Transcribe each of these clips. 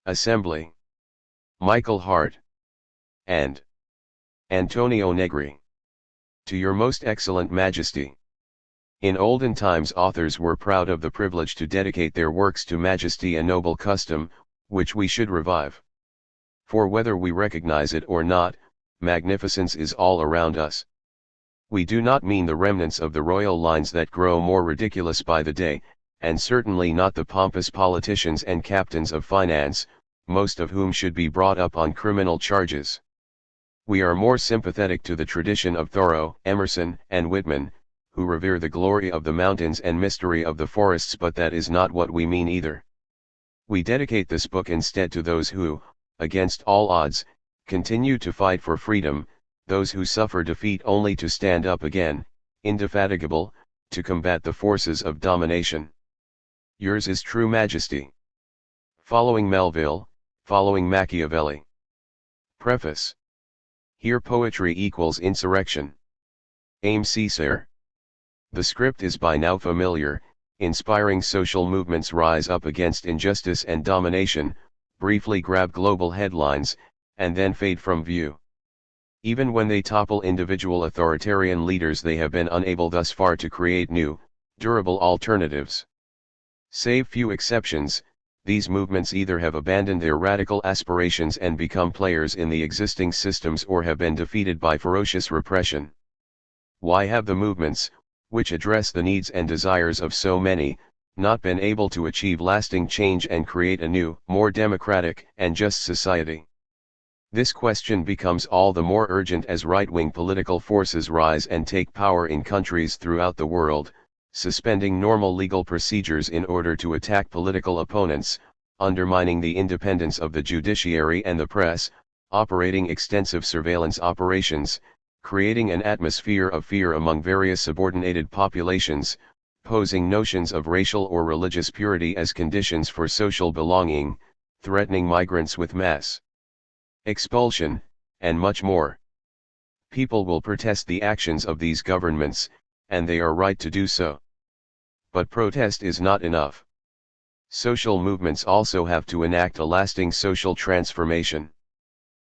Assembly. Michael Hardt. And Antonio Negri. To your most excellent Majesty. In olden times authors were proud of the privilege to dedicate their works to Majesty, a noble custom, which we should revive. For whether we recognize it or not, magnificence is all around us. We do not mean the remnants of the royal lines that grow more ridiculous by the day, and certainly not the pompous politicians and captains of finance, most of whom should be brought up on criminal charges. We are more sympathetic to the tradition of Thoreau, Emerson, and Whitman, who revere the glory of the mountains and mystery of the forests, but that is not what we mean either. We dedicate this book instead to those who, against all odds, continue to fight for freedom, those who suffer defeat only to stand up again, indefatigable, to combat the forces of domination. Yours is true Majesty. Following Melville, following Machiavelli. Preface. Here poetry equals insurrection. Aim Césaire. The script is by now familiar, inspiring social movements rise up against injustice and domination, briefly grab global headlines, and then fade from view. Even when they topple individual authoritarian leaders, they have been unable thus far to create new, durable alternatives. Save few exceptions, these movements either have abandoned their radical aspirations and become players in the existing systems, or have been defeated by ferocious repression. Why have the movements, which address the needs and desires of so many, not been able to achieve lasting change and create a new, more democratic and just society? This question becomes all the more urgent as right-wing political forces rise and take power in countries throughout the world, suspending normal legal procedures in order to attack political opponents, undermining the independence of the judiciary and the press, operating extensive surveillance operations, creating an atmosphere of fear among various subordinated populations, posing notions of racial or religious purity as conditions for social belonging, threatening migrants with mass expulsion, and much more. People will protest the actions of these governments, and they are right to do so. But protest is not enough. Social movements also have to enact a lasting social transformation.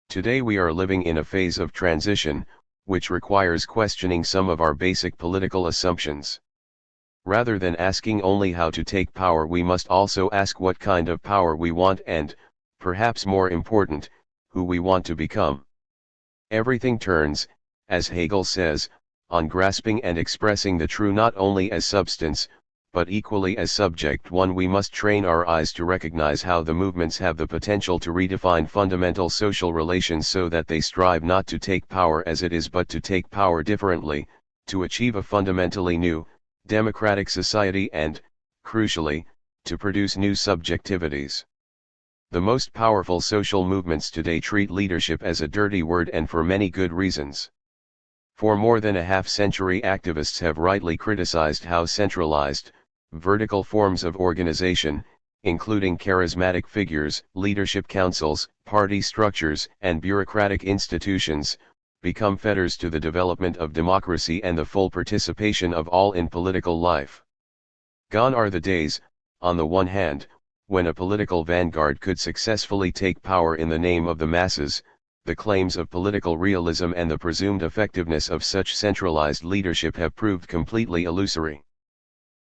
Today we are living in a phase of transition, which requires questioning some of our basic political assumptions. Rather than asking only how to take power, we must also ask what kind of power we want and, perhaps more important, who we want to become. Everything turns, as Hegel says, on grasping and expressing the true not only as substance, but equally as subject. We must train our eyes to recognize how the movements have the potential to redefine fundamental social relations so that they strive not to take power as it is but to take power differently, to achieve a fundamentally new, democratic society and, crucially, to produce new subjectivities. The most powerful social movements today treat leadership as a dirty word, and for many good reasons. For more than a half-century activists have rightly criticized how centralized, vertical forms of organization, including charismatic figures, leadership councils, party structures, and bureaucratic institutions, become fetters to the development of democracy and the full participation of all in political life. Gone are the days, on the one hand, when a political vanguard could successfully take power in the name of the masses. The claims of political realism and the presumed effectiveness of such centralized leadership have proved completely illusory.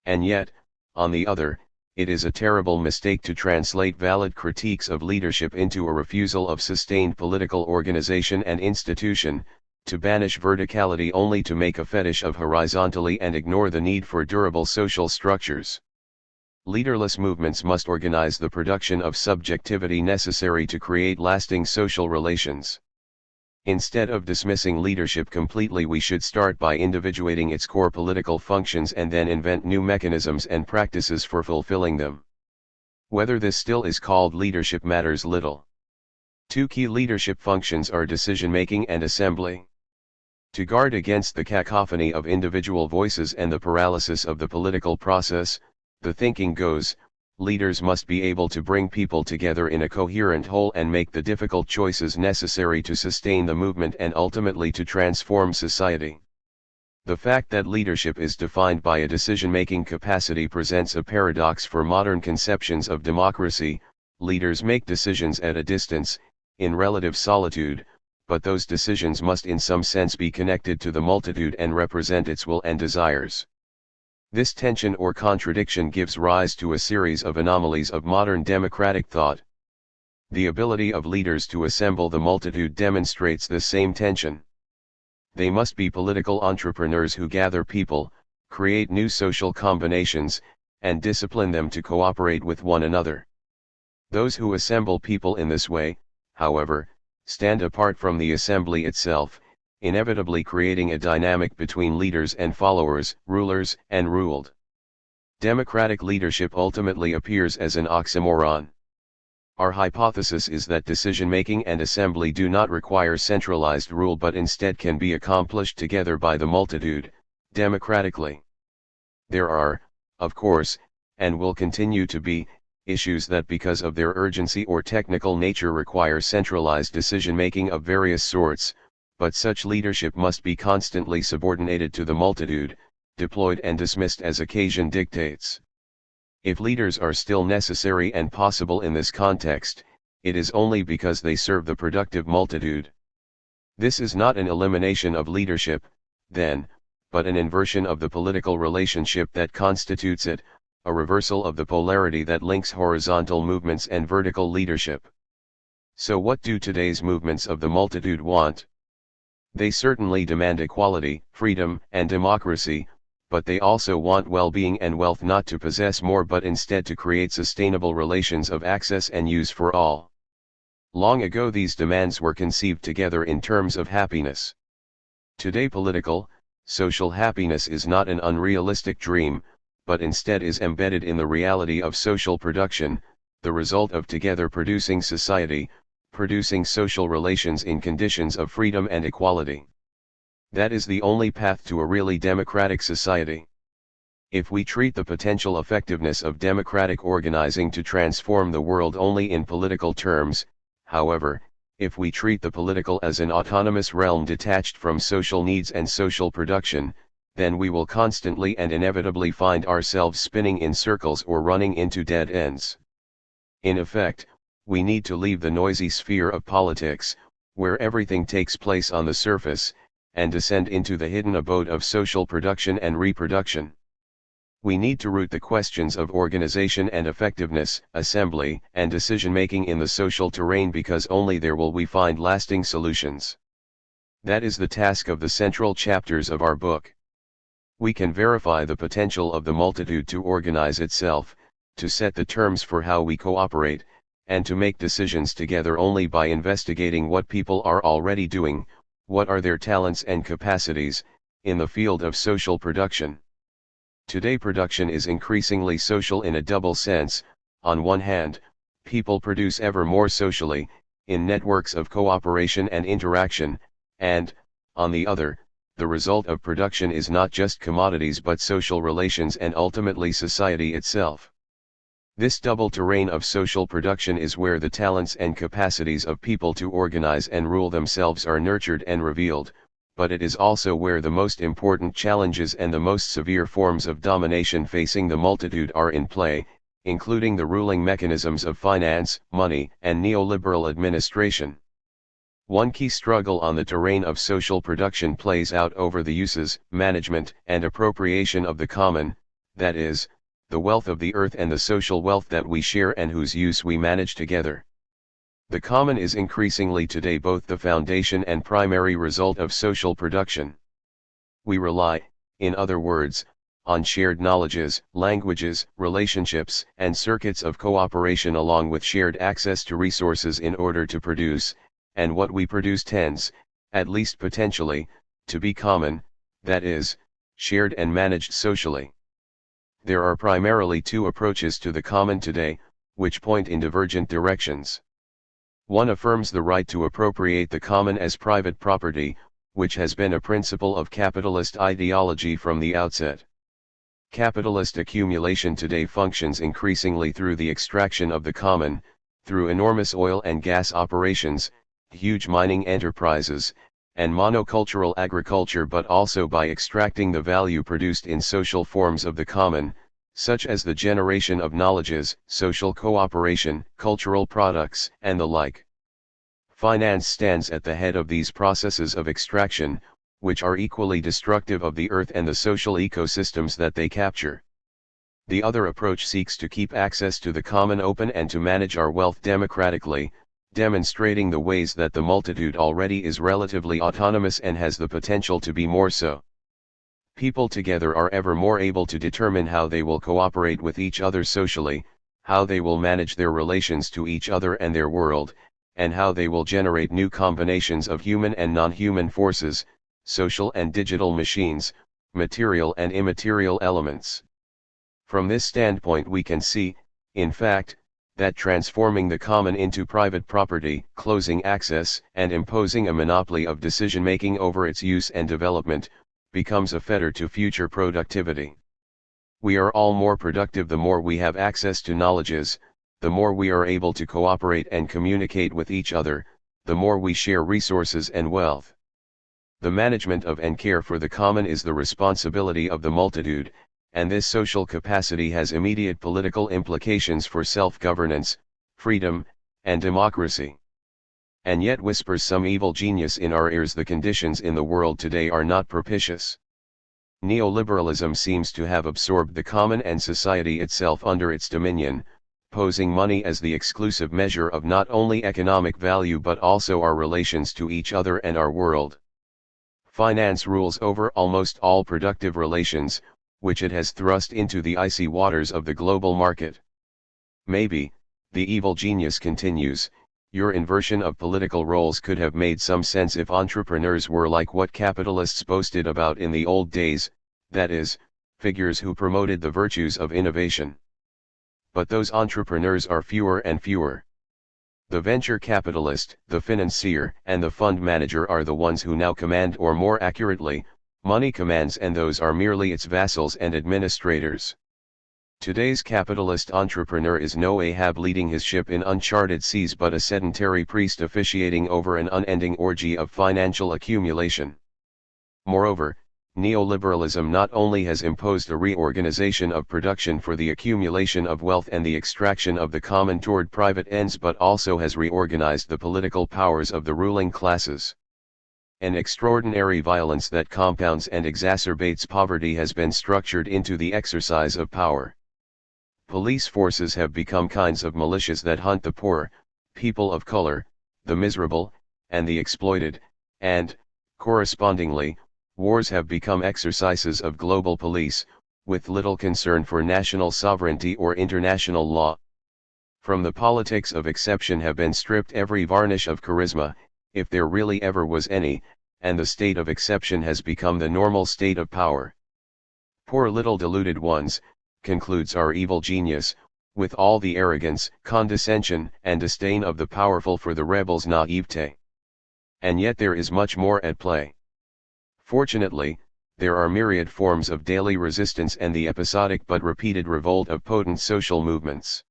And yet, on the other, it is a terrible mistake to translate valid critiques of leadership into a refusal of sustained political organization and institution, to banish verticality only to make a fetish of horizontally and ignore the need for durable social structures. Leaderless movements must organize the production of subjectivity necessary to create lasting social relations. Instead of dismissing leadership completely, we should start by individuating its core political functions and then invent new mechanisms and practices for fulfilling them. Whether this still is called leadership matters little. Two key leadership functions are decision-making and assembly. To guard against the cacophony of individual voices and the paralysis of the political process, the thinking goes, leaders must be able to bring people together in a coherent whole and make the difficult choices necessary to sustain the movement and ultimately to transform society. The fact that leadership is defined by a decision-making capacity presents a paradox for modern conceptions of democracy. leaders make decisions at a distance, in relative solitude, but those decisions must in some sense be connected to the multitude and represent its will and desires. This tension or contradiction gives rise to a series of anomalies of modern democratic thought. The ability of leaders to assemble the multitude demonstrates this same tension. They must be political entrepreneurs who gather people, create new social combinations, and discipline them to cooperate with one another. Those who assemble people in this way, however, stand apart from the assembly itself, inevitably creating a dynamic between leaders and followers, rulers and ruled. Democratic leadership ultimately appears as an oxymoron. Our hypothesis is that decision-making and assembly do not require centralized rule but instead can be accomplished together by the multitude, democratically. There are, of course, and will continue to be, issues that because of their urgency or technical nature require centralized decision-making of various sorts, but such leadership must be constantly subordinated to the multitude, deployed and dismissed as occasion dictates. If leaders are still necessary and possible in this context, it is only because they serve the productive multitude. This is not an elimination of leadership, then, but an inversion of the political relationship that constitutes it, a reversal of the polarity that links horizontal movements and vertical leadership. So what do today's movements of the multitude want? They certainly demand equality, freedom, and democracy, but they also want well-being and wealth, not to possess more but instead to create sustainable relations of access and use for all. Long ago these demands were conceived together in terms of happiness. Today political, social happiness is not an unrealistic dream, but instead is embedded in the reality of social production, the result of together producing society, producing social relations in conditions of freedom and equality. That is the only path to a really democratic society. If we treat the potential effectiveness of democratic organizing to transform the world only in political terms, however, if we treat the political as an autonomous realm detached from social needs and social production, then we will constantly and inevitably find ourselves spinning in circles or running into dead ends. In effect, we need to leave the noisy sphere of politics, where everything takes place on the surface, and descend into the hidden abode of social production and reproduction. We need to root the questions of organization and effectiveness, assembly, and decision-making in the social terrain, because only there will we find lasting solutions. That is the task of the central chapters of our book. We can verify the potential of the multitude to organize itself, to set the terms for how we cooperate, and to make decisions together only by investigating what people are already doing, what are their talents and capacities, in the field of social production. Today production is increasingly social in a double sense. On one hand, people produce ever more socially, in networks of cooperation and interaction, and, on the other, the result of production is not just commodities but social relations and ultimately society itself. This double terrain of social production is where the talents and capacities of people to organize and rule themselves are nurtured and revealed, but it is also where the most important challenges and the most severe forms of domination facing the multitude are in play, including the ruling mechanisms of finance, money, and neoliberal administration. One key struggle on the terrain of social production plays out over the uses, management, and appropriation of the common, that is, the wealth of the earth and the social wealth that we share and whose use we manage together. The common is increasingly today both the foundation and primary result of social production. We rely, in other words, on shared knowledges, languages, relationships, and circuits of cooperation along with shared access to resources in order to produce, and what we produce tends, at least potentially, to be common, that is, shared and managed socially. There are primarily two approaches to the common today, which point in divergent directions. One affirms the right to appropriate the common as private property, which has been a principle of capitalist ideology from the outset. Capitalist accumulation today functions increasingly through the extraction of the common, through enormous oil and gas operations, huge mining enterprises, and monocultural agriculture, but also by extracting the value produced in social forms of the common, such as the generation of knowledges, social cooperation, cultural products, and the like. Finance stands at the head of these processes of extraction, which are equally destructive of the earth and the social ecosystems that they capture. The other approach seeks to keep access to the common open and to manage our wealth democratically, demonstrating the ways that the multitude already is relatively autonomous and has the potential to be more so. People together are ever more able to determine how they will cooperate with each other socially, how they will manage their relations to each other and their world, and how they will generate new combinations of human and non-human forces, social and digital machines, material and immaterial elements. From this standpoint we can see, in fact, that transforming the common into private property, closing access, and imposing a monopoly of decision-making over its use and development, becomes a fetter to future productivity. We are all more productive the more we have access to knowledges, the more we are able to cooperate and communicate with each other, the more we share resources and wealth. The management of and care for the common is the responsibility of the multitude, and this social capacity has immediate political implications for self-governance, freedom, and democracy. And yet whispers some evil genius in our ears, the conditions in the world today are not propitious. Neoliberalism seems to have absorbed the common and society itself under its dominion, posing money as the exclusive measure of not only economic value but also our relations to each other and our world. Finance rules over almost all productive relations, which it has thrust into the icy waters of the global market. Maybe, the evil genius continues, your inversion of political roles could have made some sense if entrepreneurs were like what capitalists boasted about in the old days, that is, figures who promoted the virtues of innovation. But those entrepreneurs are fewer and fewer. The venture capitalist, the financier, and the fund manager are the ones who now command, or more accurately, money commands, and those are merely its vassals and administrators. Today's capitalist entrepreneur is no Ahab leading his ship in uncharted seas but a sedentary priest officiating over an unending orgy of financial accumulation. Moreover, neoliberalism not only has imposed a reorganization of production for the accumulation of wealth and the extraction of the common toward private ends but also has reorganized the political powers of the ruling classes. An extraordinary violence that compounds and exacerbates poverty has been structured into the exercise of power. Police forces have become kinds of militias that hunt the poor, people of color, the miserable, and the exploited, and, correspondingly, wars have become exercises of global police, with little concern for national sovereignty or international law. From the politics of exception have been stripped every varnish of charisma, if there really ever was any, and the state of exception has become the normal state of power. Poor little deluded ones, concludes our evil genius, with all the arrogance, condescension, and disdain of the powerful for the rebel's naivete. And yet there is much more at play. Fortunately, there are myriad forms of daily resistance and the episodic but repeated revolt of potent social movements.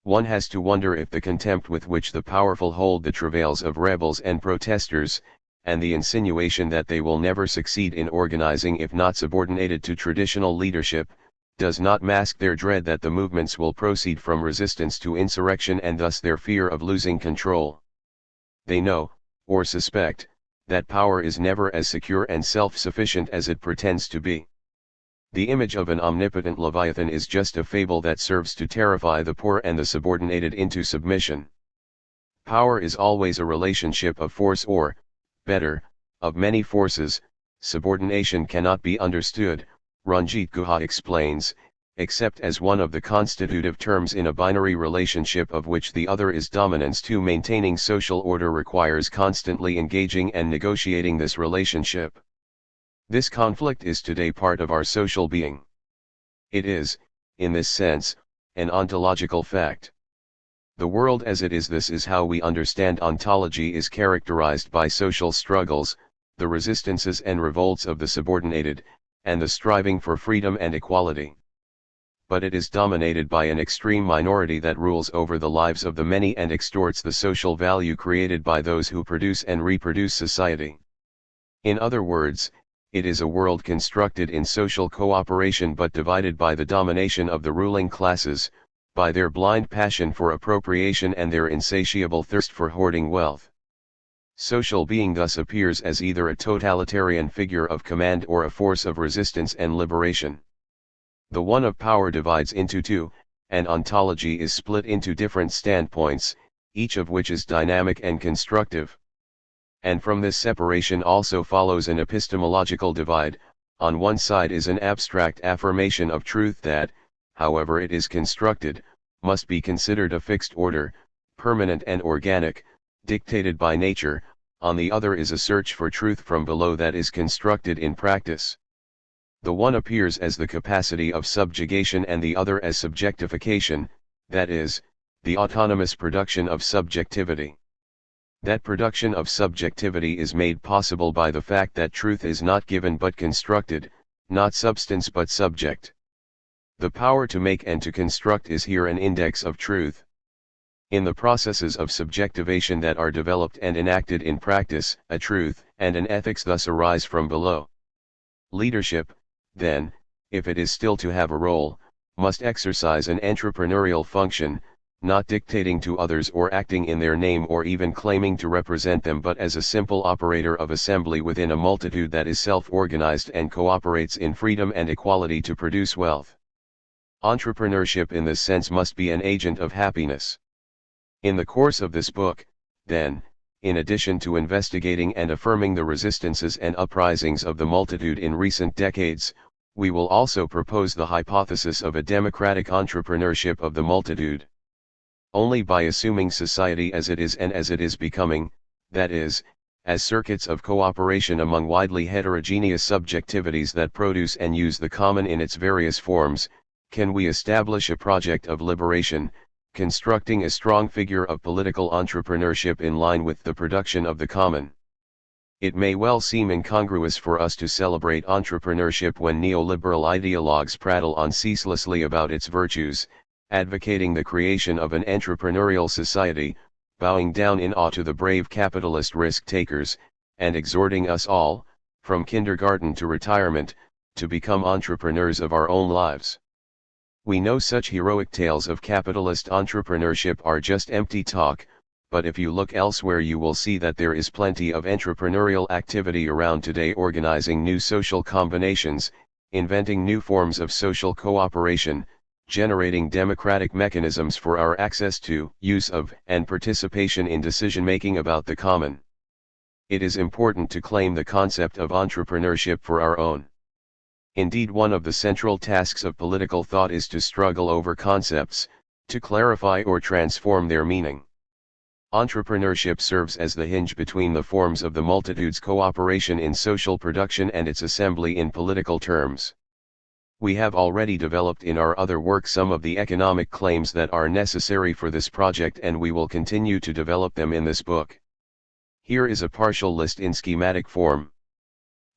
One has to wonder if the contempt with which the powerful hold the travails of rebels and protesters, and the insinuation that they will never succeed in organizing if not subordinated to traditional leadership, does not mask their dread that the movements will proceed from resistance to insurrection and thus their fear of losing control. They know, or suspect, that power is never as secure and self-sufficient as it pretends to be. The image of an omnipotent Leviathan is just a fable that serves to terrify the poor and the subordinated into submission. Power is always a relationship of force or, better, of many forces. Subordination cannot be understood, Ranjit Guha explains, except as one of the constitutive terms in a binary relationship of which the other is dominance. To maintaining social order requires constantly engaging and negotiating this relationship. This conflict is today part of our social being. It is, in this sense, an ontological fact. The world as it is, this is how we understand ontology, is characterized by social struggles, the resistances and revolts of the subordinated, and the striving for freedom and equality. But it is dominated by an extreme minority that rules over the lives of the many and extorts the social value created by those who produce and reproduce society. In other words, it is a world constructed in social cooperation but divided by the domination of the ruling classes, by their blind passion for appropriation and their insatiable thirst for hoarding wealth. Social being thus appears as either a totalitarian figure of command or a force of resistance and liberation. The one of power divides into two, and ontology is split into different standpoints, each of which is dynamic and constructive. And from this separation also follows an epistemological divide. On one side is an abstract affirmation of truth that, however it is constructed, must be considered a fixed order, permanent and organic, dictated by nature. On the other is a search for truth from below that is constructed in practice. The one appears as the capacity of subjugation and the other as subjectification, that is, the autonomous production of subjectivity. That production of subjectivity is made possible by the fact that truth is not given but constructed, not substance but subject. The power to make and to construct is here an index of truth. In the processes of subjectivation that are developed and enacted in practice, a truth and an ethics thus arise from below. Leadership, then, if it is still to have a role, must exercise an entrepreneurial function, not dictating to others or acting in their name or even claiming to represent them, but as a simple operator of assembly within a multitude that is self-organized and cooperates in freedom and equality to produce wealth. Entrepreneurship in this sense must be an agent of happiness. In the course of this book, then, in addition to investigating and affirming the resistances and uprisings of the multitude in recent decades, we will also propose the hypothesis of a democratic entrepreneurship of the multitude. Only by assuming society as it is and as it is becoming, that is, as circuits of cooperation among widely heterogeneous subjectivities that produce and use the common in its various forms, can we establish a project of liberation, constructing a strong figure of political entrepreneurship in line with the production of the common. It may well seem incongruous for us to celebrate entrepreneurship when neoliberal ideologues prattle on ceaselessly about its virtues, advocating the creation of an entrepreneurial society, bowing down in awe to the brave capitalist risk-takers, and exhorting us all, from kindergarten to retirement, to become entrepreneurs of our own lives. We know such heroic tales of capitalist entrepreneurship are just empty talk, but if you look elsewhere you will see that there is plenty of entrepreneurial activity around today, organizing new social combinations, inventing new forms of social cooperation, generating democratic mechanisms for our access to, use of, and participation in decision-making about the common. It is important to claim the concept of entrepreneurship for our own. Indeed, one of the central tasks of political thought is to struggle over concepts, to clarify or transform their meaning. Entrepreneurship serves as the hinge between the forms of the multitude's cooperation in social production and its assembly in political terms. We have already developed in our other work some of the economic claims that are necessary for this project, and we will continue to develop them in this book. Here is a partial list in schematic form.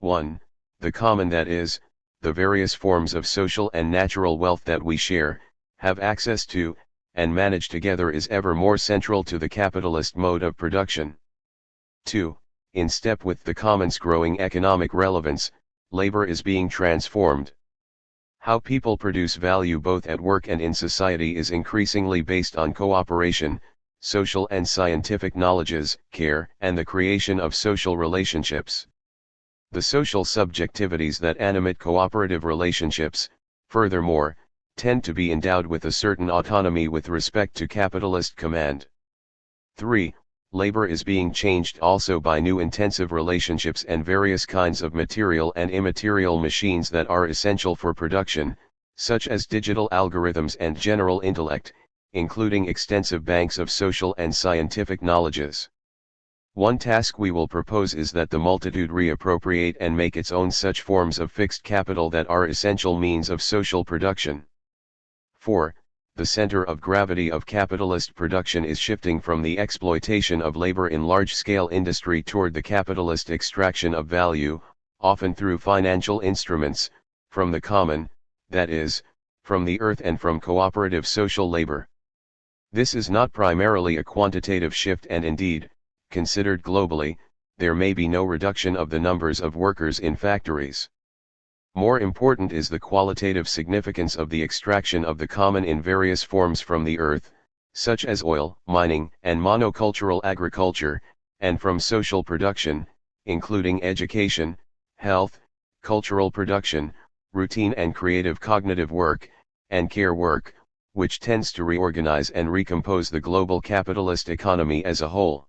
1. The common, that is, the various forms of social and natural wealth that we share, have access to, and manage together, is ever more central to the capitalist mode of production. 2. In step with the common's growing economic relevance, labor is being transformed. How people produce value both at work and in society is increasingly based on cooperation, social and scientific knowledges, care, and the creation of social relationships. The social subjectivities that animate cooperative relationships, furthermore, tend to be endowed with a certain autonomy with respect to capitalist command. 3. Labor is being changed also by new intensive relationships and various kinds of material and immaterial machines that are essential for production, such as digital algorithms and general intellect, including extensive banks of social and scientific knowledges. One task we will propose is that the multitude reappropriate and make its own such forms of fixed capital that are essential means of social production. 4. The center of gravity of capitalist production is shifting from the exploitation of labor in large-scale industry toward the capitalist extraction of value, often through financial instruments, from the common, that is, from the earth and from cooperative social labor. This is not primarily a quantitative shift, and indeed, considered globally, there may be no reduction of the numbers of workers in factories. More important is the qualitative significance of the extraction of the common in various forms from the earth, such as oil, mining, and monocultural agriculture, and from social production, including education, health, cultural production, routine and creative cognitive work, and care work, which tends to reorganize and recompose the global capitalist economy as a whole.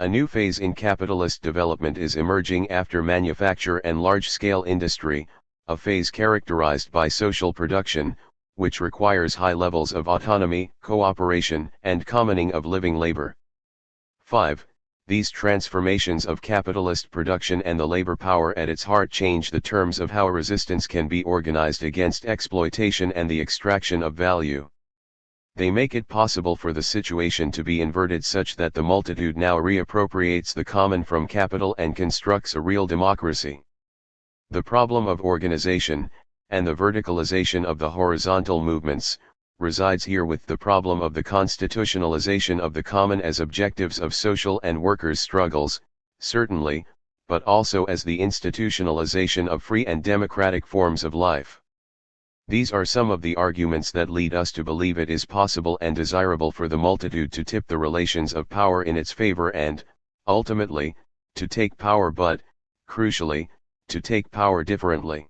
A new phase in capitalist development is emerging after manufacture and large-scale industry, a phase characterized by social production, which requires high levels of autonomy, cooperation, and commoning of living labor. 5. These transformations of capitalist production and the labor power at its heart change the terms of how resistance can be organized against exploitation and the extraction of value. They make it possible for the situation to be inverted such that the multitude now reappropriates the common from capital and constructs a real democracy. The problem of organization, and the verticalization of the horizontal movements, resides here with the problem of the constitutionalization of the common as objectives of social and workers' struggles, certainly, but also as the institutionalization of free and democratic forms of life. These are some of the arguments that lead us to believe it is possible and desirable for the multitude to tip the relations of power in its favor and, ultimately, to take power but, crucially, to take power differently.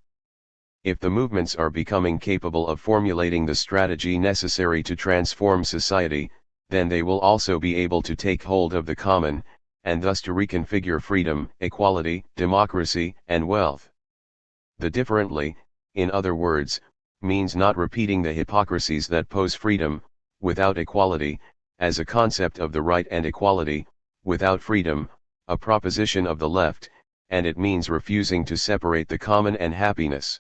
If the movements are becoming capable of formulating the strategy necessary to transform society, then they will also be able to take hold of the common, and thus to reconfigure freedom, equality, democracy, and wealth. The differently, in other words, means not repeating the hypocrisies that pose freedom, without equality, as a concept of the right and equality, without freedom, a proposition of the left, and it means refusing to separate the common and happiness.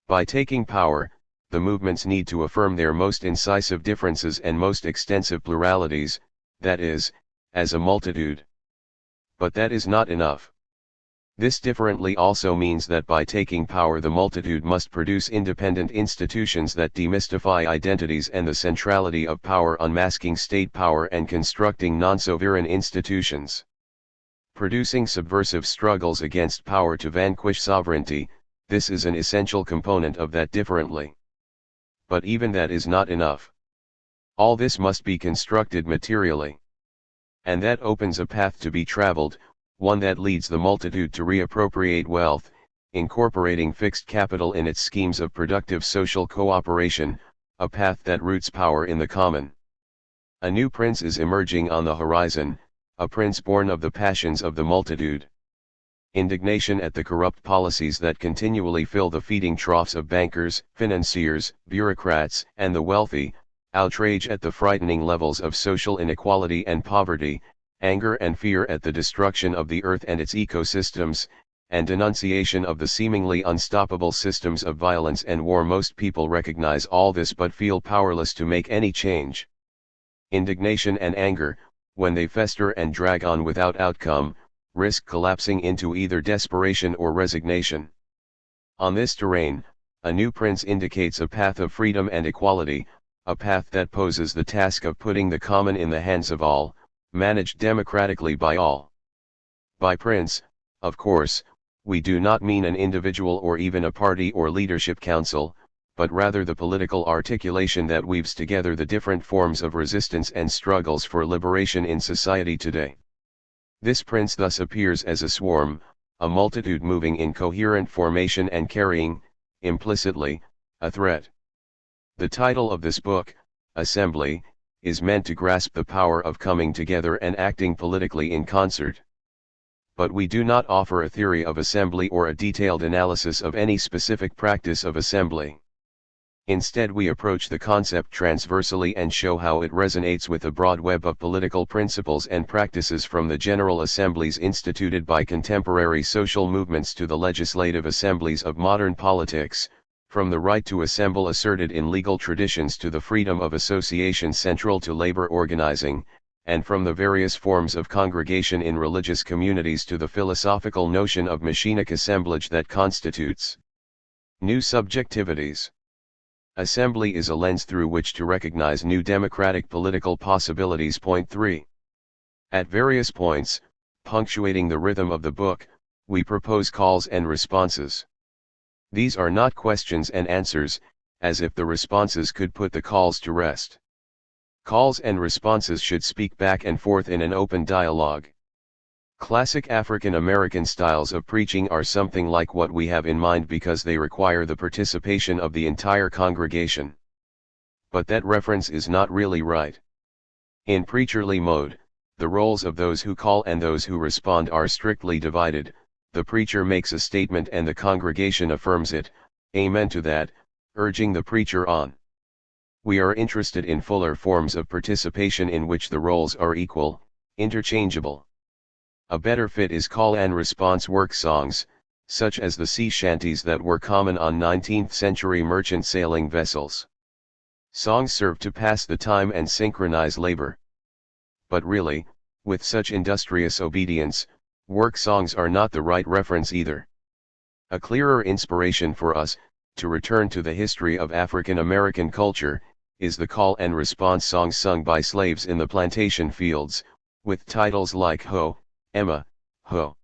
By taking power, the movements need to affirm their most incisive differences and most extensive pluralities, that is, as a multitude. But that is not enough. This differently also means that by taking power the multitude must produce independent institutions that demystify identities and the centrality of power, unmasking state power and constructing non-sovereign institutions. Producing subversive struggles against power to vanquish sovereignty, this is an essential component of that differently. But even that is not enough. All this must be constructed materially. And that opens a path to be traveled, one that leads the multitude to reappropriate wealth, incorporating fixed capital in its schemes of productive social cooperation, a path that roots power in the common. A new prince is emerging on the horizon, a prince born of the passions of the multitude. Indignation at the corrupt policies that continually fill the feeding troughs of bankers, financiers, bureaucrats, and the wealthy, outrage at the frightening levels of social inequality and poverty, anger and fear at the destruction of the earth and its ecosystems, and denunciation of the seemingly unstoppable systems of violence and war. Most people recognize all this but feel powerless to make any change. Indignation and anger, when they fester and drag on without outcome, risk collapsing into either desperation or resignation. On this terrain, a new prince indicates a path of freedom and equality, a path that poses the task of putting the common in the hands of all, managed democratically by all. By prince, of course, we do not mean an individual or even a party or leadership council, but rather the political articulation that weaves together the different forms of resistance and struggles for liberation in society today. This prince thus appears as a swarm, a multitude moving in coherent formation and carrying, implicitly, a threat. The title of this book, Assembly, is meant to grasp the power of coming together and acting politically in concert. But we do not offer a theory of assembly or a detailed analysis of any specific practice of assembly. Instead, we approach the concept transversely and show how it resonates with a broad web of political principles and practices, from the general assemblies instituted by contemporary social movements to the legislative assemblies of modern politics, from the right to assemble asserted in legal traditions to the freedom of association central to labor organizing, and from the various forms of congregation in religious communities to the philosophical notion of machinic assemblage that constitutes new subjectivities. Assembly is a lens through which to recognize new democratic political possibilities. Point 3. At various points, punctuating the rhythm of the book, we propose calls and responses. These are not questions and answers, as if the responses could put the calls to rest. Calls and responses should speak back and forth in an open dialogue. Classic African American styles of preaching are something like what we have in mind because they require the participation of the entire congregation. But that reference is not really right. In preacherly mode, the roles of those who call and those who respond are strictly divided. The preacher makes a statement and the congregation affirms it, amen to that, urging the preacher on. We are interested in fuller forms of participation in which the roles are equal, interchangeable. A better fit is call and response work songs, such as the sea shanties that were common on 19th century merchant sailing vessels. Songs serve to pass the time and synchronize labor. But really, with such industrious obedience, work songs are not the right reference either. A clearer inspiration for us, to return to the history of African American culture, is the call and response songs sung by slaves in the plantation fields, with titles like Ho, Emma, Ho.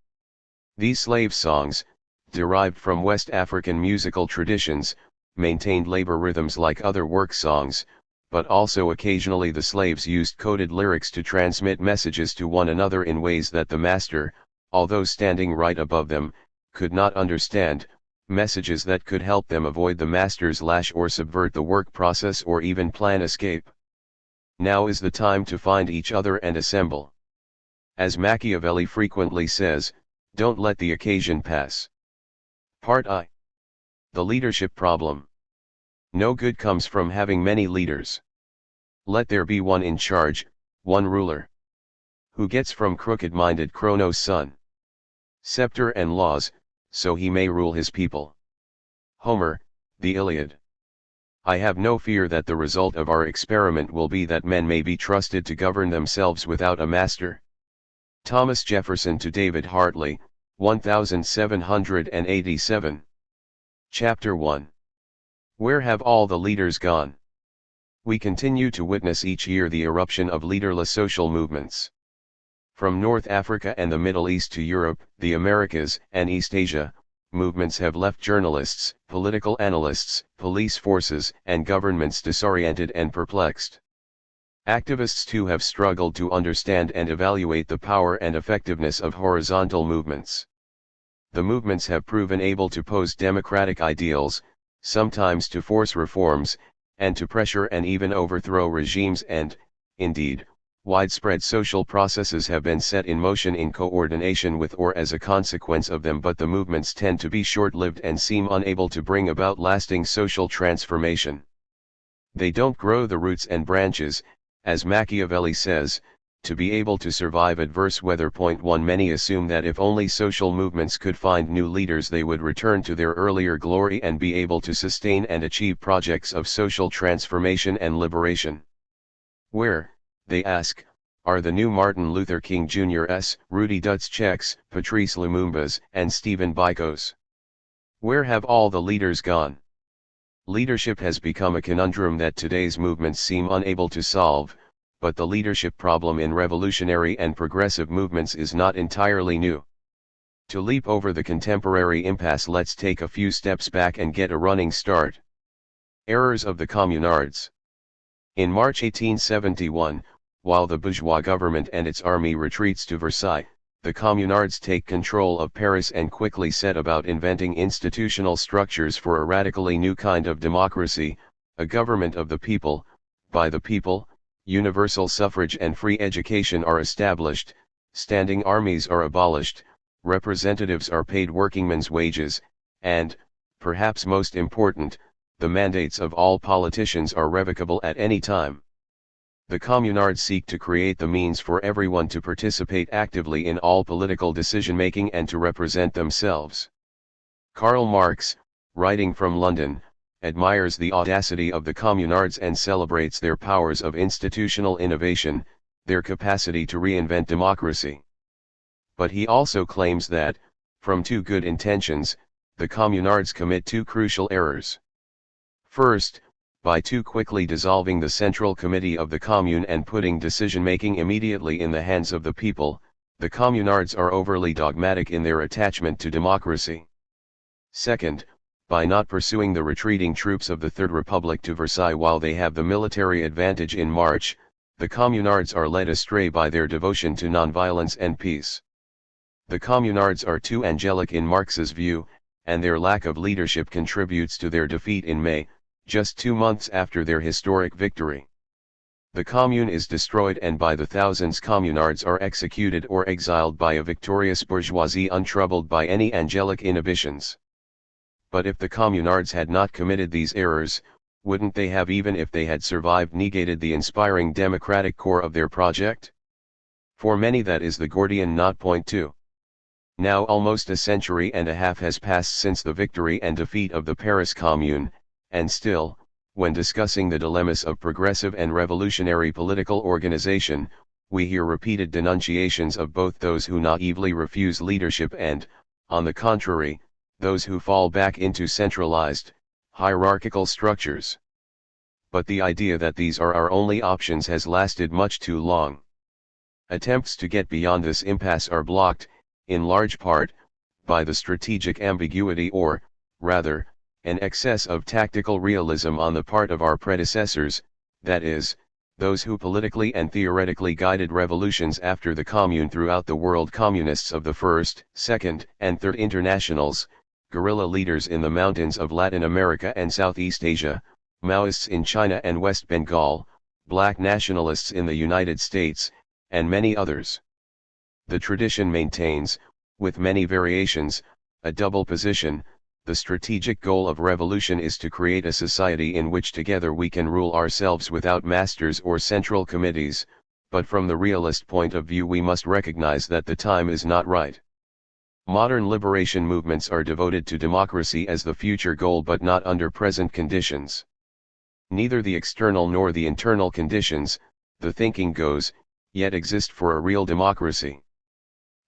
These slave songs, derived from West African musical traditions, maintained labor rhythms like other work songs, but also occasionally the slaves used coded lyrics to transmit messages to one another in ways that the master, although standing right above them, could not understand, messages that could help them avoid the master's lash or subvert the work process or even plan escape. Now is the time to find each other and assemble. As Machiavelli frequently says, don't let the occasion pass. Part I. The leadership problem. No good comes from having many leaders. Let there be one in charge, one ruler. Who gets from crooked-minded Cronos' son scepter and laws, so he may rule his people. Homer, The Iliad. I have no fear that the result of our experiment will be that men may be trusted to govern themselves without a master. Thomas Jefferson to David Hartley, 1787. Chapter 1. Where have all the leaders gone? We continue to witness each year the eruption of leaderless social movements. From North Africa and the Middle East to Europe, the Americas, and East Asia, movements have left journalists, political analysts, police forces, and governments disoriented and perplexed. Activists too have struggled to understand and evaluate the power and effectiveness of horizontal movements. The movements have proven able to pose democratic ideals, sometimes to force reforms, and to pressure and even overthrow regimes and, indeed, widespread social processes have been set in motion in coordination with or as a consequence of them, but the movements tend to be short-lived and seem unable to bring about lasting social transformation. They don't grow the roots and branches, as Machiavelli says, to be able to survive adverse weather. Point 1. Many assume that if only social movements could find new leaders they would return to their earlier glory and be able to sustain and achieve projects of social transformation and liberation. Where, they ask, are the new Martin Luther King Jr.'s, Rudy Dutschek's, Patrice Lumumba's, and Stephen Biko's? Where have all the leaders gone? Leadership has become a conundrum that today's movements seem unable to solve, but the leadership problem in revolutionary and progressive movements is not entirely new. To leap over the contemporary impasse, let's take a few steps back and get a running start. Errors of the Communards. In March 1871, while the bourgeois government and its army retreats to Versailles, the Communards take control of Paris and quickly set about inventing institutional structures for a radically new kind of democracy, a government of the people, by the people. Universal suffrage and free education are established, standing armies are abolished, representatives are paid workingmen's wages, and, perhaps most important, the mandates of all politicians are revocable at any time. The Communards seek to create the means for everyone to participate actively in all political decision-making and to represent themselves. Karl Marx, writing from London, admires the audacity of the Communards and celebrates their powers of institutional innovation, their capacity to reinvent democracy. But he also claims that, from two good intentions, the Communards commit two crucial errors. First, by too quickly dissolving the Central Committee of the Commune and putting decision-making immediately in the hands of the people, The communards are overly dogmatic in their attachment to democracy. Second, by not pursuing the retreating troops of the Third Republic to Versailles while they have the military advantage in March, the communards are led astray by their devotion to nonviolence and peace. The communards are too angelic in Marx's view, and their lack of leadership contributes to their defeat in May, just 2 months after their historic victory. The commune is destroyed, and by the thousands communards are executed or exiled by a victorious bourgeoisie untroubled by any angelic inhibitions. But if the communards had not committed these errors, wouldn't they have, even if they had survived, negated the inspiring democratic core of their project? For many that is the Gordian knot. Point 2. Now almost a century and a half has passed since the victory and defeat of the Paris Commune, and still, when discussing the dilemmas of progressive and revolutionary political organization, we hear repeated denunciations of both those who naively refuse leadership and, on the contrary, those who fall back into centralized, hierarchical structures. But the idea that these are our only options has lasted much too long. Attempts to get beyond this impasse are blocked, in large part, by the strategic ambiguity, or, rather, an excess of tactical realism on the part of our predecessors, that is, those who politically and theoretically guided revolutions after the Commune throughout the world. Communists of the First, Second, and Third Internationals, guerrilla leaders in the mountains of Latin America and Southeast Asia, Maoists in China and West Bengal, black nationalists in the United States, and many others. The tradition maintains, with many variations, a double position. The strategic goal of revolution is to create a society in which together we can rule ourselves without masters or central committees, but from the realist point of view we must recognize that the time is not right. Modern liberation movements are devoted to democracy as the future goal, but not under present conditions. Neither the external nor the internal conditions, the thinking goes, yet exist for a real democracy.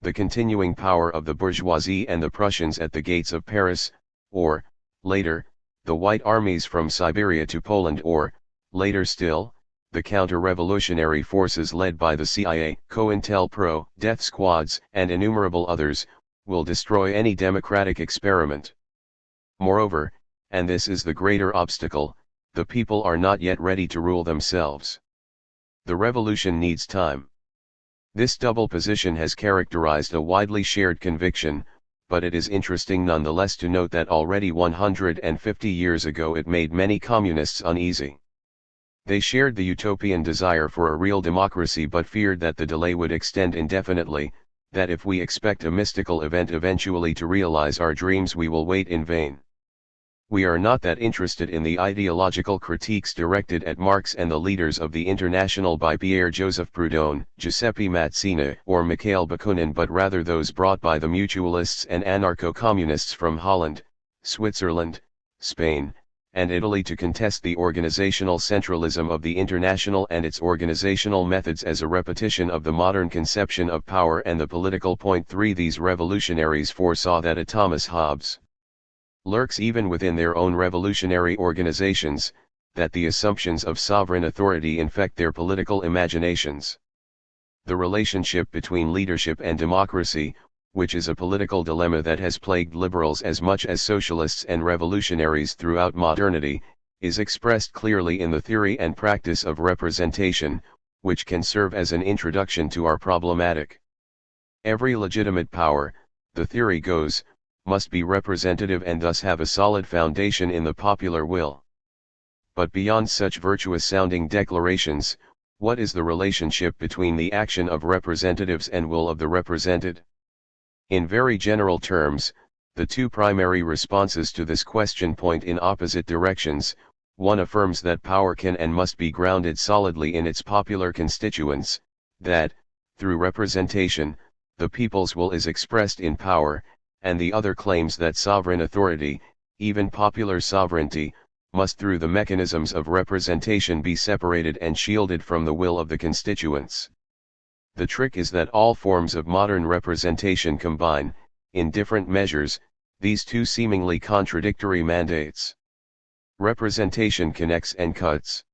The continuing power of the bourgeoisie and the Prussians at the gates of Paris, or, later, the White Armies from Siberia to Poland, or, later still, the counter-revolutionary forces led by the CIA, COINTELPRO, death squads, and innumerable others, will destroy any democratic experiment. Moreover, and this is the greater obstacle, the people are not yet ready to rule themselves. The revolution needs time. This double position has characterized a widely shared conviction, but it is interesting nonetheless to note that already 150 years ago it made many communists uneasy. They shared the utopian desire for a real democracy but feared that the delay would extend indefinitely, that if we expect a mystical event eventually to realize our dreams we will wait in vain. We are not that interested in the ideological critiques directed at Marx and the leaders of the International by Pierre-Joseph Proudhon, Giuseppe Mazzini, or Mikhail Bakunin, but rather those brought by the mutualists and anarcho-communists from Holland, Switzerland, Spain, and Italy to contest the organizational centralism of the International and its organizational methods as a repetition of the modern conception of power and the political. Point 3. These revolutionaries foresaw that a Thomas Hobbes lurks even within their own revolutionary organizations, that the assumptions of sovereign authority infect their political imaginations. The relationship between leadership and democracy, which is a political dilemma that has plagued liberals as much as socialists and revolutionaries throughout modernity, is expressed clearly in the theory and practice of representation, which can serve as an introduction to our problematic. Every legitimate power, the theory goes, must be representative and thus have a solid foundation in the popular will. But beyond such virtuous-sounding declarations, what is the relationship between the action of representatives and will of the represented? In very general terms, the two primary responses to this question point in opposite directions. One affirms that power can and must be grounded solidly in its popular constituents, that, through representation, the people's will is expressed in power, and the other claims that sovereign authority, even popular sovereignty, must through the mechanisms of representation be separated and shielded from the will of the constituents. The trick is that all forms of modern representation combine, in different measures, these two seemingly contradictory mandates. Representation connects and cuts.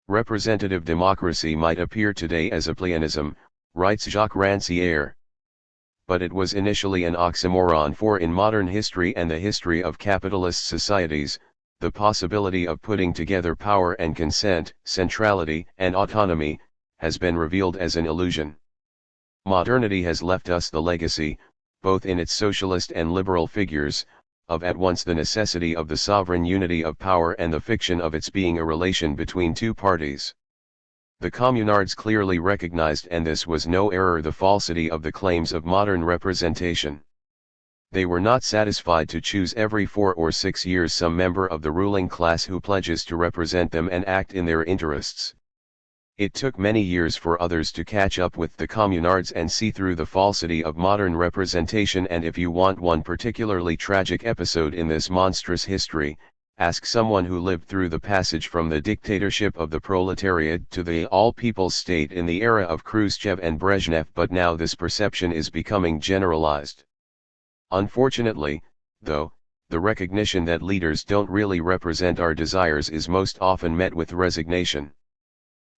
Representative democracy might appear today as a pleonasm, writes Jacques Rancière, but it was initially an oxymoron, for in modern history and the history of capitalist societies, the possibility of putting together power and consent, centrality and autonomy, has been revealed as an illusion. Modernity has left us the legacy, both in its socialist and liberal figures, of at once the necessity of the sovereign unity of power and the fiction of its being a relation between two parties. The communards clearly recognized, and this was no error, the falsity of the claims of modern representation. They were not satisfied to choose every 4 or 6 years some member of the ruling class who pledges to represent them and act in their interests. It took many years for others to catch up with the communards and see through the falsity of modern representation, and if you want one particularly tragic episode in this monstrous history, ask someone who lived through the passage from the dictatorship of the proletariat to the all-people's state in the era of Khrushchev and Brezhnev, but now this perception is becoming generalized. Unfortunately, though, the recognition that leaders don't really represent our desires is most often met with resignation.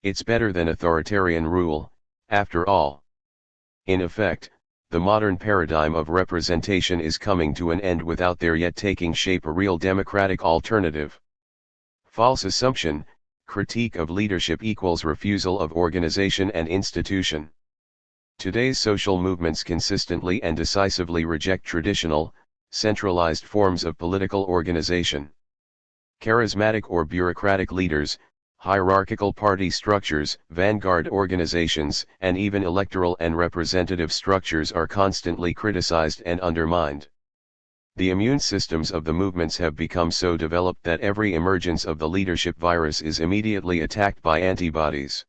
It's better than authoritarian rule, after all. In effect, the modern paradigm of representation is coming to an end without there yet taking shape a real democratic alternative. False assumption: critique of leadership equals refusal of organization and institution. Today's social movements consistently and decisively reject traditional, centralized forms of political organization. Charismatic or bureaucratic leaders, hierarchical party structures, vanguard organizations, and even electoral and representative structures are constantly criticized and undermined. The immune systems of the movements have become so developed that every emergence of the leadership virus is immediately attacked by antibodies.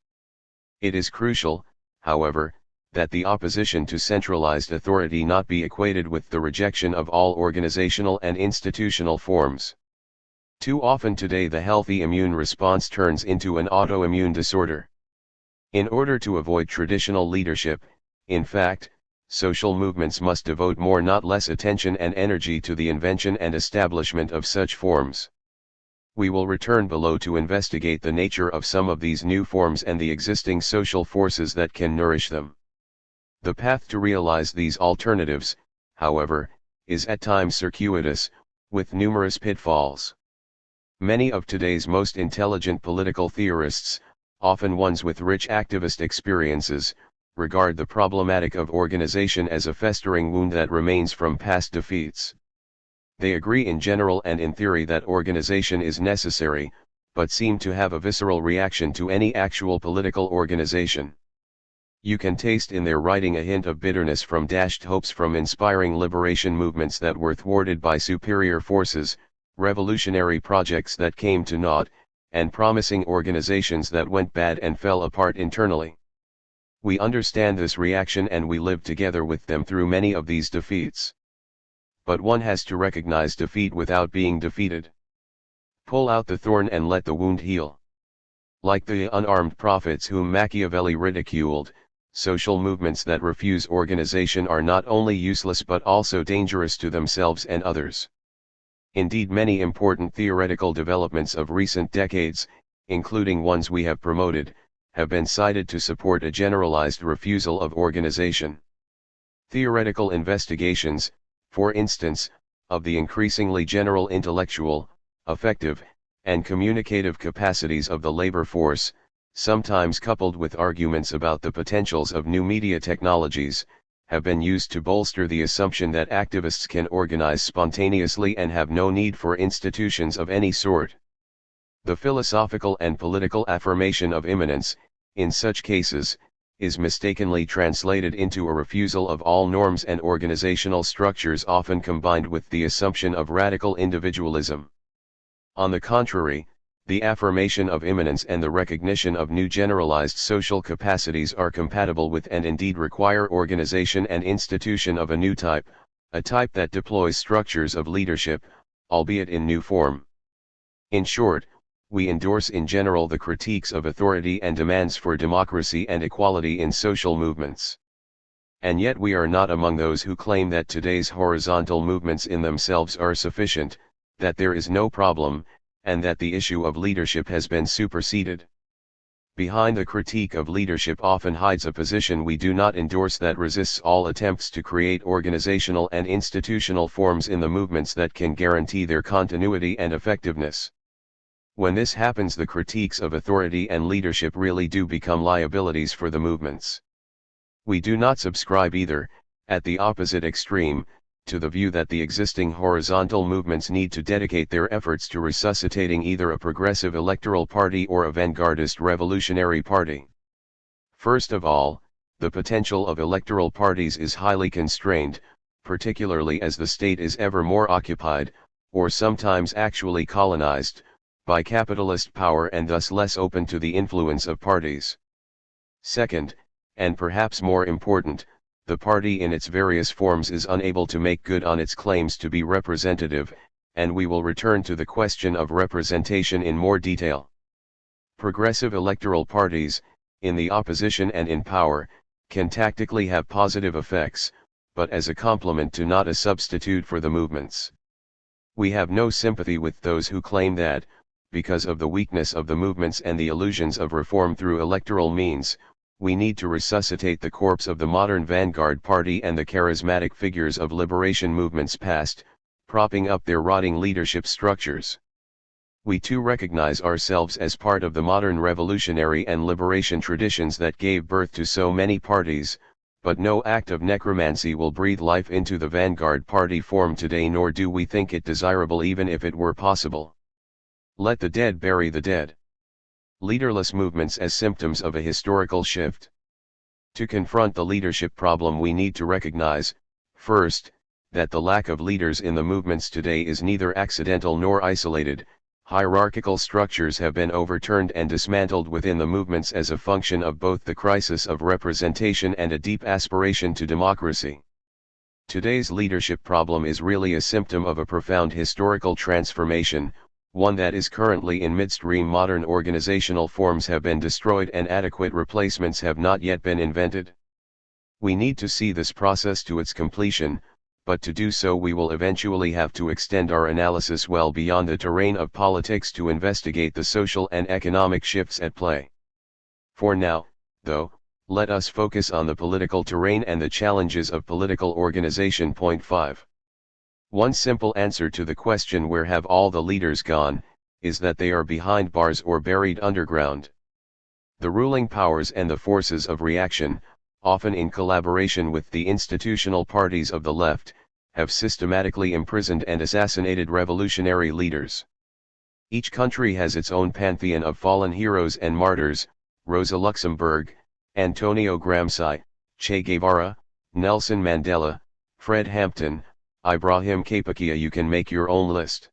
It is crucial, however, that the opposition to centralized authority not be equated with the rejection of all organizational and institutional forms. Too often today the healthy immune response turns into an autoimmune disorder. In order to avoid traditional leadership, in fact, social movements must devote more not less attention and energy to the invention and establishment of such forms. We will return below to investigate the nature of some of these new forms and the existing social forces that can nourish them. The path to realize these alternatives, however, is at times circuitous, with numerous pitfalls. Many of today's most intelligent political theorists, often ones with rich activist experiences, regard the problematic of organization as a festering wound that remains from past defeats. They agree in general and in theory that organization is necessary, but seem to have a visceral reaction to any actual political organization. You can taste in their writing a hint of bitterness from dashed hopes from inspiring liberation movements that were thwarted by superior forces, revolutionary projects that came to naught, and promising organizations that went bad and fell apart internally. We understand this reaction and we live together with them through many of these defeats. But one has to recognize defeat without being defeated. Pull out the thorn and let the wound heal. Like the unarmed prophets whom Machiavelli ridiculed, social movements that refuse organization are not only useless but also dangerous to themselves and others. Indeed, many important theoretical developments of recent decades, including ones we have promoted, have been cited to support a generalized refusal of organization. Theoretical investigations, for instance, of the increasingly general intellectual, affective, and communicative capacities of the labor force, sometimes coupled with arguments about the potentials of new media technologies, have been used to bolster the assumption that activists can organize spontaneously and have no need for institutions of any sort. The philosophical and political affirmation of immanence, in such cases, is mistakenly translated into a refusal of all norms and organizational structures, often combined with the assumption of radical individualism. On the contrary, the affirmation of immanence and the recognition of new generalized social capacities are compatible with and indeed require organization and institution of a new type, a type that deploys structures of leadership, albeit in new form. In short, we endorse in general the critiques of authority and demands for democracy and equality in social movements. And yet we are not among those who claim that today's horizontal movements in themselves are sufficient, that there is no problem, and that the issue of leadership has been superseded. Behind the critique of leadership often hides a position we do not endorse that resists all attempts to create organizational and institutional forms in the movements that can guarantee their continuity and effectiveness. When this happens, the critiques of authority and leadership really do become liabilities for the movements. We do not subscribe either, at the opposite extreme, to the view that the existing horizontal movements need to dedicate their efforts to resuscitating either a progressive electoral party or a vanguardist revolutionary party. First of all, the potential of electoral parties is highly constrained, particularly as the state is ever more occupied, or sometimes actually colonized, by capitalist power and thus less open to the influence of parties. Second, and perhaps more important, the party in its various forms is unable to make good on its claims to be representative, and we will return to the question of representation in more detail. Progressive electoral parties, in the opposition and in power, can tactically have positive effects, but as a complement to, not a substitute for, the movements. We have no sympathy with those who claim that, because of the weakness of the movements and the illusions of reform through electoral means, we need to resuscitate the corpse of the modern vanguard party and the charismatic figures of liberation movements past, propping up their rotting leadership structures. We too recognize ourselves as part of the modern revolutionary and liberation traditions that gave birth to so many parties, but no act of necromancy will breathe life into the vanguard party form today, nor do we think it desirable even if it were possible. Let the dead bury the dead. Leaderless movements as symptoms of a historical shift. To confront the leadership problem, we need to recognize, first, that the lack of leaders in the movements today is neither accidental nor isolated. Hierarchical structures have been overturned and dismantled within the movements as a function of both the crisis of representation and a deep aspiration to democracy. Today's leadership problem is really a symptom of a profound historical transformation, one that is currently in midstream. Modern organizational forms have been destroyed and adequate replacements have not yet been invented. We need to see this process to its completion, but to do so we will eventually have to extend our analysis well beyond the terrain of politics to investigate the social and economic shifts at play. For now, though, let us focus on the political terrain and the challenges of political organization. Point 5. One simple answer to the question, where have all the leaders gone, is that they are behind bars or buried underground. The ruling powers and the forces of reaction, often in collaboration with the institutional parties of the left, have systematically imprisoned and assassinated revolutionary leaders. Each country has its own pantheon of fallen heroes and martyrs: Rosa Luxemburg, Antonio Gramsci, Che Guevara, Nelson Mandela, Fred Hampton, Ibrahim Kapakaya. You can make your own list.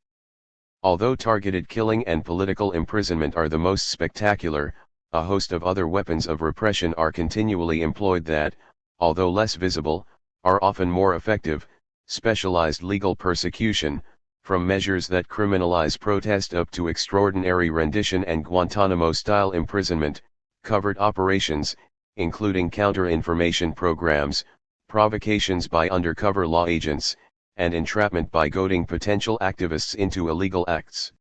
Although targeted killing and political imprisonment are the most spectacular, a host of other weapons of repression are continually employed that, although less visible, are often more effective. Specialized legal persecution, from measures that criminalize protest up to extraordinary rendition and Guantanamo-style imprisonment; covert operations, including counter-information programs, provocations by undercover law agents, and entrapment by goading potential activists into illegal acts;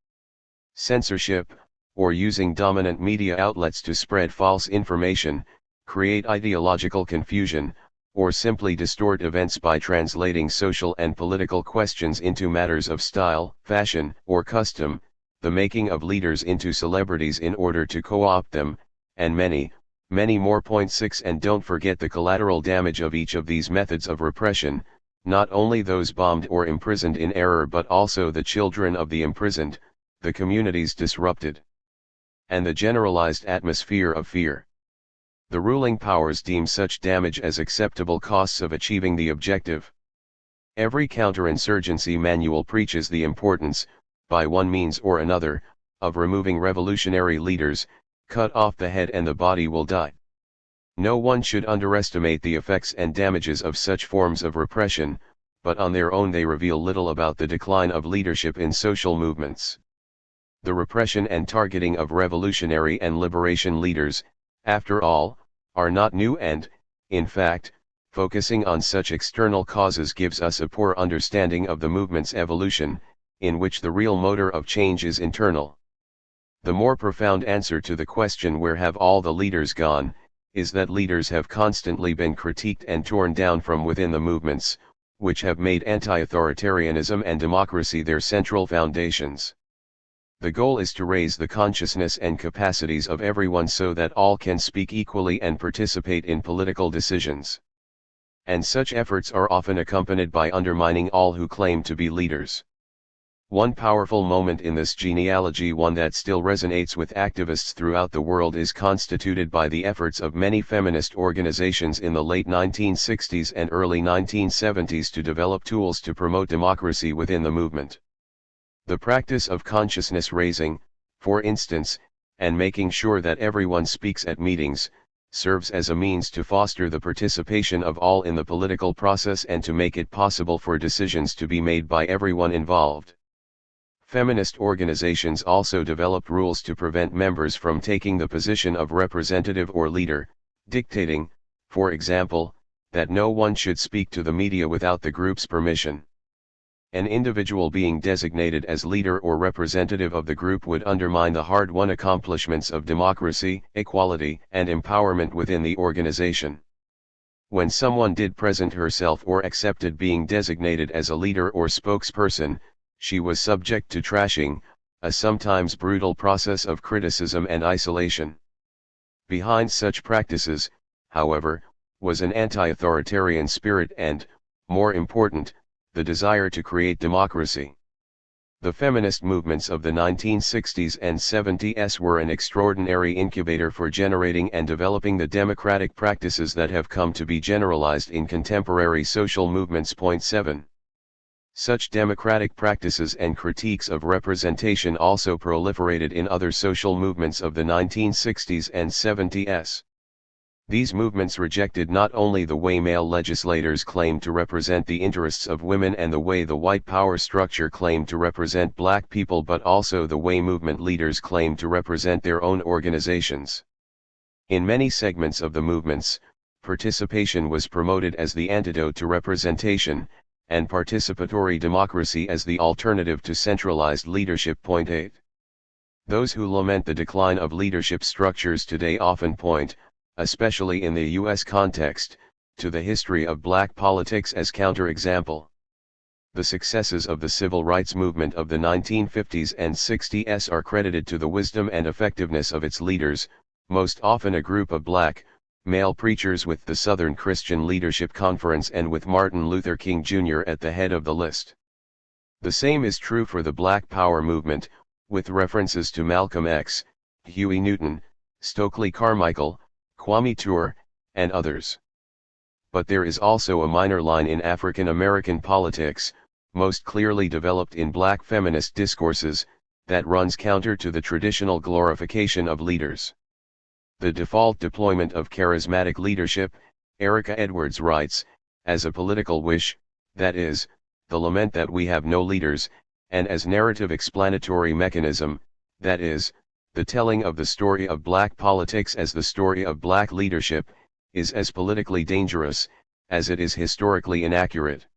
censorship, or using dominant media outlets to spread false information, create ideological confusion, or simply distort events by translating social and political questions into matters of style, fashion, or custom; the making of leaders into celebrities in order to co-opt them, and many, many more. Point 6. And don't forget the collateral damage of each of these methods of repression, not only those bombed or imprisoned in error but also the children of the imprisoned, the communities disrupted, and the generalized atmosphere of fear. The ruling powers deem such damage as acceptable costs of achieving the objective. Every counterinsurgency manual preaches the importance, by one means or another, of removing revolutionary leaders. Cut off the head and the body will die. No one should underestimate the effects and damages of such forms of repression, but on their own they reveal little about the decline of leadership in social movements. The repression and targeting of revolutionary and liberation leaders, after all, are not new and, in fact, focusing on such external causes gives us a poor understanding of the movement's evolution, in which the real motor of change is internal. The more profound answer to the question where have all the leaders gone, is that leaders have constantly been critiqued and torn down from within the movements, which have made anti-authoritarianism and democracy their central foundations. The goal is to raise the consciousness and capacities of everyone so that all can speak equally and participate in political decisions. And such efforts are often accompanied by undermining all who claim to be leaders. One powerful moment in this genealogy, one that still resonates with activists throughout the world, is constituted by the efforts of many feminist organizations in the late 1960s and early 1970s to develop tools to promote democracy within the movement. The practice of consciousness raising, for instance, and making sure that everyone speaks at meetings, serves as a means to foster the participation of all in the political process and to make it possible for decisions to be made by everyone involved. Feminist organizations also developed rules to prevent members from taking the position of representative or leader, dictating, for example, that no one should speak to the media without the group's permission. An individual being designated as leader or representative of the group would undermine the hard-won accomplishments of democracy, equality, and empowerment within the organization. When someone did present herself or accepted being designated as a leader or spokesperson, she was subject to trashing, a sometimes brutal process of criticism and isolation. Behind such practices, however, was an anti-authoritarian spirit and, more important, the desire to create democracy. The feminist movements of the 1960s and 70s were an extraordinary incubator for generating and developing the democratic practices that have come to be generalized in contemporary social movements. Point 7. Such democratic practices and critiques of representation also proliferated in other social movements of the 1960s and 70s. These movements rejected not only the way male legislators claimed to represent the interests of women and the way the white power structure claimed to represent black people, but also the way movement leaders claimed to represent their own organizations. In many segments of the movements, participation was promoted as the antidote to representation, and participatory democracy as the alternative to centralized leadership. Point 8. Those who lament the decline of leadership structures today often point, especially in the U.S. context, to the history of black politics as counterexample. The successes of the civil rights movement of the 1950s and 60s are credited to the wisdom and effectiveness of its leaders, most often a group of black, male preachers with the Southern Christian Leadership Conference and with Martin Luther King Jr. at the head of the list. The same is true for the Black Power movement, with references to Malcolm X, Huey Newton, Stokely Carmichael, Kwame Ture, and others. But there is also a minor line in African American politics, most clearly developed in black feminist discourses, that runs counter to the traditional glorification of leaders. The default deployment of charismatic leadership, Erica Edwards writes, as a political wish, that is, the lament that we have no leaders, and as narrative explanatory mechanism, that is, the telling of the story of black politics as the story of black leadership, is as politically dangerous, as it is historically inaccurate.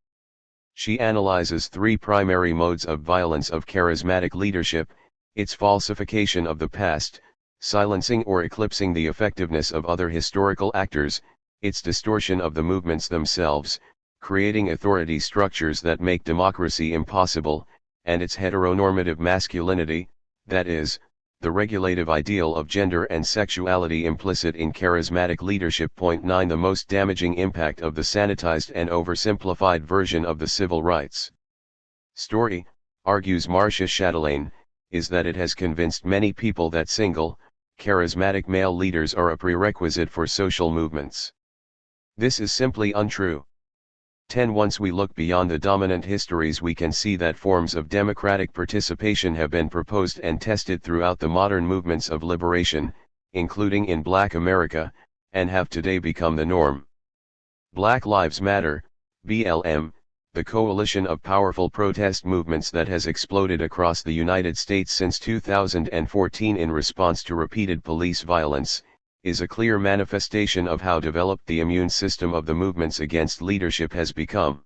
She analyzes three primary modes of violence of charismatic leadership: its falsification of the past, silencing or eclipsing the effectiveness of other historical actors, its distortion of the movements themselves, creating authority structures that make democracy impossible, and its heteronormative masculinity, that is, the regulative ideal of gender and sexuality implicit in charismatic leadership. Point 9. The most damaging impact of the sanitized and oversimplified version of the civil rights story, argues Marcia Chatelain, is that it has convinced many people that single, charismatic male leaders are a prerequisite for social movements. This is simply untrue. 10. Once we look beyond the dominant histories, we can see that forms of democratic participation have been proposed and tested throughout the modern movements of liberation, including in Black America, and have today become the norm. Black Lives Matter, BLM, the coalition of powerful protest movements that has exploded across the United States since 2014 in response to repeated police violence, is a clear manifestation of how developed the immune system of the movements against leadership has become.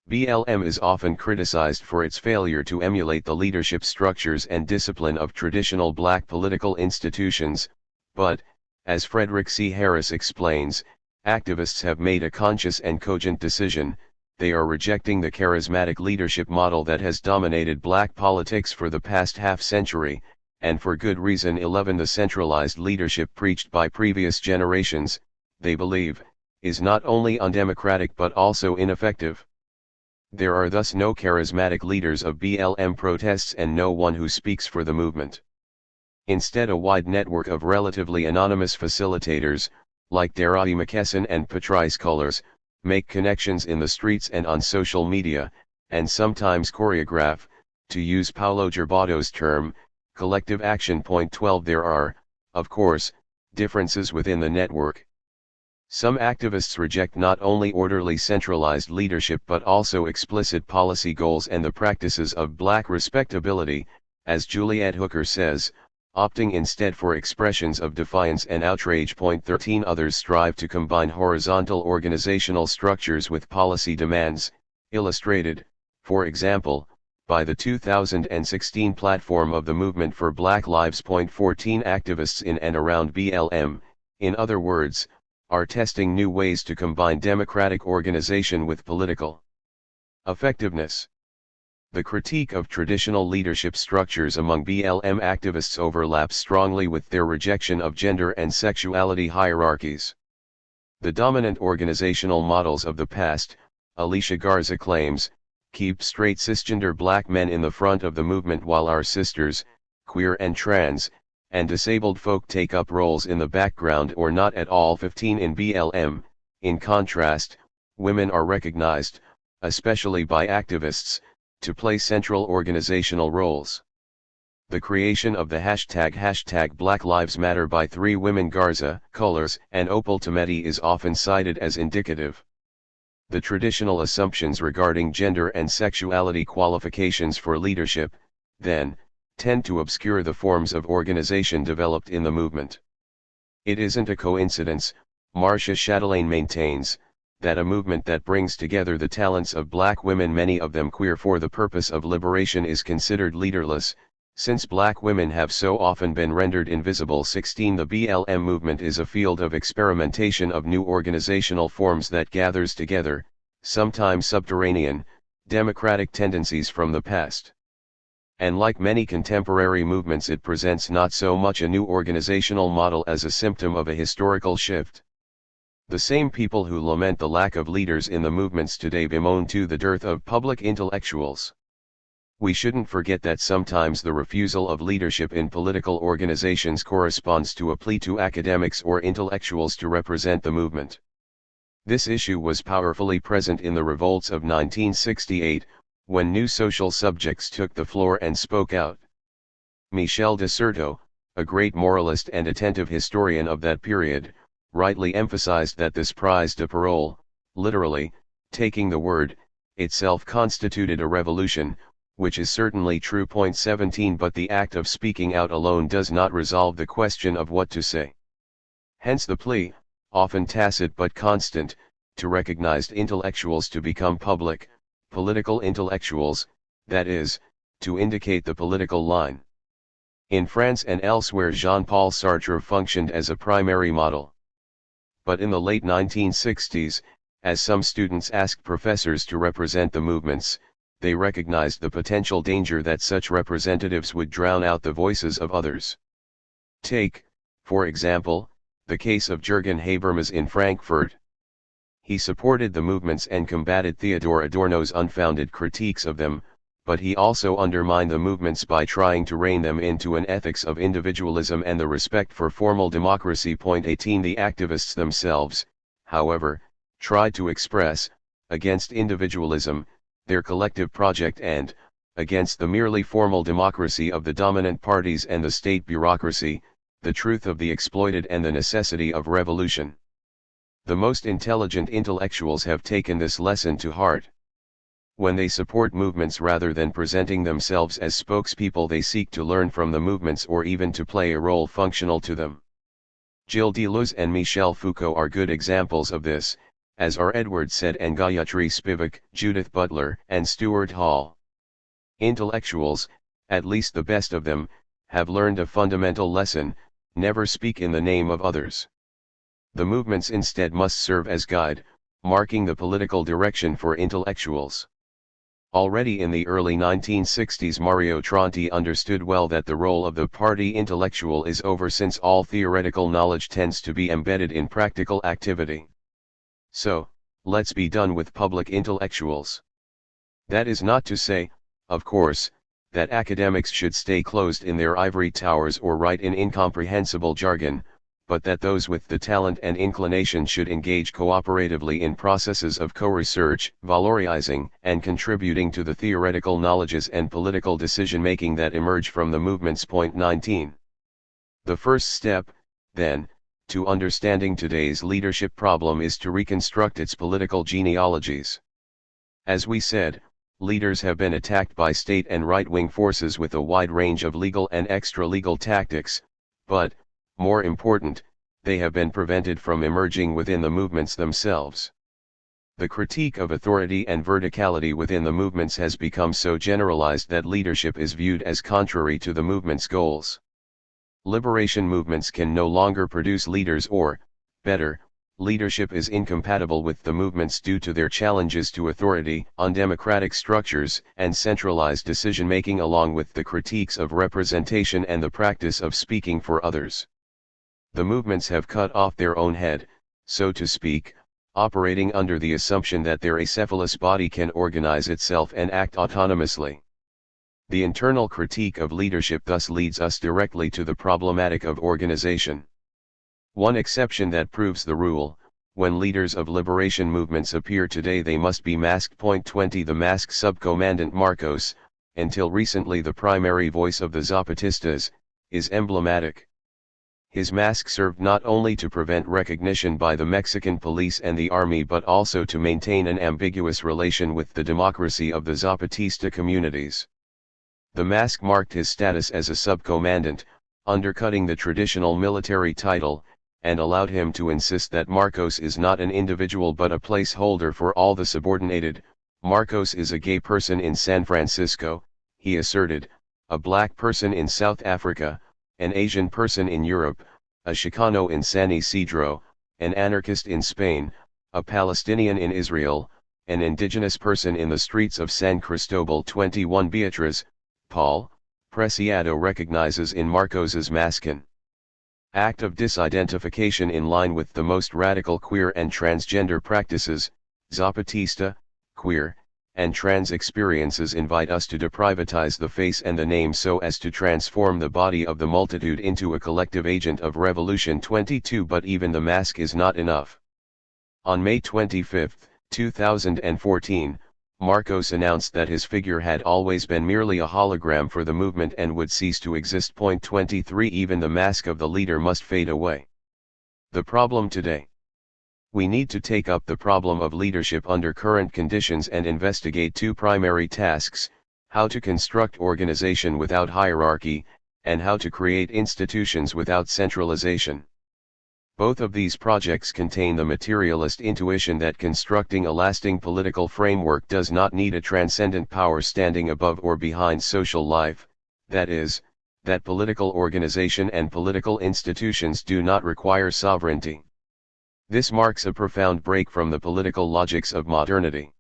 BLM is often criticized for its failure to emulate the leadership structures and discipline of traditional black political institutions, but, as Frederick C. Harris explains, activists have made a conscious and cogent decision. They are rejecting the charismatic leadership model that has dominated black politics for the past half-century, and for good reason. 11 The centralized leadership preached by previous generations, they believe, is not only undemocratic but also ineffective. There are thus no charismatic leaders of BLM protests and no one who speaks for the movement. Instead, a wide network of relatively anonymous facilitators, like Darai McKesson and Patrice Cullors, make connections in the streets and on social media, and sometimes choreograph, to use Paulo Gerbaudo's term, collective action. 12 There are, of course, differences within the network. Some activists reject not only orderly centralized leadership but also explicit policy goals and the practices of black respectability, as Juliet Hooker says, opting instead for expressions of defiance and outrage. 13 Others strive to combine horizontal organizational structures with policy demands, illustrated, for example, by the 2016 platform of the Movement for Black Lives. 14 Activists in and around BLM, in other words, are testing new ways to combine democratic organization with political effectiveness. The critique of traditional leadership structures among BLM activists overlaps strongly with their rejection of gender and sexuality hierarchies. The dominant organizational models of the past, Alicia Garza claims, keep straight cisgender black men in the front of the movement while our sisters, queer and trans, and disabled folk take up roles in the background or not at all. 15 In BLM, in contrast, women are recognized, especially by activists, to play central organizational roles. The creation of the hashtag Black Lives Matter by 3 women, Garza, Cullors, and Opal Tometi, is often cited as indicative. The traditional assumptions regarding gender and sexuality qualifications for leadership, then, tend to obscure the forms of organization developed in the movement. It isn't a coincidence, Marcia Chatelain maintains, that a movement that brings together the talents of black women, many of them queer, for the purpose of liberation is considered leaderless, since black women have so often been rendered invisible. 16 The BLM movement is a field of experimentation of new organizational forms that gathers together, sometimes subterranean, democratic tendencies from the past. And like many contemporary movements, it presents not so much a new organizational model as a symptom of a historical shift. The same people who lament the lack of leaders in the movements today bemoan too the dearth of public intellectuals. We shouldn't forget that sometimes the refusal of leadership in political organizations corresponds to a plea to academics or intellectuals to represent the movement. This issue was powerfully present in the revolts of 1968, when new social subjects took the floor and spoke out. Michel de Certeau, a great moralist and attentive historian of that period, rightly emphasized that this prise de parole, literally, taking the word, itself constituted a revolution, which is certainly true. 17 But the act of speaking out alone does not resolve the question of what to say. Hence the plea, often tacit but constant, to recognized intellectuals to become public, political intellectuals, that is, to indicate the political line. In France and elsewhere, Jean-Paul Sartre functioned as a primary model. But in the late 1960s, as some students asked professors to represent the movements, they recognized the potential danger that such representatives would drown out the voices of others. Take, for example, the case of Jürgen Habermas in Frankfurt. He supported the movements and combated Theodor Adorno's unfounded critiques of them, but he also undermined the movements by trying to rein them into an ethics of individualism and the respect for formal democracy. 18 The activists themselves, however, tried to express, against individualism, their collective project and, against the merely formal democracy of the dominant parties and the state bureaucracy, the truth of the exploited and the necessity of revolution. The most intelligent intellectuals have taken this lesson to heart. When they support movements rather than presenting themselves as spokespeople, they seek to learn from the movements or even to play a role functional to them. Gilles Deleuze and Michel Foucault are good examples of this, as R. Edwards said, and Gayatri Spivak, Judith Butler, and Stuart Hall. Intellectuals, at least the best of them, have learned a fundamental lesson: never speak in the name of others. The movements instead must serve as guide, marking the political direction for intellectuals. Already in the early 1960s, Mario Tronti understood well that the role of the party intellectual is over, since all theoretical knowledge tends to be embedded in practical activity. So, let's be done with public intellectuals. That is not to say, of course, that academics should stay closed in their ivory towers or write in incomprehensible jargon, but that those with the talent and inclination should engage cooperatively in processes of co-research, valorizing and contributing to the theoretical knowledges and political decision-making that emerge from the movements. Point 19. The first step, then, to understanding today's leadership problem is to reconstruct its political genealogies. As we said, leaders have been attacked by state and right-wing forces with a wide range of legal and extra-legal tactics, but, more important, they have been prevented from emerging within the movements themselves. The critique of authority and verticality within the movements has become so generalized that leadership is viewed as contrary to the movement's goals. Liberation movements can no longer produce leaders, or, better, leadership is incompatible with the movements due to their challenges to authority, undemocratic structures, and centralized decision-making, along with the critiques of representation and the practice of speaking for others. The movements have cut off their own head, so to speak, operating under the assumption that their acephalous body can organize itself and act autonomously. The internal critique of leadership thus leads us directly to the problematic of organization. One exception that proves the rule: when leaders of liberation movements appear today, they must be masked. Point 20. The masked subcommandant Marcos, until recently the primary voice of the Zapatistas, is emblematic. His mask served not only to prevent recognition by the Mexican police and the army, but also to maintain an ambiguous relation with the democracy of the Zapatista communities. The mask marked his status as a subcommandant, undercutting the traditional military title, and allowed him to insist that Marcos is not an individual but a placeholder for all the subordinated. Marcos is a gay person in San Francisco, he asserted, a black person in South Africa, an Asian person in Europe, a Chicano in San Isidro, an anarchist in Spain, a Palestinian in Israel, an indigenous person in the streets of San Cristobal. 21. Beatriz, Paul, Preciado recognizes in Marcos's maskin act of disidentification in line with the most radical queer and transgender practices. Zapatista, queer, and trans experiences invite us to deprivatize the face and the name so as to transform the body of the multitude into a collective agent of revolution. 22. But even the mask is not enough. On May 25, 2014, Marcos announced that his figure had always been merely a hologram for the movement and would cease to exist. Point 23. Even the mask of the leader must fade away. The problem today. We need to take up the problem of leadership under current conditions and investigate two primary tasks: how to construct organization without hierarchy, and how to create institutions without centralization. Both of these projects contain the materialist intuition that constructing a lasting political framework does not need a transcendent power standing above or behind social life, that is, that political organization and political institutions do not require sovereignty. This marks a profound break from the political logics of modernity.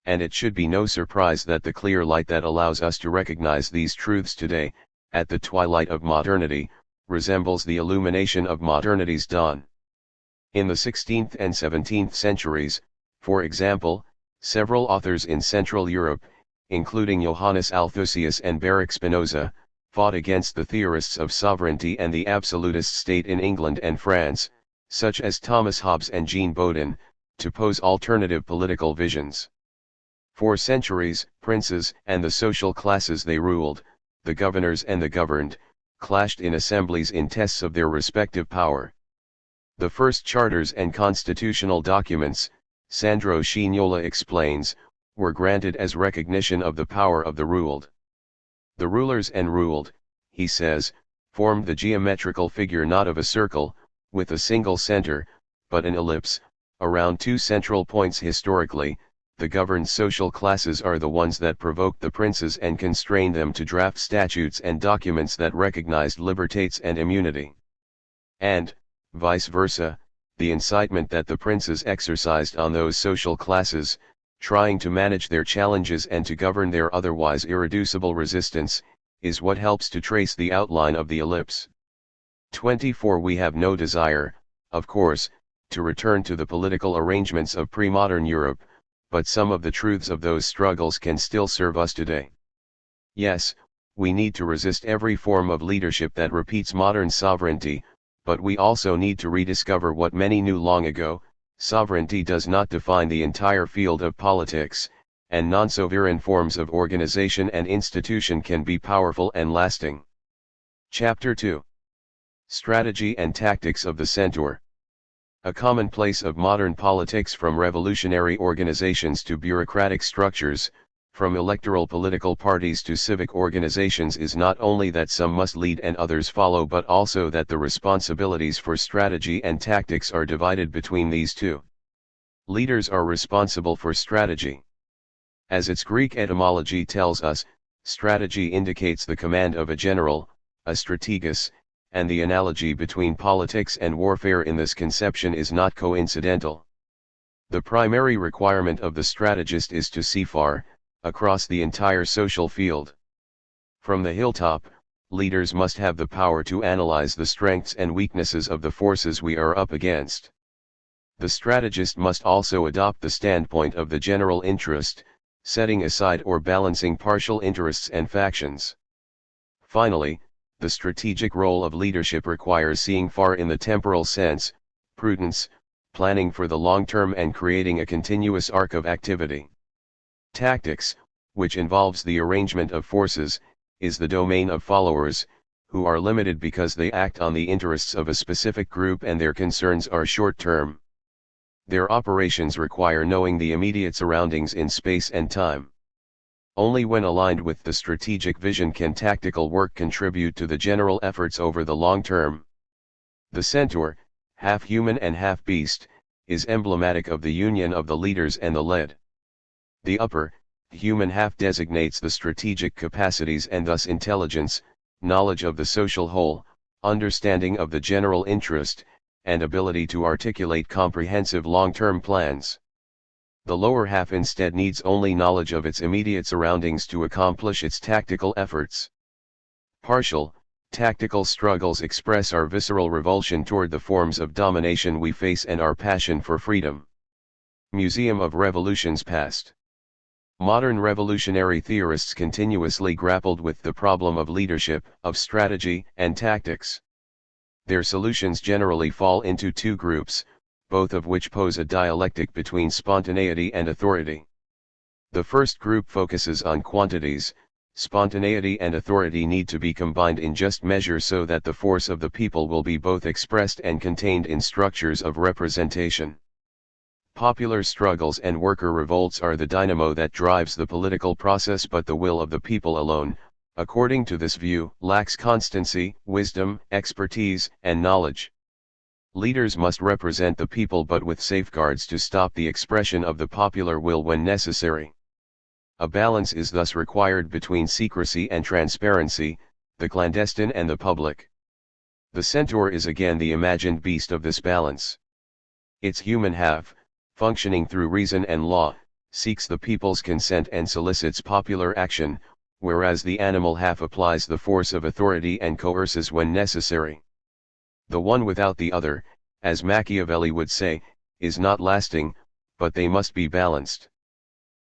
And it should be no surprise that the clear light that allows us to recognize these truths today, at the twilight of modernity, resembles the illumination of modernity's dawn. In the 16th and 17th centuries, for example, several authors in Central Europe, including Johannes Althusius and Baruch Spinoza, fought against the theorists of sovereignty and the absolutist state in England and France, such as Thomas Hobbes and Jean Bodin, to pose alternative political visions. For centuries, princes and the social classes they ruled, the governors and the governed, clashed in assemblies in tests of their respective power. The first charters and constitutional documents, Sandro Scignola explains, were granted as recognition of the power of the ruled. The rulers and ruled, he says, formed the geometrical figure not of a circle, with a single center, but an ellipse, Around two central points historically, the governed social classes are the ones that provoked the princes and constrained them to draft statutes and documents that recognized libertates and immunity. And, vice versa, the incitement that the princes exercised on those social classes, trying to manage their challenges and to govern their otherwise irreducible resistance, is what helps to trace the outline of the ellipse. 24. We have no desire, of course, to return to the political arrangements of pre-modern Europe, but some of the truths of those struggles can still serve us today. Yes, we need to resist every form of leadership that repeats modern sovereignty, but we also need to rediscover what many knew long ago: sovereignty does not define the entire field of politics, and non-sovereign forms of organization and institution can be powerful and lasting. Chapter 2. Strategy and Tactics of the Centaur. A commonplace of modern politics, from revolutionary organizations to bureaucratic structures, from electoral political parties to civic organizations, is not only that some must lead and others follow, but also that the responsibilities for strategy and tactics are divided between these two. Leaders are responsible for strategy. As its Greek etymology tells us, strategy indicates the command of a general, a strategos, and the analogy between politics and warfare in this conception is not coincidental. The primary requirement of the strategist is to see far, across the entire social field. From the hilltop, leaders must have the power to analyze the strengths and weaknesses of the forces we are up against. The strategist must also adopt the standpoint of the general interest, setting aside or balancing partial interests and factions. Finally, the strategic role of leadership requires seeing far in the temporal sense, prudence, planning for the long term, and creating a continuous arc of activity. Tactics, which involves the arrangement of forces, is the domain of followers, who are limited because they act on the interests of a specific group and their concerns are short-term. Their operations require knowing the immediate surroundings in space and time. Only when aligned with the strategic vision can tactical work contribute to the general efforts over the long term. The centaur, half human and half beast, is emblematic of the union of the leaders and the led. The upper, human half designates the strategic capacities and thus intelligence, knowledge of the social whole, understanding of the general interest, and ability to articulate comprehensive long-term plans. The lower half instead needs only knowledge of its immediate surroundings to accomplish its tactical efforts. Partial, tactical struggles express our visceral revulsion toward the forms of domination we face and our passion for freedom. Museum of Revolutions Past. Modern revolutionary theorists continuously grappled with the problem of leadership, of strategy, and tactics. Their solutions generally fall into two groups, both of which pose a dialectic between spontaneity and authority. The first group focuses on quantities. Spontaneity and authority need to be combined in just measure so that the force of the people will be both expressed and contained in structures of representation. Popular struggles and worker revolts are the dynamo that drives the political process, but the will of the people alone, according to this view, lacks constancy, wisdom, expertise, and knowledge. Leaders must represent the people, but with safeguards to stop the expression of the popular will when necessary. A balance is thus required between secrecy and transparency, the clandestine and the public. The centaur is again the imagined beast of this balance. Its human half, functioning through reason and law, seeks the people's consent and solicits popular action, whereas the animal half applies the force of authority and coerces when necessary. The one without the other, as Machiavelli would say, is not lasting, but they must be balanced.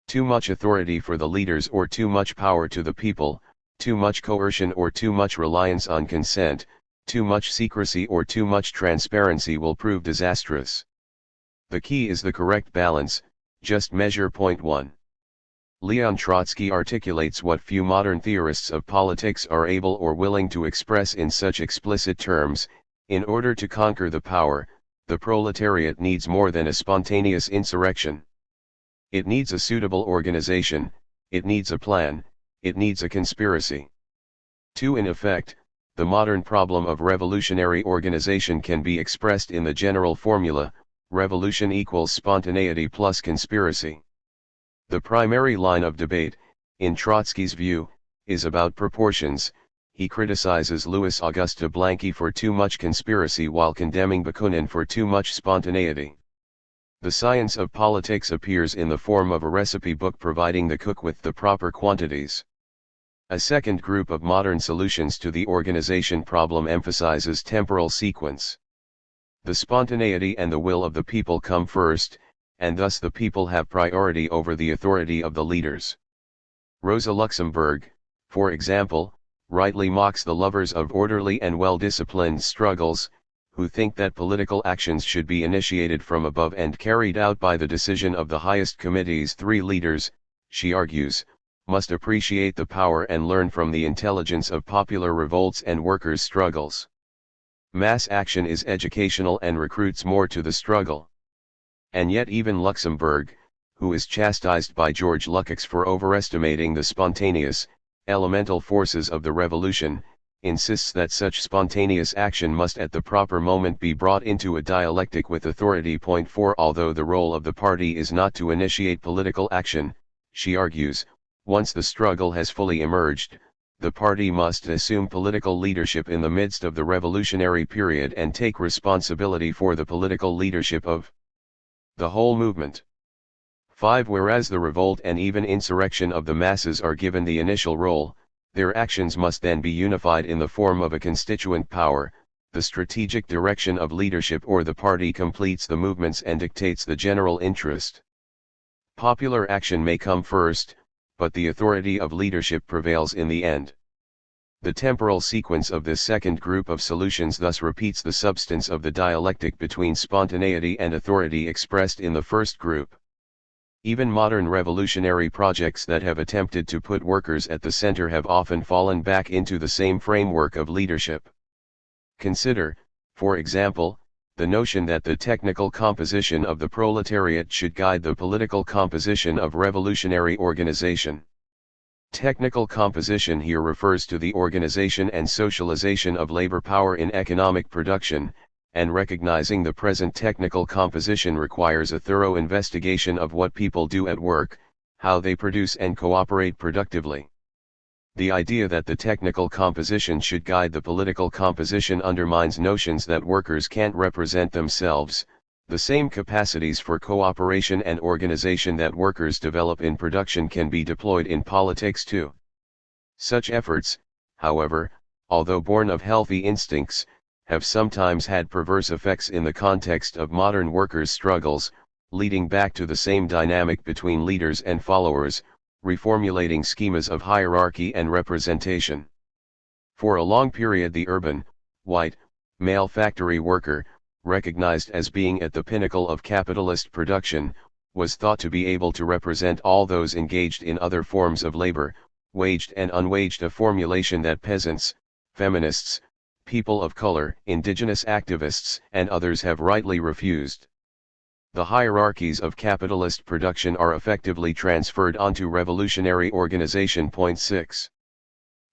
Too much authority for the leaders or too much power to the people, too much coercion or too much reliance on consent, too much secrecy or too much transparency will prove disastrous. The key is the correct balance, just measure. Point 1. Leon Trotsky articulates what few modern theorists of politics are able or willing to express in such explicit terms: in order to conquer the power, the proletariat needs more than a spontaneous insurrection. It needs a suitable organization, it needs a plan, it needs a conspiracy. In effect, the modern problem of revolutionary organization can be expressed in the general formula: revolution equals spontaneity plus conspiracy. The primary line of debate, in Trotsky's view, is about proportions. He criticizes Louis Auguste Blanqui for too much conspiracy while condemning Bakunin for too much spontaneity. The science of politics appears in the form of a recipe book providing the cook with the proper quantities. A second group of modern solutions to the organization problem emphasizes temporal sequence. The spontaneity and the will of the people come first, and thus the people have priority over the authority of the leaders. Rosa Luxemburg, for example, rightly mocks the lovers of orderly and well-disciplined struggles, who think that political actions should be initiated from above and carried out by the decision of the highest committees. 3 leaders, she argues, must appreciate the power and learn from the intelligence of popular revolts and workers' struggles. Mass action is educational and recruits more to the struggle. And yet even Luxemburg, who is chastised by George Lukács for overestimating the spontaneous, elemental forces of the revolution, insists that such spontaneous action must at the proper moment be brought into a dialectic with authority. 4 Although the role of the party is not to initiate political action, she argues, once the struggle has fully emerged, the party must assume political leadership in the midst of the revolutionary period and take responsibility for the political leadership of the whole movement. 5 Whereas the revolt and even insurrection of the masses are given the initial role, their actions must then be unified in the form of a constituent power. The strategic direction of leadership or the party completes the movements and dictates the general interest. Popular action may come first, but the authority of leadership prevails in the end. The temporal sequence of this second group of solutions thus repeats the substance of the dialectic between spontaneity and authority expressed in the first group. Even modern revolutionary projects that have attempted to put workers at the center have often fallen back into the same framework of leadership. Consider, for example, the notion that the technical composition of the proletariat should guide the political composition of revolutionary organization. Technical composition here refers to the organization and socialization of labor power in economic production, and recognizing the present technical composition requires a thorough investigation of what people do at work, how they produce and cooperate productively. The idea that the technical composition should guide the political composition undermines notions that workers can't represent themselves. The same capacities for cooperation and organization that workers develop in production can be deployed in politics too. Such efforts, however, although born of healthy instincts, have sometimes had perverse effects in the context of modern workers' struggles, leading back to the same dynamic between leaders and followers, reformulating schemas of hierarchy and representation. For a long period the urban, white, male factory worker, recognized as being at the pinnacle of capitalist production, was thought to be able to represent all those engaged in other forms of labor, waged and unwaged, a formulation that peasants, feminists, people of color, indigenous activists, and others have rightly refused. The hierarchies of capitalist production are effectively transferred onto revolutionary organization. 6.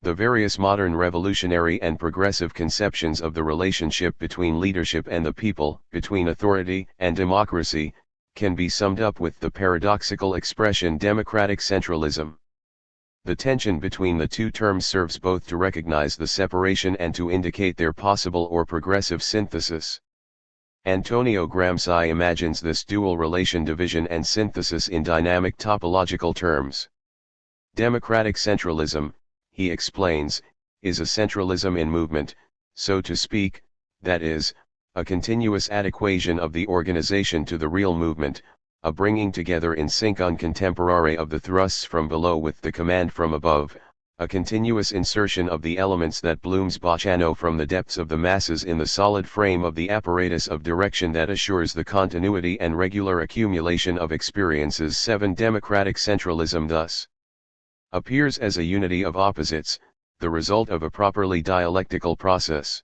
The various modern revolutionary and progressive conceptions of the relationship between leadership and the people, between authority and democracy, can be summed up with the paradoxical expression democratic centralism. The tension between the two terms serves both to recognize the separation and to indicate their possible or progressive synthesis. Antonio Gramsci imagines this dual relation, division and synthesis, in dynamic topological terms. Democratic centralism, he explains, is a centralism in movement, so to speak, that is, a continuous adequation of the organization to the real movement, a bringing together in sync on contemporary of the thrusts from below with the command from above, a continuous insertion of the elements that blooms Bacciano from the depths of the masses in the solid frame of the apparatus of direction that assures the continuity and regular accumulation of experiences. 7. Democratic centralism thus appears as a unity of opposites, the result of a properly dialectical process.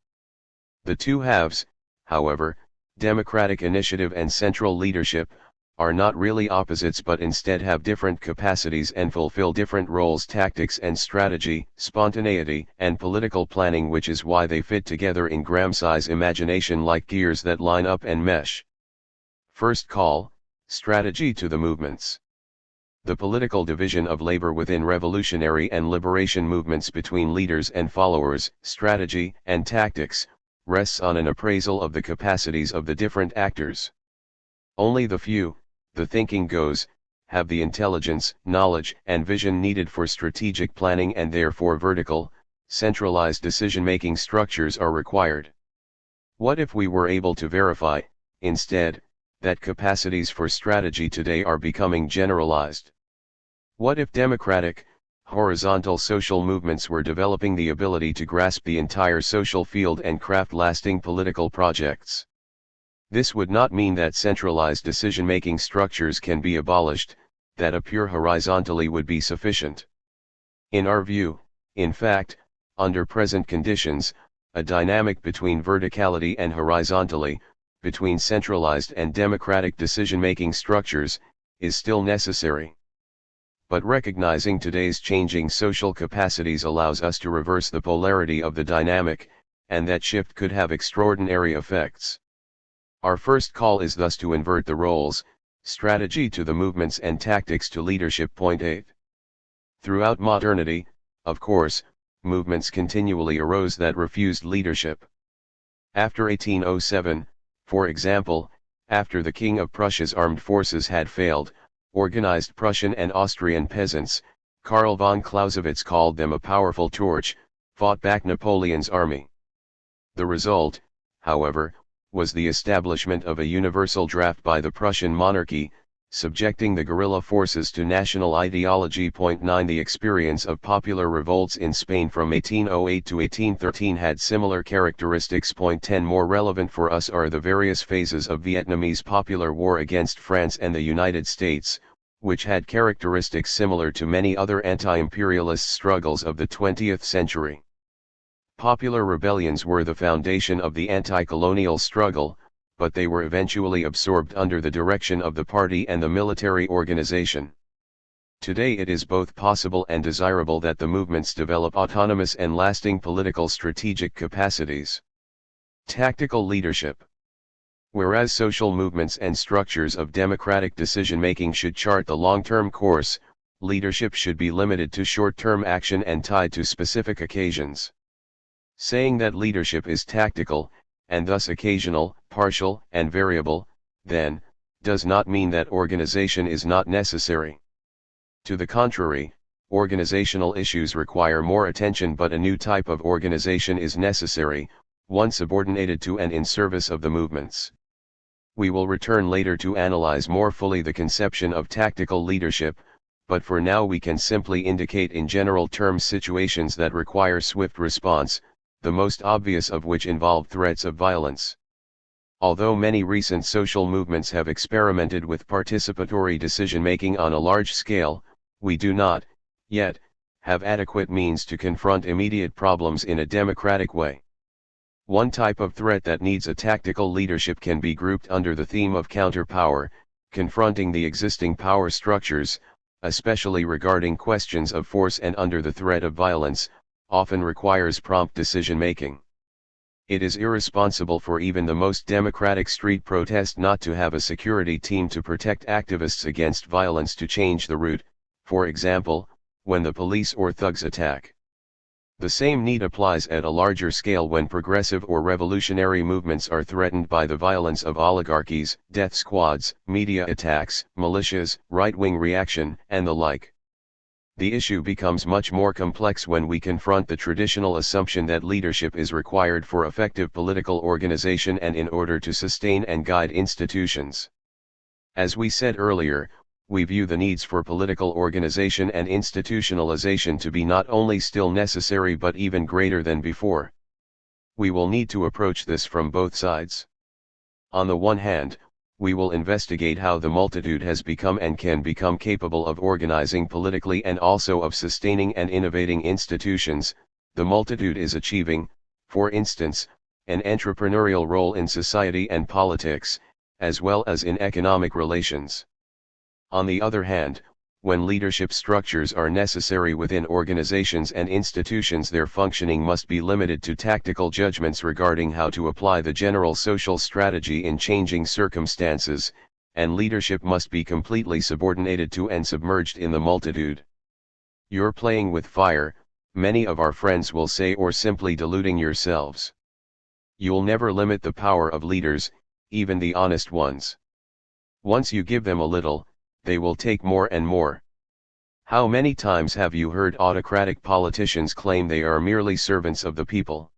The two halves, however, democratic initiative and central leadership, are not really opposites but instead have different capacities and fulfill different roles: tactics and strategy, spontaneity and political planning, which is why they fit together in Gramsci's imagination like gears that line up and mesh. First call, strategy to the movements. The political division of labor within revolutionary and liberation movements between leaders and followers, strategy and tactics, rests on an appraisal of the capacities of the different actors. Only the few, the thinking goes, have the intelligence, knowledge, and vision needed for strategic planning, and therefore vertical, centralized decision-making structures are required. What if we were able to verify, instead, that capacities for strategy today are becoming generalized? What if democratic, horizontal social movements were developing the ability to grasp the entire social field and craft lasting political projects? This would not mean that centralized decision-making structures can be abolished, that a pure horizontally would be sufficient. In our view, in fact, under present conditions, a dynamic between verticality and horizontally, between centralized and democratic decision-making structures, is still necessary. But recognizing today's changing social capacities allows us to reverse the polarity of the dynamic, and that shift could have extraordinary effects. Our first call is thus to invert the roles, strategy to the movements and tactics to leadership. Point 8. Throughout modernity, of course, movements continually arose that refused leadership. After 1807, for example, after the King of Prussia's armed forces had failed, organized Prussian and Austrian peasants, Karl von Clausewitz called them a powerful torch, fought back Napoleon's army. The result, however, was the establishment of a universal draft by the Prussian monarchy, subjecting the guerrilla forces to national ideology. Point 9. The experience of popular revolts in Spain from 1808 to 1813 had similar characteristics. Point 10. More relevant for us are the various phases of Vietnamese popular war against France and the United States, which had characteristics similar to many other anti-imperialist struggles of the 20th century. Popular rebellions were the foundation of the anti-colonial struggle, but they were eventually absorbed under the direction of the party and the military organization. Today it is both possible and desirable that the movements develop autonomous and lasting political strategic capacities. Tactical leadership. Whereas social movements and structures of democratic decision-making should chart the long-term course, leadership should be limited to short-term action and tied to specific occasions. Saying that leadership is tactical, and thus occasional, partial, and variable, then, does not mean that organization is not necessary. To the contrary, organizational issues require more attention, but a new type of organization is necessary, one subordinated to and in service of the movements. We will return later to analyze more fully the conception of tactical leadership, but for now we can simply indicate in general terms situations that require swift response, the most obvious of which involve threats of violence. Although many recent social movements have experimented with participatory decision-making on a large scale, we do not, yet, have adequate means to confront immediate problems in a democratic way. One type of threat that needs a tactical leadership can be grouped under the theme of counterpower, confronting the existing power structures, especially regarding questions of force and under the threat of violence, often requires prompt decision-making. It is irresponsible for even the most democratic street protest not to have a security team to protect activists against violence to change the route, for example, when the police or thugs attack. The same need applies at a larger scale when progressive or revolutionary movements are threatened by the violence of oligarchies, death squads, media attacks, militias, right-wing reaction, and the like. The issue becomes much more complex when we confront the traditional assumption that leadership is required for effective political organization and in order to sustain and guide institutions. As we said earlier, we view the needs for political organization and institutionalization to be not only still necessary but even greater than before. We will need to approach this from both sides. On the one hand, we will investigate how the multitude has become and can become capable of organizing politically and also of sustaining and innovating institutions. The multitude is achieving, for instance, an entrepreneurial role in society and politics, as well as in economic relations. On the other hand, When leadership structures are necessary within organizations and institutions, their functioning must be limited to tactical judgments regarding how to apply the general social strategy in changing circumstances, and leadership must be completely subordinated to and submerged in the multitude. You're playing with fire, many of our friends will say, or simply deluding yourselves. You'll never limit the power of leaders, even the honest ones. Once you give them a little, they will take more and more. How many times have you heard autocratic politicians claim they are merely servants of the people?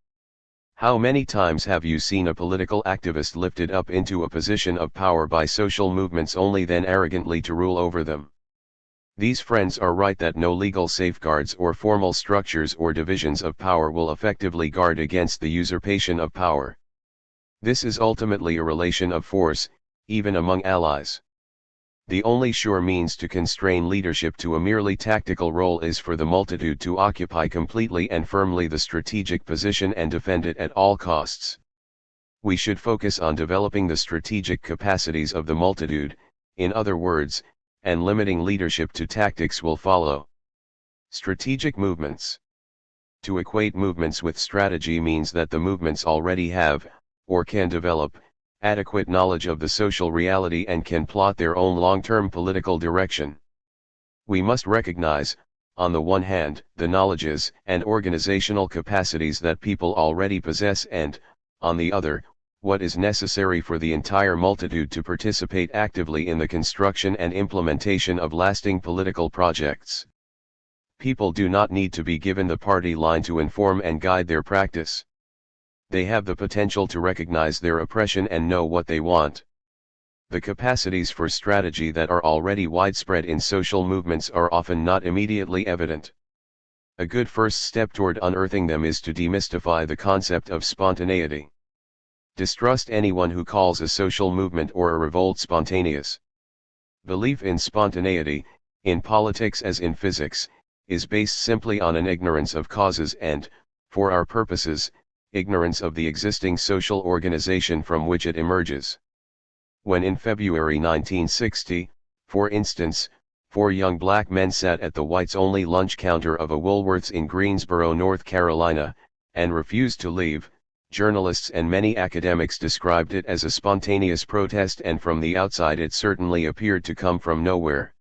How many times have you seen a political activist lifted up into a position of power by social movements only then arrogantly to rule over them? These friends are right that no legal safeguards or formal structures or divisions of power will effectively guard against the usurpation of power. This is ultimately a relation of force, even among allies. The only sure means to constrain leadership to a merely tactical role is for the multitude to occupy completely and firmly the strategic position and defend it at all costs. We should focus on developing the strategic capacities of the multitude, in other words, and limiting leadership to tactics will follow. Strategic movements. To equate movements with strategy means that the movements already have, or can develop, adequate knowledge of the social reality and can plot their own long-term political direction. We must recognize, on the one hand, the knowledges and organizational capacities that people already possess and, on the other, what is necessary for the entire multitude to participate actively in the construction and implementation of lasting political projects. People do not need to be given the party line to inform and guide their practice. They have the potential to recognize their oppression and know what they want. The capacities for strategy that are already widespread in social movements are often not immediately evident. A good first step toward unearthing them is to demystify the concept of spontaneity. Distrust anyone who calls a social movement or a revolt spontaneous. Belief in spontaneity, in politics as in physics, is based simply on an ignorance of causes and, for our purposes, ignorance of the existing social organization from which it emerges. When in February 1960, for instance, 4 young black men sat at the whites-only lunch counter of a Woolworths in Greensboro, North Carolina, and refused to leave, journalists and many academics described it as a spontaneous protest, and from the outside it certainly appeared to come from nowhere.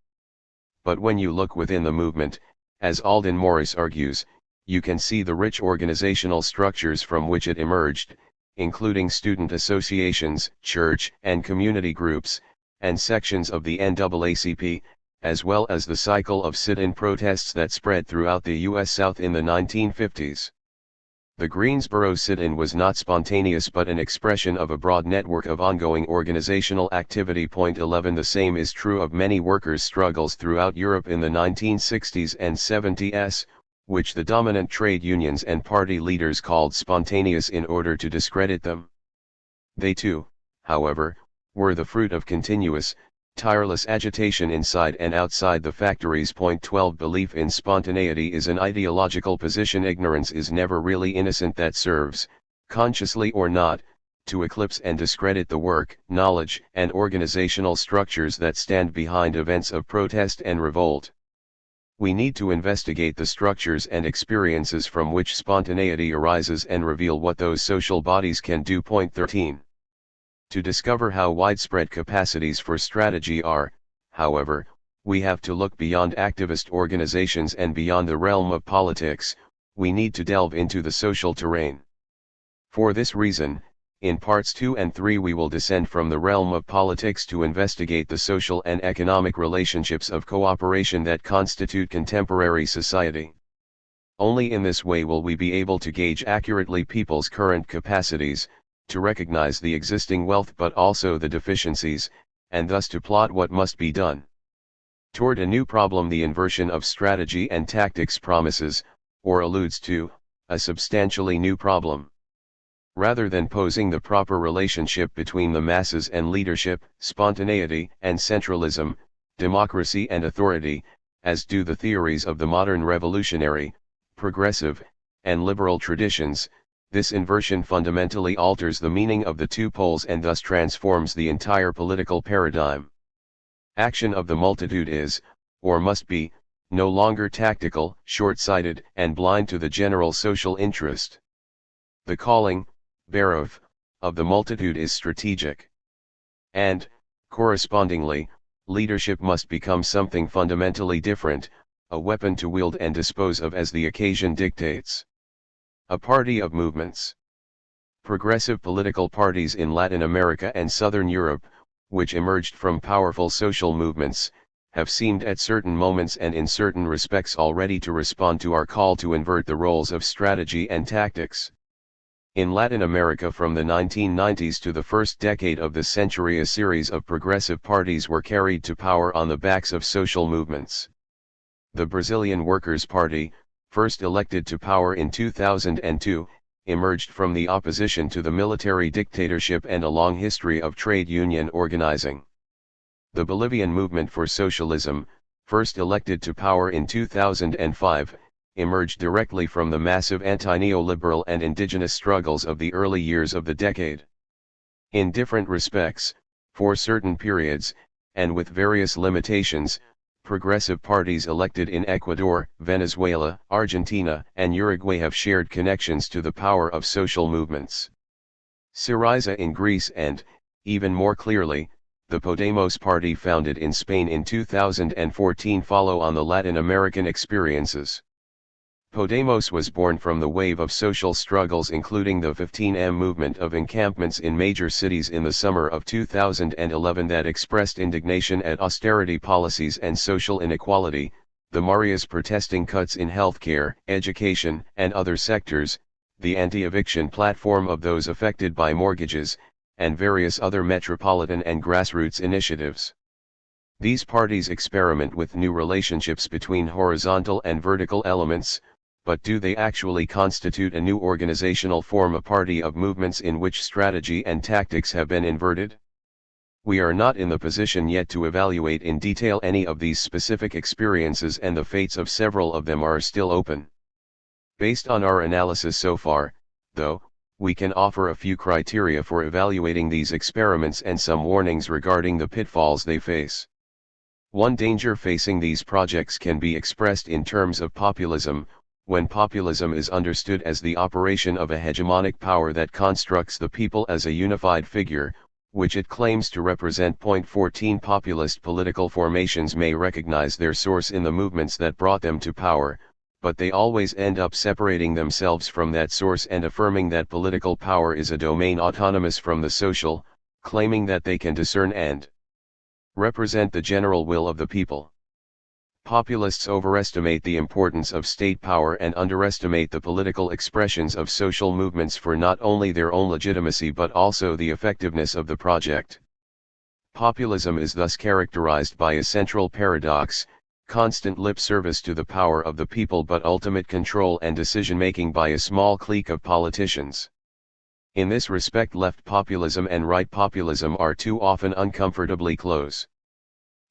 But when you look within the movement, as Alden Morris argues, you can see the rich organizational structures from which it emerged, including student associations, church and community groups, and sections of the NAACP, as well as the cycle of sit-in protests that spread throughout the U.S. South in the 1950s. The Greensboro sit-in was not spontaneous but an expression of a broad network of ongoing organizational activity. 11 The same is true of many workers' struggles throughout Europe in the 1960s and 70s, which the dominant trade unions and party leaders called spontaneous in order to discredit them. They too, however, were the fruit of continuous, tireless agitation inside and outside the factories. 12 Belief in spontaneity is an ideological position. Ignorance is never really innocent that serves, consciously or not, to eclipse and discredit the work, knowledge, and organizational structures that stand behind events of protest and revolt. We need to investigate the structures and experiences from which spontaneity arises and reveal what those social bodies can do. 13. To discover how widespread capacities for strategy are, however, we have to look beyond activist organizations and beyond the realm of politics. We need to delve into the social terrain. For this reason, in parts 2 and 3 we will descend from the realm of politics to investigate the social and economic relationships of cooperation that constitute contemporary society. Only in this way will we be able to gauge accurately people's current capacities, to recognize the existing wealth but also the deficiencies, and thus to plot what must be done. Toward a new problem. The inversion of strategy and tactics promises, or alludes to, a substantially new problem. Rather than posing the proper relationship between the masses and leadership, spontaneity and centralism, democracy and authority, as do the theories of the modern revolutionary, progressive, and liberal traditions, this inversion fundamentally alters the meaning of the two poles and thus transforms the entire political paradigm. Action of the multitude is, or must be, no longer tactical, short-sighted, and blind to the general social interest. The calling, Baroth, of the multitude is strategic. And, correspondingly, leadership must become something fundamentally different, a weapon to wield and dispose of as the occasion dictates. A party of movements. Progressive political parties in Latin America and Southern Europe, which emerged from powerful social movements, have seemed at certain moments and in certain respects already to respond to our call to invert the roles of strategy and tactics. In Latin America from the 1990s to the first decade of the century, a series of progressive parties were carried to power on the backs of social movements. The Brazilian Workers' Party, first elected to power in 2002, emerged from the opposition to the military dictatorship and a long history of trade union organizing. The Bolivian Movement for Socialism, first elected to power in 2005, emerged directly from the massive anti-neoliberal and indigenous struggles of the early years of the decade. In different respects, for certain periods, and with various limitations, progressive parties elected in Ecuador, Venezuela, Argentina, and Uruguay have shared connections to the power of social movements. Syriza in Greece and, even more clearly, the Podemos party founded in Spain in 2014 follow on the Latin American experiences. Podemos was born from the wave of social struggles including the 15M movement of encampments in major cities in the summer of 2011 that expressed indignation at austerity policies and social inequality, the Marias protesting cuts in healthcare, education, and other sectors, the anti-eviction platform of those affected by mortgages, and various other metropolitan and grassroots initiatives. These parties experiment with new relationships between horizontal and vertical elements, but do they actually constitute a new organizational form, a party of movements in which strategy and tactics have been inverted? We are not in the position yet to evaluate in detail any of these specific experiences, and the fates of several of them are still open. Based on our analysis so far, though, we can offer a few criteria for evaluating these experiments and some warnings regarding the pitfalls they face. One danger facing these projects can be expressed in terms of populism, when populism is understood as the operation of a hegemonic power that constructs the people as a unified figure, which it claims to represent. 14 Populist political formations may recognize their source in the movements that brought them to power, but they always end up separating themselves from that source and affirming that political power is a domain autonomous from the social, claiming that they can discern and represent the general will of the people. Populists overestimate the importance of state power and underestimate the political expressions of social movements for not only their own legitimacy but also the effectiveness of the project. Populism is thus characterized by a central paradox: constant lip service to the power of the people but ultimate control and decision-making by a small clique of politicians. In this respect, left populism and right populism are too often uncomfortably close.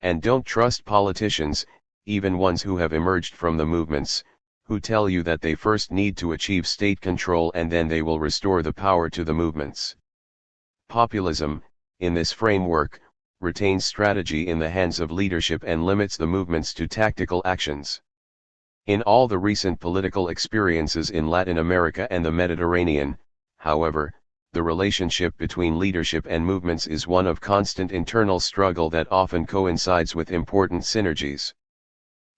And don't trust politicians, even ones who have emerged from the movements, who tell you that they first need to achieve state control and then they will restore the power to the movements. Populism, in this framework, retains strategy in the hands of leadership and limits the movements to tactical actions. In all the recent political experiences in Latin America and the Mediterranean, however, the relationship between leadership and movements is one of constant internal struggle that often coincides with important synergies.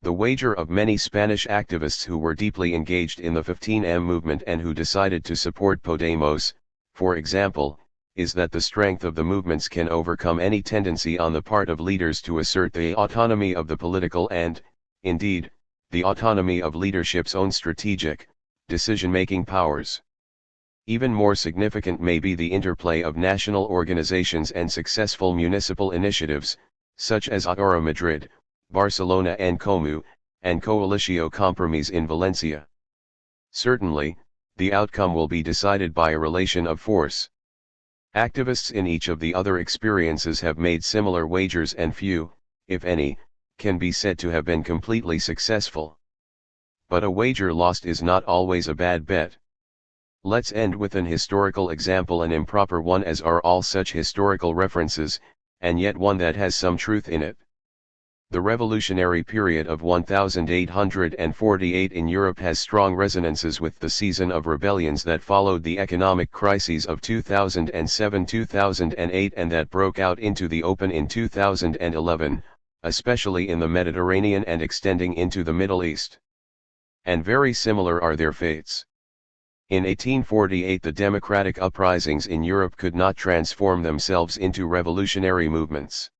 The wager of many Spanish activists who were deeply engaged in the 15M movement and who decided to support Podemos, for example, is that the strength of the movements can overcome any tendency on the part of leaders to assert the autonomy of the political and, indeed, the autonomy of leadership's own strategic, decision-making powers. Even more significant may be the interplay of national organizations and successful municipal initiatives, such as Ahora Madrid, Barcelona and Como, and Coalició Compromís in Valencia. Certainly, the outcome will be decided by a relation of force. Activists in each of the other experiences have made similar wagers and few, if any, can be said to have been completely successful. But a wager lost is not always a bad bet. Let's end with an historical example, an improper one as are all such historical references, and yet one that has some truth in it. The revolutionary period of 1848 in Europe has strong resonances with the season of rebellions that followed the economic crises of 2007-2008 and that broke out into the open in 2011, especially in the Mediterranean and extending into the Middle East. And very similar are their fates. In 1848 the democratic uprisings in Europe could not transform themselves into revolutionary movements.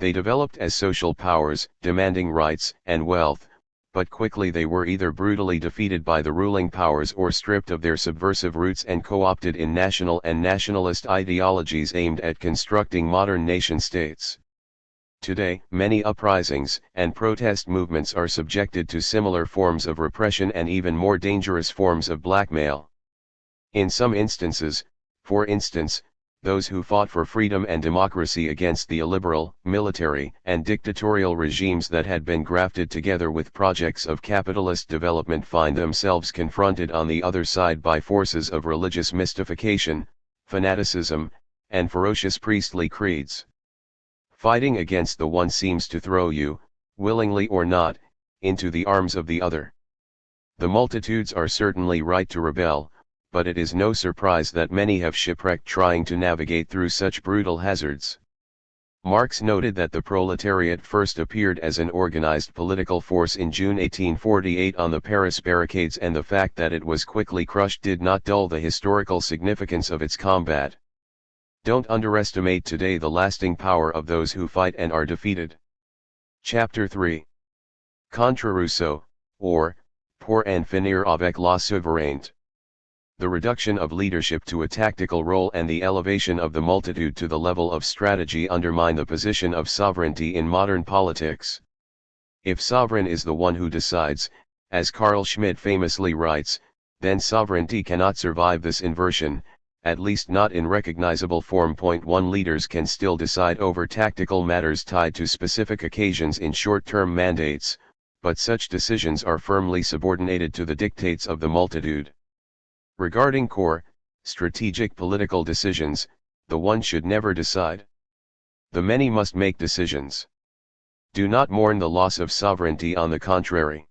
They developed as social powers, demanding rights and wealth, but quickly they were either brutally defeated by the ruling powers or stripped of their subversive roots and co-opted in national and nationalist ideologies aimed at constructing modern nation-states. Today, many uprisings and protest movements are subjected to similar forms of repression and even more dangerous forms of blackmail. In some instances, for instance, those who fought for freedom and democracy against the illiberal, military, and dictatorial regimes that had been grafted together with projects of capitalist development find themselves confronted on the other side by forces of religious mystification, fanaticism, and ferocious priestly creeds. Fighting against the one seems to throw you, willingly or not, into the arms of the other. The multitudes are certainly right to rebel, but it is no surprise that many have shipwrecked trying to navigate through such brutal hazards. Marx noted that the proletariat first appeared as an organized political force in June 1848 on the Paris barricades, and the fact that it was quickly crushed did not dull the historical significance of its combat. Don't underestimate today the lasting power of those who fight and are defeated. Chapter 3. Contre Rousseau, or, Pour en finir avec la souveraineté. The reduction of leadership to a tactical role and the elevation of the multitude to the level of strategy undermine the position of sovereignty in modern politics. If sovereign is the one who decides, as Carl Schmitt famously writes, then sovereignty cannot survive this inversion, at least not in recognizable form. 1 Leaders can still decide over tactical matters tied to specific occasions in short-term mandates, but such decisions are firmly subordinated to the dictates of the multitude. Regarding core, strategic political decisions, the one should never decide. The many must make decisions. Do not mourn the loss of sovereignty, on the contrary.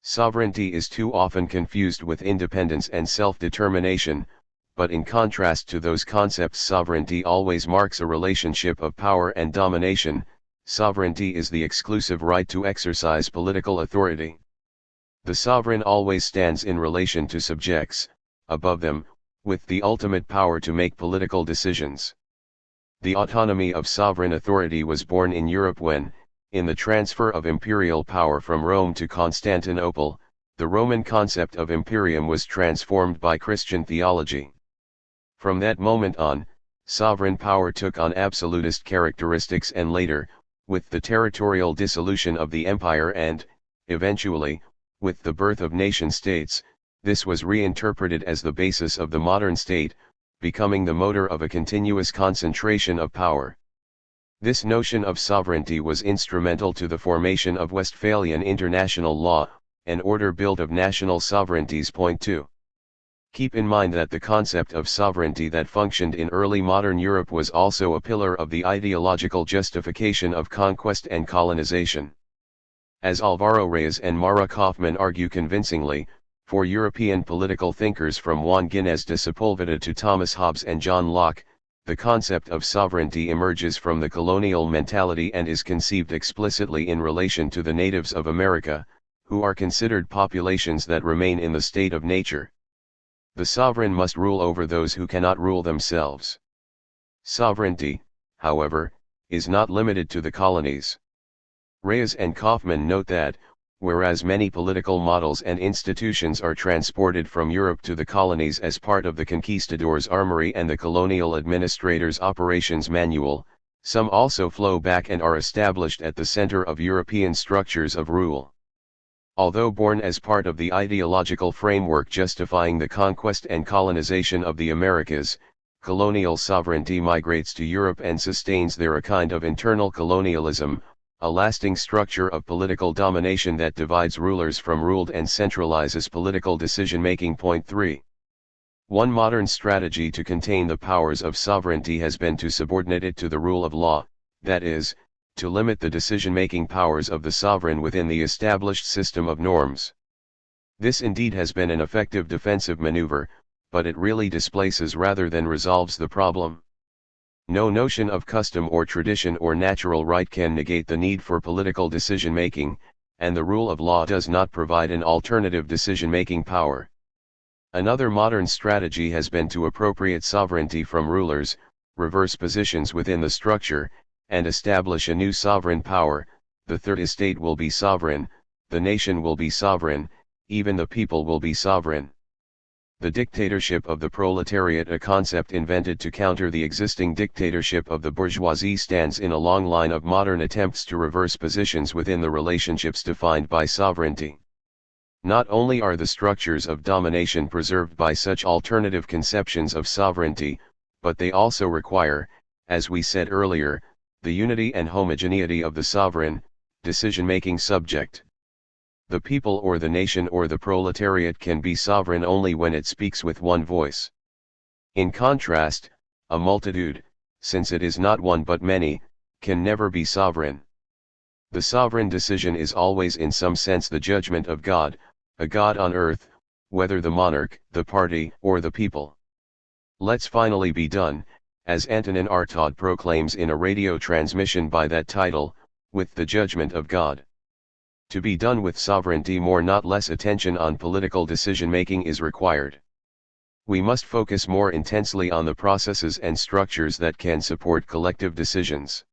Sovereignty is too often confused with independence and self-determination, but in contrast to those concepts, sovereignty always marks a relationship of power and domination. Sovereignty is the exclusive right to exercise political authority. The sovereign always stands in relation to subjects, above them, with the ultimate power to make political decisions. The autonomy of sovereign authority was born in Europe when, in the transfer of imperial power from Rome to Constantinople, the Roman concept of imperium was transformed by Christian theology. From that moment on, sovereign power took on absolutist characteristics, and later, with the territorial dissolution of the empire and, eventually, with the birth of nation-states, this was reinterpreted as the basis of the modern state, becoming the motor of a continuous concentration of power. This notion of sovereignty was instrumental to the formation of Westphalian international law, an order built of national sovereignties. 2. Keep in mind that the concept of sovereignty that functioned in early modern Europe was also a pillar of the ideological justification of conquest and colonization. As Alvaro Reyes and Mara Kaufman argue convincingly, for European political thinkers from Juan Gines de Sepulveda to Thomas Hobbes and John Locke, the concept of sovereignty emerges from the colonial mentality and is conceived explicitly in relation to the natives of America, who are considered populations that remain in the state of nature. The sovereign must rule over those who cannot rule themselves. Sovereignty, however, is not limited to the colonies. Reyes and Kaufman note that, whereas many political models and institutions are transported from Europe to the colonies as part of the conquistador's armory and the colonial administrator's operations manual, some also flow back and are established at the center of European structures of rule. Although born as part of the ideological framework justifying the conquest and colonization of the Americas, colonial sovereignty migrates to Europe and sustains there a kind of internal colonialism, a lasting structure of political domination that divides rulers from ruled and centralizes political decision-making. 3. One modern strategy to contain the powers of sovereignty has been to subordinate it to the rule of law, that is, to limit the decision-making powers of the sovereign within the established system of norms. This indeed has been an effective defensive maneuver, but it really displaces rather than resolves the problem. No notion of custom or tradition or natural right can negate the need for political decision-making, and the rule of law does not provide an alternative decision-making power. Another modern strategy has been to appropriate sovereignty from rulers, reverse positions within the structure, and establish a new sovereign power. The third estate will be sovereign, the nation will be sovereign, even the people will be sovereign. The dictatorship of the proletariat, a concept invented to counter the existing dictatorship of the bourgeoisie, stands in a long line of modern attempts to reverse positions within the relationships defined by sovereignty. Not only are the structures of domination preserved by such alternative conceptions of sovereignty, but they also require, as we said earlier, the unity and homogeneity of the sovereign, decision-making subject. The people or the nation or the proletariat can be sovereign only when it speaks with one voice. In contrast, a multitude, since it is not one but many, can never be sovereign. The sovereign decision is always in some sense the judgment of God, a God on earth, whether the monarch, the party, or the people. Let's finally be done, as Antonin Artaud proclaims in a radio transmission by that title, with the judgment of God. To be done with sovereignty, more not less attention on political decision-making is required. We must focus more intensely on the processes and structures that can support collective decisions.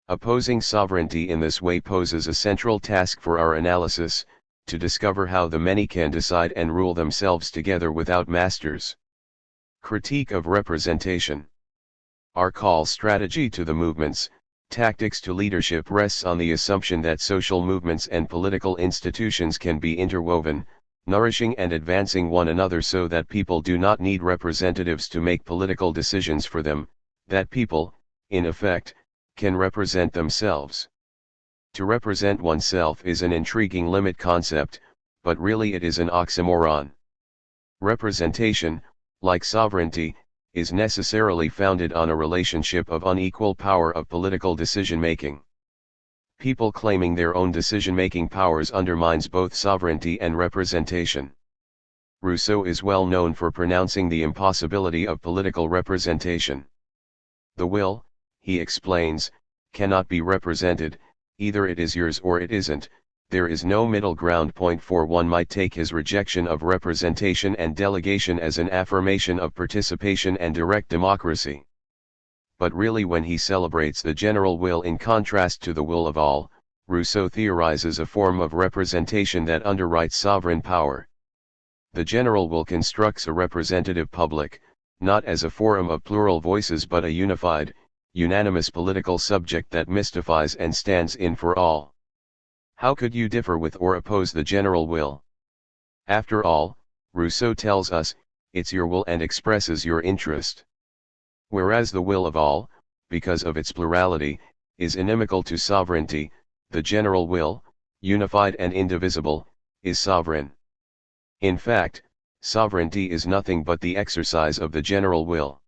Opposing sovereignty in this way poses a central task for our analysis, to discover how the many can decide and rule themselves together without masters. Critique of representation. Our call strategy to the movements, tactics to leadership rests on the assumption that social movements and political institutions can be interwoven, nourishing and advancing one another so that people do not need representatives to make political decisions for them, that people, in effect, can represent themselves. To represent oneself is an intriguing limit concept, but really it is an oxymoron. Representation, like sovereignty, is necessarily founded on a relationship of unequal power of political decision-making. People claiming their own decision-making powers undermines both sovereignty and representation. Rousseau is well known for pronouncing the impossibility of political representation. The will, he explains, cannot be represented, either it is yours or it isn't. There is no middle ground point, for one might take his rejection of representation and delegation as an affirmation of participation and direct democracy. But really, when he celebrates the general will in contrast to the will of all, Rousseau theorizes a form of representation that underwrites sovereign power. The general will constructs a representative public, not as a forum of plural voices but a unified, unanimous political subject that mystifies and stands in for all. How could you differ with or oppose the general will? After all, Rousseau tells us, it's your will and expresses your interest. Whereas the will of all, because of its plurality, is inimical to sovereignty, the general will, unified and indivisible, is sovereign. In fact, sovereignty is nothing but the exercise of the general will.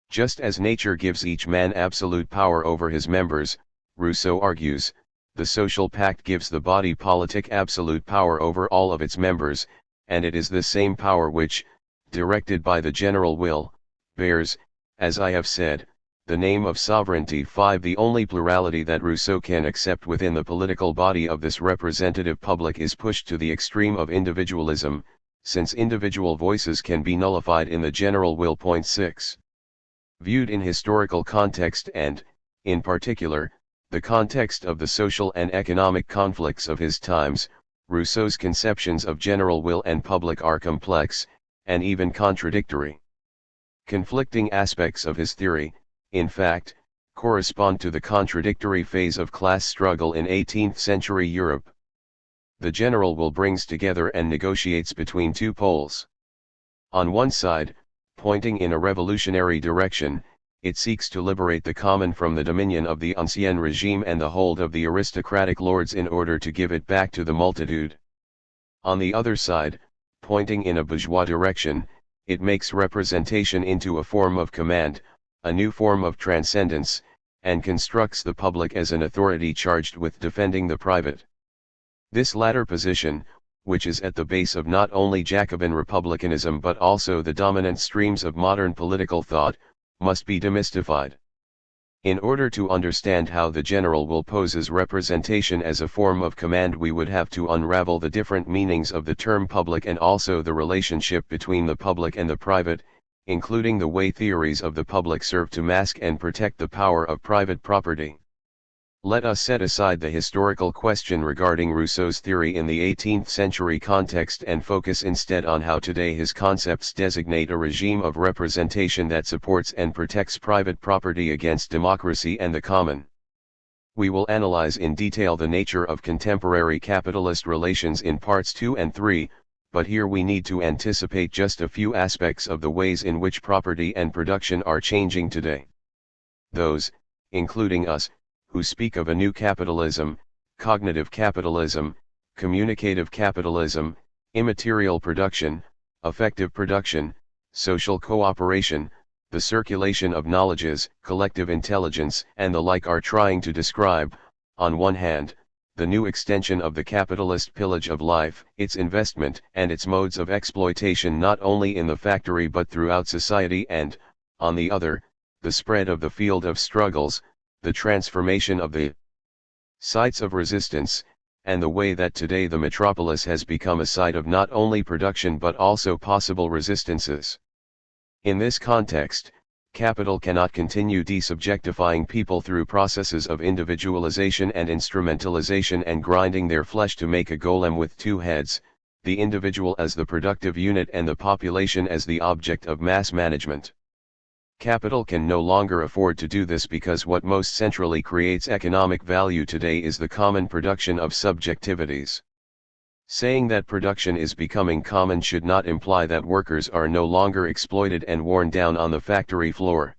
Just as nature gives each man absolute power over his members, Rousseau argues, the social pact gives the body politic absolute power over all of its members, and it is this same power which, directed by the general will, bears, as I have said, the name of sovereignty. 5. The only plurality that Rousseau can accept within the political body of this representative public is pushed to the extreme of individualism, since individual voices can be nullified in the general will. 6. Viewed in historical context and, in particular, the context of the social and economic conflicts of his times, Rousseau's conceptions of general will and public are complex, and even contradictory. Conflicting aspects of his theory, in fact, correspond to the contradictory phase of class struggle in 18th century Europe. The general will brings together and negotiates between two poles. On one side, pointing in a revolutionary direction, it seeks to liberate the common from the dominion of the ancien regime and the hold of the aristocratic lords in order to give it back to the multitude. On the other side, pointing in a bourgeois direction, it makes representation into a form of command, a new form of transcendence, and constructs the public as an authority charged with defending the private. This latter position, which is at the base of not only Jacobin republicanism but also the dominant streams of modern political thought, must be demystified. In order to understand how the general will poses representation as a form of command, we would have to unravel the different meanings of the term public and also the relationship between the public and the private, including the way theories of the public serve to mask and protect the power of private property. Let us set aside the historical question regarding Rousseau's theory in the 18th century context and focus instead on how today his concepts designate a regime of representation that supports and protects private property against democracy and the common. We will analyze in detail the nature of contemporary capitalist relations in parts 2 and 3, but here we need to anticipate just a few aspects of the ways in which property and production are changing today. Those, including us, who speak of a new capitalism, cognitive capitalism, communicative capitalism, immaterial production, effective production, social cooperation, the circulation of knowledges, collective intelligence, and the like, are trying to describe, on one hand, the new extension of the capitalist pillage of life, its investment and its modes of exploitation not only in the factory but throughout society, and, on the other, the spread of the field of struggles, the transformation of the sites of resistance, and the way that today the metropolis has become a site of not only production but also possible resistances. In this context, capital cannot continue desubjectifying people through processes of individualization and instrumentalization and grinding their flesh to make a golem with two heads, the individual as the productive unit and the population as the object of mass management. Capital can no longer afford to do this because what most centrally creates economic value today is the common production of subjectivities. Saying that production is becoming common should not imply that workers are no longer exploited and worn down on the factory floor.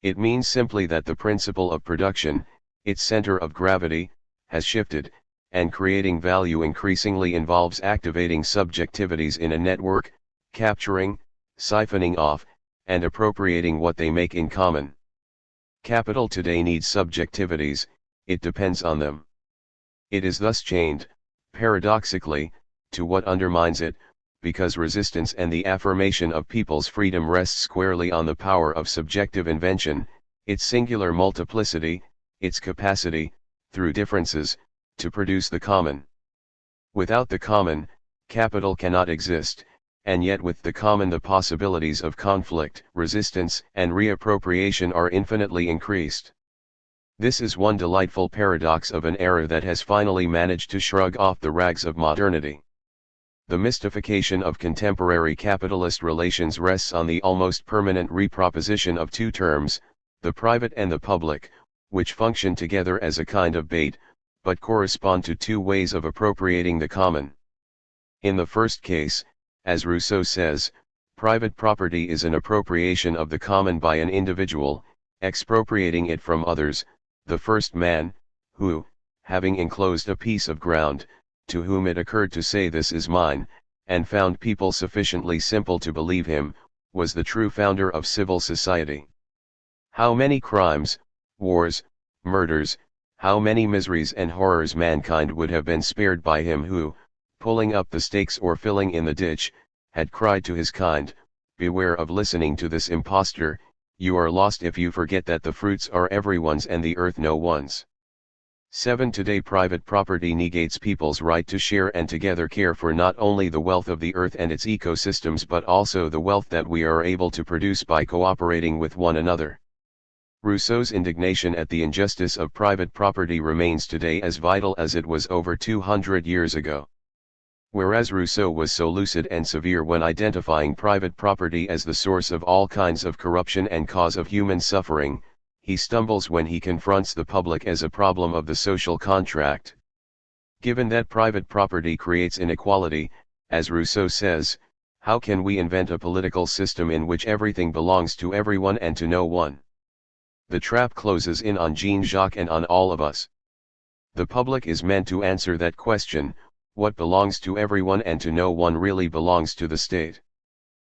It means simply that the principle of production, its center of gravity, has shifted, and creating value increasingly involves activating subjectivities in a network, capturing, siphoning off, and appropriating what they make in common. Capital today needs subjectivities, it depends on them. It is thus chained, paradoxically, to what undermines it, because resistance and the affirmation of people's freedom rests squarely on the power of subjective invention, its singular multiplicity, its capacity, through differences, to produce the common. Without the common, capital cannot exist, and yet with the common the possibilities of conflict, resistance, and reappropriation are infinitely increased. This is one delightful paradox of an era that has finally managed to shrug off the rags of modernity. The mystification of contemporary capitalist relations rests on the almost permanent reproposition of two terms, the private and the public, which function together as a kind of bait, but correspond to two ways of appropriating the common. In the first case, as Rousseau says, private property is an appropriation of the common by an individual, expropriating it from others, the first man, who, having enclosed a piece of ground, to whom it occurred to say this is mine, and found people sufficiently simple to believe him, was the true founder of civil society. How many crimes, wars, murders, how many miseries and horrors mankind would have been spared by him who, pulling up the stakes or filling in the ditch, had cried to his kind, beware of listening to this impostor, you are lost if you forget that the fruits are everyone's and the earth no one's. 7. Today private property negates people's right to share and together care for not only the wealth of the earth and its ecosystems but also the wealth that we are able to produce by cooperating with one another. Rousseau's indignation at the injustice of private property remains today as vital as it was over 200 years ago. Whereas Rousseau was so lucid and severe when identifying private property as the source of all kinds of corruption and cause of human suffering, he stumbles when he confronts the public as a problem of the social contract. Given that private property creates inequality, as Rousseau says, how can we invent a political system in which everything belongs to everyone and to no one? The trap closes in on Jean-Jacques and on all of us. The public is meant to answer that question. What belongs to everyone and to no one really belongs to the state.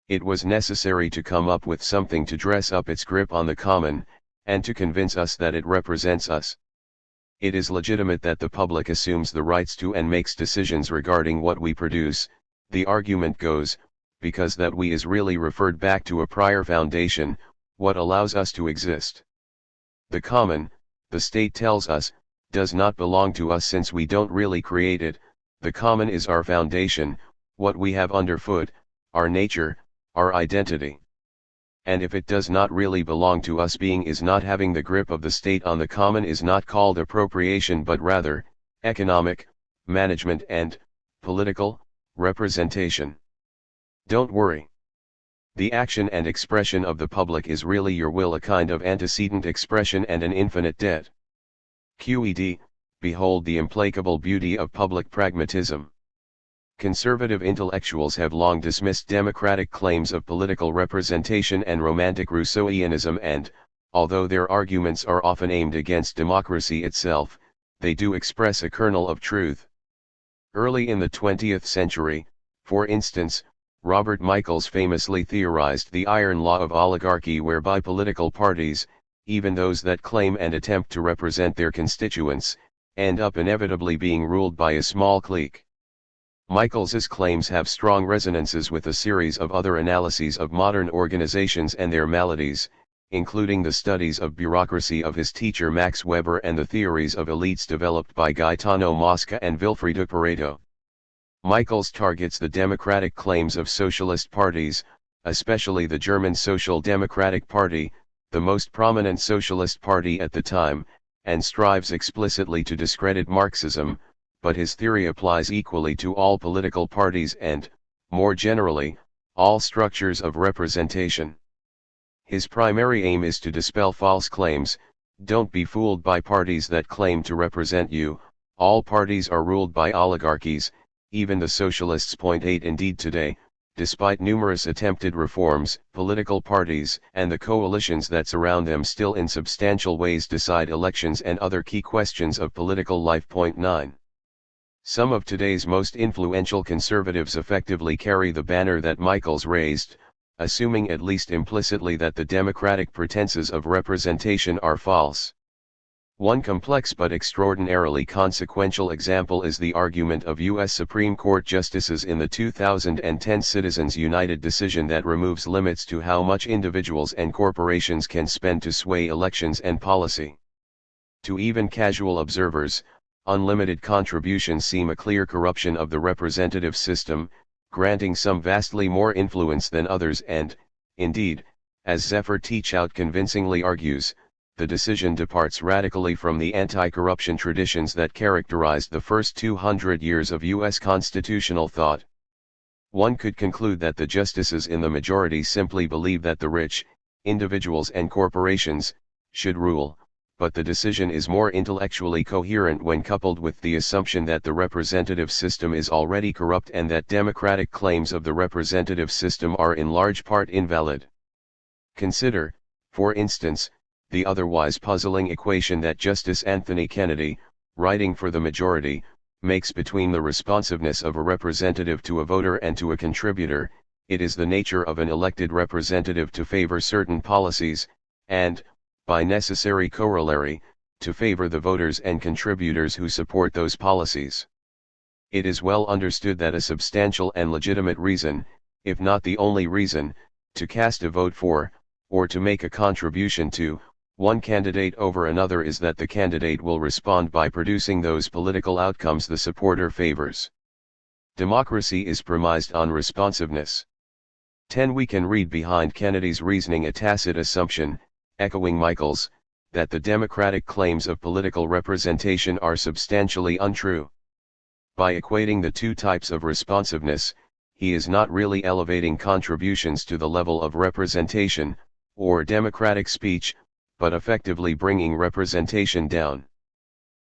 It was necessary to come up with something to dress up its grip on the common, and to convince us that it represents us. It is legitimate that the public assumes the rights to and makes decisions regarding what we produce, the argument goes, because that we is really referred back to a prior foundation, what allows us to exist. The common, the state tells us, does not belong to us since we don't really create it. The common is our foundation, what we have underfoot, our nature, our identity. And if it does not really belong to us, being is not having the grip of the state on the common is not called appropriation but rather, economic, management and, political, representation. Don't worry. The action and expression of the public is really your will, a kind of antecedent expression and an infinite debt. QED, behold the implacable beauty of public pragmatism. Conservative intellectuals have long dismissed democratic claims of political representation and romantic Rousseauianism and, although their arguments are often aimed against democracy itself, they do express a kernel of truth. Early in the 20th century, for instance, Robert Michels famously theorized the iron law of oligarchy, whereby political parties, even those that claim and attempt to represent their constituents, end up inevitably being ruled by a small clique. Michels's claims have strong resonances with a series of other analyses of modern organizations and their maladies, including the studies of bureaucracy of his teacher Max Weber and the theories of elites developed by Gaetano Mosca and Vilfredo Pareto. Michels targets the democratic claims of socialist parties, especially the German Social Democratic Party, the most prominent socialist party at the time, and strives explicitly to discredit Marxism, but his theory applies equally to all political parties and, more generally, all structures of representation. His primary aim is to dispel false claims. Don't be fooled by parties that claim to represent you. All parties are ruled by oligarchies, even the socialists. Point 8 Indeed, today, despite numerous attempted reforms, political parties and the coalitions that surround them still in substantial ways decide elections and other key questions of political life. Point 9. Some of today's most influential conservatives effectively carry the banner that Michels raised, assuming at least implicitly that the democratic pretenses of representation are false. One complex but extraordinarily consequential example is the argument of U.S. Supreme Court justices in the 2010 Citizens United decision that removes limits to how much individuals and corporations can spend to sway elections and policy. To even casual observers, unlimited contributions seem a clear corruption of the representative system, granting some vastly more influence than others and, indeed, as Zephyr Teachout convincingly argues, the decision departs radically from the anti-corruption traditions that characterized the first 200 years of U.S. constitutional thought. One could conclude that the justices in the majority simply believe that the rich, individuals and corporations, should rule, but the decision is more intellectually coherent when coupled with the assumption that the representative system is already corrupt and that democratic claims of the representative system are in large part invalid. Consider, for instance, the otherwise puzzling equation that Justice Anthony Kennedy, writing for the majority, makes between the responsiveness of a representative to a voter and to a contributor. It is the nature of an elected representative to favor certain policies, and, by necessary corollary, to favor the voters and contributors who support those policies. It is well understood that a substantial and legitimate reason, if not the only reason, to cast a vote for, or to make a contribution to, one candidate over another is that the candidate will respond by producing those political outcomes the supporter favors. Democracy is premised on responsiveness. 10. We can read behind Kennedy's reasoning a tacit assumption, echoing Michels, that the democratic claims of political representation are substantially untrue. By equating the two types of responsiveness, he is not really elevating contributions to the level of representation, or democratic speech, but effectively bringing representation down.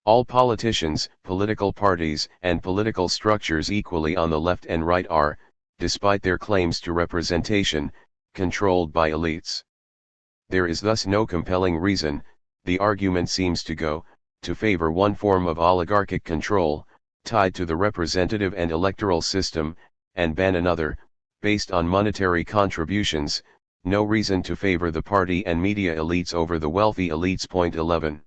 All politicians, political parties, and political structures equally on the left and right are, despite their claims to representation, controlled by elites. There is thus no compelling reason, the argument seems to go, to favor one form of oligarchic control, tied to the representative and electoral system, and ban another, based on monetary contributions, no reason to favor the party and media elites over the wealthy elites. 11.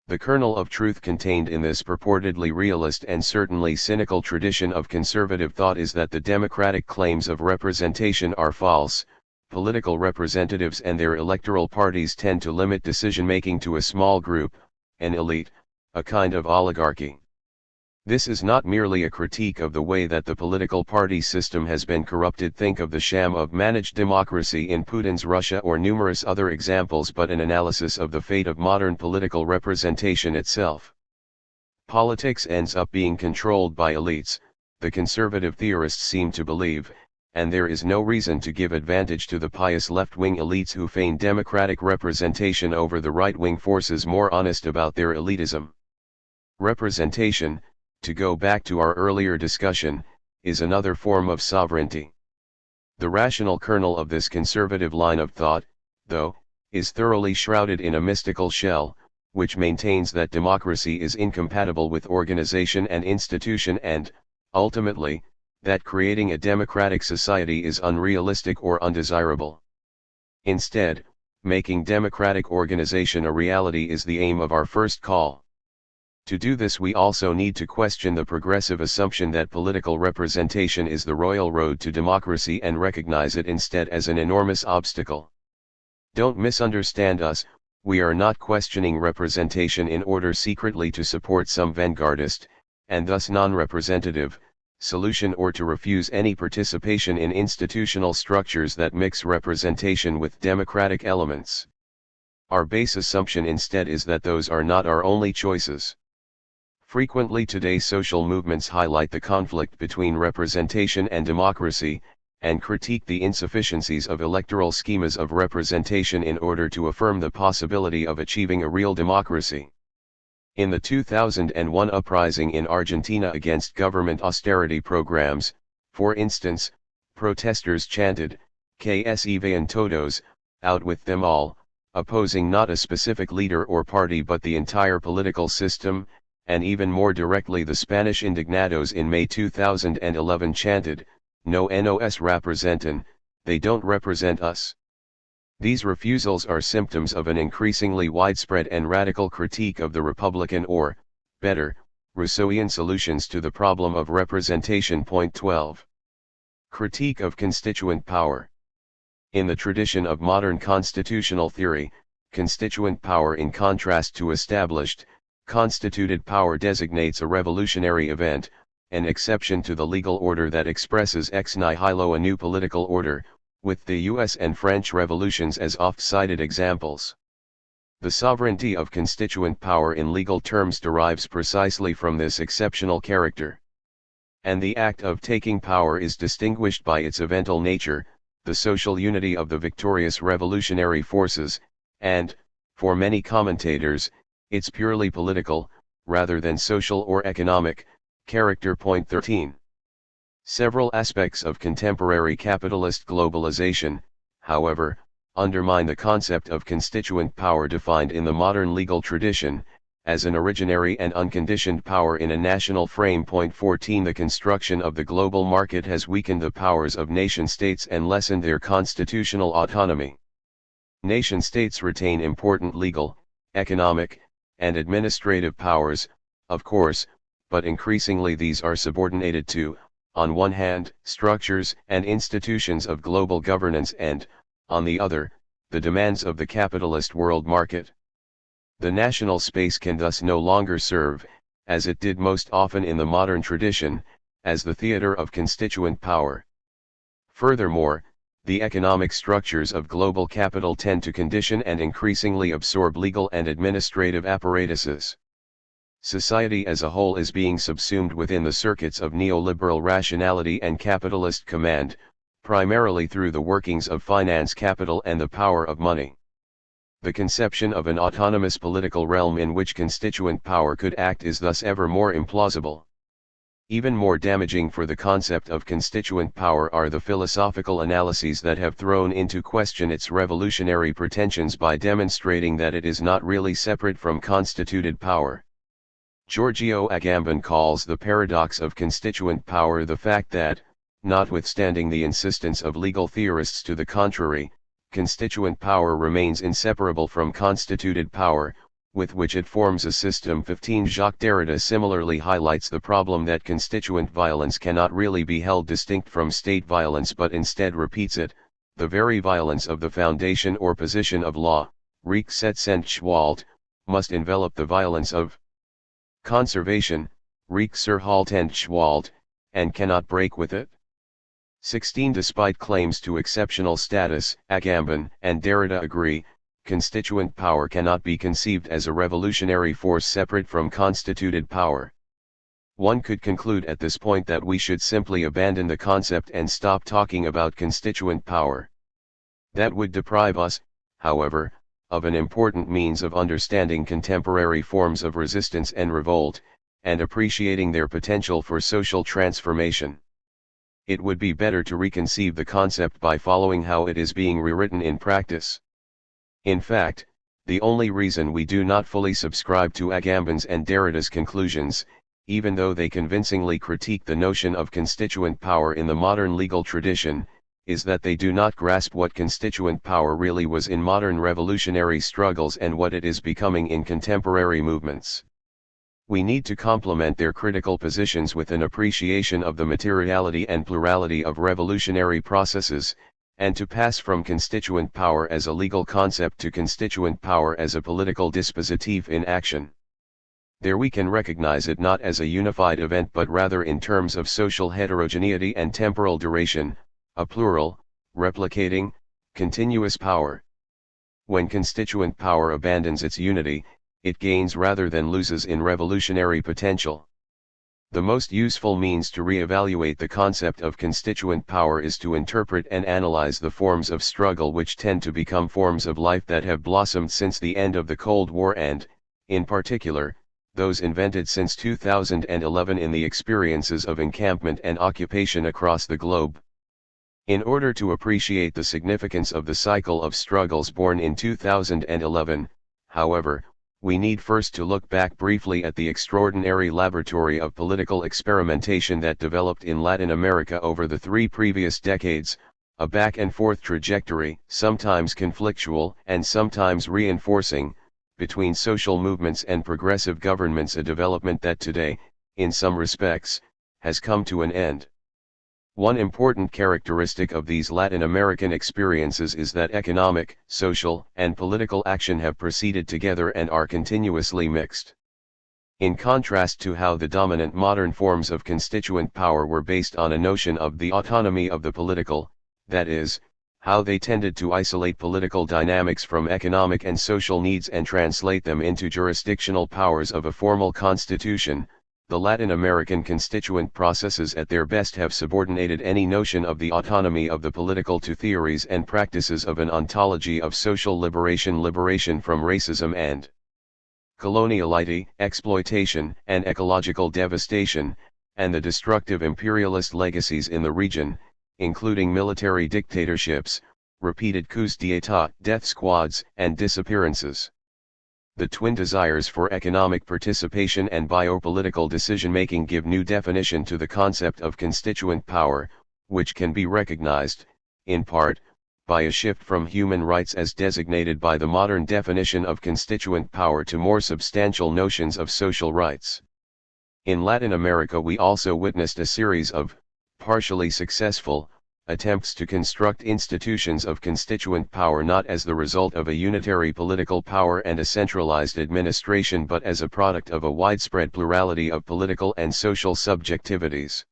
The kernel of truth contained in this purportedly realist and certainly cynical tradition of conservative thought is that the democratic claims of representation are false. Political representatives and their electoral parties tend to limit decision-making to a small group, an elite, a kind of oligarchy. This is not merely a critique of the way that the political party system has been corrupted. Think of the sham of managed democracy in Putin's Russia or numerous other examples, but an analysis of the fate of modern political representation itself. Politics ends up being controlled by elites, the conservative theorists seem to believe, and there is no reason to give advantage to the pious left-wing elites who feign democratic representation over the right-wing forces more honest about their elitism. Representation, to go back to our earlier discussion, is another form of sovereignty. The rational kernel of this conservative line of thought, though, is thoroughly shrouded in a mystical shell, which maintains that democracy is incompatible with organization and institution and, ultimately, that creating a democratic society is unrealistic or undesirable. Instead, making democratic organization a reality is the aim of our first call. To do this, we also need to question the progressive assumption that political representation is the royal road to democracy and recognize it instead as an enormous obstacle. Don't misunderstand us, we are not questioning representation in order secretly to support some vanguardist, and thus non-representative, solution or to refuse any participation in institutional structures that mix representation with democratic elements. Our base assumption instead is that those are not our only choices. Frequently today social movements highlight the conflict between representation and democracy, and critique the insufficiencies of electoral schemas of representation in order to affirm the possibility of achieving a real democracy. In the 2001 uprising in Argentina against government austerity programs, for instance, protesters chanted, "Que se vayan todos, out with them all," opposing not a specific leader or party but the entire political system, and even more directly the Spanish indignados in May 2011 chanted, "No nos representan, they don't represent us." These refusals are symptoms of an increasingly widespread and radical critique of the Republican or, better, Rousseauian solutions to the problem of representation. 12. Critique of constituent power. In the tradition of modern constitutional theory, constituent power in contrast to established, constituted power designates a revolutionary event, an exception to the legal order that expresses ex nihilo a new political order, with the US and French revolutions as oft-cited examples. The sovereignty of constituent power in legal terms derives precisely from this exceptional character. And the act of taking power is distinguished by its evental nature, the social unity of the victorious revolutionary forces, and, for many commentators, its purely political, rather than social or economic, character. 13. Several aspects of contemporary capitalist globalization, however, undermine the concept of constituent power defined in the modern legal tradition, as an originary and unconditioned power in a national frame. 14. The construction of the global market has weakened the powers of nation-states and lessened their constitutional autonomy. Nation-states retain important legal, economic, and administrative powers, of course, but increasingly these are subordinated to, on one hand, structures and institutions of global governance and, on the other, the demands of the capitalist world market. The national space can thus no longer serve, as it did most often in the modern tradition, as the theater of constituent power. Furthermore, the economic structures of global capital tend to condition and increasingly absorb legal and administrative apparatuses. Society as a whole is being subsumed within the circuits of neoliberal rationality and capitalist command, primarily through the workings of finance capital and the power of money. The conception of an autonomous political realm in which constituent power could act is thus ever more implausible. Even more damaging for the concept of constituent power are the philosophical analyses that have thrown into question its revolutionary pretensions by demonstrating that it is not really separate from constituted power. Giorgio Agamben calls the paradox of constituent power the fact that, notwithstanding the insistence of legal theorists to the contrary, constituent power remains inseparable from constituted power, with which it forms a system. 15 Jacques Derrida similarly highlights the problem that constituent violence cannot really be held distinct from state violence but instead repeats it, the very violence of the foundation or position of law, Rechtsstaatlichkeit, must envelop the violence of conservation, Rechtserhaltensgewalt, and cannot break with it. 16 Despite claims to exceptional status, Agamben and Derrida agree, constituent power cannot be conceived as a revolutionary force separate from constituted power. One could conclude at this point that we should simply abandon the concept and stop talking about constituent power. That would deprive us, however, of an important means of understanding contemporary forms of resistance and revolt, and appreciating their potential for social transformation. It would be better to reconceive the concept by following how it is being rewritten in practice. In fact, the only reason we do not fully subscribe to Agamben's and Derrida's conclusions, even though they convincingly critique the notion of constituent power in the modern legal tradition, is that they do not grasp what constituent power really was in modern revolutionary struggles and what it is becoming in contemporary movements. We need to complement their critical positions with an appreciation of the materiality and plurality of revolutionary processes, and to pass from constituent power as a legal concept to constituent power as a political dispositif in action. There we can recognize it not as a unified event but rather in terms of social heterogeneity and temporal duration, a plural, replicating, continuous power. When constituent power abandons its unity, it gains rather than loses in revolutionary potential. The most useful means to re-evaluate the concept of constituent power is to interpret and analyze the forms of struggle which tend to become forms of life that have blossomed since the end of the Cold War and, in particular, those invented since 2011 in the experiences of encampment and occupation across the globe. In order to appreciate the significance of the cycle of struggles born in 2011, however, we need first to look back briefly at the extraordinary laboratory of political experimentation that developed in Latin America over the 3 previous decades, a back-and-forth trajectory, sometimes conflictual and sometimes reinforcing, between social movements and progressive governments, a development that today, in some respects, has come to an end. One important characteristic of these Latin American experiences is that economic, social, and political action have proceeded together and are continuously mixed. In contrast to how the dominant modern forms of constituent power were based on a notion of the autonomy of the political, that is, how they tended to isolate political dynamics from economic and social needs and translate them into jurisdictional powers of a formal constitution, the Latin American constituent processes at their best have subordinated any notion of the autonomy of the political to theories and practices of an ontology of social liberation from racism and coloniality, exploitation and ecological devastation, and the destructive imperialist legacies in the region, including military dictatorships, repeated coups d'état, death squads, and disappearances. The twin desires for economic participation and biopolitical decision-making give new definition to the concept of constituent power, which can be recognized, in part, by a shift from human rights as designated by the modern definition of constituent power to more substantial notions of social rights. In Latin America we also witnessed a series of, partially successful, attempts to construct institutions of constituent power not as the result of a unitary political power and a centralized administration but as a product of a widespread plurality of political and social subjectivities.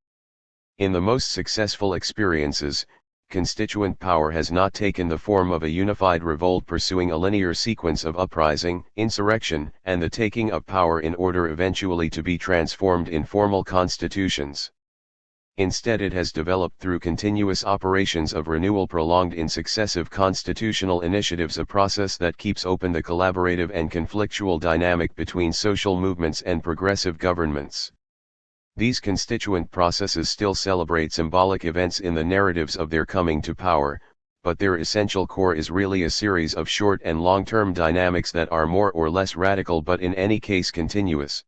In the most successful experiences, constituent power has not taken the form of a unified revolt pursuing a linear sequence of uprising, insurrection, and the taking of power in order eventually to be transformed in formal constitutions. Instead it has developed through continuous operations of renewal prolonged in successive constitutional initiatives, a process that keeps open the collaborative and conflictual dynamic between social movements and progressive governments. These constituent processes still celebrate symbolic events in the narratives of their coming to power, but their essential core is really a series of short and long-term dynamics that are more or less radical but in any case continuous.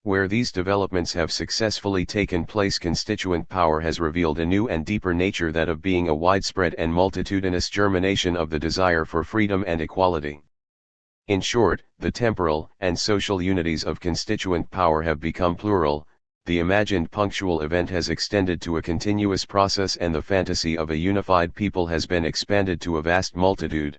Where these developments have successfully taken place, constituent power has revealed a new and deeper nature, that of being a widespread and multitudinous germination of the desire for freedom and equality. In short, the temporal and social unities of constituent power have become plural, the imagined punctual event has extended to a continuous process, and the fantasy of a unified people has been expanded to a vast multitude.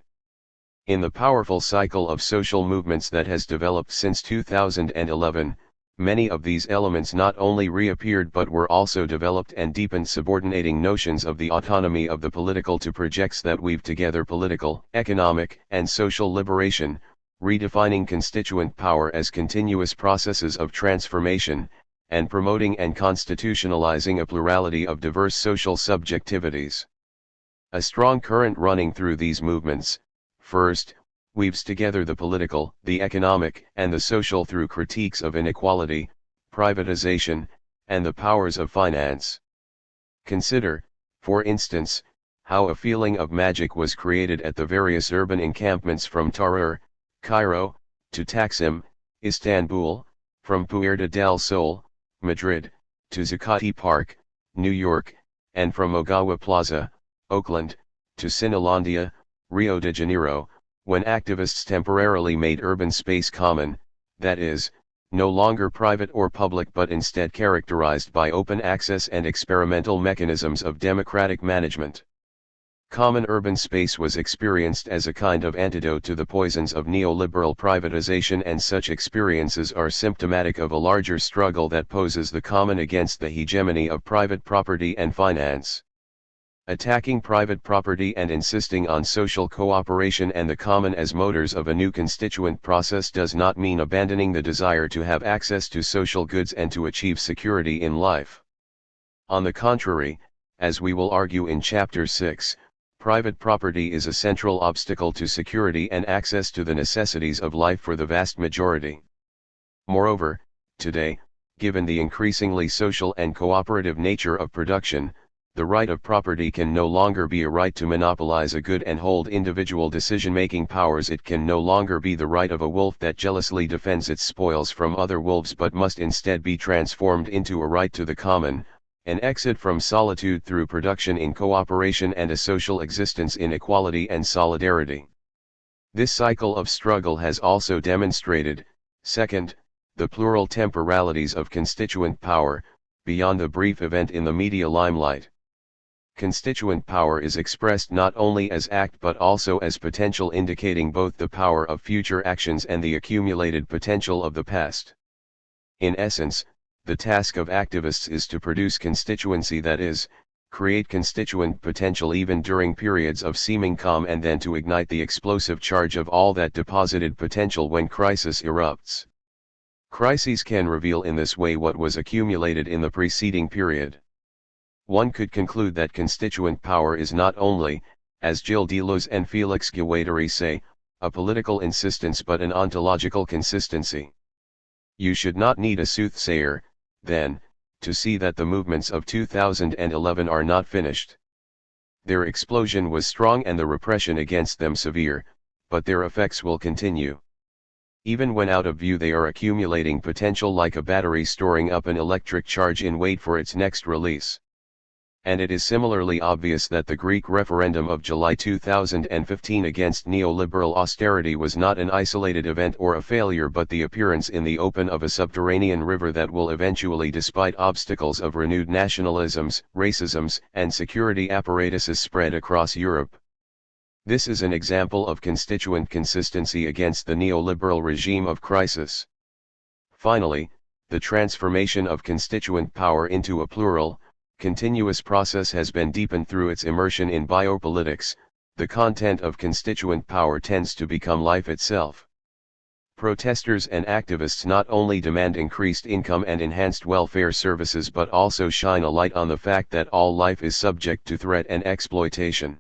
In the powerful cycle of social movements that has developed since 2011, many of these elements not only reappeared but were also developed and deepened, subordinating notions of the autonomy of the political to projects that weave together political, economic, and social liberation, redefining constituent power as continuous processes of transformation, and promoting and constitutionalizing a plurality of diverse social subjectivities. A strong current running through these movements, first, weaves together the political, the economic, and the social through critiques of inequality, privatization, and the powers of finance. Consider, for instance, how a feeling of magic was created at the various urban encampments from Tahrir, Cairo, to Taksim, Istanbul, from Puerta del Sol, Madrid, to Zuccotti Park, New York, and from Ogawa Plaza, Oakland, to Cinelandia, Rio de Janeiro, when activists temporarily made urban space common, that is, no longer private or public but instead characterized by open access and experimental mechanisms of democratic management. Common urban space was experienced as a kind of antidote to the poisons of neoliberal privatization, and such experiences are symptomatic of a larger struggle that poses the common against the hegemony of private property and finance. Attacking private property and insisting on social cooperation and the common as motors of a new constituent process does not mean abandoning the desire to have access to social goods and to achieve security in life. On the contrary, as we will argue in Chapter 6, private property is a central obstacle to security and access to the necessities of life for the vast majority. Moreover, today, given the increasingly social and cooperative nature of production, the right of property can no longer be a right to monopolize a good and hold individual decision-making powers. It can no longer be the right of a wolf that jealously defends its spoils from other wolves, but must instead be transformed into a right to the common, an exit from solitude through production in cooperation, and a social existence in equality and solidarity. This cycle of struggle has also demonstrated, second, the plural temporalities of constituent power, beyond the brief event in the media limelight. Constituent power is expressed not only as act but also as potential, indicating both the power of future actions and the accumulated potential of the past. In essence, the task of activists is to produce constituency, that is, create constituent potential even during periods of seeming calm, and then to ignite the explosive charge of all that deposited potential when crisis erupts. Crises can reveal in this way what was accumulated in the preceding period. One could conclude that constituent power is not only, as Gilles Deleuze and Félix Guattari say, a political insistence but an ontological consistency. You should not need a soothsayer, then, to see that the movements of 2011 are not finished. Their explosion was strong and the repression against them severe, but their effects will continue. Even when out of view, they are accumulating potential like a battery storing up an electric charge in wait for its next release. And it is similarly obvious that the Greek referendum of July 2015 against neoliberal austerity was not an isolated event or a failure, but the appearance in the open of a subterranean river that will eventually, despite obstacles of renewed nationalisms, racisms, and security apparatuses, spread across Europe. This is an example of constituent consistency against the neoliberal regime of crisis. Finally, the transformation of constituent power into a plural, continuous process has been deepened through its immersion in biopolitics. The content of constituent power tends to become life itself. Protesters and activists not only demand increased income and enhanced welfare services but also shine a light on the fact that all life is subject to threat and exploitation.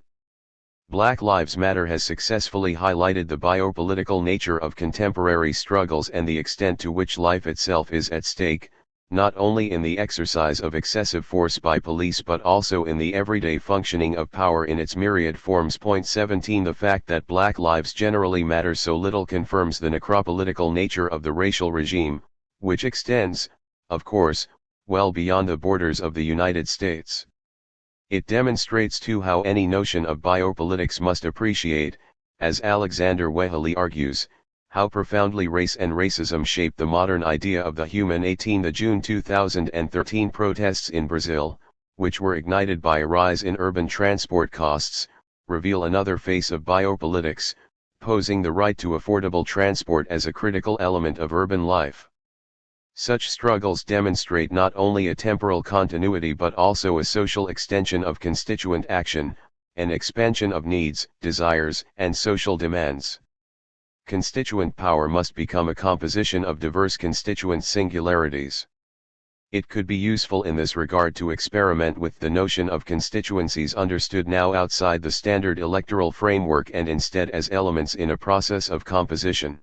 Black Lives Matter has successfully highlighted the biopolitical nature of contemporary struggles and the extent to which life itself is at stake, not only in the exercise of excessive force by police but also in the everyday functioning of power in its myriad forms. Point 17. The fact that black lives generally matter so little confirms the necropolitical nature of the racial regime. which extends, of course, well beyond the borders of the United States. It demonstrates too how any notion of biopolitics must appreciate, as Alexander Wehely argues, how profoundly race and racism shaped the modern idea of the human. 18 The June 2013 protests in Brazil, which were ignited by a rise in urban transport costs, reveal another face of biopolitics, posing the right to affordable transport as a critical element of urban life. Such struggles demonstrate not only a temporal continuity but also a social extension of constituent action, an expansion of needs, desires, and social demands. Constituent power must become a composition of diverse constituent singularities. It could be useful in this regard to experiment with the notion of constituencies understood now outside the standard electoral framework and instead as elements in a process of composition.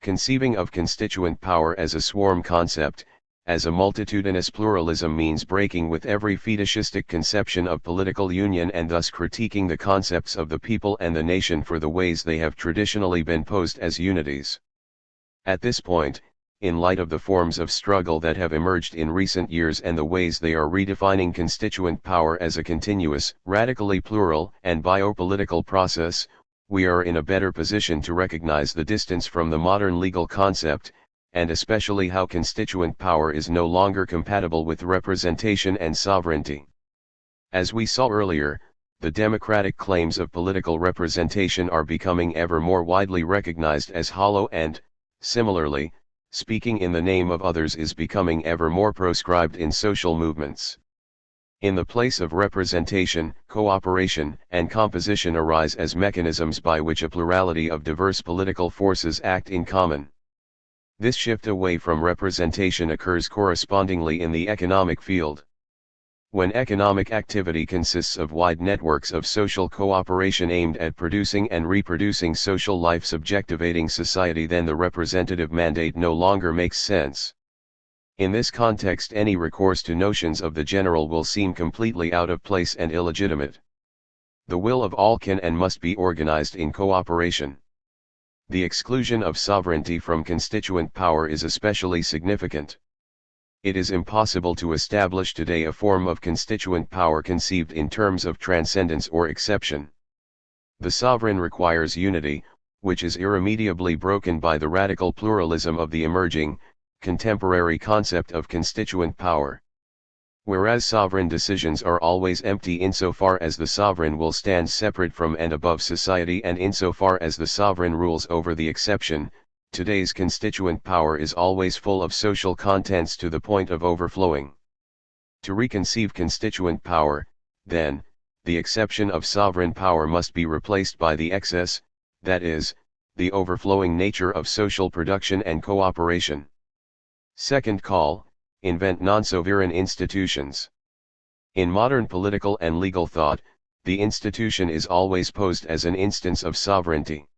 Conceiving of constituent power as a swarm concept, as a multitudinous pluralism means breaking with every fetishistic conception of political union and thus critiquing the concepts of the people and the nation for the ways they have traditionally been posed as unities. At this point, in light of the forms of struggle that have emerged in recent years and the ways they are redefining constituent power as a continuous, radically plural, and biopolitical process, we are in a better position to recognize the distance from the modern legal concept, and especially how constituent power is no longer compatible with representation and sovereignty. As we saw earlier, the democratic claims of political representation are becoming ever more widely recognized as hollow and, similarly, speaking in the name of others is becoming ever more proscribed in social movements. In the place of representation, cooperation, and composition arise as mechanisms by which a plurality of diverse political forces act in common. This shift away from representation occurs correspondingly in the economic field. When economic activity consists of wide networks of social cooperation aimed at producing and reproducing social life subjectivating society, then the representative mandate no longer makes sense. In this context, any recourse to notions of the general will seem completely out of place and illegitimate. The will of all can and must be organized in cooperation. The exclusion of sovereignty from constituent power is especially significant. It is impossible to establish today a form of constituent power conceived in terms of transcendence or exception. The sovereign requires unity, which is irremediably broken by the radical pluralism of the emerging, contemporary concept of constituent power. Whereas sovereign decisions are always empty insofar as the sovereign will stand separate from and above society and insofar as the sovereign rules over the exception, today's constituent power is always full of social contents to the point of overflowing. To reconceive constituent power, then, the exception of sovereign power must be replaced by the excess, that is, the overflowing nature of social production and cooperation. Second call, invent non-sovereign institutions. In modern political and legal thought, the institution is always posed as an instance of sovereignty.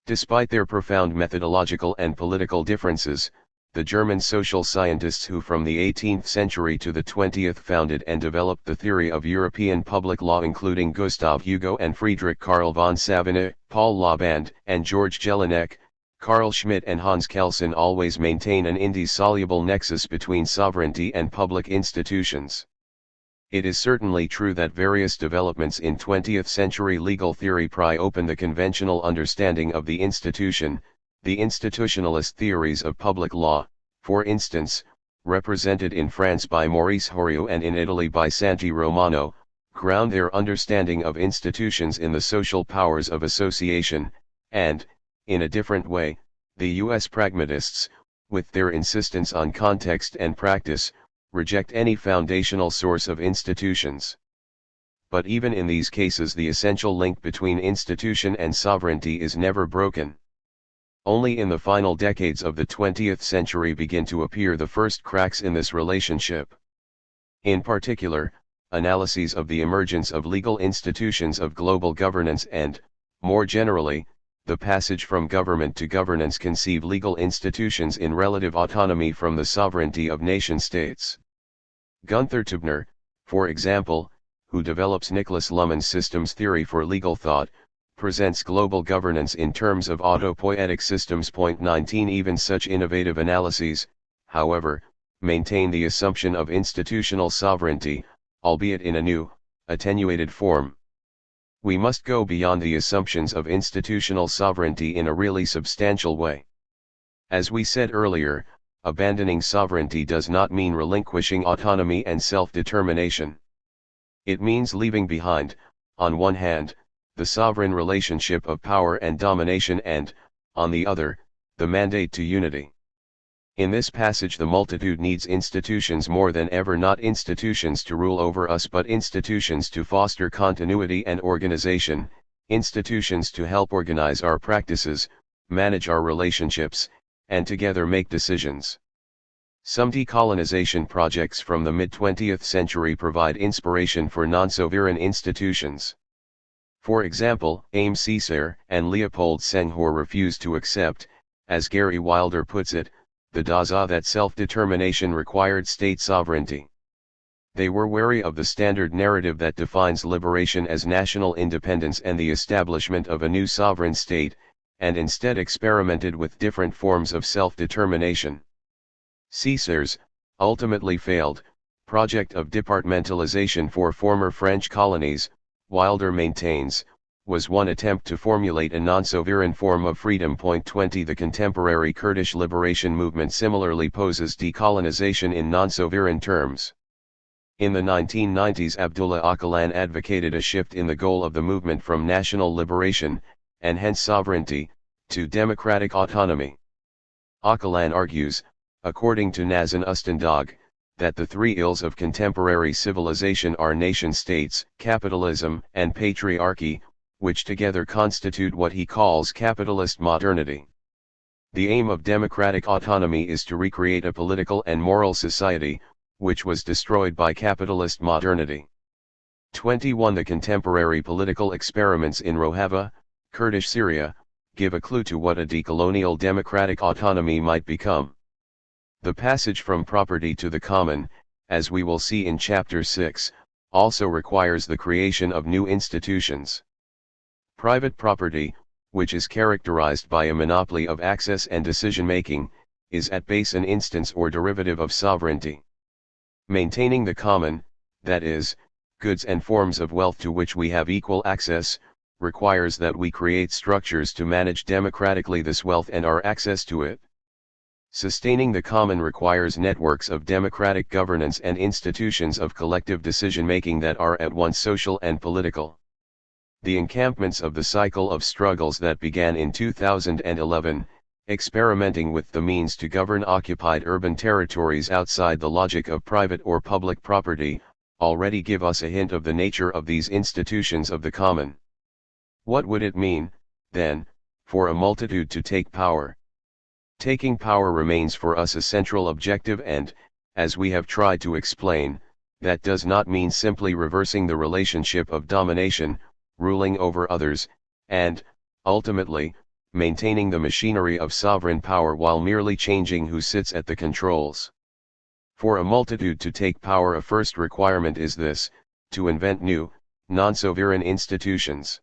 Despite their profound methodological and political differences, the German social scientists who from the 18th century to the 20th founded and developed the theory of European public law, including Gustav Hugo and Friedrich Karl von Savigny, Paul Lauband, and George Jelinek, Carl Schmitt and Hans Kelsen, always maintain an indissoluble nexus between sovereignty and public institutions. It is certainly true that various developments in 20th century legal theory pry open the conventional understanding of the institution. The institutionalist theories of public law, for instance, represented in France by Maurice Horiot and in Italy by Santi Romano, ground their understanding of institutions in the social powers of association, and, in a different way, the U.S. pragmatists, with their insistence on context and practice, reject any foundational source of institutions. But even in these cases, the essential link between institution and sovereignty is never broken. Only in the final decades of the 20th century begin to appear the first cracks in this relationship. In particular, analyses of the emergence of legal institutions of global governance and, more generally, the passage from government to governance conceive legal institutions in relative autonomy from the sovereignty of nation-states. Gunther Tübner, for example, who develops Niklas Luhmann's systems theory for legal thought, presents global governance in terms of autopoietic systems. Point 19 Even such innovative analyses, however, maintain the assumption of institutional sovereignty, albeit in a new, attenuated form. We must go beyond the assumptions of institutional sovereignty in a really substantial way. As we said earlier, abandoning sovereignty does not mean relinquishing autonomy and self-determination. It means leaving behind, on one hand, the sovereign relationship of power and domination and, on the other, the mandate to unity. In this passage the multitude needs institutions more than ever, not institutions to rule over us but institutions to foster continuity and organization, institutions to help organize our practices, manage our relationships, and together make decisions. Some decolonization projects from the mid-20th century provide inspiration for non-sovereign institutions. For example, Aimé Césaire and Leopold Senghor refused to accept, as Gary Wilder puts it, the daza that self-determination required state sovereignty. They were wary of the standard narrative that defines liberation as national independence and the establishment of a new sovereign state, and instead experimented with different forms of self-determination. Césaire's, ultimately failed, project of departmentalization for former French colonies, Wilder maintains, was one attempt to formulate a non-sovereign form of freedom. Point 20 The contemporary Kurdish liberation movement similarly poses decolonization in non-sovereign terms. In the 1990s Abdullah Öcalan advocated a shift in the goal of the movement from national liberation, and hence sovereignty, to democratic autonomy. Öcalan argues, according to Nazan Ustandog, that the three ills of contemporary civilization are nation-states, capitalism, and patriarchy, which together constitute what he calls capitalist modernity. The aim of democratic autonomy is to recreate a political and moral society, which was destroyed by capitalist modernity. 21 The contemporary political experiments in Rojava, Kurdish Syria, give a clue to what a decolonial democratic autonomy might become. The passage from property to the common, as we will see in Chapter 6, also requires the creation of new institutions. Private property, which is characterized by a monopoly of access and decision-making, is at base an instance or derivative of sovereignty. Maintaining the common, that is, goods and forms of wealth to which we have equal access, requires that we create structures to manage democratically this wealth and our access to it. Sustaining the common requires networks of democratic governance and institutions of collective decision-making that are at once social and political. The encampments of the cycle of struggles that began in 2011, experimenting with the means to govern occupied urban territories outside the logic of private or public property, already give us a hint of the nature of these institutions of the common. What would it mean, then, for a multitude to take power? Taking power remains for us a central objective and, as we have tried to explain, that does not mean simply reversing the relationship of domination, ruling over others, and, ultimately, maintaining the machinery of sovereign power while merely changing who sits at the controls. For a multitude to take power a first requirement is this, to invent new, non-sovereign institutions.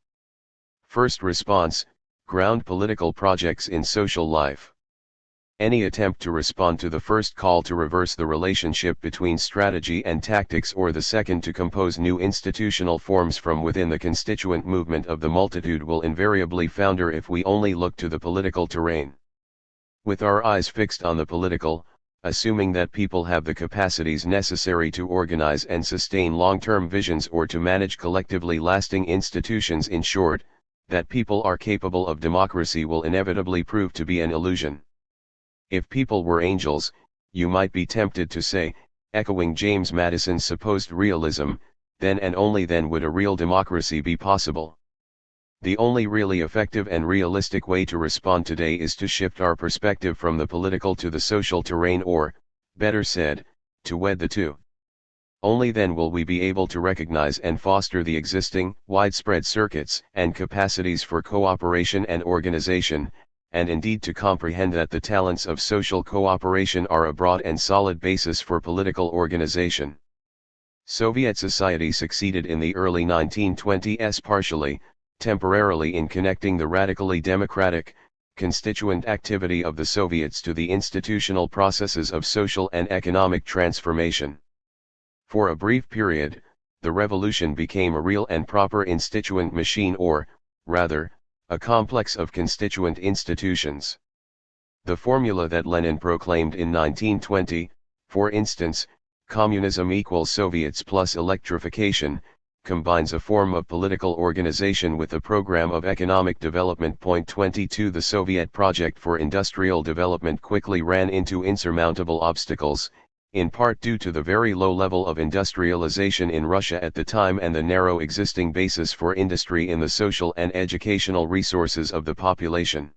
First response, ground political projects in social life. Any attempt to respond to the first call to reverse the relationship between strategy and tactics or the second to compose new institutional forms from within the constituent movement of the multitude will invariably founder if we only look to the political terrain. With our eyes fixed on the political, assuming that people have the capacities necessary to organize and sustain long-term visions or to manage collectively lasting institutions, in short, that people are capable of democracy will inevitably prove to be an illusion. If people were angels, you might be tempted to say, echoing James Madison's supposed realism, then and only then would a real democracy be possible. The only really effective and realistic way to respond today is to shift our perspective from the political to the social terrain or, better said, to wed the two. Only then will we be able to recognize and foster the existing, widespread circuits and capacities for cooperation and organization, and indeed to comprehend that the talents of social cooperation are a broad and solid basis for political organization. Soviet society succeeded in the early 1920s partially, temporarily in connecting the radically democratic, constituent activity of the Soviets to the institutional processes of social and economic transformation. For a brief period, the revolution became a real and proper instituent machine or, rather, a complex of constituent institutions. The formula that Lenin proclaimed in 1920, for instance, communism equals Soviets plus electrification, combines a form of political organization with a program of economic development. 22 The Soviet project for industrial development quickly ran into insurmountable obstacles, in part due to the very low level of industrialization in Russia at the time and the narrow existing basis for industry in the social and educational resources of the population.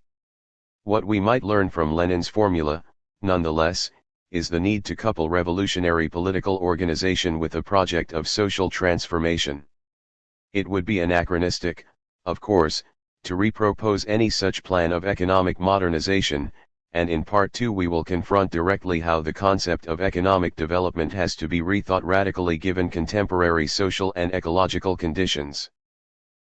What we might learn from Lenin's formula, nonetheless, is the need to couple revolutionary political organization with a project of social transformation. It would be anachronistic, of course, to repropose any such plan of economic modernization, and in Part 2 we will confront directly how the concept of economic development has to be rethought radically given contemporary social and ecological conditions.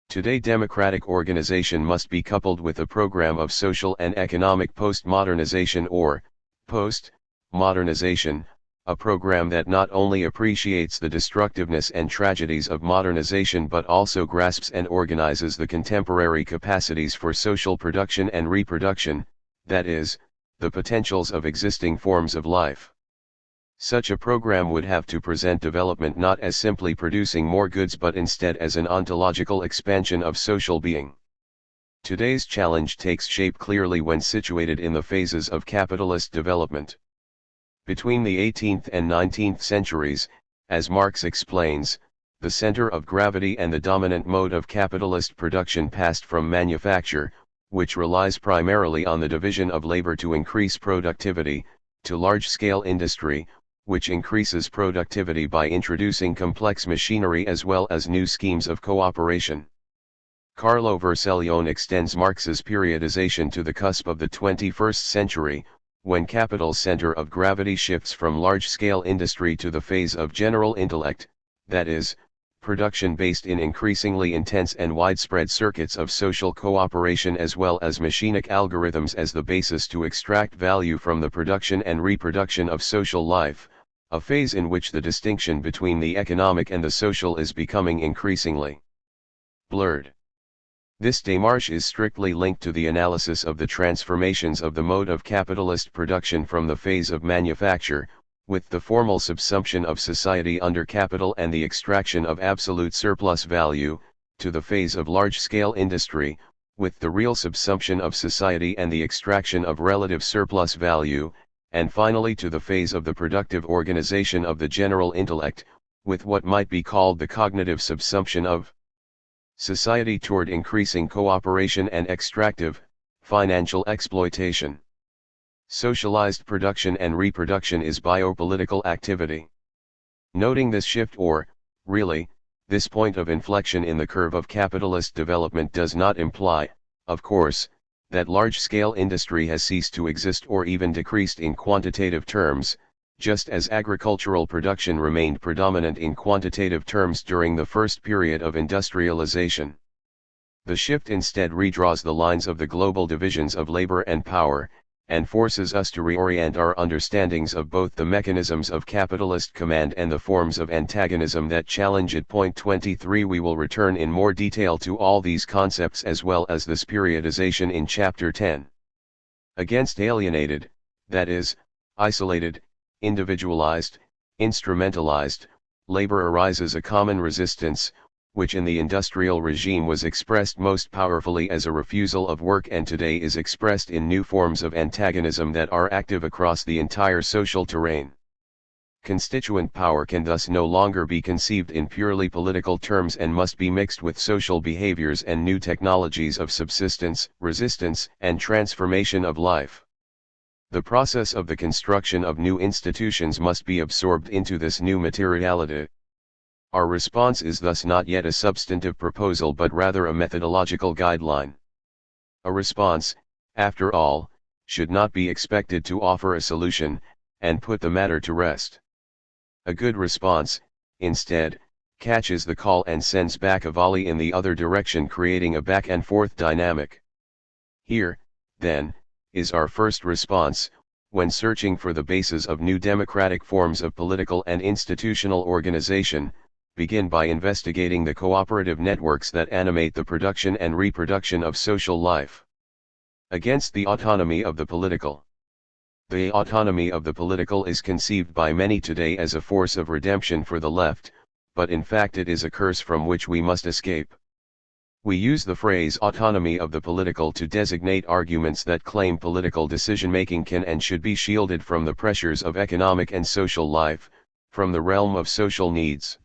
Today democratic organization must be coupled with a program of social and economic post-modernization or, post-modernization, a program that not only appreciates the destructiveness and tragedies of modernization but also grasps and organizes the contemporary capacities for social production and reproduction, that is, the potentials of existing forms of life. Such a program would have to present development not as simply producing more goods but instead as an ontological expansion of social being. Today's challenge takes shape clearly when situated in the phases of capitalist development. Between the 18th and 19th centuries, as Marx explains, the center of gravity and the dominant mode of capitalist production passed from manufacture, which relies primarily on the division of labor to increase productivity, to large-scale industry, which increases productivity by introducing complex machinery as well as new schemes of cooperation. Carlo Vercellone extends Marx's periodization to the cusp of the 21st century, when capital's center of gravity shifts from large-scale industry to the phase of general intellect, that is, production based in increasingly intense and widespread circuits of social cooperation as well as machinic algorithms as the basis to extract value from the production and reproduction of social life, a phase in which the distinction between the economic and the social is becoming increasingly blurred. This démarche is strictly linked to the analysis of the transformations of the mode of capitalist production from the phase of manufacture, with the formal subsumption of society under capital and the extraction of absolute surplus value, to the phase of large-scale industry, with the real subsumption of society and the extraction of relative surplus value, and finally to the phase of the productive organization of the general intellect, with what might be called the cognitive subsumption of society toward increasing cooperation and extractive, financial exploitation. Socialized production and reproduction is biopolitical activity. Noting this shift or, really, this point of inflection in the curve of capitalist development does not imply, of course, that large-scale industry has ceased to exist or even decreased in quantitative terms, just as agricultural production remained predominant in quantitative terms during the first period of industrialization. The shift instead redraws the lines of the global divisions of labor and power, and forces us to reorient our understandings of both the mechanisms of capitalist command and the forms of antagonism that challenge it. 23 We will return in more detail to all these concepts as well as this periodization in Chapter 10. Against alienated, that is, isolated, individualized, instrumentalized, labor arises a common resistance, which in the industrial regime was expressed most powerfully as a refusal of work and today is expressed in new forms of antagonism that are active across the entire social terrain. Constituent power can thus no longer be conceived in purely political terms and must be mixed with social behaviors and new technologies of subsistence, resistance, and transformation of life. The process of the construction of new institutions must be absorbed into this new materiality. Our response is thus not yet a substantive proposal but rather a methodological guideline. A response, after all, should not be expected to offer a solution, and put the matter to rest. A good response, instead, catches the call and sends back a volley in the other direction, creating a back and forth dynamic. Here, then, is our first response, when searching for the basis of new democratic forms of political and institutional organization. Begin by investigating the cooperative networks that animate the production and reproduction of social life. Against the autonomy of the political. The autonomy of the political is conceived by many today as a force of redemption for the left, but in fact it is a curse from which we must escape. We use the phrase autonomy of the political to designate arguments that claim political decision-making can and should be shielded from the pressures of economic and social life, from the realm of social needs.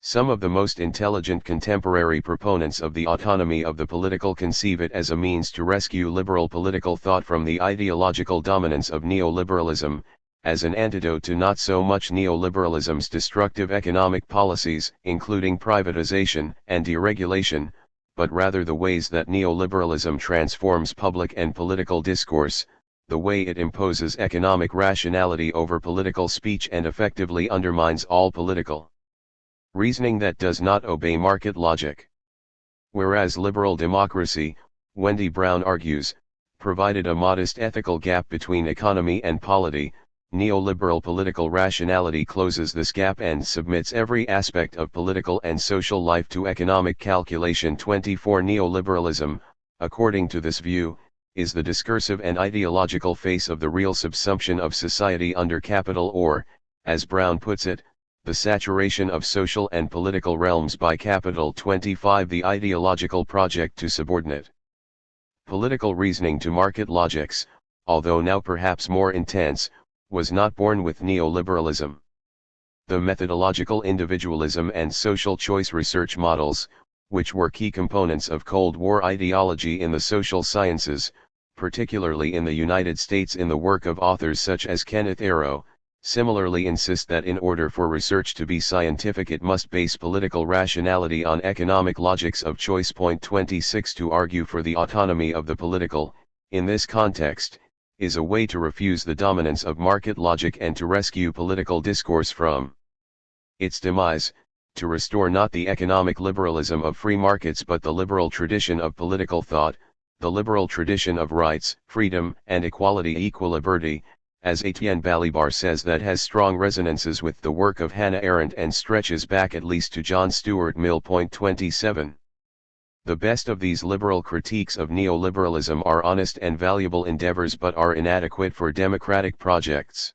Some of the most intelligent contemporary proponents of the autonomy of the political conceive it as a means to rescue liberal political thought from the ideological dominance of neoliberalism, as an antidote to not so much neoliberalism's destructive economic policies, including privatization and deregulation, but rather the ways that neoliberalism transforms public and political discourse, the way it imposes economic rationality over political speech and effectively undermines all political reasoning that does not obey market logic. Whereas liberal democracy, Wendy Brown argues, provided a modest ethical gap between economy and polity, neoliberal political rationality closes this gap and submits every aspect of political and social life to economic calculation. 24 Neoliberalism, according to this view, is the discursive and ideological face of the real subsumption of society under capital, or, as Brown puts it, the saturation of social and political realms by capital. 25 The ideological project to subordinate political reasoning to market logics, although now perhaps more intense, was not born with neoliberalism. The methodological individualism and social choice research models, which were key components of Cold War ideology in the social sciences, particularly in the United States in the work of authors such as Kenneth Arrow, similarly insist that in order for research to be scientific it must base political rationality on economic logics of choice. 26 To argue for the autonomy of the political, in this context, is a way to refuse the dominance of market logic and to rescue political discourse from its demise, to restore not the economic liberalism of free markets but the liberal tradition of political thought, the liberal tradition of rights, freedom, and equality, equal liberty, as Etienne Balibar says, that has strong resonances with the work of Hannah Arendt and stretches back at least to John Stuart Mill. 27. The best of these liberal critiques of neoliberalism are honest and valuable endeavors but are inadequate for democratic projects.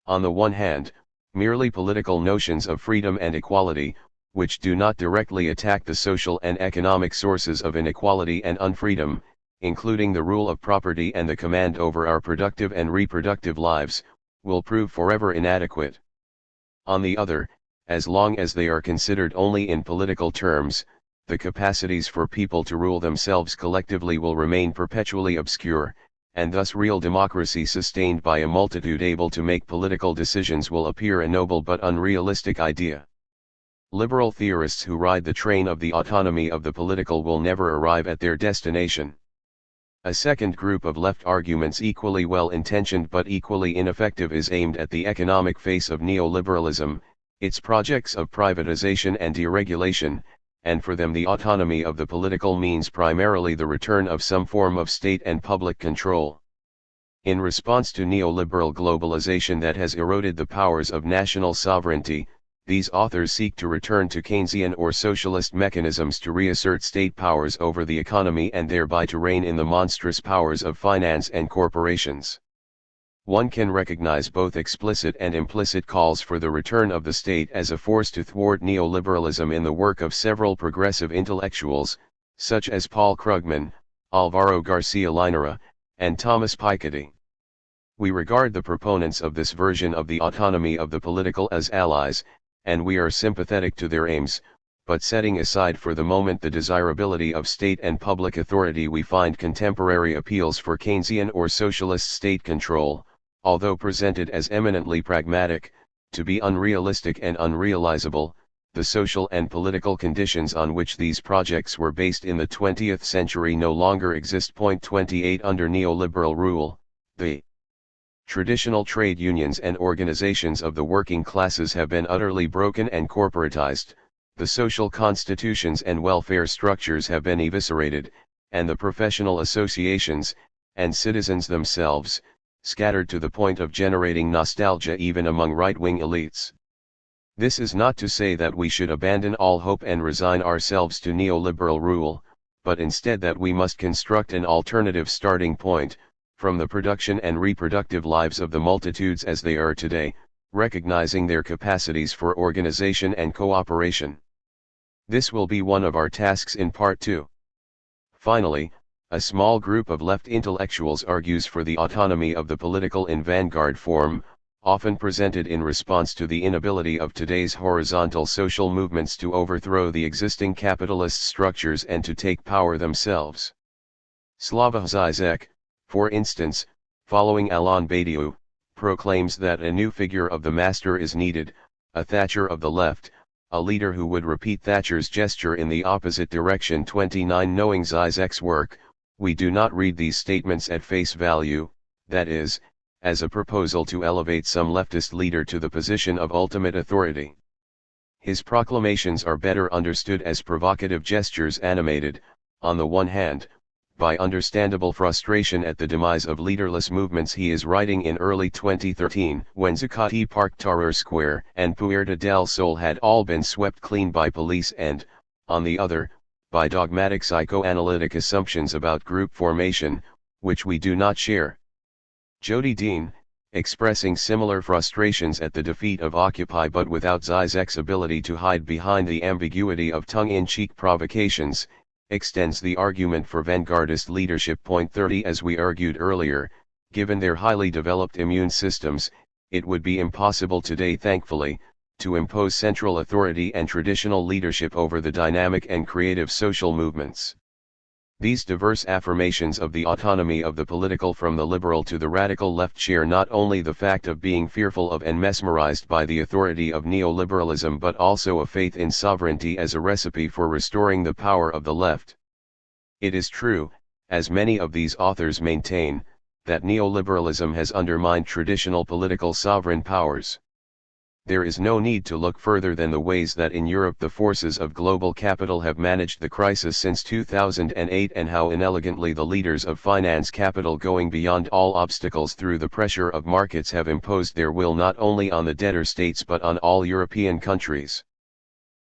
On the one hand, merely political notions of freedom and equality, which do not directly attack the social and economic sources of inequality and unfreedom, including the rule of property and the command over our productive and reproductive lives, will prove forever inadequate. On the other, as long as they are considered only in political terms, the capacities for people to rule themselves collectively will remain perpetually obscure, and thus real democracy sustained by a multitude able to make political decisions will appear a noble but unrealistic idea. Liberal theorists who ride the train of the autonomy of the political will never arrive at their destination. A second group of left arguments, equally well-intentioned but equally ineffective, is aimed at the economic face of neoliberalism, its projects of privatization and deregulation, and for them the autonomy of the political means primarily the return of some form of state and public control. In response to neoliberal globalization that has eroded the powers of national sovereignty, these authors seek to return to Keynesian or socialist mechanisms to reassert state powers over the economy and thereby to rein in the monstrous powers of finance and corporations. One can recognize both explicit and implicit calls for the return of the state as a force to thwart neoliberalism in the work of several progressive intellectuals, such as Paul Krugman, Alvaro Garcia Linera, and Thomas Piketty. We regard the proponents of this version of the autonomy of the political as allies, and we are sympathetic to their aims, but setting aside for the moment the desirability of state and public authority, we find contemporary appeals for Keynesian or socialist state control, although presented as eminently pragmatic, to be unrealistic and unrealizable. The social and political conditions on which these projects were based in the 20th century no longer exist. 28 Under neoliberal rule, the Traditional trade unions and organizations of the working classes have been utterly broken and corporatized, the social constitutions and welfare structures have been eviscerated, and the professional associations, and citizens themselves, scattered to the point of generating nostalgia even among right-wing elites. This is not to say that we should abandon all hope and resign ourselves to neoliberal rule, but instead that we must construct an alternative starting point, from the production and reproductive lives of the multitudes as they are today, recognizing their capacities for organization and cooperation. This will be one of our tasks in Part 2. Finally, a small group of left intellectuals argues for the autonomy of the political in vanguard form, often presented in response to the inability of today's horizontal social movements to overthrow the existing capitalist structures and to take power themselves. Slavoj Žižek, for instance, following Alain Badiou, proclaims that a new figure of the master is needed, a Thatcher of the left, a leader who would repeat Thatcher's gesture in the opposite direction. 29 Knowing Žižek's work, we do not read these statements at face value, that is, as a proposal to elevate some leftist leader to the position of ultimate authority. His proclamations are better understood as provocative gestures animated, on the one hand, by understandable frustration at the demise of leaderless movements. He is writing in early 2013, when Zuccotti Park, Tahrir Square, and Puerta del Sol had all been swept clean by police, and, on the other, by dogmatic psychoanalytic assumptions about group formation, which we do not share. Jody Dean, expressing similar frustrations at the defeat of Occupy but without Žižek's ability to hide behind the ambiguity of tongue-in-cheek provocations, extends the argument for vanguardist leadership. 30 As we argued earlier, given their highly developed immune systems, it would be impossible today, thankfully, to impose central authority and traditional leadership over the dynamic and creative social movements. These diverse affirmations of the autonomy of the political from the liberal to the radical left share not only the fact of being fearful of and mesmerized by the authority of neoliberalism but also a faith in sovereignty as a recipe for restoring the power of the left. It is true, as many of these authors maintain, that neoliberalism has undermined traditional political sovereign powers. There is no need to look further than the ways that in Europe the forces of global capital have managed the crisis since 2008 and how inelegantly the leaders of finance capital, going beyond all obstacles through the pressure of markets, have imposed their will not only on the debtor states but on all European countries.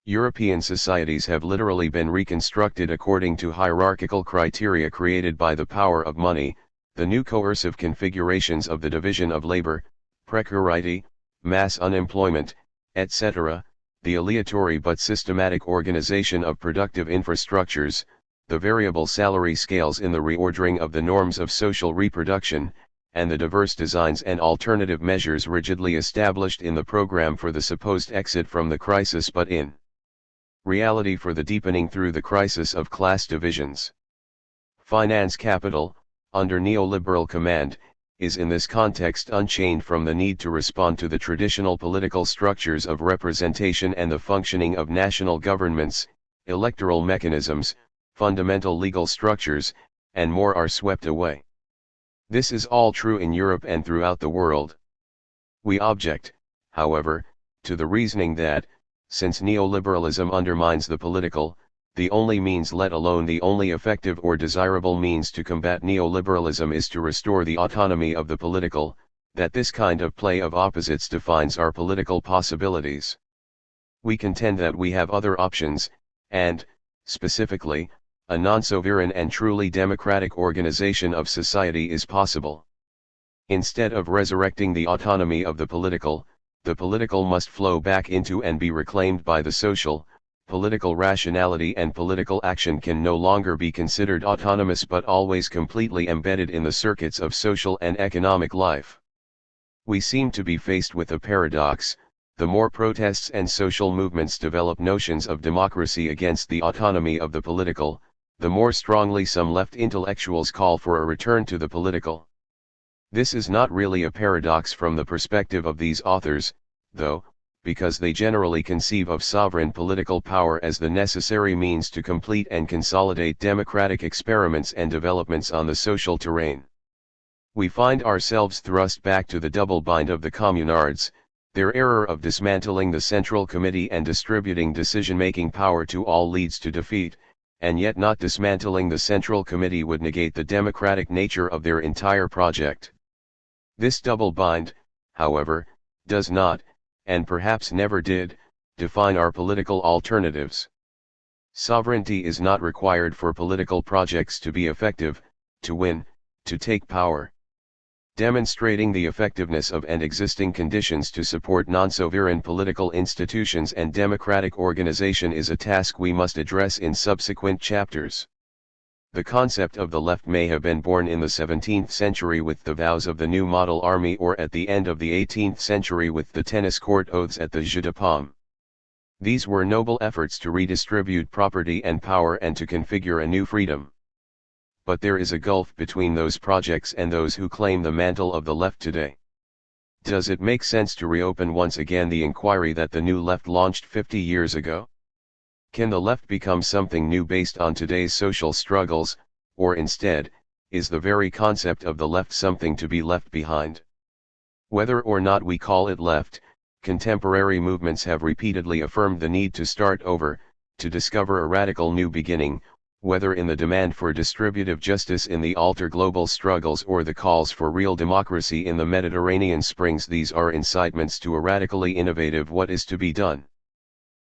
European societies have literally been reconstructed according to hierarchical criteria created by the power of money, the new coercive configurations of the division of labor, precarity, mass unemployment, etc., the aleatory but systematic organization of productive infrastructures, the variable salary scales in the reordering of the norms of social reproduction, and the diverse designs and alternative measures rigidly established in the program for the supposed exit from the crisis but in reality for the deepening through the crisis of class divisions. Finance capital, under neoliberal command, is in this context unchained from the need to respond to the traditional political structures of representation and the functioning of national governments, electoral mechanisms, fundamental legal structures, and more are swept away. This is all true in Europe and throughout the world. We object, however, to the reasoning that, since neoliberalism undermines the political, the only means, let alone the only effective or desirable means to combat neoliberalism is to restore the autonomy of the political, that this kind of play of opposites defines our political possibilities. We contend that we have other options, and, specifically, a non-sovereign and truly democratic organization of society is possible. Instead of resurrecting the autonomy of the political must flow back into and be reclaimed by the social. Political rationality and political action can no longer be considered autonomous but always completely embedded in the circuits of social and economic life. We seem to be faced with a paradox: the more protests and social movements develop notions of democracy against the autonomy of the political, the more strongly some left intellectuals call for a return to the political. This is not really a paradox from the perspective of these authors, though, because they generally conceive of sovereign political power as the necessary means to complete and consolidate democratic experiments and developments on the social terrain. We find ourselves thrust back to the double bind of the communards, their error of dismantling the Central Committee and distributing decision-making power to all leads to defeat, and yet not dismantling the Central Committee would negate the democratic nature of their entire project. This double bind, however, does not, and perhaps never did, define our political alternatives. Sovereignty is not required for political projects to be effective, to win, to take power. Demonstrating the effectiveness of and existing conditions to support non-sovereign political institutions and democratic organization is a task we must address in subsequent chapters. The concept of the left may have been born in the 17th century with the vows of the New Model Army or at the end of the 18th century with the tennis court oaths at the Jeu de Paume. These were noble efforts to redistribute property and power and to configure a new freedom. But there is a gulf between those projects and those who claim the mantle of the left today. Does it make sense to reopen once again the inquiry that the New Left launched 50 years ago? Can the left become something new based on today's social struggles, or instead, is the very concept of the left something to be left behind? Whether or not we call it left, contemporary movements have repeatedly affirmed the need to start over, to discover a radical new beginning, whether in the demand for distributive justice in the alter global struggles or the calls for real democracy in the Mediterranean Springs. These are incitements to a radically innovative what is to be done.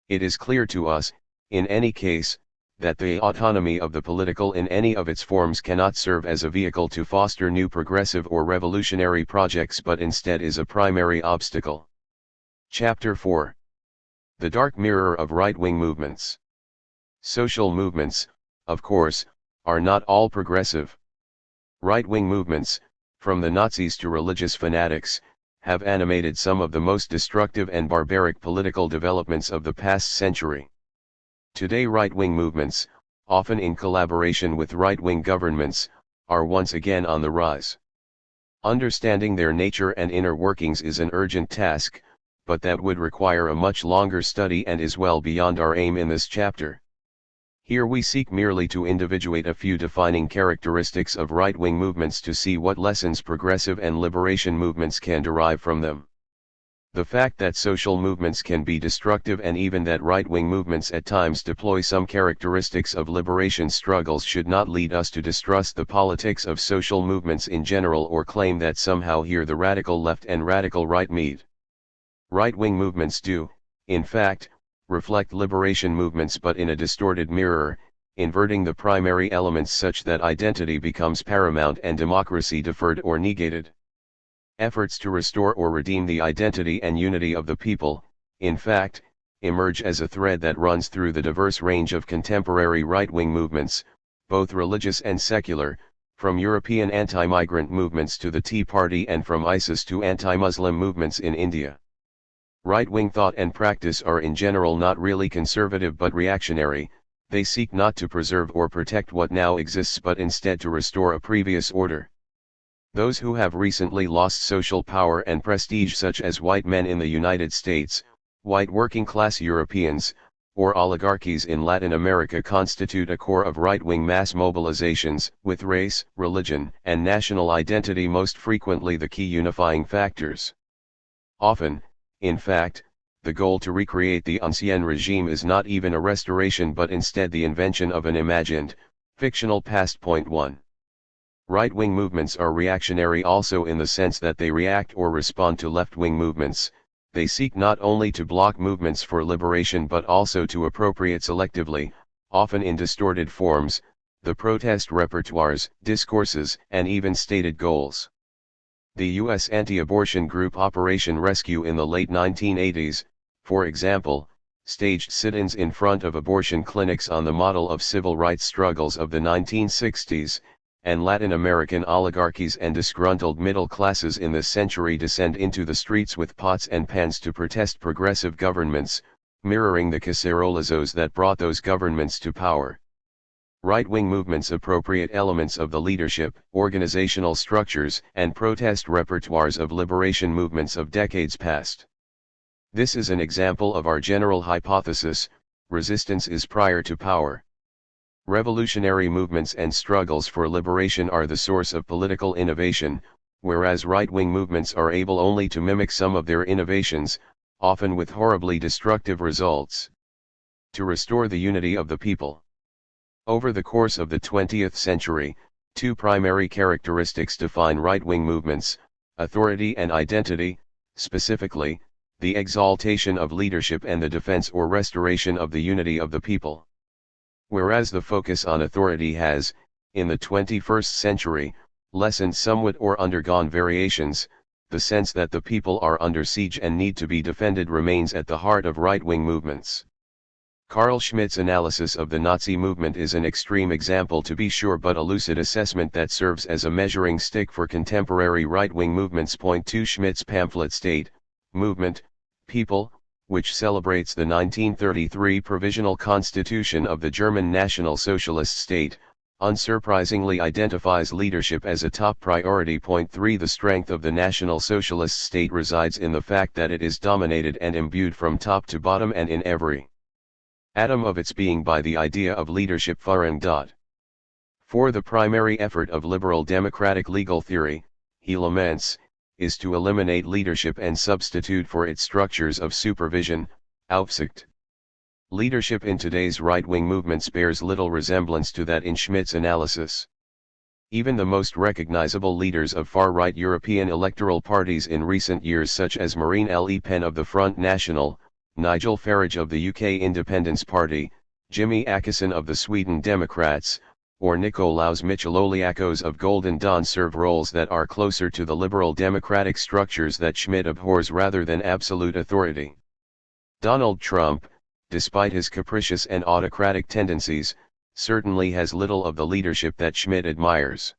It is clear to us, in any case, that the autonomy of the political in any of its forms cannot serve as a vehicle to foster new progressive or revolutionary projects but instead is a primary obstacle. Chapter 4. The Dark Mirror of Right-Wing Movements. Social movements, of course, are not all progressive. Right-wing movements, from the Nazis to religious fanatics, have animated some of the most destructive and barbaric political developments of the past century. Today right-wing movements, often in collaboration with right-wing governments, are once again on the rise. Understanding their nature and inner workings is an urgent task, but that would require a much longer study and is well beyond our aim in this chapter. Here we seek merely to individuate a few defining characteristics of right-wing movements to see what lessons progressive and liberation movements can derive from them. The fact that social movements can be destructive and even that right-wing movements at times deploy some characteristics of liberation struggles should not lead us to distrust the politics of social movements in general or claim that somehow here the radical left and radical right meet. Right-wing movements do, in fact, reflect liberation movements but in a distorted mirror, inverting the primary elements such that identity becomes paramount and democracy deferred or negated. Efforts to restore or redeem the identity and unity of the people, in fact, emerge as a thread that runs through the diverse range of contemporary right-wing movements, both religious and secular, from European anti-migrant movements to the Tea Party and from ISIS to anti-Muslim movements in India. Right-wing thought and practice are in general not really conservative but reactionary. They seek not to preserve or protect what now exists but instead to restore a previous order. Those who have recently lost social power and prestige, such as white men in the United States, white working-class Europeans, or oligarchies in Latin America, constitute a core of right-wing mass mobilizations, with race, religion, and national identity most frequently the key unifying factors. Often, in fact, the goal to recreate the ancien regime is not even a restoration but instead the invention of an imagined, fictional past. 1. Right-wing movements are reactionary also in the sense that they react or respond to left-wing movements. They seek not only to block movements for liberation but also to appropriate selectively, often in distorted forms, the protest repertoires, discourses, and even stated goals. The U.S. anti-abortion group Operation Rescue in the late 1980s, for example, staged sit-ins in front of abortion clinics on the model of civil rights struggles of the 1960s, and Latin American oligarchies and disgruntled middle classes in this century descend into the streets with pots and pans to protest progressive governments, mirroring the cacerolazos that brought those governments to power. Right-wing movements appropriate elements of the leadership, organizational structures, and protest repertoires of liberation movements of decades past. This is an example of our general hypothesis: resistance is prior to power. Revolutionary movements and struggles for liberation are the source of political innovation, whereas right-wing movements are able only to mimic some of their innovations, often with horribly destructive results. To restore the unity of the people. Over the course of the 20th century, two primary characteristics define right-wing movements: authority and identity, specifically, the exaltation of leadership and the defense or restoration of the unity of the people. Whereas the focus on authority has, in the 21st century, lessened somewhat or undergone variations, the sense that the people are under siege and need to be defended remains at the heart of right-wing movements. Carl Schmitt's analysis of the Nazi movement is an extreme example, to be sure, but a lucid assessment that serves as a measuring stick for contemporary right-wing movements. Point 2. Schmitt's pamphlet State, Movement, People, which celebrates the 1933 Provisional Constitution of the German National Socialist State, unsurprisingly identifies leadership as a top priority. Point 3. The strength of the National Socialist State resides in the fact that it is dominated and imbued from top to bottom and in every atom of its being by the idea of leadership. 4. The primary effort of liberal democratic legal theory, he laments, is to eliminate leadership and substitute for it structures of supervision, Aufsicht. Leadership in today's right-wing movements bears little resemblance to that in Schmitt's analysis. Even the most recognizable leaders of far-right European electoral parties in recent years, such as Marine Le Pen of the Front National, Nigel Farage of the UK Independence Party, Jimmy Åkesson of the Sweden Democrats, or Nikolaus Michaloliakos of Golden Dawn, serve roles that are closer to the liberal democratic structures that Schmitt abhors rather than absolute authority. Donald Trump, despite his capricious and autocratic tendencies, certainly has little of the leadership that Schmitt admires.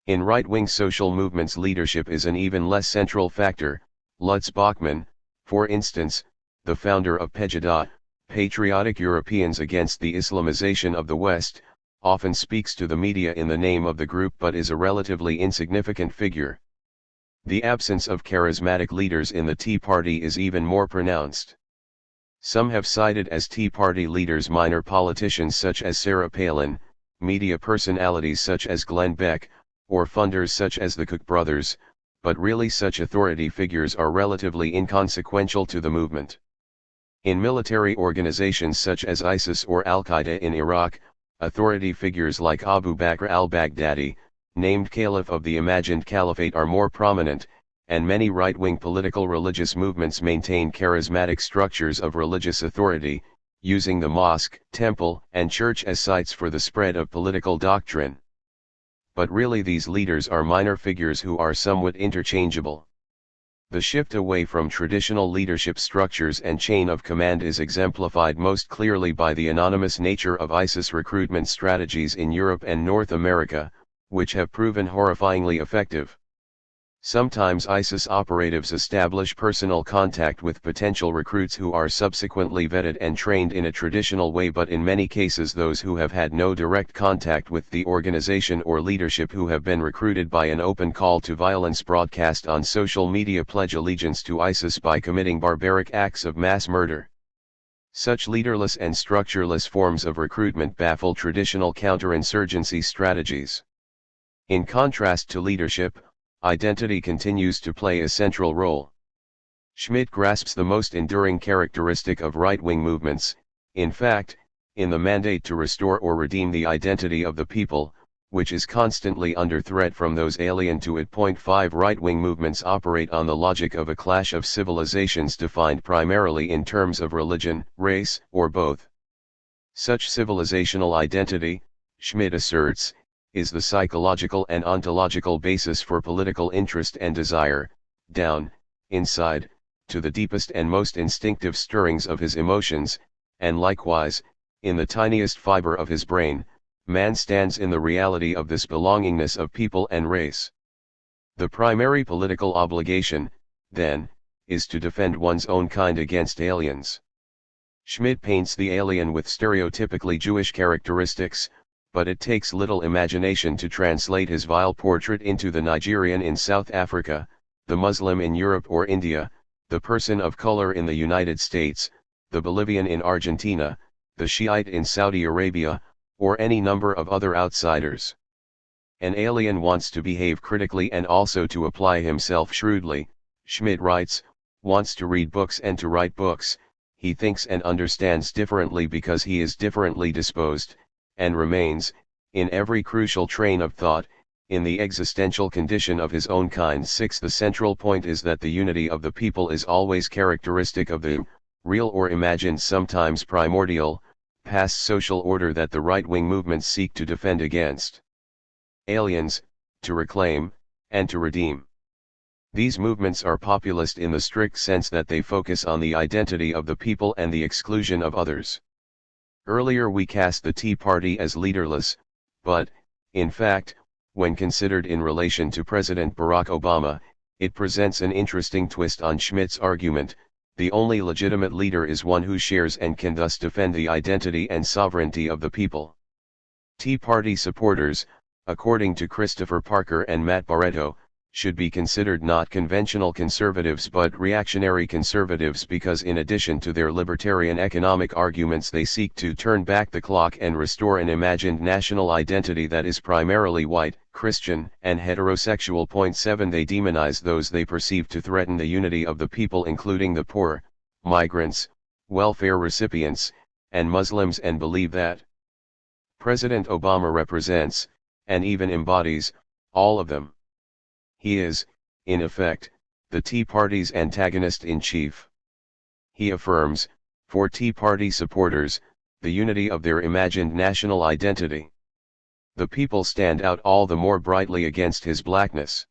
In right-wing social movements, leadership is an even less central factor. Lutz Bachmann, for instance, the founder of PEGIDA, Patriotic Europeans Against the Islamization of the West, often speaks to the media in the name of the group but is a relatively insignificant figure. The absence of charismatic leaders in the Tea Party is even more pronounced. Some have cited as Tea Party leaders minor politicians such as Sarah Palin, media personalities such as Glenn Beck, or funders such as the Koch brothers, but really such authority figures are relatively inconsequential to the movement. In military organizations such as ISIS or Al-Qaeda in Iraq, authority figures like Abu Bakr al-Baghdadi, named Caliph of the imagined caliphate, are more prominent, and many right-wing political religious movements maintain charismatic structures of religious authority, using the mosque, temple, and church as sites for the spread of political doctrine. But really these leaders are minor figures who are somewhat interchangeable. The shift away from traditional leadership structures and chain of command is exemplified most clearly by the anonymous nature of ISIS recruitment strategies in Europe and North America, which have proven horrifyingly effective. Sometimes ISIS operatives establish personal contact with potential recruits who are subsequently vetted and trained in a traditional way, but in many cases those who have had no direct contact with the organization or leadership who have been recruited by an open call to violence broadcast on social media pledge allegiance to ISIS by committing barbaric acts of mass murder. Such leaderless and structureless forms of recruitment baffle traditional counterinsurgency strategies. In contrast to leadership, identity continues to play a central role. Schmitt grasps the most enduring characteristic of right-wing movements, in fact, in the mandate to restore or redeem the identity of the people, which is constantly under threat from those alien to it. 5 Right-wing movements operate on the logic of a clash of civilizations defined primarily in terms of religion, race, or both. Such civilizational identity, Schmitt asserts, is the psychological and ontological basis for political interest and desire, down, inside, to the deepest and most instinctive stirrings of his emotions, and likewise, in the tiniest fiber of his brain, man stands in the reality of this belongingness of people and race. The primary political obligation, then, is to defend one's own kind against aliens. Schmitt paints the alien with stereotypically Jewish characteristics, but it takes little imagination to translate his vile portrait into the Nigerian in South Africa, the Muslim in Europe or India, the person of color in the United States, the Bolivian in Argentina, the Shiite in Saudi Arabia, or any number of other outsiders. An alien wants to behave critically and also to apply himself shrewdly. Schmidt writes, wants to read books and to write books. He thinks and understands differently because he is differently disposed, and remains, in every crucial train of thought, in the existential condition of his own kind. 6. The central point is that the unity of the people is always characteristic of the real or imagined, sometimes primordial, past social order that the right-wing movements seek to defend against aliens, to reclaim, and to redeem. These movements are populist in the strict sense that they focus on the identity of the people and the exclusion of others. Earlier we cast the Tea Party as leaderless, but, in fact, when considered in relation to President Barack Obama, it presents an interesting twist on Schmidt's argument. The only legitimate leader is one who shares and can thus defend the identity and sovereignty of the people. Tea Party supporters, according to Christopher Parker and Matt Barreto, should be considered not conventional conservatives but reactionary conservatives because in addition to their libertarian economic arguments they seek to turn back the clock and restore an imagined national identity that is primarily white, Christian, and heterosexual. 7 They demonize those they perceive to threaten the unity of the people, including the poor, migrants, welfare recipients, and Muslims, and believe that President Obama represents, and even embodies, all of them. He is, in effect, the Tea Party's antagonist-in-chief. He affirms, for Tea Party supporters, the unity of their imagined national identity. The people stand out all the more brightly against his blackness.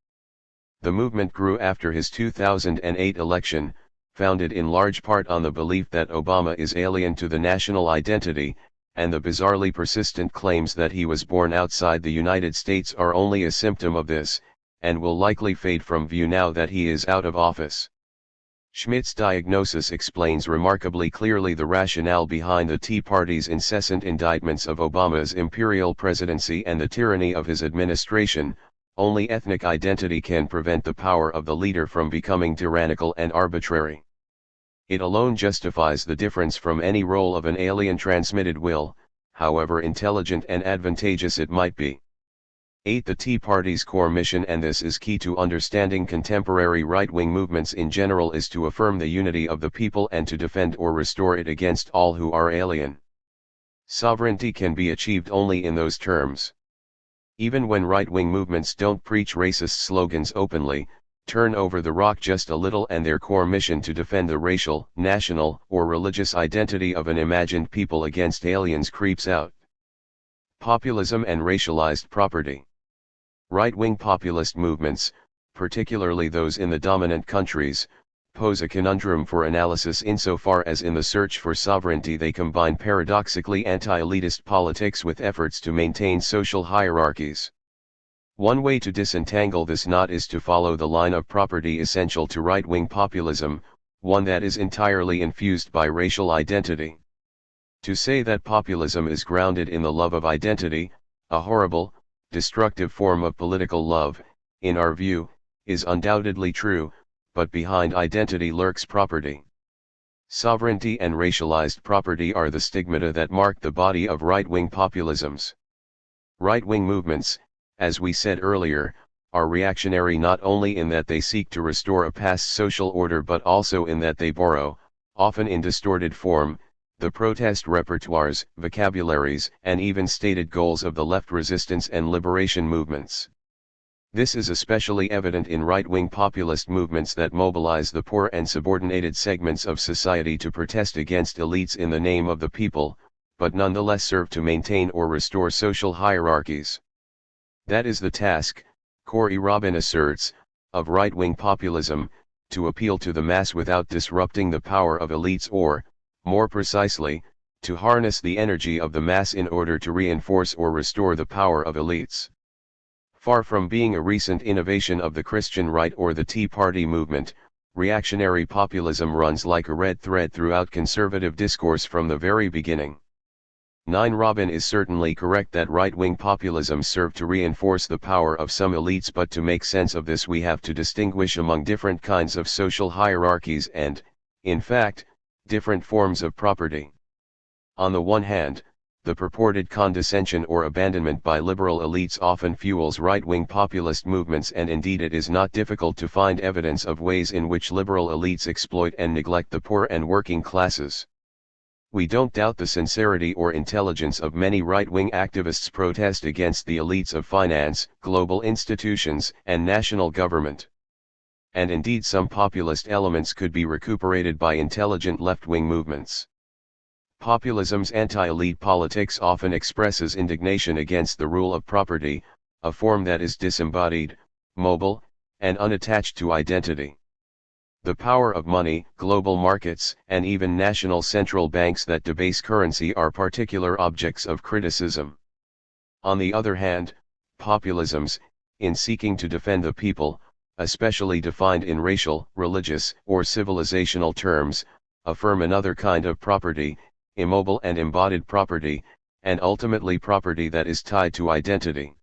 The movement grew after his 2008 election, founded in large part on the belief that Obama is alien to the national identity, and the bizarrely persistent claims that he was born outside the United States are only a symptom of this, and will likely fade from view now that he is out of office. Schmidt's diagnosis explains remarkably clearly the rationale behind the Tea Party's incessant indictments of Obama's imperial presidency and the tyranny of his administration. Only ethnic identity can prevent the power of the leader from becoming tyrannical and arbitrary. It alone justifies the difference from any role of an alien transmitted will, however intelligent and advantageous it might be. 8. The Tea Party's core mission, and this is key to understanding contemporary right-wing movements in general, is to affirm the unity of the people and to defend or restore it against all who are alien. Sovereignty can be achieved only in those terms. Even when right-wing movements don't preach racist slogans openly, turn over the rock just a little and their core mission to defend the racial, national, or religious identity of an imagined people against aliens creeps out. Populism and racialized property. Right-wing populist movements, particularly those in the dominant countries, pose a conundrum for analysis insofar as in the search for sovereignty they combine paradoxically anti-elitist politics with efforts to maintain social hierarchies. One way to disentangle this knot is to follow the line of property essential to right-wing populism, one that is entirely infused by racial identity. To say that populism is grounded in the love of identity, a horrible, destructive form of political love, in our view, is undoubtedly true, but behind identity lurks property. Sovereignty and racialized property are the stigmata that mark the body of right-wing populisms. Right-wing movements, as we said earlier, are reactionary not only in that they seek to restore a past social order but also in that they borrow, often in distorted form, the protest repertoires, vocabularies, and even stated goals of the left resistance and liberation movements. This is especially evident in right-wing populist movements that mobilize the poor and subordinated segments of society to protest against elites in the name of the people, but nonetheless serve to maintain or restore social hierarchies. That is the task, Corey Robin asserts, of right-wing populism, to appeal to the mass without disrupting the power of elites or, more precisely, to harness the energy of the mass in order to reinforce or restore the power of elites. Far from being a recent innovation of the Christian right or the Tea Party movement, reactionary populism runs like a red thread throughout conservative discourse from the very beginning. 9. Robin is certainly correct that right-wing populism serve to reinforce the power of some elites, but to make sense of this we have to distinguish among different kinds of social hierarchies and, in fact, different forms of property. On the one hand, the purported condescension or abandonment by liberal elites often fuels right-wing populist movements, and indeed it is not difficult to find evidence of ways in which liberal elites exploit and neglect the poor and working classes. We don't doubt the sincerity or intelligence of many right-wing activists' protest against the elites of finance, global institutions, and national government. And indeed some populist elements could be recuperated by intelligent left-wing movements. Populism's anti-elite politics often expresses indignation against the rule of property, a form that is disembodied, mobile, and unattached to identity. The power of money, global markets, and even national central banks that debase currency are particular objects of criticism. On the other hand, populisms, in seeking to defend the people, especially defined in racial, religious, or civilizational terms, affirm another kind of property, immobile and embodied property, and ultimately property that is tied to identity.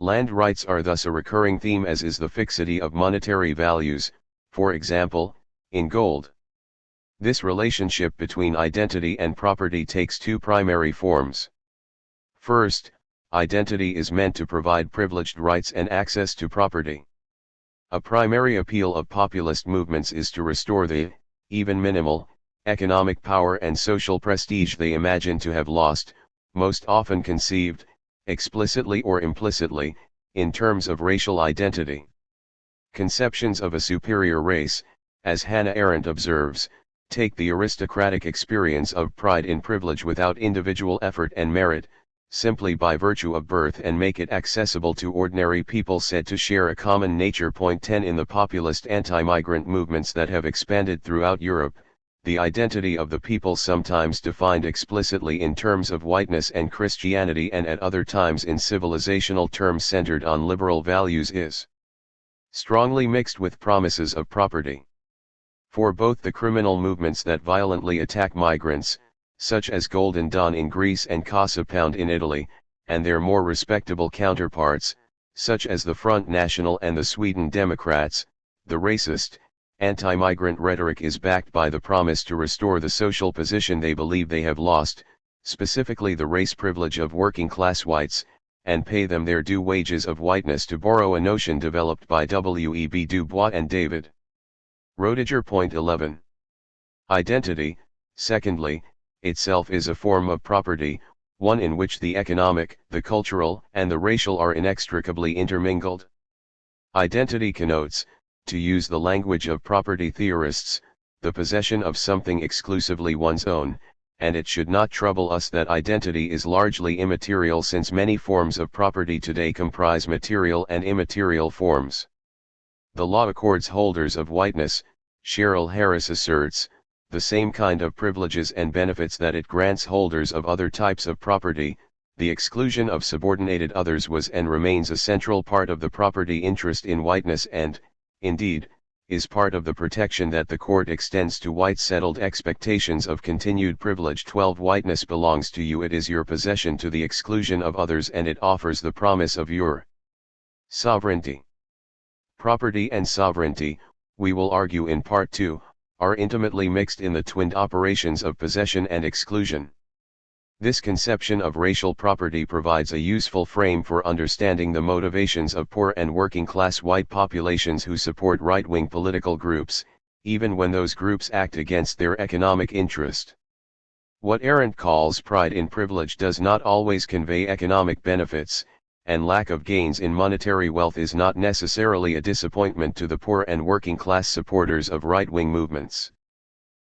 Land rights are thus a recurring theme, as is the fixity of monetary values, for example, in gold. This relationship between identity and property takes two primary forms. First, identity is meant to provide privileged rights and access to property. A primary appeal of populist movements is to restore the, even minimal, economic power and social prestige they imagine to have lost, most often conceived, explicitly or implicitly, in terms of racial identity. Conceptions of a superior race, as Hannah Arendt observes, take the aristocratic experience of pride in privilege without individual effort and merit, simply by virtue of birth, and make it accessible to ordinary people said to share a common nature. 10 In the populist anti-migrant movements that have expanded throughout Europe, the identity of the people, sometimes defined explicitly in terms of whiteness and Christianity and at other times in civilizational terms centered on liberal values, is strongly mixed with promises of property. For both the criminal movements that violently attack migrants, such as Golden Dawn in Greece and Casa Pound in Italy, and their more respectable counterparts, such as the Front National and the Sweden Democrats, the racist, anti-migrant rhetoric is backed by the promise to restore the social position they believe they have lost, specifically the race privilege of working-class whites, and pay them their due wages of whiteness, to borrow a notion developed by W.E.B. Du Bois and David Roediger. 11. Identity, secondly, itself is a form of property, one in which the economic, the cultural, and the racial are inextricably intermingled. Identity connotes, to use the language of property theorists, the possession of something exclusively one's own, and it should not trouble us that identity is largely immaterial, since many forms of property today comprise material and immaterial forms. The law accords holders of whiteness, Cheryl Harris asserts, the same kind of privileges and benefits that it grants holders of other types of property. The exclusion of subordinated others was and remains a central part of the property interest in whiteness, and, indeed, is part of the protection that the court extends to white settled expectations of continued privilege. 12 Whiteness belongs to you, it is your possession to the exclusion of others, and it offers the promise of your sovereignty. Property and sovereignty, we will argue in Part 2, are intimately mixed in the twinned operations of possession and exclusion. This conception of racial property provides a useful frame for understanding the motivations of poor and working-class white populations who support right-wing political groups, even when those groups act against their economic interest. What Arendt calls pride in privilege does not always convey economic benefits, and lack of gains in monetary wealth is not necessarily a disappointment to the poor and working-class supporters of right-wing movements.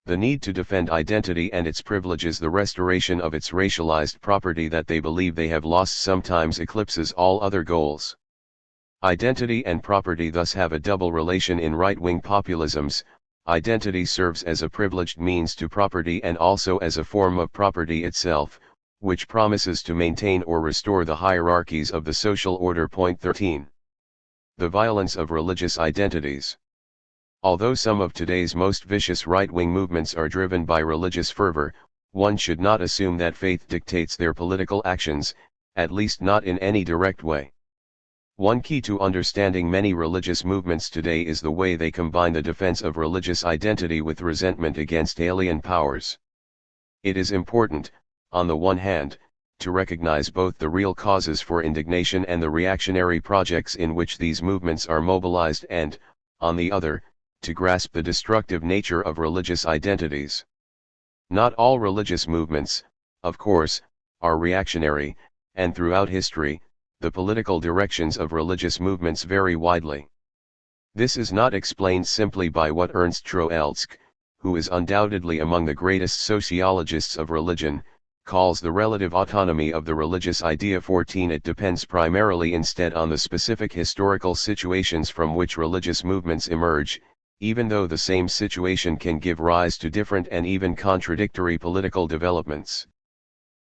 The need to defend identity and its privileges, the restoration of its racialized property that they believe they have lost, sometimes eclipses all other goals. Identity and property thus have a double relation in right-wing populisms. Identity serves as a privileged means to property and also as a form of property itself, which promises to maintain or restore the hierarchies of the social order. 13. The violence of religious identities. Although some of today's most vicious right-wing movements are driven by religious fervor, one should not assume that faith dictates their political actions, at least not in any direct way. One key to understanding many religious movements today is the way they combine the defense of religious identity with resentment against alien powers. It is important, on the one hand, to recognize both the real causes for indignation and the reactionary projects in which these movements are mobilized and, on the other, to grasp the destructive nature of religious identities. Not all religious movements, of course, are reactionary, and throughout history, the political directions of religious movements vary widely. This is not explained simply by what Ernst Troeltsch, who is undoubtedly among the greatest sociologists of religion, calls the relative autonomy of the religious idea. 14 It depends primarily instead on the specific historical situations from which religious movements emerge, even though the same situation can give rise to different and even contradictory political developments.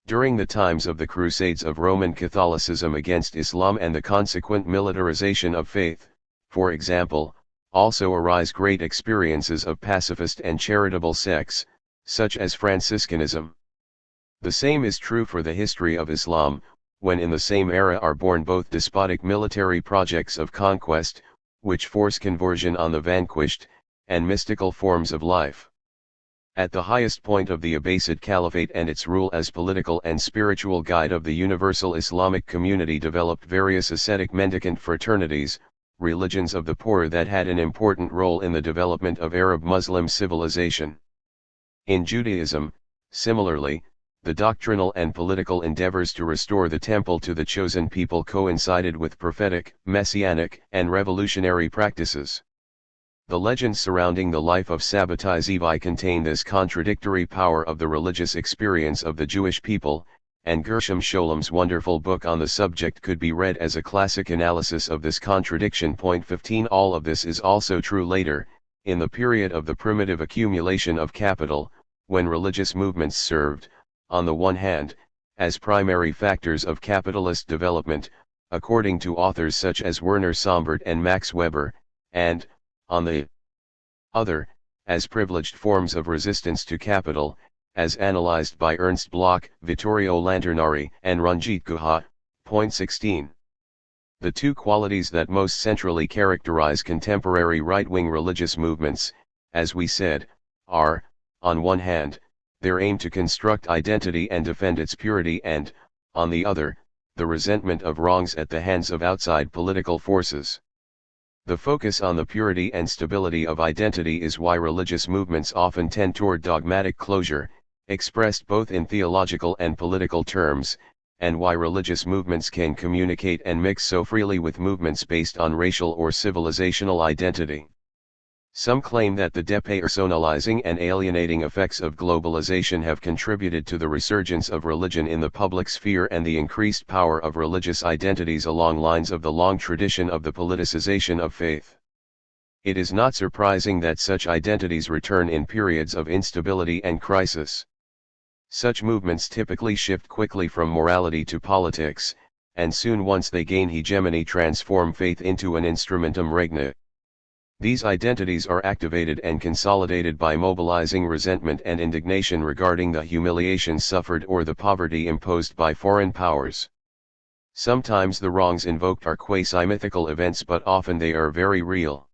During the times of the Crusades of Roman Catholicism against Islam and the consequent militarization of faith, for example, also arise great experiences of pacifist and charitable sects, such as Franciscanism. The same is true for the history of Islam, when in the same era are born both despotic military projects of conquest, which force conversion on the vanquished, and mystical forms of life. At the highest point of the Abbasid Caliphate and its rule as political and spiritual guide of the universal Islamic community developed various ascetic mendicant fraternities, religions of the poor that had an important role in the development of Arab Muslim civilization. In Judaism, similarly, the doctrinal and political endeavors to restore the temple to the chosen people coincided with prophetic, messianic, and revolutionary practices. The legends surrounding the life of Sabbatai Zevi contain this contradictory power of the religious experience of the Jewish people, and Gershom Scholem's wonderful book on the subject could be read as a classic analysis of this contradiction. 15 All of this is also true later, in the period of the primitive accumulation of capital, when religious movements served, on the one hand, as primary factors of capitalist development, according to authors such as Werner Sombart and Max Weber, and, on the other, as privileged forms of resistance to capital, as analyzed by Ernst Bloch, Vittorio Lanternari, and Ranjit Guha. 16. The two qualities that most centrally characterize contemporary right-wing religious movements, as we said, are, on one hand, their aim to construct identity and defend its purity and, on the other, the resentment of wrongs at the hands of outside political forces. The focus on the purity and stability of identity is why religious movements often tend toward dogmatic closure, expressed both in theological and political terms, and why religious movements can communicate and mix so freely with movements based on racial or civilizational identity. Some claim that the depersonalizing and alienating effects of globalization have contributed to the resurgence of religion in the public sphere and the increased power of religious identities along lines of the long tradition of the politicization of faith. It is not surprising that such identities return in periods of instability and crisis. Such movements typically shift quickly from morality to politics, and soon once they gain hegemony transform faith into an instrumentum regni. These identities are activated and consolidated by mobilizing resentment and indignation regarding the humiliation suffered or the poverty imposed by foreign powers. Sometimes the wrongs invoked are quasi-mythical events, but often they are very real.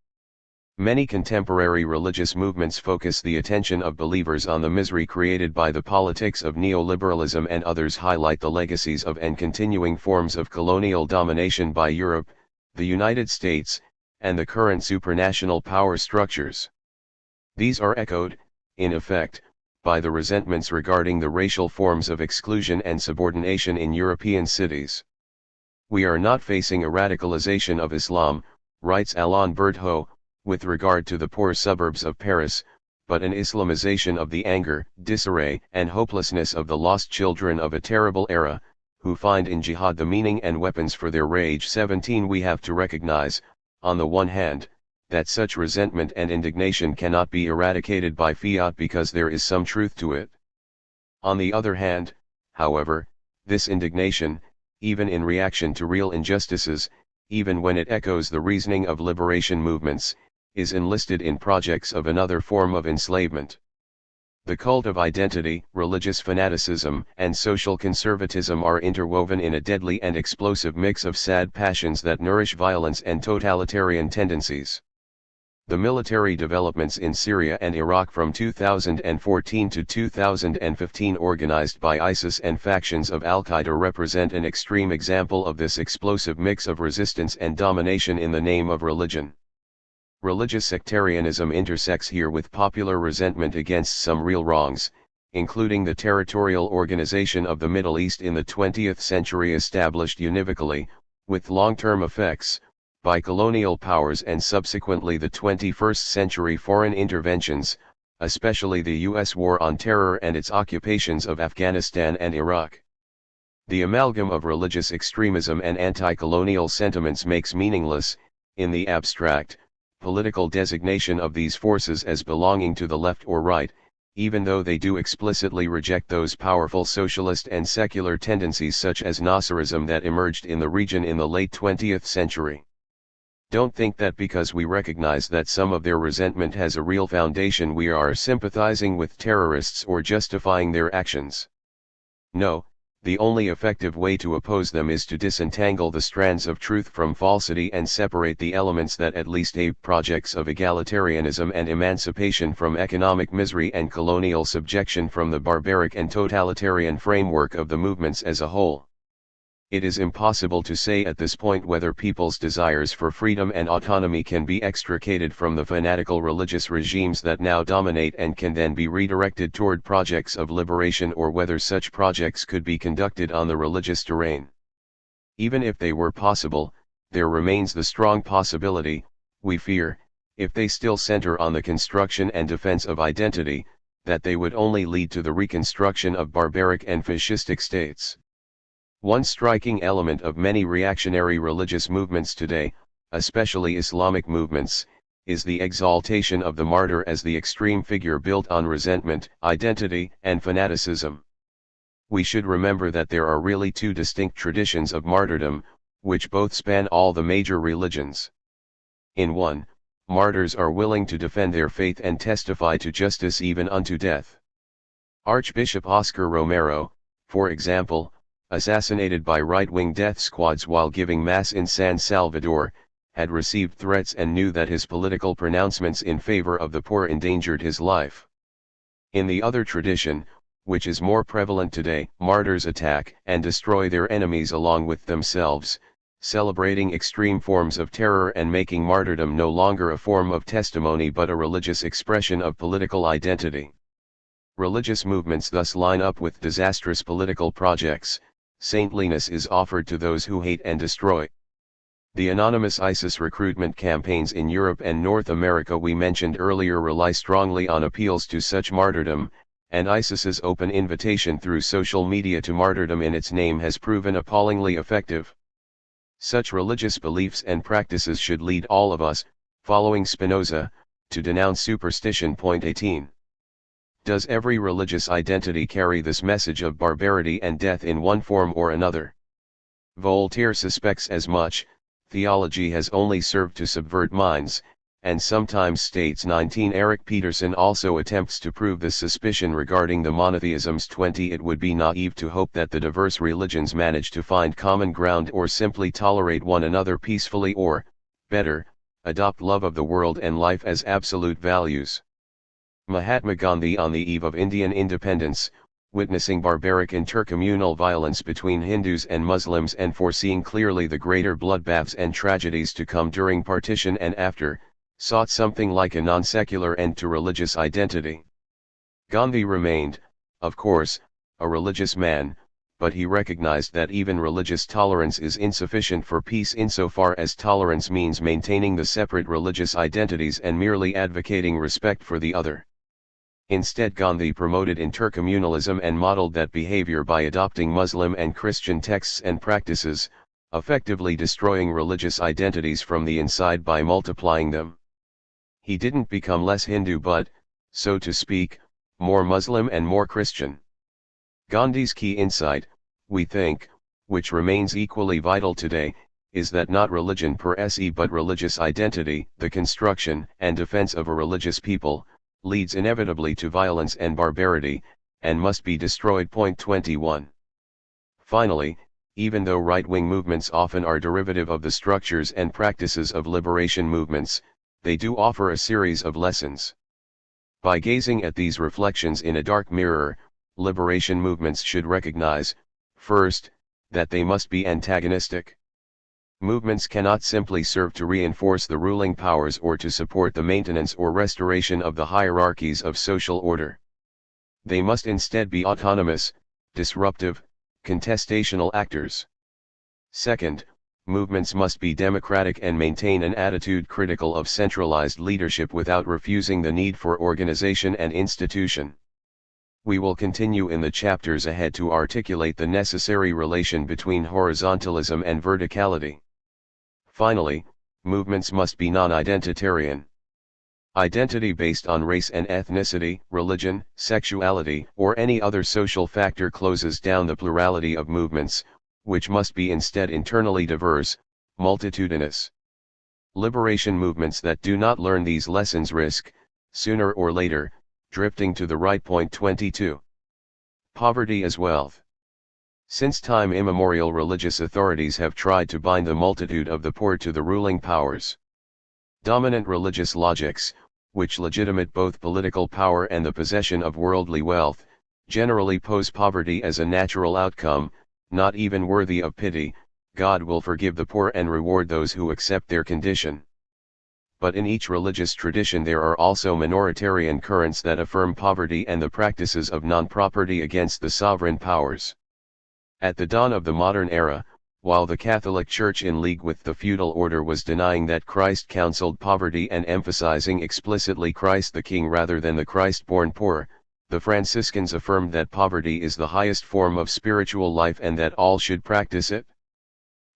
Many contemporary religious movements focus the attention of believers on the misery created by the politics of neoliberalism, and others highlight the legacies of and continuing forms of colonial domination by Europe, the United States, and the current supranational power structures. These are echoed, in effect, by the resentments regarding the racial forms of exclusion and subordination in European cities. We are not facing a radicalization of Islam, writes Alain Berthaud, with regard to the poor suburbs of Paris, but an Islamization of the anger, disarray, and hopelessness of the lost children of a terrible era, who find in jihad the meaning and weapons for their rage. 17 We have to recognize, on the one hand, that such resentment and indignation cannot be eradicated by fiat because there is some truth to it. On the other hand, however, this indignation, even in reaction to real injustices, even when it echoes the reasoning of liberation movements, is enlisted in projects of another form of enslavement. The cult of identity, religious fanaticism, and social conservatism are interwoven in a deadly and explosive mix of sad passions that nourish violence and totalitarian tendencies. The military developments in Syria and Iraq from 2014 to 2015 organized by ISIS and factions of Al-Qaeda represent an extreme example of this explosive mix of resistance and domination in the name of religion. Religious sectarianism intersects here with popular resentment against some real wrongs, including the territorial organization of the Middle East in the 20th century established univocally, with long-term effects, by colonial powers and subsequently the 21st century foreign interventions, especially the U.S. War on Terror and its occupations of Afghanistan and Iraq. The amalgam of religious extremism and anti-colonial sentiments makes meaningless, in the abstract, political designation of these forces as belonging to the left or right, even though they do explicitly reject those powerful socialist and secular tendencies such as Nasserism that emerged in the region in the late 20th century. Don't think that because we recognize that some of their resentment has a real foundation we are sympathizing with terrorists or justifying their actions. No, the only effective way to oppose them is to disentangle the strands of truth from falsity and separate the elements that at least ape projects of egalitarianism and emancipation from economic misery and colonial subjection from the barbaric and totalitarian framework of the movements as a whole. It is impossible to say at this point whether people's desires for freedom and autonomy can be extricated from the fanatical religious regimes that now dominate and can then be redirected toward projects of liberation or whether such projects could be conducted on the religious terrain. Even if they were possible, there remains the strong possibility, we fear, if they still center on the construction and defense of identity, that they would only lead to the reconstruction of barbaric and fascistic states. One striking element of many reactionary religious movements today, especially Islamic movements, is the exaltation of the martyr as the extreme figure built on resentment, identity, and fanaticism. We should remember that there are really two distinct traditions of martyrdom, which both span all the major religions. In one, martyrs are willing to defend their faith and testify to justice even unto death. Archbishop Oscar Romero, for example, assassinated by right-wing death squads while giving mass in San Salvador, had received threats and knew that his political pronouncements in favor of the poor endangered his life. In the other tradition, which is more prevalent today, martyrs attack and destroy their enemies along with themselves, celebrating extreme forms of terror and making martyrdom no longer a form of testimony but a religious expression of political identity. Religious movements thus line up with disastrous political projects. Saintliness is offered to those who hate and destroy. The anonymous ISIS recruitment campaigns in Europe and North America we mentioned earlier rely strongly on appeals to such martyrdom, and ISIS's open invitation through social media to martyrdom in its name has proven appallingly effective. Such religious beliefs and practices should lead all of us, following Spinoza, to denounce superstition. Point 18. Does every religious identity carry this message of barbarity and death in one form or another? Voltaire suspects as much. Theology has only served to subvert minds, and sometimes states 19. Eric Peterson also attempts to prove this suspicion regarding the monotheisms. 20. It would be naive to hope that the diverse religions manage to find common ground or simply tolerate one another peacefully or, better, adopt love of the world and life as absolute values. Mahatma Gandhi, on the eve of Indian independence, witnessing barbaric intercommunal violence between Hindus and Muslims and foreseeing clearly the greater bloodbaths and tragedies to come during partition and after, sought something like a non-secular end to religious identity. Gandhi remained, of course, a religious man, but he recognized that even religious tolerance is insufficient for peace insofar as tolerance means maintaining the separate religious identities and merely advocating respect for the other. Instead, Gandhi promoted intercommunalism and modeled that behavior by adopting Muslim and Christian texts and practices, effectively destroying religious identities from the inside by multiplying them. He didn't become less Hindu but, so to speak, more Muslim and more Christian. Gandhi's key insight, we think, which remains equally vital today, is that not religion per se but religious identity, the construction and defense of a religious people, leads inevitably to violence and barbarity, and must be destroyed. Point 21. Finally, even though right-wing movements often are derivative of the structures and practices of liberation movements, they do offer a series of lessons. By gazing at these reflections in a dark mirror, liberation movements should recognize, first, that they must be antagonistic. Movements cannot simply serve to reinforce the ruling powers or to support the maintenance or restoration of the hierarchies of social order. They must instead be autonomous, disruptive, contestational actors. Second, movements must be democratic and maintain an attitude critical of centralized leadership without refusing the need for organization and institution. We will continue in the chapters ahead to articulate the necessary relation between horizontalism and verticality. Finally, movements must be non-identitarian. Identity based on race and ethnicity, religion, sexuality, or any other social factor closes down the plurality of movements, which must be instead internally diverse, multitudinous. Liberation movements that do not learn these lessons risk, sooner or later, drifting to the right. 22. Poverty as wealth. Since time immemorial, religious authorities have tried to bind the multitude of the poor to the ruling powers. Dominant religious logics, which legitimate both political power and the possession of worldly wealth, generally pose poverty as a natural outcome, not even worthy of pity. God will forgive the poor and reward those who accept their condition. But in each religious tradition there are also minoritarian currents that affirm poverty and the practices of non-property against the sovereign powers. At the dawn of the modern era, while the Catholic Church in league with the feudal order was denying that Christ counseled poverty and emphasizing explicitly Christ the King rather than the Christ-born poor, the Franciscans affirmed that poverty is the highest form of spiritual life and that all should practice it.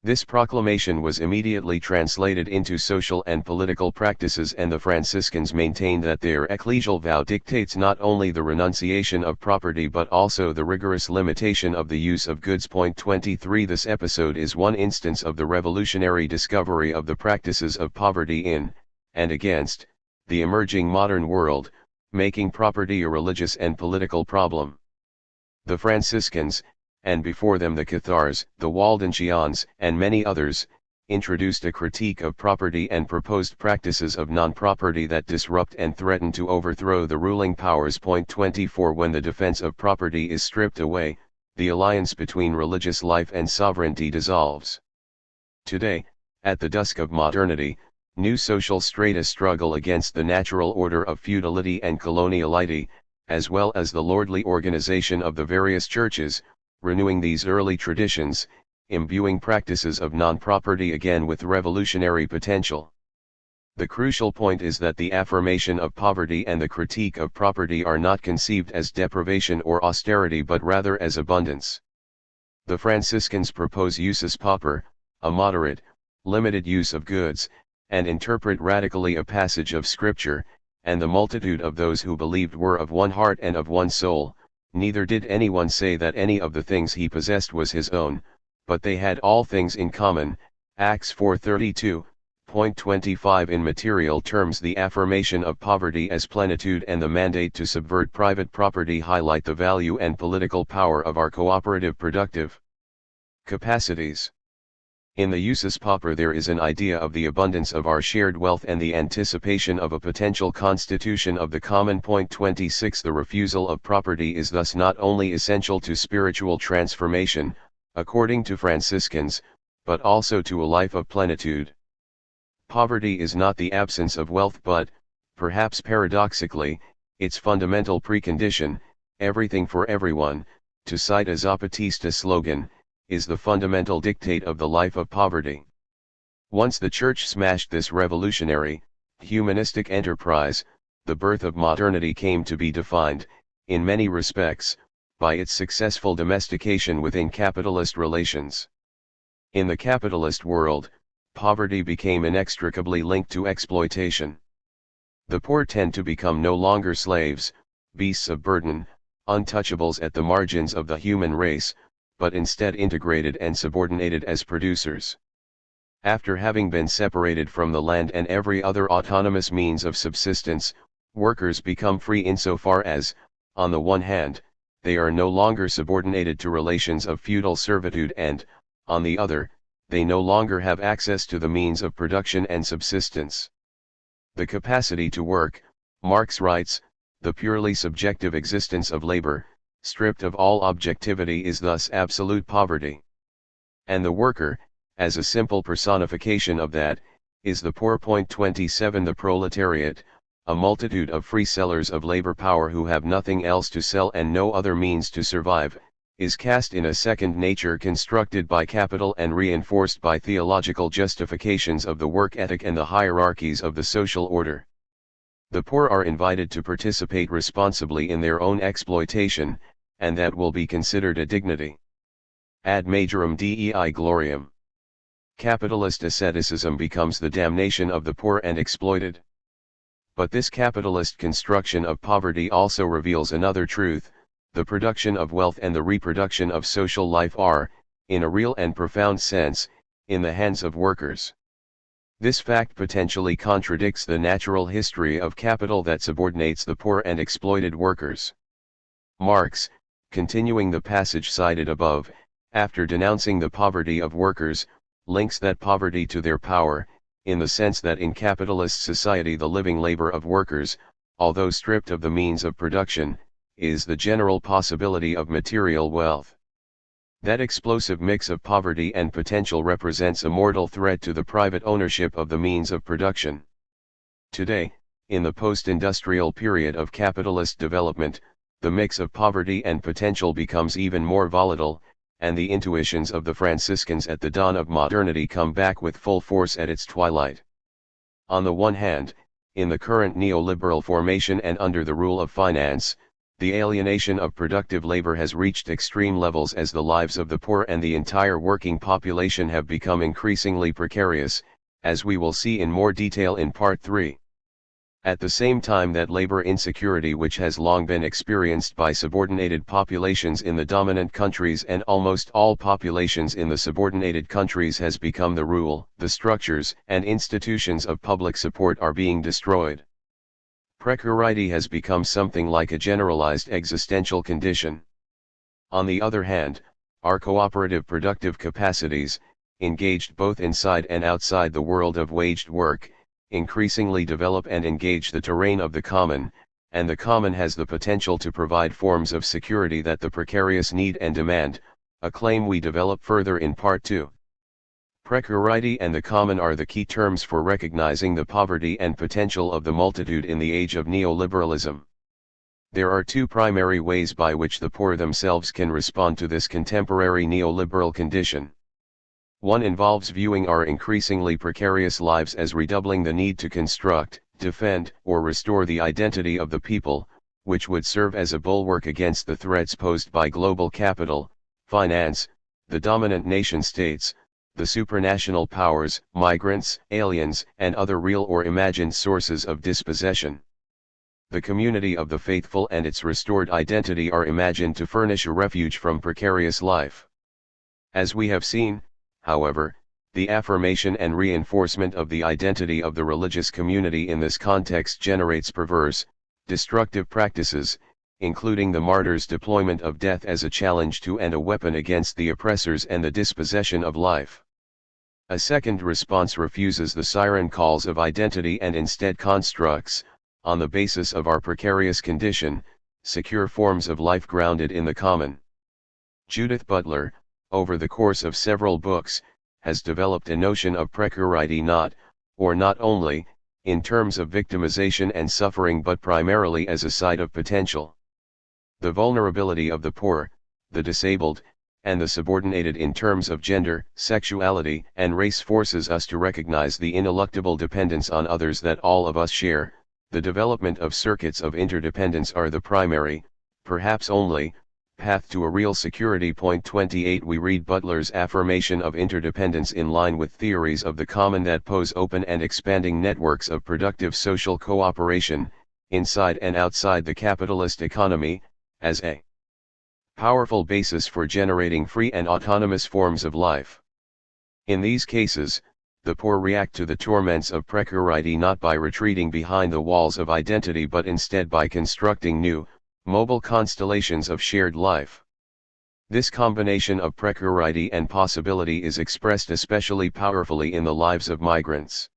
This proclamation was immediately translated into social and political practices, and the Franciscans maintained that their ecclesial vow dictates not only the renunciation of property but also the rigorous limitation of the use of goods. 23. This episode is one instance of the revolutionary discovery of the practices of poverty in, and against, the emerging modern world, making property a religious and political problem. The Franciscans, and before them the Cathars, the Waldensians, and many others, introduced a critique of property and proposed practices of non-property that disrupt and threaten to overthrow the ruling powers. 24. When the defense of property is stripped away, the alliance between religious life and sovereignty dissolves. Today, at the dusk of modernity, new social strata struggle against the natural order of feudality and coloniality, as well as the lordly organization of the various churches, renewing these early traditions, imbuing practices of non-property again with revolutionary potential. The crucial point is that the affirmation of poverty and the critique of property are not conceived as deprivation or austerity but rather as abundance. The Franciscans propose usus pauper, a moderate, limited use of goods, and interpret radically a passage of Scripture, and the multitude of those who believed were of one heart and of one soul. Neither did anyone say that any of the things he possessed was his own, but they had all things in common. Acts 4:32. 25. In material terms, the affirmation of poverty as plenitude and the mandate to subvert private property highlight the value and political power of our cooperative productive capacities. In the usus pauper there is an idea of the abundance of our shared wealth and the anticipation of a potential constitution of the common. 26. The refusal of property is thus not only essential to spiritual transformation, according to Franciscans, but also to a life of plenitude. Poverty is not the absence of wealth but, perhaps paradoxically, its fundamental precondition. Everything for everyone, to cite a Zapatista slogan, is the fundamental dictate of the life of poverty. Once the Church smashed this revolutionary, humanistic enterprise, the birth of modernity came to be defined, in many respects, by its successful domestication within capitalist relations. In the capitalist world, poverty became inextricably linked to exploitation. The poor tend to become no longer slaves, beasts of burden, untouchables at the margins of the human race, but instead integrated and subordinated as producers. After having been separated from the land and every other autonomous means of subsistence, workers become free insofar as, on the one hand, they are no longer subordinated to relations of feudal servitude and, on the other, they no longer have access to the means of production and subsistence. The capacity to work, Marx writes, the purely subjective existence of labor, stripped of all objectivity, is thus absolute poverty. And the worker, as a simple personification of that, is the poor. 27 The proletariat, a multitude of free sellers of labor power who have nothing else to sell and no other means to survive, is cast in a second nature constructed by capital and reinforced by theological justifications of the work ethic and the hierarchies of the social order. The poor are invited to participate responsibly in their own exploitation, and that will be considered a dignity. Ad majorem Dei gloriam. Capitalist asceticism becomes the damnation of the poor and exploited. But this capitalist construction of poverty also reveals another truth: the production of wealth and the reproduction of social life are, in a real and profound sense, in the hands of workers. This fact potentially contradicts the natural history of capital that subordinates the poor and exploited workers. Marx, continuing the passage cited above, after denouncing the poverty of workers, links that poverty to their power, in the sense that in capitalist society the living labor of workers, although stripped of the means of production, is the general possibility of material wealth. That explosive mix of poverty and potential represents a mortal threat to the private ownership of the means of production. Today, in the post-industrial period of capitalist development, the mix of poverty and potential becomes even more volatile, and the intuitions of the Franciscans at the dawn of modernity come back with full force at its twilight. On the one hand, in the current neoliberal formation and under the rule of finance, the alienation of productive labor has reached extreme levels as the lives of the poor and the entire working population have become increasingly precarious, as we will see in more detail in Part 3. At the same time that labor insecurity, which has long been experienced by subordinated populations in the dominant countries and almost all populations in the subordinated countries, has become the rule, the structures and institutions of public support are being destroyed. Precarity has become something like a generalized existential condition. On the other hand, our cooperative productive capacities, engaged both inside and outside the world of waged work, increasingly develop and engage the terrain of the common, and the common has the potential to provide forms of security that the precarious need and demand, a claim we develop further in Part 2. Precarity and the common are the key terms for recognizing the poverty and potential of the multitude in the age of neoliberalism. There are two primary ways by which the poor themselves can respond to this contemporary neoliberal condition. One involves viewing our increasingly precarious lives as redoubling the need to construct, defend, or restore the identity of the people, which would serve as a bulwark against the threats posed by global capital, finance, the dominant nation-states, the supranational powers, migrants, aliens, and other real or imagined sources of dispossession. The community of the faithful and its restored identity are imagined to furnish a refuge from precarious life. As we have seen, however, the affirmation and reinforcement of the identity of the religious community in this context generates perverse, destructive practices, including the martyr's deployment of death as a challenge to and a weapon against the oppressors and the dispossession of life. A second response refuses the siren calls of identity and instead constructs, on the basis of our precarious condition, secure forms of life grounded in the common. Judith Butler, over the course of several books, has developed a notion of precarity not only, in terms of victimization and suffering but primarily as a side of potential. The vulnerability of the poor, the disabled, and the subordinated in terms of gender, sexuality, and race forces us to recognize the ineluctable dependence on others that all of us share. The development of circuits of interdependence are the primary, perhaps only, path to a real security. 28 We read Butler's affirmation of interdependence in line with theories of the common that pose open and expanding networks of productive social cooperation, inside and outside the capitalist economy, as a powerful basis for generating free and autonomous forms of life. In these cases, the poor react to the torments of precarity not by retreating behind the walls of identity but instead by constructing new, mobile constellations of shared life. This combination of precarity and possibility is expressed especially powerfully in the lives of migrants.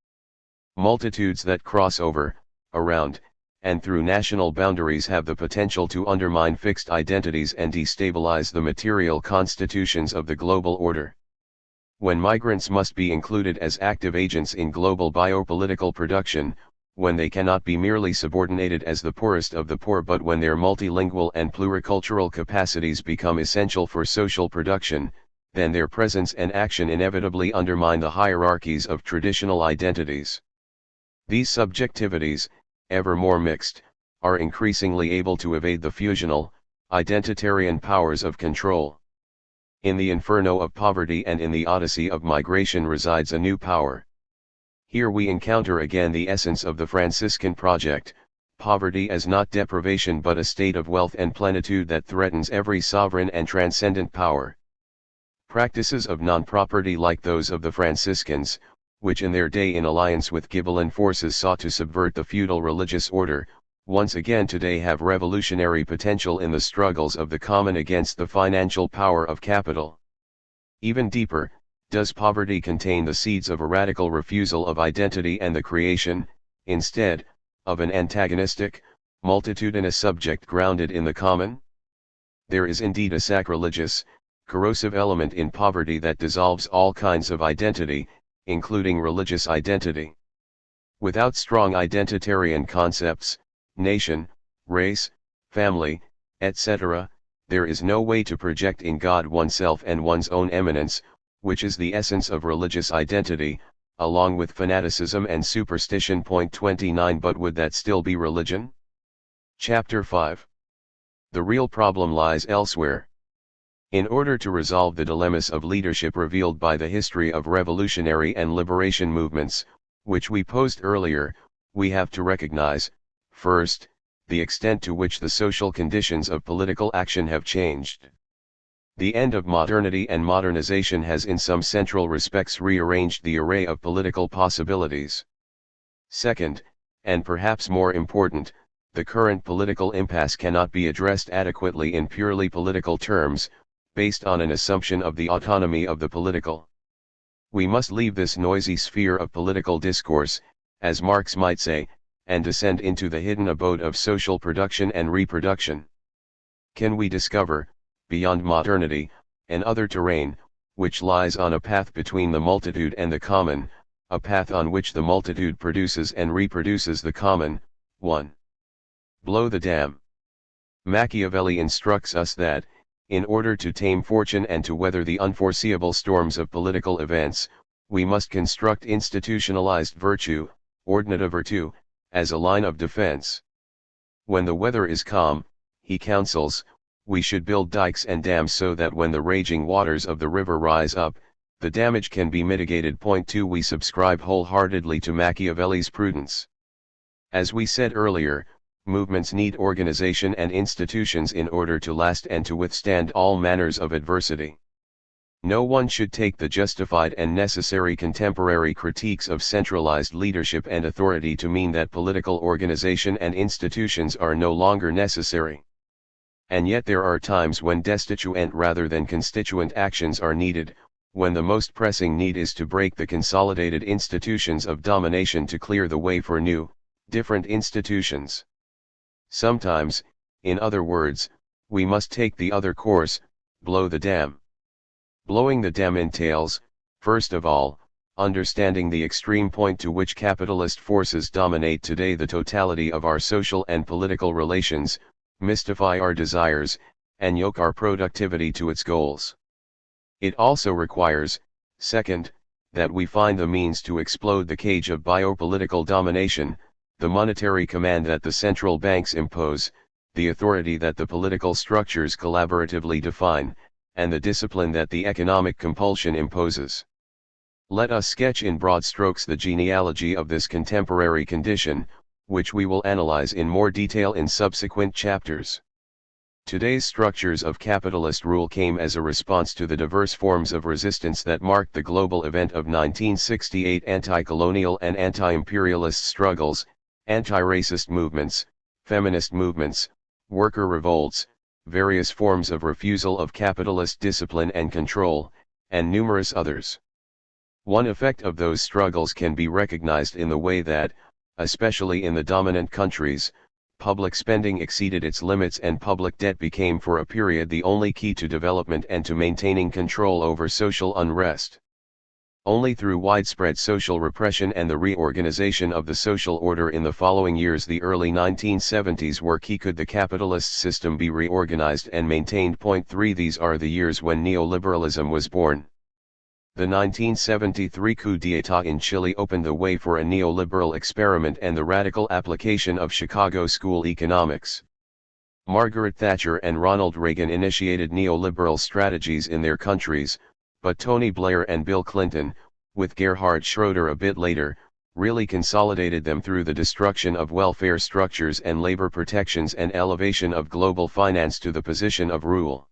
Multitudes that cross over, around, and through national boundaries have the potential to undermine fixed identities and destabilize the material constitutions of the global order. When migrants must be included as active agents in global biopolitical production, when they cannot be merely subordinated as the poorest of the poor, but when their multilingual and pluricultural capacities become essential for social production, then their presence and action inevitably undermine the hierarchies of traditional identities. These subjectivities, ever more mixed, are increasingly able to evade the fusional, identitarian powers of control. In the inferno of poverty and in the odyssey of migration resides a new power. Here we encounter again the essence of the Franciscan project: poverty as not deprivation but a state of wealth and plenitude that threatens every sovereign and transcendent power. Practices of non-property like those of the Franciscans, which in their day in alliance with Ghibelline forces sought to subvert the feudal religious order, once again today have revolutionary potential in the struggles of the common against the financial power of capital. Even deeper, does poverty contain the seeds of a radical refusal of identity and the creation, instead, of an antagonistic, multitudinous subject grounded in the common? There is indeed a sacrilegious, corrosive element in poverty that dissolves all kinds of identity, including religious identity. Without strong identitarian concepts, nation, race, family, etc., there is no way to project in God oneself and one's own eminence, which is the essence of religious identity, along with fanaticism and superstition. 29 But would that still be religion? Chapter 5. The real problem lies elsewhere. In order to resolve the dilemmas of leadership revealed by the history of revolutionary and liberation movements, which we posed earlier, we have to recognize, first, the extent to which the social conditions of political action have changed. The end of modernity and modernization has in some central respects rearranged the array of political possibilities. Second, and perhaps more important, the current political impasse cannot be addressed adequately in purely political terms, based on an assumption of the autonomy of the political. We must leave this noisy sphere of political discourse, as Marx might say, and descend into the hidden abode of social production and reproduction. Can we discover, beyond modernity, an other terrain, which lies on a path between the multitude and the common, a path on which the multitude produces and reproduces the common? 1. Blow the dam. Machiavelli instructs us that, in order to tame fortune and to weather the unforeseeable storms of political events, we must construct institutionalized virtue, ordinata virtu, as a line of defense. When the weather is calm, he counsels, we should build dikes and dams so that when the raging waters of the river rise up, the damage can be mitigated. 2. We subscribe wholeheartedly to Machiavelli's prudence. As we said earlier, movements need organization and institutions in order to last and to withstand all manners of adversity. No one should take the justified and necessary contemporary critiques of centralized leadership and authority to mean that political organization and institutions are no longer necessary. And yet there are times when destituent rather than constituent actions are needed, when the most pressing need is to break the consolidated institutions of domination to clear the way for new, different institutions. Sometimes, in other words, we must take the other course, blow the dam. Blowing the dam entails, first of all, understanding the extreme point to which capitalist forces dominate today the totality of our social and political relations, mystify our desires, and yoke our productivity to its goals. It also requires, second, that we find the means to explode the cage of biopolitical domination, the monetary command that the central banks impose, the authority that the political structures collaboratively define, and the discipline that the economic compulsion imposes. Let us sketch in broad strokes the genealogy of this contemporary condition, which we will analyze in more detail in subsequent chapters. Today's structures of capitalist rule came as a response to the diverse forms of resistance that marked the global event of 1968: anti-colonial and anti-imperialist struggles, anti-racist movements, feminist movements, worker revolts, various forms of refusal of capitalist discipline and control, and numerous others. One effect of those struggles can be recognized in the way that, especially in the dominant countries, public spending exceeded its limits and public debt became for a period the only key to development and to maintaining control over social unrest. Only through widespread social repression and the reorganization of the social order in the following years, the early 1970s, were key, could the capitalist system be reorganized and maintained. Point 3. These are the years when neoliberalism was born. The 1973 coup d'état in Chile opened the way for a neoliberal experiment and the radical application of Chicago school economics. Margaret Thatcher and Ronald Reagan initiated neoliberal strategies in their countries, but Tony Blair and Bill Clinton, with Gerhard Schroeder a bit later, really consolidated them through the destruction of welfare structures and labor protections and elevation of global finance to the position of rule.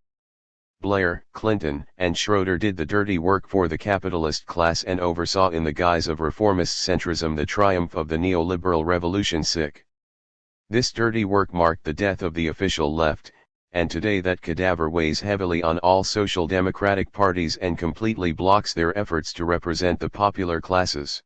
Blair, Clinton, and Schroeder did the dirty work for the capitalist class and oversaw in the guise of reformist centrism the triumph of the neoliberal revolution. This dirty work marked the death of the official left, and today that cadaver weighs heavily on all social democratic parties and completely blocks their efforts to represent the popular classes.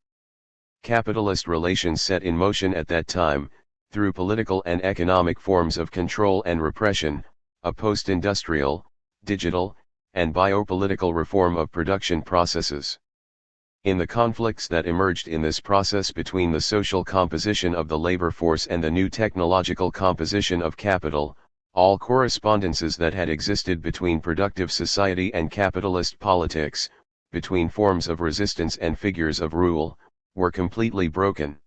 Capitalist relations set in motion at that time, through political and economic forms of control and repression, a post-industrial, digital, and biopolitical reform of production processes. In the conflicts that emerged in this process between the social composition of the labor force and the new technological composition of capital, all correspondences that had existed between productive society and capitalist politics, between forms of resistance and figures of rule, were completely broken.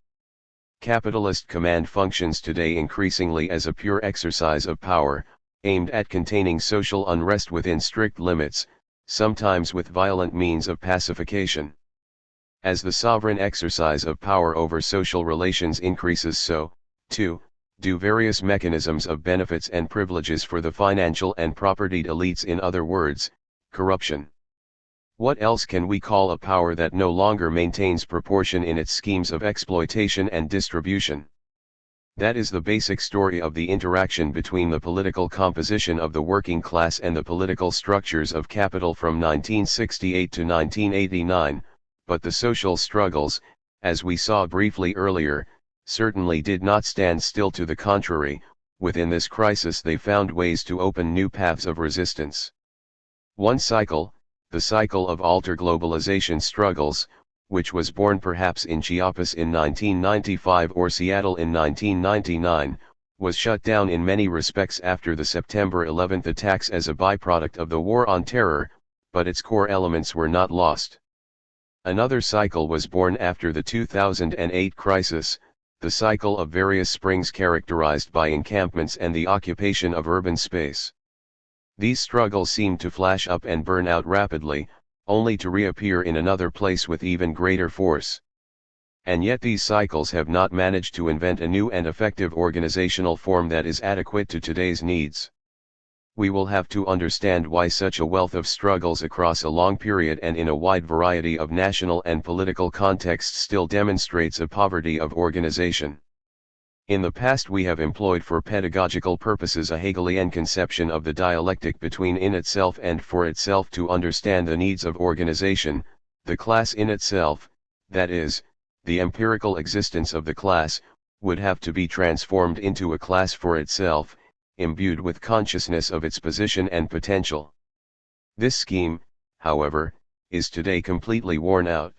Capitalist command functions today increasingly as a pure exercise of power, aimed at containing social unrest within strict limits, sometimes with violent means of pacification. As the sovereign exercise of power over social relations increases, so, too, do various mechanisms of benefits and privileges for the financial and propertied elites, in other words, corruption. What else can we call a power that no longer maintains proportion in its schemes of exploitation and distribution? That is the basic story of the interaction between the political composition of the working class and the political structures of capital from 1968 to 1989, but the social struggles, as we saw briefly earlier, certainly did not stand still. To the contrary, within this crisis they found ways to open new paths of resistance. One cycle, the cycle of alter-globalization struggles, which was born perhaps in Chiapas in 1995 or Seattle in 1999, was shut down in many respects after the September 11 attacks as a byproduct of the War on Terror, but its core elements were not lost. Another cycle was born after the 2008 crisis, the cycle of various springs characterized by encampments and the occupation of urban space. These struggles seemed to flash up and burn out rapidly, only to reappear in another place with even greater force. And yet these cycles have not managed to invent a new and effective organizational form that is adequate to today's needs. We will have to understand why such a wealth of struggles across a long period and in a wide variety of national and political contexts still demonstrates a poverty of organization. In the past we have employed for pedagogical purposes a Hegelian conception of the dialectic between in itself and for itself to understand the needs of organization. The class in itself, that is, the empirical existence of the class, would have to be transformed into a class for itself, imbued with consciousness of its position and potential. This scheme, however, is today completely worn out.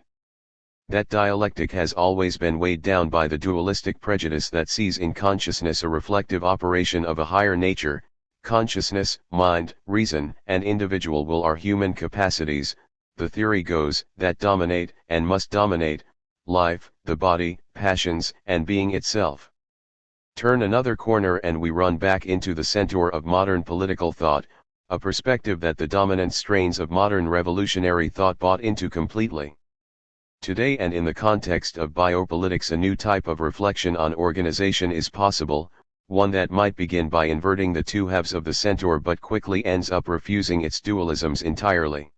That dialectic has always been weighed down by the dualistic prejudice that sees in consciousness a reflective operation of a higher nature. Consciousness, mind, reason, and individual will are human capacities, the theory goes, that dominate, and must dominate, life, the body, passions, and being itself. Turn another corner and we run back into the centaur of modern political thought, a perspective that the dominant strains of modern revolutionary thought bought into completely. Today and in the context of biopolitics, a new type of reflection on organization is possible, one that might begin by inverting the two halves of the centaur but quickly ends up refusing its dualisms entirely.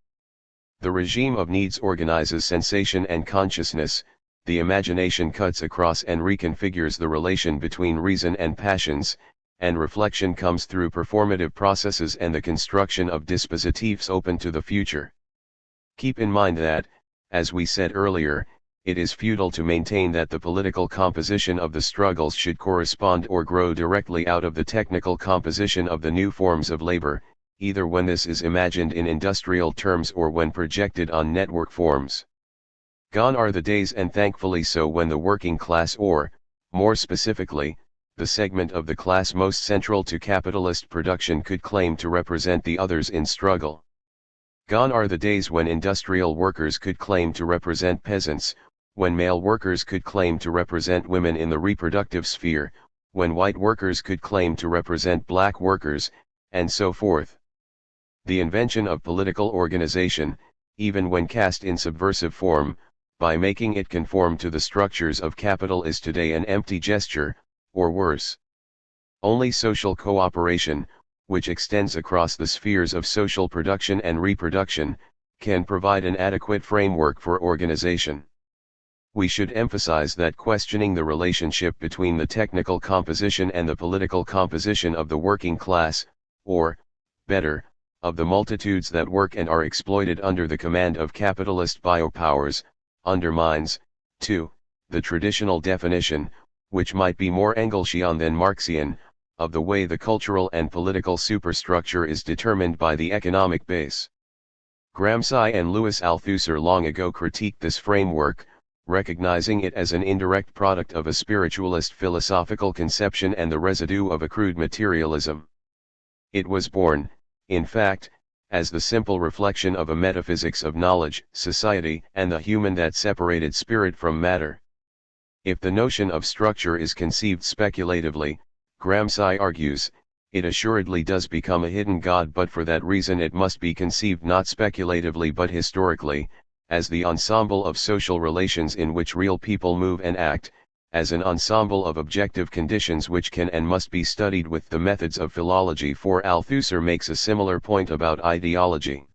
The regime of needs organizes sensation and consciousness, the imagination cuts across and reconfigures the relation between reason and passions, and reflection comes through performative processes and the construction of dispositives open to the future. Keep in mind that, As we said earlier, it is futile to maintain that the political composition of the struggles should correspond or grow directly out of the technical composition of the new forms of labor, either when this is imagined in industrial terms or when projected on network forms. Gone are the days, and thankfully so, when the working class, or, more specifically, the segment of the class most central to capitalist production, could claim to represent the others in struggle. Gone are the days when industrial workers could claim to represent peasants, when male workers could claim to represent women in the reproductive sphere, when white workers could claim to represent black workers, and so forth. The invention of political organization, even when cast in subversive form, by making it conform to the structures of capital, is today an empty gesture, or worse. Only social cooperation, which extends across the spheres of social production and reproduction, can provide an adequate framework for organization. We should emphasize that questioning the relationship between the technical composition and the political composition of the working class, or, better, of the multitudes that work and are exploited under the command of capitalist biopowers, undermines, too, the traditional definition, which might be more Engelschian than Marxian, of the way the cultural and political superstructure is determined by the economic base. Gramsci and Louis Althusser long ago critiqued this framework, recognizing it as an indirect product of a spiritualist philosophical conception and the residue of a crude materialism. It was born, in fact, as the simple reflection of a metaphysics of knowledge, society, and the human that separated spirit from matter. If the notion of structure is conceived speculatively, Gramsci argues, it assuredly does become a hidden god, but for that reason it must be conceived not speculatively but historically, as the ensemble of social relations in which real people move and act, as an ensemble of objective conditions which can and must be studied with the methods of philology. For Althusser makes a similar point about ideology.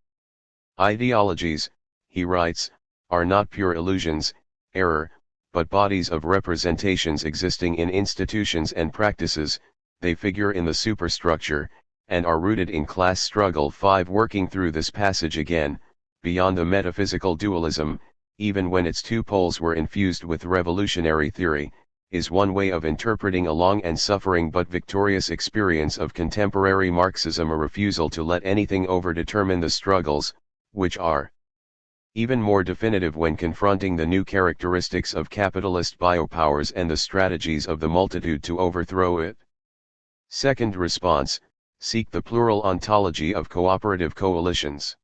Ideologies, he writes, are not pure illusions, error, but bodies of representations existing in institutions and practices. They figure in the superstructure, and are rooted in class struggle. 5. Working through this passage again, beyond the metaphysical dualism, even when its two poles were infused with revolutionary theory, is one way of interpreting a long and suffering but victorious experience of contemporary Marxism, a refusal to let anything overdetermine the struggles, which are even more definitive when confronting the new characteristics of capitalist biopowers and the strategies of the multitude to overthrow it. Second response, seek the plural ontology of cooperative coalitions.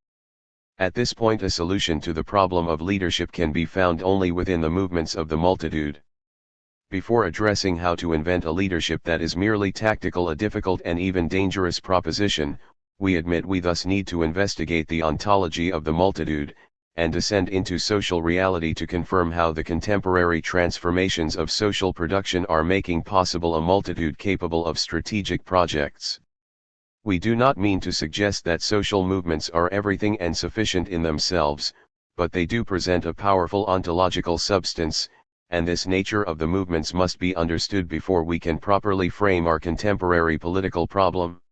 At this point, a solution to the problem of leadership can be found only within the movements of the multitude. Before addressing how to invent a leadership that is merely tactical, a difficult and even dangerous proposition, we admit we thus need to investigate the ontology of the multitude, and descend into social reality to confirm how the contemporary transformations of social production are making possible a multitude capable of strategic projects. We do not mean to suggest that social movements are everything and sufficient in themselves, but they do present a powerful ontological substance, and this nature of the movements must be understood before we can properly frame our contemporary political problem.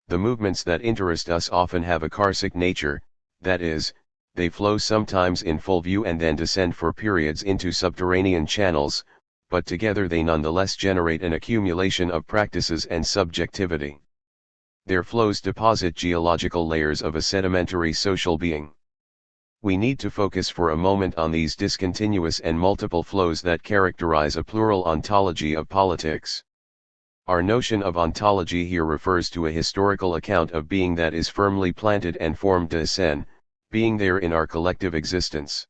The movements that interest us often have a karsic nature, that is, they flow sometimes in full view and then descend for periods into subterranean channels, but together they nonetheless generate an accumulation of practices and subjectivity. Their flows deposit geological layers of a sedimentary social being. We need to focus for a moment on these discontinuous and multiple flows that characterize a plural ontology of politics. Our notion of ontology here refers to a historical account of being that is firmly planted and formed de sen, being there in our collective existence.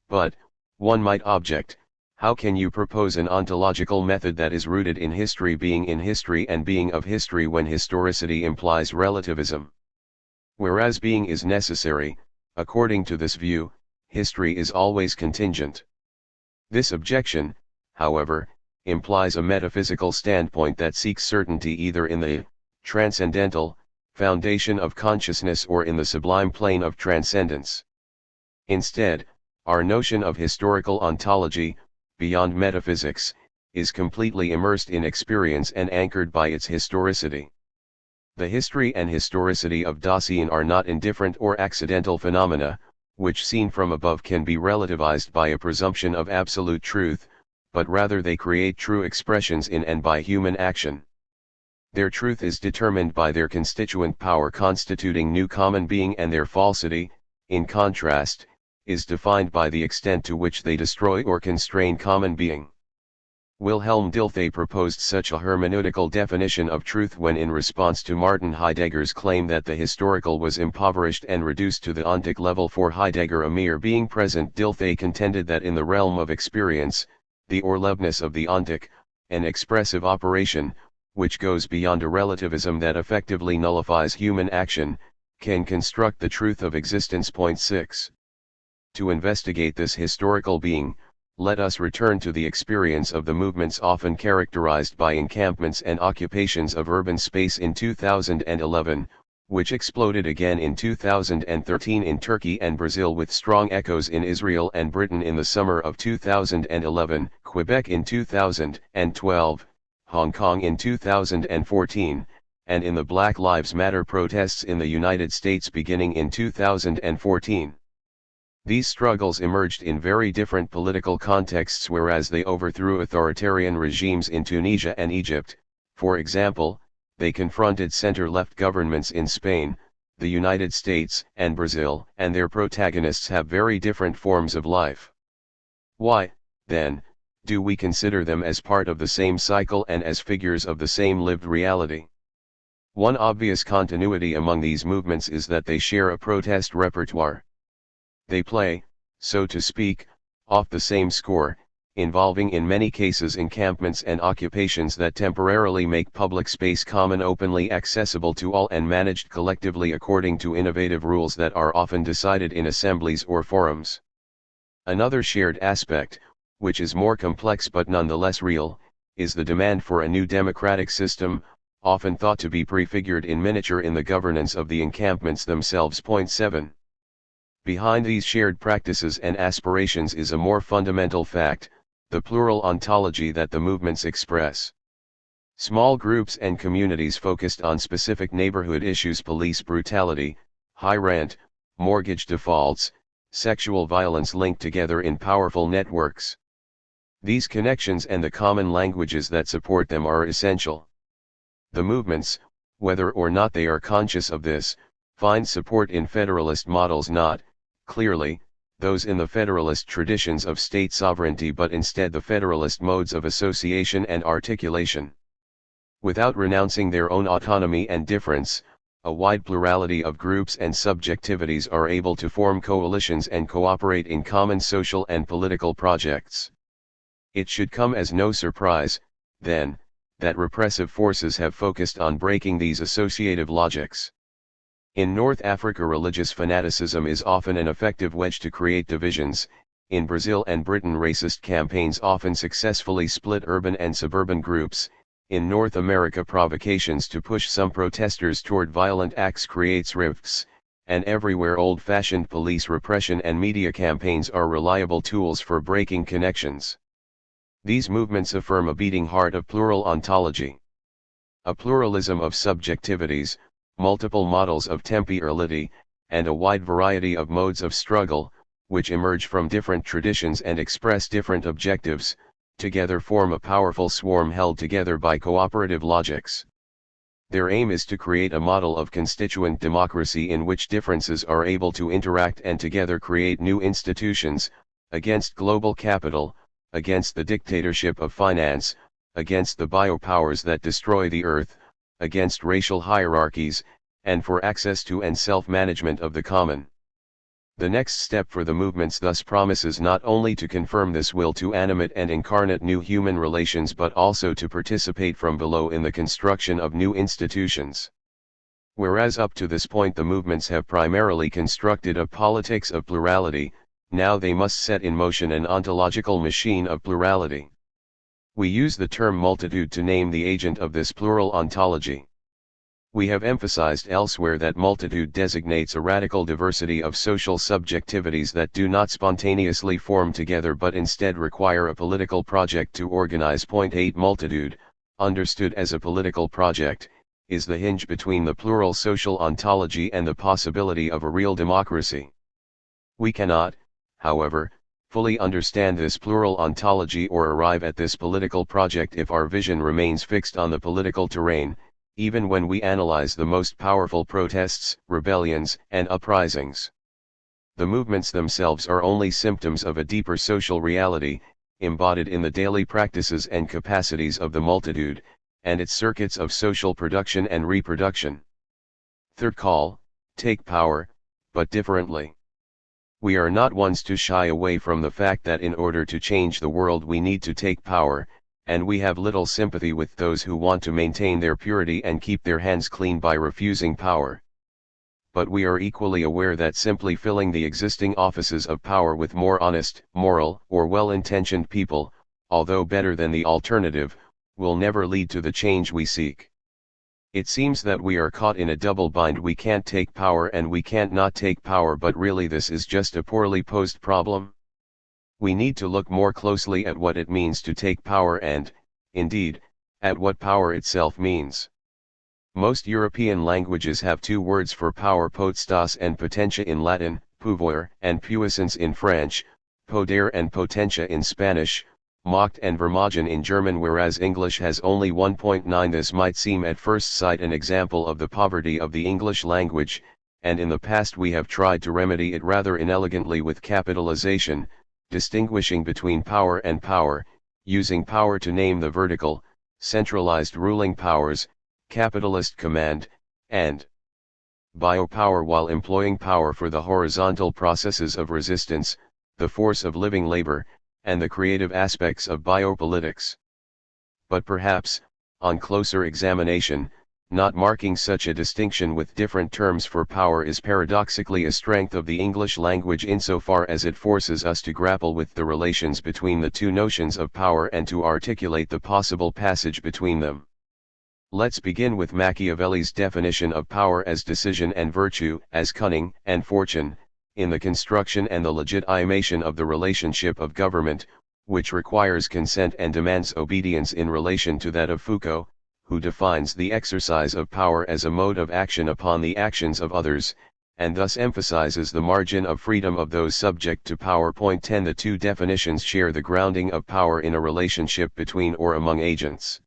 But, one might object, how can you propose an ontological method that is rooted in history, being in history and being of history, when historicity implies relativism? Whereas being is necessary, according to this view, history is always contingent. This objection, however, implies a metaphysical standpoint that seeks certainty either in the transcendental foundation of consciousness or in the sublime plane of transcendence. Instead, our notion of historical ontology, beyond metaphysics, is completely immersed in experience and anchored by its historicity. The history and historicity of Dasein are not indifferent or accidental phenomena, which seen from above can be relativized by a presumption of absolute truth, but rather they create true expressions in and by human action. Their truth is determined by their constituent power constituting new common being, and their falsity, in contrast, is defined by the extent to which they destroy or constrain common being. Wilhelm Dilthey proposed such a hermeneutical definition of truth when, in response to Martin Heidegger's claim that the historical was impoverished and reduced to the ontic level, for Heidegger a mere being present, Dilthey contended that in the realm of experience, the orlevness of the ontic, an expressive operation, which goes beyond a relativism that effectively nullifies human action, can construct the truth of existence. 6. To investigate this historical being, let us return to the experience of the movements often characterized by encampments and occupations of urban space in 2011, which exploded again in 2013 in Turkey and Brazil, with strong echoes in Israel and Britain in the summer of 2011, Quebec in 2012, Hong Kong in 2014, and in the Black Lives Matter protests in the United States beginning in 2014. These struggles emerged in very different political contexts, whereas they overthrew authoritarian regimes in Tunisia and Egypt, for example, they confronted center-left governments in Spain, the United States, and Brazil, and their protagonists have very different forms of life. Why, then, do we consider them as part of the same cycle and as figures of the same lived reality? One obvious continuity among these movements is that they share a protest repertoire. They play, so to speak, off the same score, involving in many cases encampments and occupations that temporarily make public space common, openly accessible to all, and managed collectively according to innovative rules that are often decided in assemblies or forums. Another shared aspect, which is more complex but nonetheless real, is the demand for a new democratic system, often thought to be prefigured in miniature in the governance of the encampments themselves. 7. Behind these shared practices and aspirations is a more fundamental fact, the plural ontology that the movements express. Small groups and communities focused on specific neighborhood issues, police brutality, high rent, mortgage defaults, sexual violence, linked together in powerful networks. These connections and the common languages that support them are essential. The movements, whether or not they are conscious of this, find support in federalist models, not, clearly, those in the federalist traditions of state sovereignty, but instead the federalist modes of association and articulation. Without renouncing their own autonomy and difference, a wide plurality of groups and subjectivities are able to form coalitions and cooperate in common social and political projects. It should come as no surprise, then, that repressive forces have focused on breaking these associative logics. In North Africa, religious fanaticism is often an effective wedge to create divisions. In Brazil and Britain, racist campaigns often successfully split urban and suburban groups. In North America, provocations to push some protesters toward violent acts creates rifts, and everywhere old-fashioned police repression and media campaigns are reliable tools for breaking connections. These movements affirm a beating heart of plural ontology. A pluralism of subjectivities, multiple models of temporality, and a wide variety of modes of struggle, which emerge from different traditions and express different objectives, together form a powerful swarm held together by cooperative logics. Their aim is to create a model of constituent democracy in which differences are able to interact and together create new institutions, against global capital, against the dictatorship of finance, against the biopowers that destroy the earth, against racial hierarchies, and for access to and self-management of the common. The next step for the movements thus promises not only to confirm this will to animate and incarnate new human relations, but also to participate from below in the construction of new institutions. Whereas up to this point the movements have primarily constructed a politics of plurality, now they must set in motion an ontological machine of plurality. We use the term multitude to name the agent of this plural ontology. We have emphasized elsewhere that multitude designates a radical diversity of social subjectivities that do not spontaneously form together but instead require a political project to organize. 8 Multitude, understood as a political project, is the hinge between the plural social ontology and the possibility of a real democracy. We cannot, however, fully understand this plural ontology or arrive at this political project if our vision remains fixed on the political terrain, even when we analyze the most powerful protests, rebellions, and uprisings. The movements themselves are only symptoms of a deeper social reality, embodied in the daily practices and capacities of the multitude, and its circuits of social production and reproduction. Third call, take power, but differently. We are not ones to shy away from the fact that in order to change the world we need to take power, and we have little sympathy with those who want to maintain their purity and keep their hands clean by refusing power. But we are equally aware that simply filling the existing offices of power with more honest, moral, or well-intentioned people, although better than the alternative, will never lead to the change we seek. It seems that we are caught in a double bind. We can't take power and we can't not take power, but really this is just a poorly posed problem. We need to look more closely at what it means to take power and, indeed, at what power itself means. Most European languages have two words for power, potestas and potentia in Latin, pouvoir and puissance in French, poder and potentia in Spanish, Macht and Vermogen in German, whereas English has only 1.9. This might seem at first sight an example of the poverty of the English language, and in the past we have tried to remedy it rather inelegantly with capitalization, distinguishing between power and power, using power to name the vertical, centralized ruling powers, capitalist command, and biopower while employing power for the horizontal processes of resistance, the force of living labor, and the creative aspects of biopolitics. But perhaps, on closer examination, not marking such a distinction with different terms for power is paradoxically a strength of the English language insofar as it forces us to grapple with the relations between the two notions of power and to articulate the possible passage between them. Let's begin with Machiavelli's definition of power as decision and virtue as cunning and fortune, in the construction and the legitimation of the relationship of government, which requires consent and demands obedience in relation to that of Foucault, who defines the exercise of power as a mode of action upon the actions of others, and thus emphasizes the margin of freedom of those subject to power. Point 10. The two definitions share the grounding of power in a relationship between or among agents.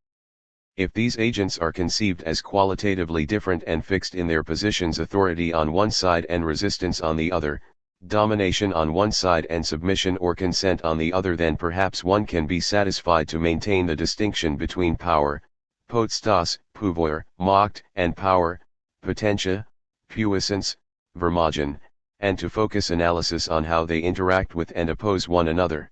If these agents are conceived as qualitatively different and fixed in their positions, authority on one side and resistance on the other, domination on one side and submission or consent on the other, then perhaps one can be satisfied to maintain the distinction between power, potestas, pouvoir, macht, and power, potentia, puissance, vermogen, and to focus analysis on how they interact with and oppose one another.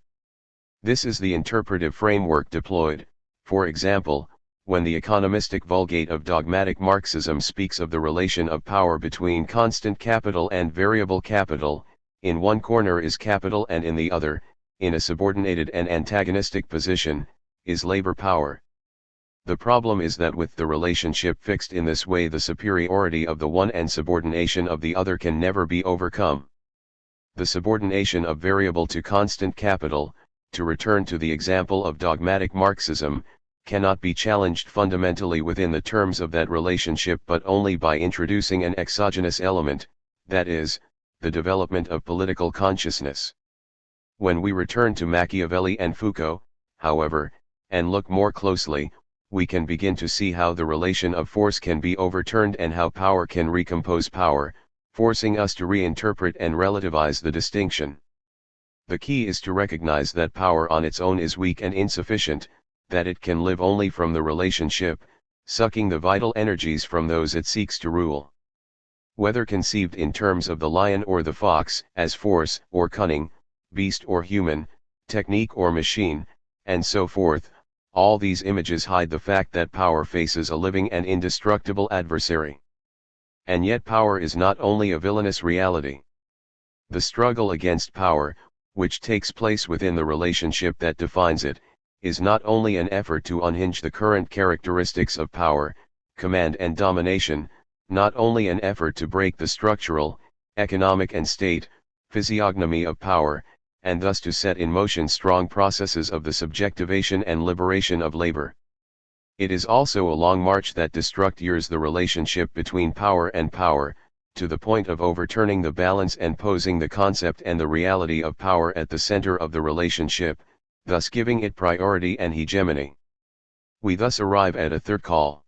This is the interpretive framework deployed, for example, when the economistic vulgate of dogmatic Marxism speaks of the relation of power between constant capital and variable capital. In one corner is capital and in the other, in a subordinated and antagonistic position, is labor power. The problem is that with the relationship fixed in this way, the superiority of the one and subordination of the other can never be overcome. The subordination of variable to constant capital, to return to the example of dogmatic Marxism, cannot be challenged fundamentally within the terms of that relationship but only by introducing an exogenous element, that is, the development of political consciousness. When we return to Machiavelli and Foucault, however, and look more closely, we can begin to see how the relation of force can be overturned and how power can recompose power, forcing us to reinterpret and relativize the distinction. The key is to recognize that power on its own is weak and insufficient, that it can live only from the relationship, sucking the vital energies from those it seeks to rule. Whether conceived in terms of the lion or the fox, as force or cunning, beast or human, technique or machine, and so forth, all these images hide the fact that power faces a living and indestructible adversary. And yet power is not only a villainous reality. The struggle against power, which takes place within the relationship that defines it, is not only an effort to unhinge the current characteristics of power, command and domination, not only an effort to break the structural, economic and state, physiognomy of power, and thus to set in motion strong processes of the subjectivation and liberation of labor. It is also a long march that destructures the relationship between power and power, to the point of overturning the balance and posing the concept and the reality of power at the center of the relationship, thus giving it priority and hegemony. We thus arrive at a third call.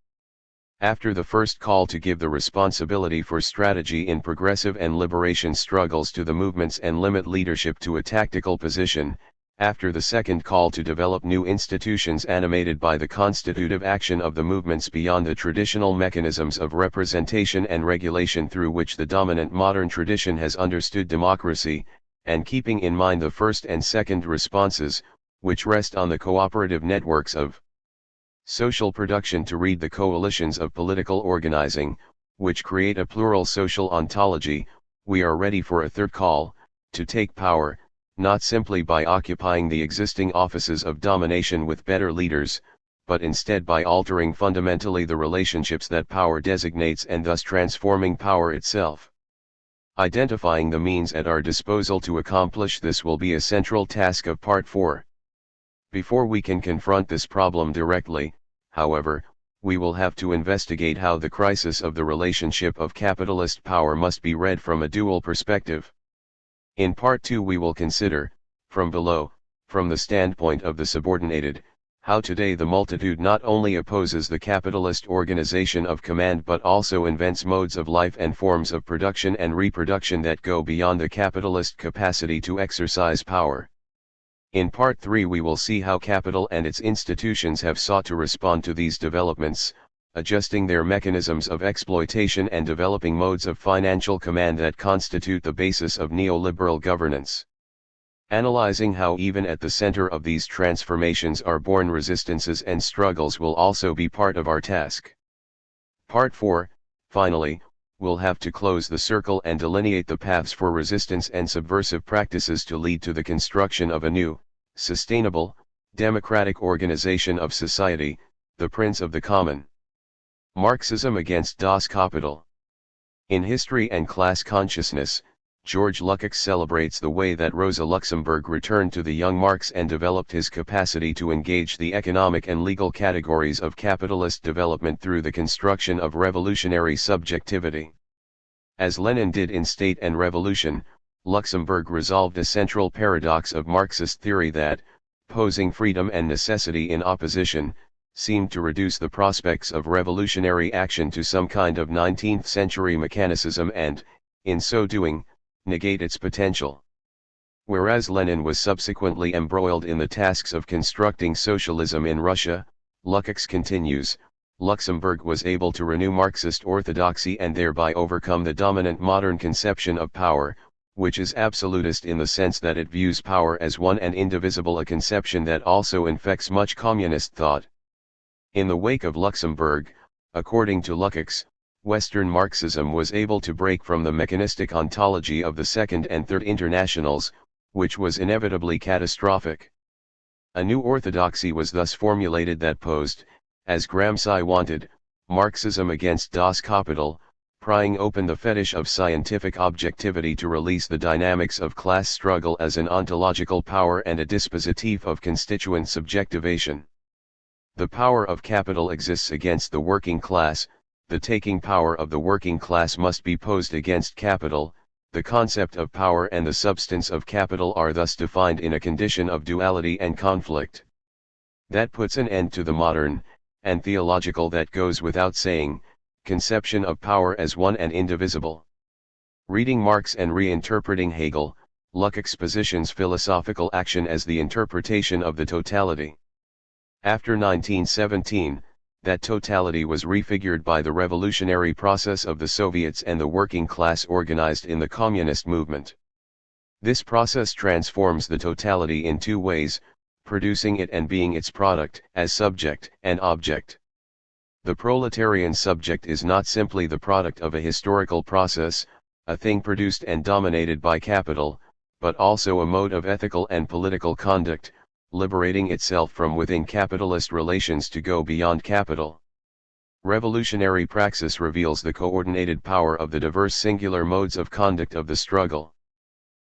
After the first call to give the responsibility for strategy in progressive and liberation struggles to the movements and limit leadership to a tactical position, after the second call to develop new institutions animated by the constitutive action of the movements beyond the traditional mechanisms of representation and regulation through which the dominant modern tradition has understood democracy, and keeping in mind the first and second responses, which rest on the cooperative networks of social production to read the coalitions of political organizing, which create a plural social ontology, we are ready for a third call, to take power, not simply by occupying the existing offices of domination with better leaders, but instead by altering fundamentally the relationships that power designates and thus transforming power itself. Identifying the means at our disposal to accomplish this will be a central task of Part 4. Before we can confront this problem directly, however, we will have to investigate how the crisis of the relationship of capitalist power must be read from a dual perspective. In Part 2 we will consider, from below, from the standpoint of the subordinated, how today the multitude not only opposes the capitalist organization of command but also invents modes of life and forms of production and reproduction that go beyond the capitalist capacity to exercise power. In Part 3 we will see how capital and its institutions have sought to respond to these developments, adjusting their mechanisms of exploitation and developing modes of financial command that constitute the basis of neoliberal governance. Analyzing how even at the center of these transformations are born resistances and struggles will also be part of our task. Part 4, finally, will have to close the circle and delineate the paths for resistance and subversive practices to lead to the construction of a new, sustainable, democratic organization of society, the Prince of the Common. Marxism against Das Kapital. In History and Class Consciousness, George Lukács celebrates the way that Rosa Luxemburg returned to the young Marx and developed his capacity to engage the economic and legal categories of capitalist development through the construction of revolutionary subjectivity. As Lenin did in State and Revolution, Luxemburg resolved a central paradox of Marxist theory that, posing freedom and necessity in opposition, seemed to reduce the prospects of revolutionary action to some kind of 19th-century mechanicism and, in so doing, negate its potential. Whereas Lenin was subsequently embroiled in the tasks of constructing socialism in Russia, Lukács continues, Luxemburg was able to renew Marxist orthodoxy and thereby overcome the dominant modern conception of power, which is absolutist in the sense that it views power as one and indivisible, a conception that also infects much communist thought. In the wake of Luxemburg, according to Lukács, Western Marxism was able to break from the mechanistic ontology of the Second and Third Internationals, which was inevitably catastrophic. A new orthodoxy was thus formulated that posed, as Gramsci wanted, Marxism against Das Kapital, prying open the fetish of scientific objectivity to release the dynamics of class struggle as an ontological power and a dispositif of constituent subjectivation. The power of capital exists against the working class, the taking power of the working class must be posed against capital, the concept of power and the substance of capital are thus defined in a condition of duality and conflict. That puts an end to the modern, and theological that goes without saying, conception of power as one and indivisible. Reading Marx and reinterpreting Hegel, Lukács positions philosophical action as the interpretation of the totality. After 1917, that totality was refigured by the revolutionary process of the Soviets and the working class organized in the communist movement. This process transforms the totality in two ways, producing it and being its product, as subject and object. The proletarian subject is not simply the product of a historical process, a thing produced and dominated by capital, but also a mode of ethical and political conduct, liberating itself from within capitalist relations to go beyond capital. Revolutionary praxis reveals the coordinated power of the diverse singular modes of conduct of the struggle.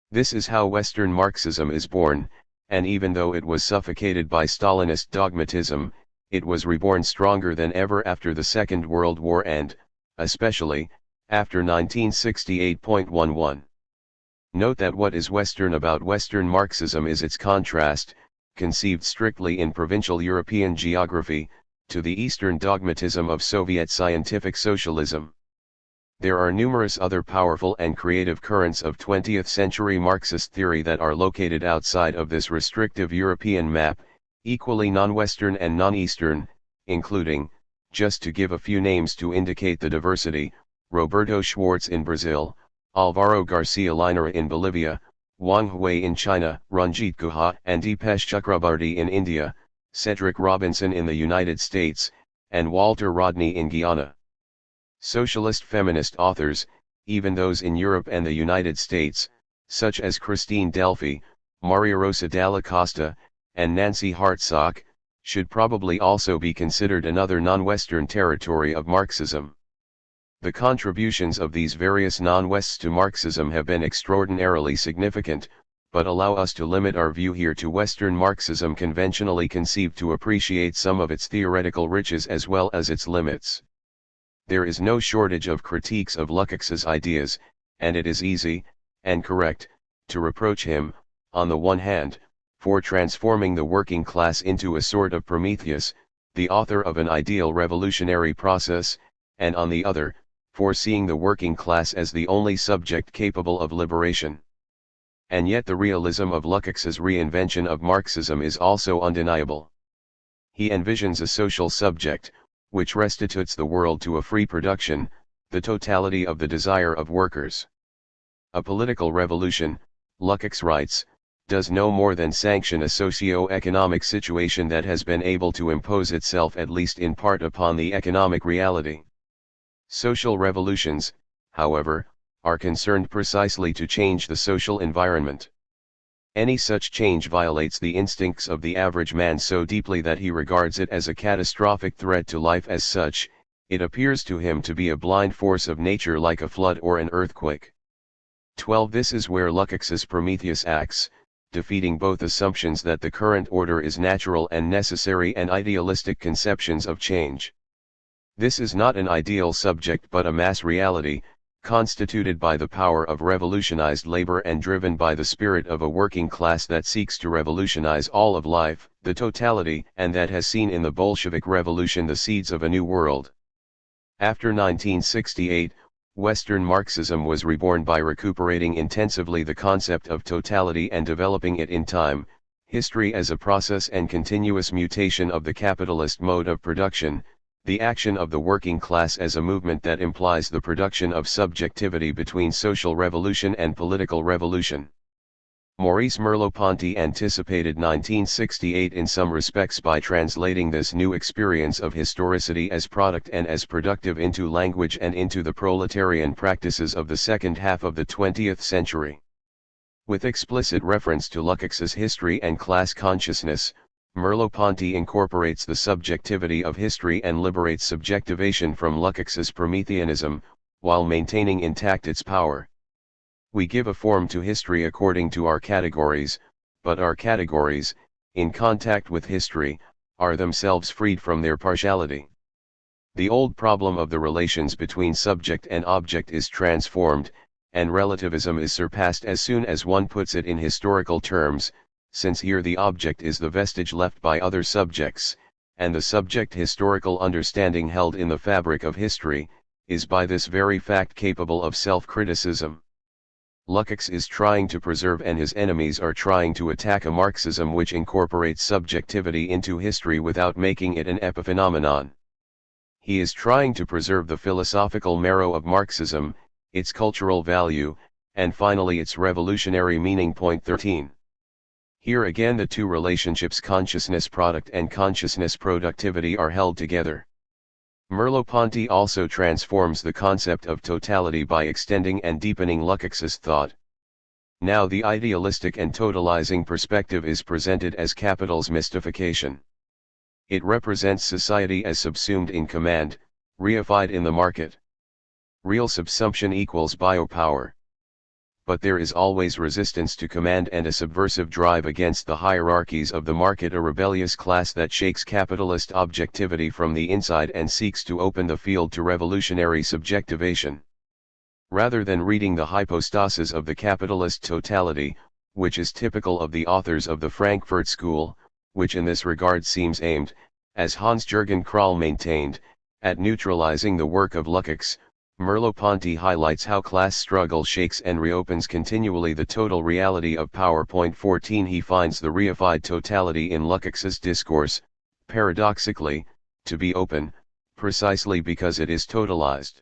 This is how Western Marxism is born, and even though it was suffocated by Stalinist dogmatism, it was reborn stronger than ever after the Second World War and, especially, after 1968.11. Note that what is Western about Western Marxism is its contrast, conceived strictly in provincial European geography, to the Eastern dogmatism of Soviet scientific socialism. There are numerous other powerful and creative currents of 20th-century Marxist theory that are located outside of this restrictive European map, equally non-Western and non-Eastern, including, just to give a few names to indicate the diversity, Roberto Schwartz in Brazil, Alvaro Garcia Linera in Bolivia, Wang Hui in China, Ranjit Guha and Deepesh Chakrabarti in India, Cedric Robinson in the United States, and Walter Rodney in Guyana. Socialist feminist authors, even those in Europe and the United States, such as Christine Delphi, Maria Rosa Dalla Costa, and Nancy Hartsock, should probably also be considered another non-Western territory of Marxism. The contributions of these various non-Wests to Marxism have been extraordinarily significant, but allow us to limit our view here to Western Marxism conventionally conceived to appreciate some of its theoretical riches as well as its limits. There is no shortage of critiques of Lukács's ideas, and it is easy, and correct, to reproach him, on the one hand, for transforming the working class into a sort of Prometheus, the author of an ideal revolutionary process, and on the other, for seeing the working class as the only subject capable of liberation. And yet the realism of Lukács's reinvention of Marxism is also undeniable. He envisions a social subject, which restitutes the world to a free production, the totality of the desire of workers. A political revolution, Lukács writes, does no more than sanction a socio-economic situation that has been able to impose itself at least in part upon the economic reality. Social revolutions, however, are concerned precisely to change the social environment. Any such change violates the instincts of the average man so deeply that he regards it as a catastrophic threat to life. As such, it appears to him to be a blind force of nature like a flood or an earthquake. 12. This is where Lukács's Prometheus acts, defeating both assumptions that the current order is natural and necessary and idealistic conceptions of change. This is not an ideal subject but a mass reality, constituted by the power of revolutionized labor and driven by the spirit of a working class that seeks to revolutionize all of life, the totality, and that has seen in the Bolshevik Revolution the seeds of a new world. After 1968, Western Marxism was reborn by recuperating intensively the concept of totality and developing it in time, history as a process and continuous mutation of the capitalist mode of production, the action of the working class as a movement that implies the production of subjectivity between social revolution and political revolution. Maurice Merleau-Ponty anticipated 1968 in some respects by translating this new experience of historicity as product and as productive into language and into the proletarian practices of the second half of the 20th century. With explicit reference to Lukács's history and class consciousness, Merleau-Ponty incorporates the subjectivity of history and liberates subjectivation from Lukács's Prometheanism, while maintaining intact its power. We give a form to history according to our categories, but our categories, in contact with history, are themselves freed from their partiality. The old problem of the relations between subject and object is transformed, and relativism is surpassed as soon as one puts it in historical terms, since here the object is the vestige left by other subjects, and the subject historical understanding held in the fabric of history, is by this very fact capable of self-criticism. Lukács is trying to preserve and his enemies are trying to attack a Marxism which incorporates subjectivity into history without making it an epiphenomenon. He is trying to preserve the philosophical marrow of Marxism, its cultural value, and finally its revolutionary meaning. Point 13. Here again the two relationships consciousness product and consciousness productivity are held together. Merleau-Ponty also transforms the concept of totality by extending and deepening Lukács's thought. Now the idealistic and totalizing perspective is presented as capital's mystification. It represents society as subsumed in command, reified in the market. Real subsumption equals biopower. But there is always resistance to command and a subversive drive against the hierarchies of the market, a rebellious class that shakes capitalist objectivity from the inside and seeks to open the field to revolutionary subjectivation. Rather than reading the hypostasis of the capitalist totality, which is typical of the authors of the Frankfurt School, which in this regard seems aimed, as Hans-Jürgen Krahl maintained, at neutralizing the work of Lukács, Merleau-Ponty highlights how class struggle shakes and reopens continually the total reality of power. 14 He finds the reified totality in Lukács's discourse, paradoxically, to be open, precisely because it is totalized.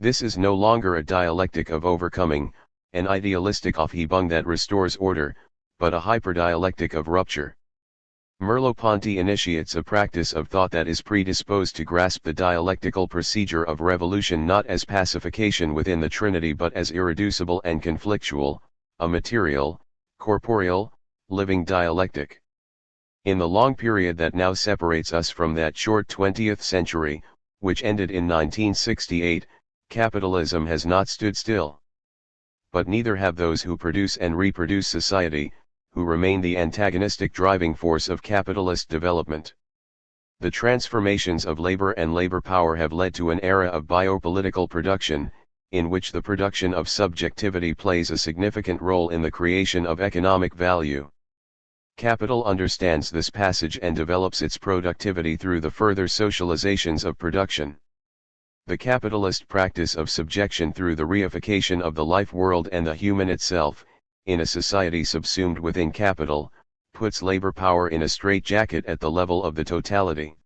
This is no longer a dialectic of overcoming, an idealistic Aufhebung that restores order, but a hyperdialectic of rupture. Merleau-Ponty initiates a practice of thought that is predisposed to grasp the dialectical procedure of revolution not as pacification within the Trinity but as irreducible and conflictual, a material, corporeal, living dialectic. In the long period that now separates us from that short 20th century, which ended in 1968, capitalism has not stood still. But neither have those who produce and reproduce society, who remain the antagonistic driving force of capitalist development. The transformations of labor and labor power have led to an era of biopolitical production, in which the production of subjectivity plays a significant role in the creation of economic value. Capital understands this passage and develops its productivity through the further socializations of production. The capitalist practice of subjection through the reification of the life world and the human itself, in a society subsumed within capital, puts labor power in a straitjacket at the level of the totality.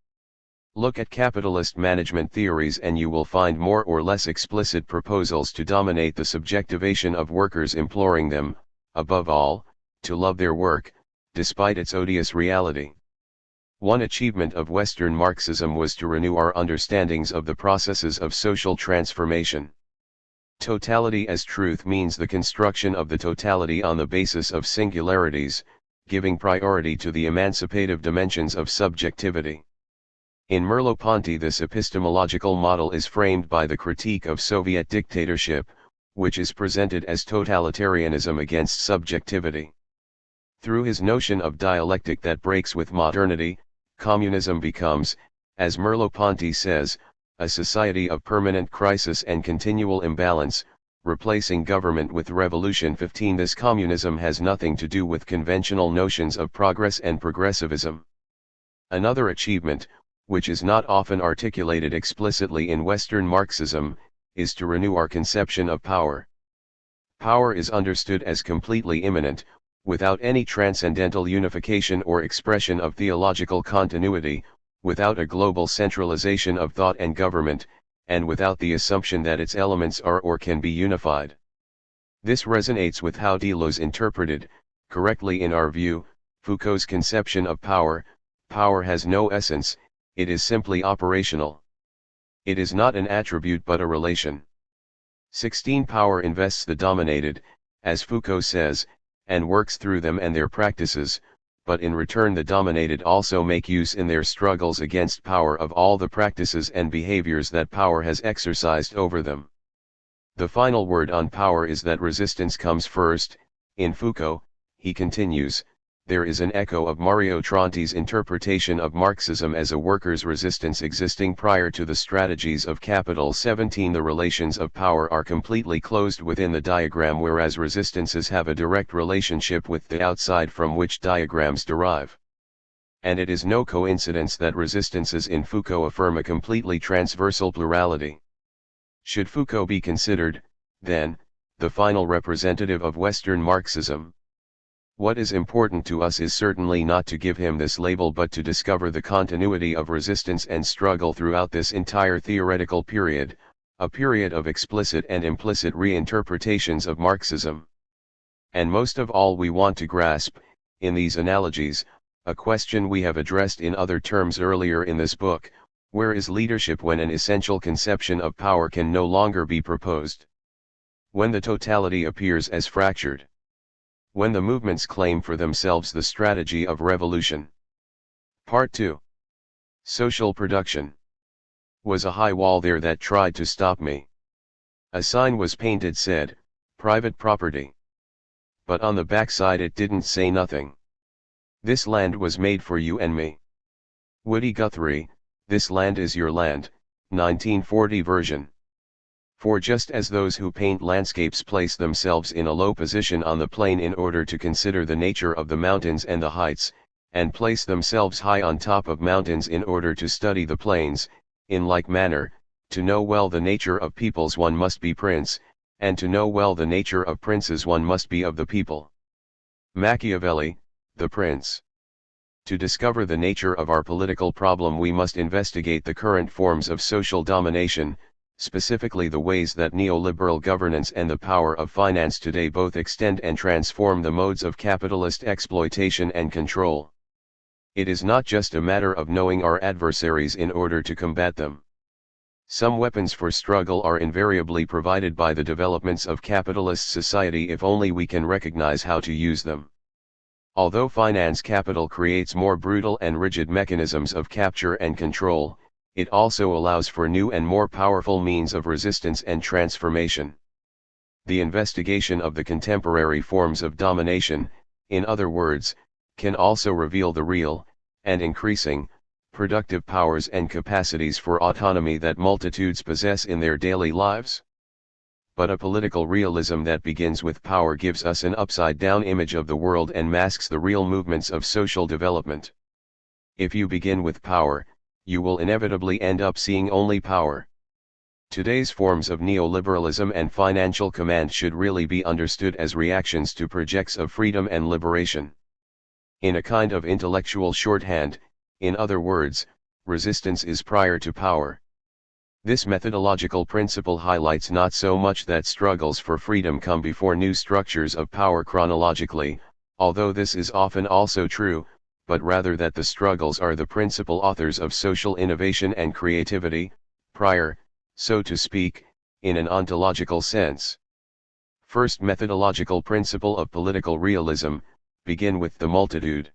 Look at capitalist management theories and you will find more or less explicit proposals to dominate the subjectivation of workers, imploring them, above all, to love their work, despite its odious reality. One achievement of Western Marxism was to renew our understandings of the processes of social transformation. Totality as truth means the construction of the totality on the basis of singularities, giving priority to the emancipative dimensions of subjectivity. In Merleau-Ponty this epistemological model is framed by the critique of Soviet dictatorship, which is presented as totalitarianism against subjectivity. Through his notion of dialectic that breaks with modernity, communism becomes, as Merleau-Ponty says, a society of permanent crisis and continual imbalance, replacing government with revolution. 15 This communism has nothing to do with conventional notions of progress and progressivism. Another achievement, which is not often articulated explicitly in Western Marxism, is to renew our conception of power. Power is understood as completely immanent, without any transcendental unification or expression of theological continuity, without a global centralization of thought and government, and without the assumption that its elements are or can be unified. This resonates with how Deleuze interpreted, correctly in our view, Foucault's conception of power. Power has no essence, it is simply operational. It is not an attribute but a relation. 16 Power invests the dominated, as Foucault says, and works through them and their practices, but in return the dominated also make use in their struggles against power of all the practices and behaviors that power has exercised over them. The final word on power is that resistance comes first. In Foucault, he continues, there is an echo of Mario Tronti's interpretation of Marxism as a workers' resistance existing prior to the strategies of capital. 17 The relations of power are completely closed within the diagram, whereas resistances have a direct relationship with the outside from which diagrams derive. And it is no coincidence that resistances in Foucault affirm a completely transversal plurality. Should Foucault be considered, then, the final representative of Western Marxism? What is important to us is certainly not to give him this label but to discover the continuity of resistance and struggle throughout this entire theoretical period, a period of explicit and implicit reinterpretations of Marxism. And most of all we want to grasp, in these analogies, a question we have addressed in other terms earlier in this book: where is leadership when an essential conception of power can no longer be proposed? When the totality appears as fractured? When the movements claim for themselves the strategy of revolution? Part 2. Social production. Was a high wall there that tried to stop me. A sign was painted said, private property. But on the backside it didn't say nothing. This land was made for you and me. Woody Guthrie, This Land Is Your Land, 1940 version. For just as those who paint landscapes place themselves in a low position on the plane in order to consider the nature of the mountains and the heights, and place themselves high on top of mountains in order to study the plains, in like manner, to know well the nature of peoples one must be prince, and to know well the nature of princes one must be of the people. Machiavelli, the Prince. To discover the nature of our political problem we must investigate the current forms of social domination, specifically the ways that neoliberal governance and the power of finance today both extend and transform the modes of capitalist exploitation and control. It is not just a matter of knowing our adversaries in order to combat them. Some weapons for struggle are invariably provided by the developments of capitalist society if only we can recognize how to use them. Although finance capital creates more brutal and rigid mechanisms of capture and control, it also allows for new and more powerful means of resistance and transformation. The investigation of the contemporary forms of domination, in other words, can also reveal the real, and increasing, productive powers and capacities for autonomy that multitudes possess in their daily lives. But a political realism that begins with power gives us an upside-down image of the world and masks the real movements of social development. If you begin with power, you will inevitably end up seeing only power. Today's forms of neoliberalism and financial command should really be understood as reactions to projects of freedom and liberation. In a kind of intellectual shorthand, in other words, resistance is prior to power. This methodological principle highlights not so much that struggles for freedom come before new structures of power chronologically, although this is often also true, but rather that the struggles are the principal authors of social innovation and creativity, prior, so to speak, in an ontological sense. First methodological principle of political realism, begin with the multitude.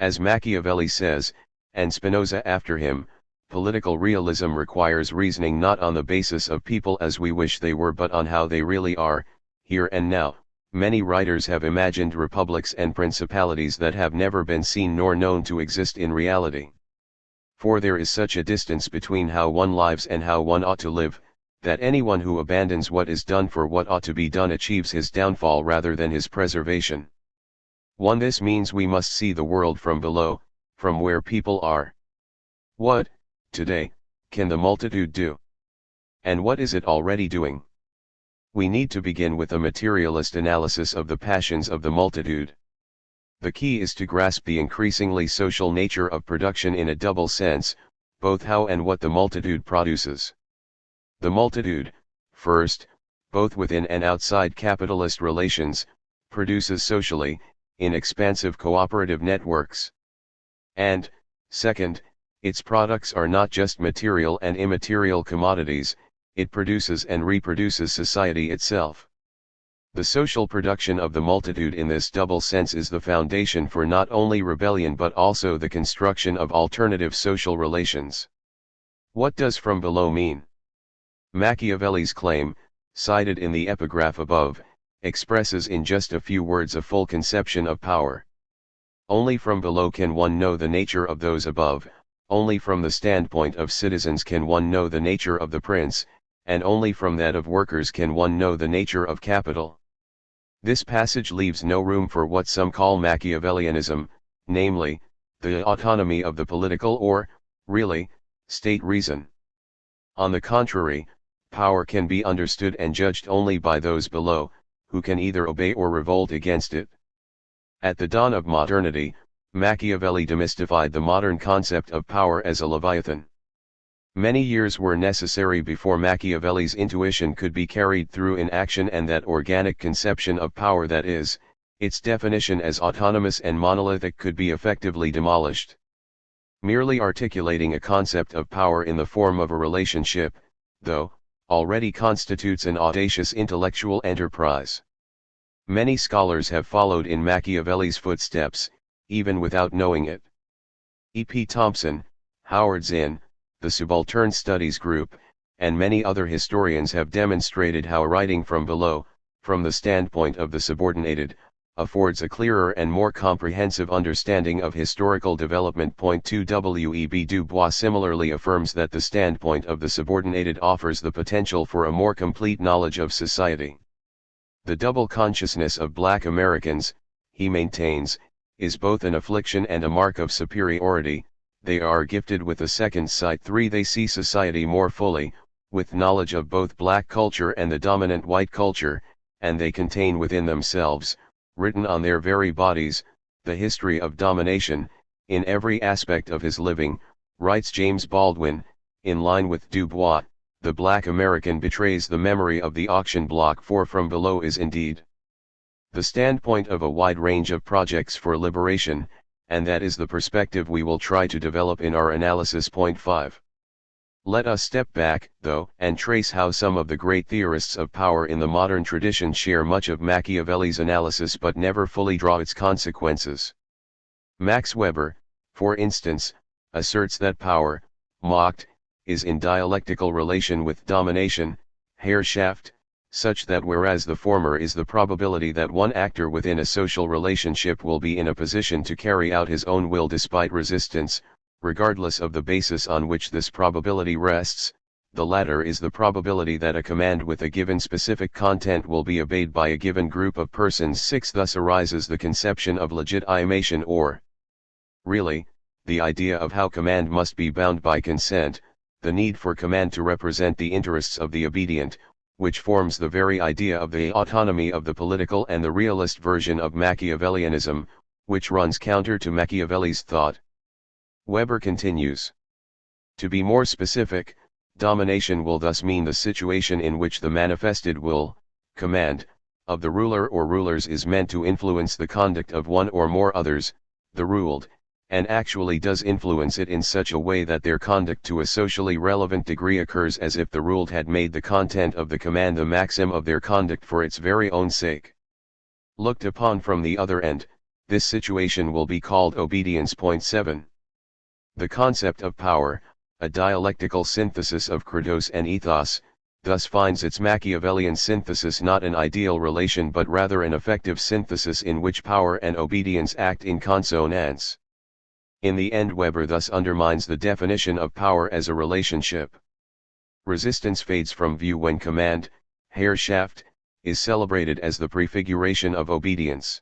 As Machiavelli says, and Spinoza after him, political realism requires reasoning not on the basis of people as we wish they were but on how they really are, here and now. Many writers have imagined republics and principalities that have never been seen nor known to exist in reality. For there is such a distance between how one lives and how one ought to live, that anyone who abandons what is done for what ought to be done achieves his downfall rather than his preservation. This means we must see the world from below, from where people are. What, today, can the multitude do? And what is it already doing? We need to begin with a materialist analysis of the passions of the multitude. The key is to grasp the increasingly social nature of production in a double sense, both how and what the multitude produces. The multitude, first, both within and outside capitalist relations, produces socially, in expansive cooperative networks. And, second, its products are not just material and immaterial commodities, it produces and reproduces society itself. The social production of the multitude in this double sense is the foundation for not only rebellion but also the construction of alternative social relations. What does from below mean? Machiavelli's claim, cited in the epigraph above, expresses in just a few words a full conception of power. Only from below can one know the nature of those above, only from the standpoint of citizens can one know the nature of the prince, and only from that of workers can one know the nature of capital. This passage leaves no room for what some call Machiavellianism, namely, the autonomy of the political or, really, state reason. On the contrary, power can be understood and judged only by those below, who can either obey or revolt against it. At the dawn of modernity, Machiavelli demystified the modern concept of power as a leviathan. Many years were necessary before Machiavelli's intuition could be carried through in action and that organic conception of power, that is, its definition as autonomous and monolithic, could be effectively demolished. Merely articulating a concept of power in the form of a relationship, though, already constitutes an audacious intellectual enterprise. Many scholars have followed in Machiavelli's footsteps, even without knowing it. E. P. Thompson, Howard Zinn, the Subaltern Studies Group, and many other historians have demonstrated how writing from below, from the standpoint of the subordinated, affords a clearer and more comprehensive understanding of historical development. Point 2. W.E.B. Du Bois similarly affirms that the standpoint of the subordinated offers the potential for a more complete knowledge of society. The double consciousness of Black Americans, he maintains, is both an affliction and a mark of superiority. They are gifted with a second sight. 3. They see society more fully, with knowledge of both black culture and the dominant white culture, and they contain within themselves, written on their very bodies, the history of domination. In every aspect of his living, writes James Baldwin, in line with Du Bois, the Black American betrays the memory of the auction block, for from below is indeed the standpoint of a wide range of projects for liberation, and that is the perspective we will try to develop in our analysis. Point 5. Let us step back, though, and trace how some of the great theorists of power in the modern tradition share much of Machiavelli's analysis but never fully draw its consequences. Max Weber, for instance, asserts that power, Macht, is in dialectical relation with domination, Herrschaft, such that whereas the former is the probability that one actor within a social relationship will be in a position to carry out his own will despite resistance, regardless of the basis on which this probability rests, the latter is the probability that a command with a given specific content will be obeyed by a given group of persons. 6. Thus arises the conception of legitimation, or, really, the idea of how command must be bound by consent, the need for command to represent the interests of the obedient, which forms the very idea of the autonomy of the political, and the realist version of Machiavellianism, which runs counter to Machiavelli's thought. Weber continues. To be more specific, domination will thus mean the situation in which the manifested will, command, of the ruler or rulers is meant to influence the conduct of one or more others, the ruled, and actually does influence it in such a way that their conduct to a socially relevant degree occurs as if the ruled had made the content of the command the maxim of their conduct for its very own sake. Looked upon from the other end, this situation will be called obedience. Point 7. The concept of power, a dialectical synthesis of credos and ethos, thus finds its Machiavellian synthesis not an ideal relation but rather an effective synthesis in which power and obedience act in consonance. In the end, Weber thus undermines the definition of power as a relationship. Resistance fades from view when command, Herrschaft, is celebrated as the prefiguration of obedience.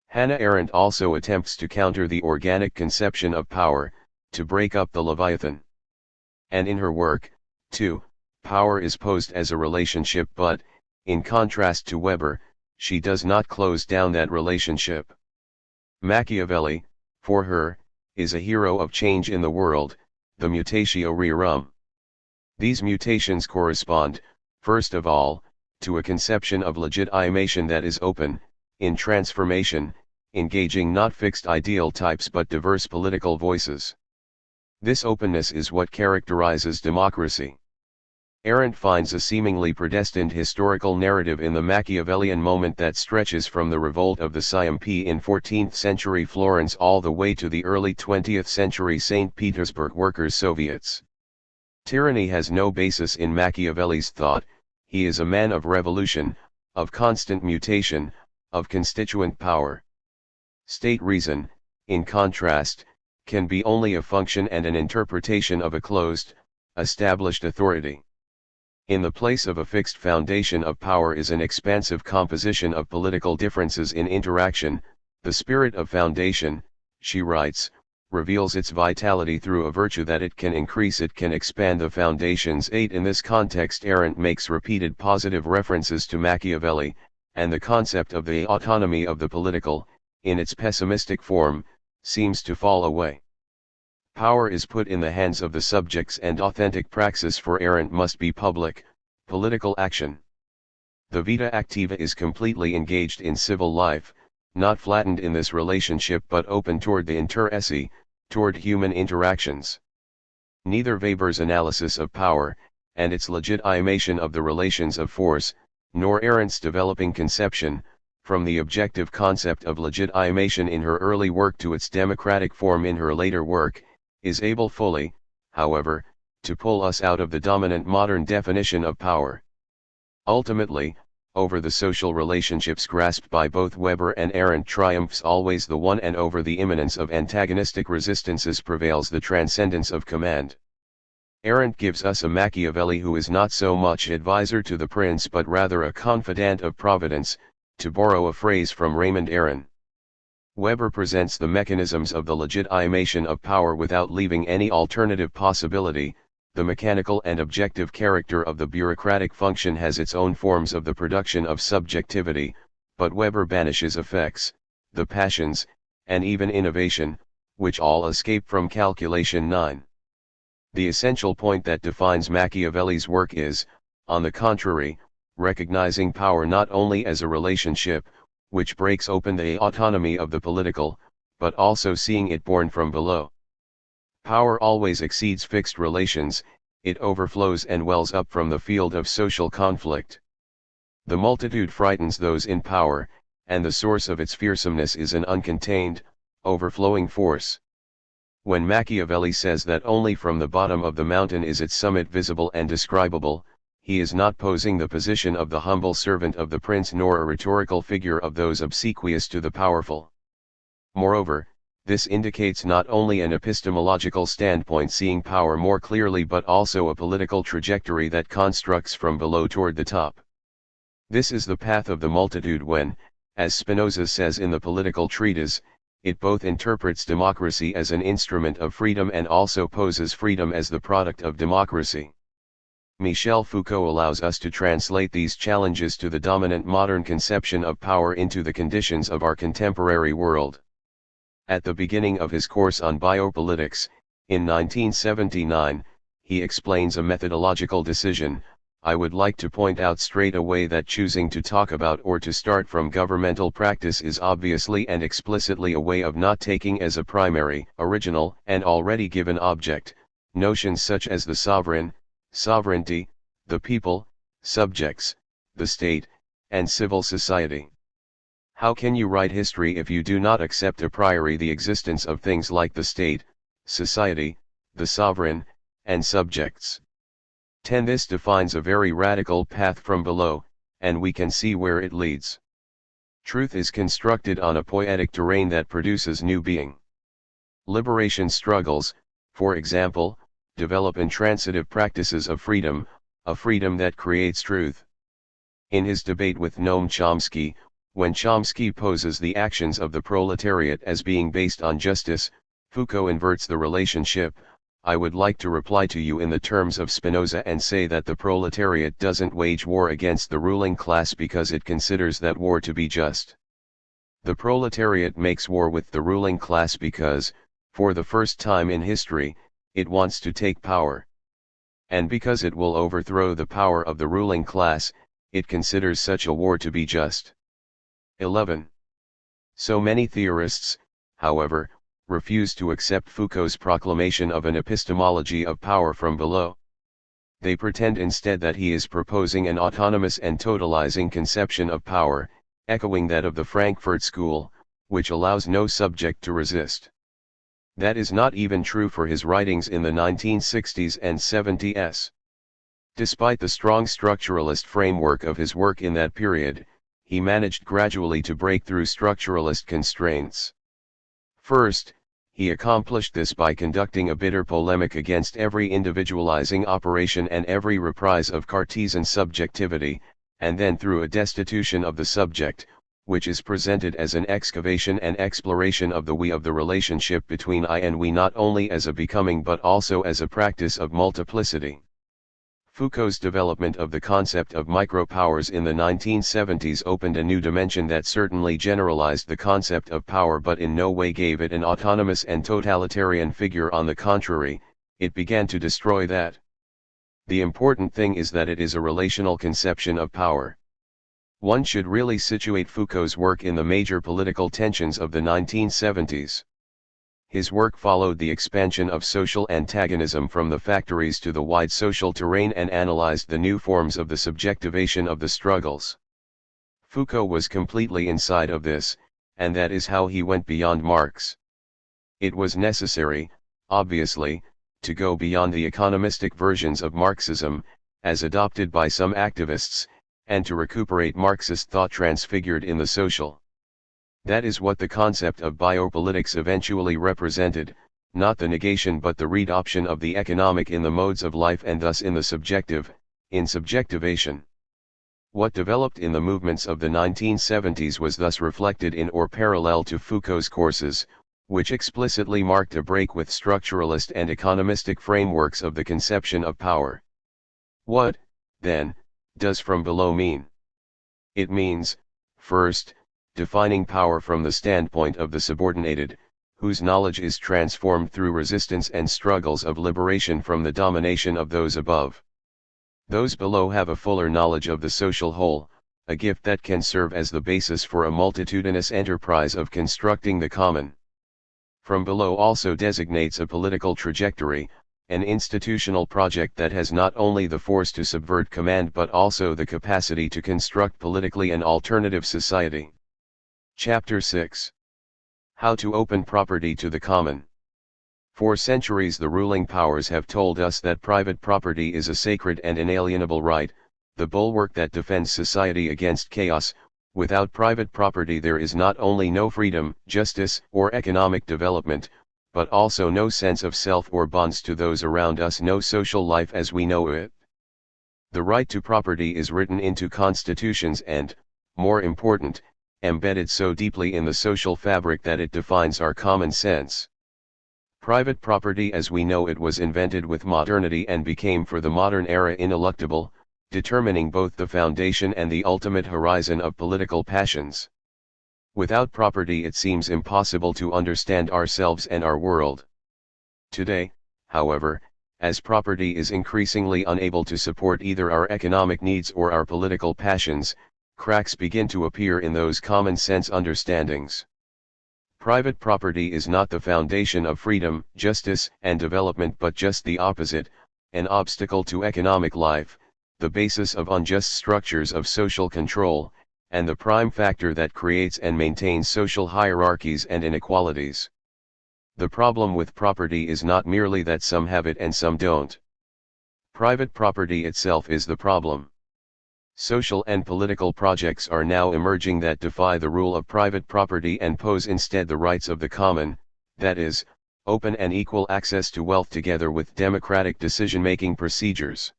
Hannah Arendt also attempts to counter the organic conception of power, to break up the Leviathan. And in her work, too, power is posed as a relationship, but, in contrast to Weber, she does not close down that relationship. Machiavelli, for her, is a hero of change in the world, the mutatio rerum. These mutations correspond, first of all, to a conception of legitimation that is open, in transformation, engaging not fixed ideal types but diverse political voices. This openness is what characterizes democracy. Arendt finds a seemingly predestined historical narrative in the Machiavellian moment that stretches from the revolt of the Siampi in 14th century Florence all the way to the early 20th century St. Petersburg workers' Soviets. Tyranny has no basis in Machiavelli's thought. He is a man of revolution, of constant mutation, of constituent power. State reason, in contrast, can be only a function and an interpretation of a closed, established authority. In the place of a fixed foundation of power is an expansive composition of political differences in interaction. The spirit of foundation, she writes, reveals its vitality through a virtue that it can increase, it can expand the foundations. 8. In this context, Arendt makes repeated positive references to Machiavelli, and the concept of the autonomy of the political, in its pessimistic form, seems to fall away. Power is put in the hands of the subjects, and authentic praxis for Arendt must be public, political action. The vita activa is completely engaged in civil life, not flattened in this relationship but open toward the interesse, toward human interactions. Neither Weber's analysis of power, and its legitimation of the relations of force, nor Arendt's developing conception, from the objective concept of legitimation in her early work to its democratic form in her later work, is able fully, however, to pull us out of the dominant modern definition of power. Ultimately, over the social relationships grasped by both Weber and Arendt triumphs always the one, and over the immanence of antagonistic resistances prevails the transcendence of command. Arendt gives us a Machiavelli who is not so much advisor to the prince but rather a confidant of Providence, to borrow a phrase from Raymond Aron. Weber presents the mechanisms of the legitimation of power without leaving any alternative possibility. The mechanical and objective character of the bureaucratic function has its own forms of the production of subjectivity, but Weber banishes effects, the passions, and even innovation, which all escape from calculation. 9. The essential point that defines Machiavelli's work is, on the contrary, recognizing power not only as a relationship, which breaks open the autonomy of the political, but also seeing it born from below. Power always exceeds fixed relations, it overflows and wells up from the field of social conflict. The multitude frightens those in power, and the source of its fearsomeness is an uncontained, overflowing force. When Machiavelli says that only from the bottom of the mountain is its summit visible and describable, he is not posing the position of the humble servant of the prince nor a rhetorical figure of those obsequious to the powerful. Moreover, this indicates not only an epistemological standpoint seeing power more clearly but also a political trajectory that constructs from below toward the top. This is the path of the multitude when, as Spinoza says in the Political Treatise, it both interprets democracy as an instrument of freedom and also poses freedom as the product of democracy. Michel Foucault allows us to translate these challenges to the dominant modern conception of power into the conditions of our contemporary world. At the beginning of his course on biopolitics, in 1979, he explains a methodological decision. I would like to point out straight away that choosing to talk about or to start from governmental practice is obviously and explicitly a way of not taking as a primary, original, and already given object, notions such as the sovereign, sovereignty, the people, subjects, the state, and civil society. How can you write history if you do not accept a priori the existence of things like the state, society, the sovereign, and subjects? 10. This defines a very radical path from below, and we can see where it leads. Truth is constructed on a poetic terrain that produces new being. Liberation struggles, for example, develop intransitive practices of freedom, a freedom that creates truth. In his debate with Noam Chomsky, when Chomsky poses the actions of the proletariat as being based on justice, Foucault inverts the relationship. I would like to reply to you in the terms of Spinoza and say that the proletariat doesn't wage war against the ruling class because it considers that war to be just. The proletariat makes war with the ruling class because, for the first time in history, it wants to take power. And because it will overthrow the power of the ruling class, it considers such a war to be just. 11. So many theorists, however, refuse to accept Foucault's proclamation of an epistemology of power from below. They pretend instead that he is proposing an autonomous and totalizing conception of power, echoing that of the Frankfurt School, which allows no subject to resist. That is not even true for his writings in the 1960s and 70s. Despite the strong structuralist framework of his work in that period, he managed gradually to break through structuralist constraints. First, he accomplished this by conducting a bitter polemic against every individualizing operation and every reprise of Cartesian subjectivity, and then through a destitution of the subject, which is presented as an excavation and exploration of the we of the relationship between I and we not only as a becoming but also as a practice of multiplicity. Foucault's development of the concept of micropowers in the 1970s opened a new dimension that certainly generalized the concept of power but in no way gave it an autonomous and totalitarian figure. On the contrary, it began to destroy that. The important thing is that it is a relational conception of power. One should really situate Foucault's work in the major political tensions of the 1970s. His work followed the expansion of social antagonism from the factories to the wide social terrain and analyzed the new forms of the subjectivation of the struggles. Foucault was completely inside of this, and that is how he went beyond Marx. It was necessary, obviously, to go beyond the economistic versions of Marxism, as adopted by some activists, and to recuperate Marxist thought transfigured in the social. That is what the concept of biopolitics eventually represented, not the negation but the readoption of the economic in the modes of life and thus in the subjective, in subjectivation. What developed in the movements of the 1970s was thus reflected in or parallel to Foucault's courses, which explicitly marked a break with structuralist and economistic frameworks of the conception of power. What, then, does from below mean? It means, first, defining power from the standpoint of the subordinated, whose knowledge is transformed through resistance and struggles of liberation from the domination of those above. Those below have a fuller knowledge of the social whole, a gift that can serve as the basis for a multitudinous enterprise of constructing the common. From below also designates a political trajectory, an institutional project that has not only the force to subvert command but also the capacity to construct politically an alternative society. Chapter 6. How to open property to the common. For centuries the ruling powers have told us that private property is a sacred and inalienable right, the bulwark that defends society against chaos. Without private property there is not only no freedom, justice, or economic development, but also no sense of self or bonds to those around us, no social life as we know it. The right to property is written into constitutions and, more important, embedded so deeply in the social fabric that it defines our common sense. Private property as we know it was invented with modernity and became for the modern era ineluctable, determining both the foundation and the ultimate horizon of political passions. Without property it seems impossible to understand ourselves and our world. Today, however, as property is increasingly unable to support either our economic needs or our political passions, cracks begin to appear in those common sense understandings. Private property is not the foundation of freedom, justice, and development but just the opposite, an obstacle to economic life, the basis of unjust structures of social control, and the prime factor that creates and maintains social hierarchies and inequalities. The problem with property is not merely that some have it and some don't. Private property itself is the problem. Social and political projects are now emerging that defy the rule of private property and pose instead the rights of the common, that is, open and equal access to wealth together with democratic decision-making procedures.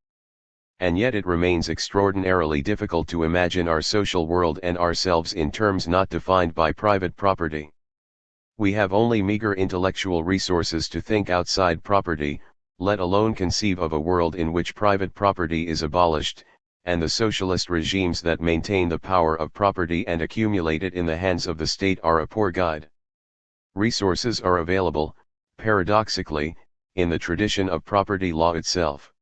And yet it remains extraordinarily difficult to imagine our social world and ourselves in terms not defined by private property. We have only meager intellectual resources to think outside property, let alone conceive of a world in which private property is abolished, and the socialist regimes that maintain the power of property and accumulate it in the hands of the state are a poor guide. Resources are available, paradoxically, in the tradition of property law itself.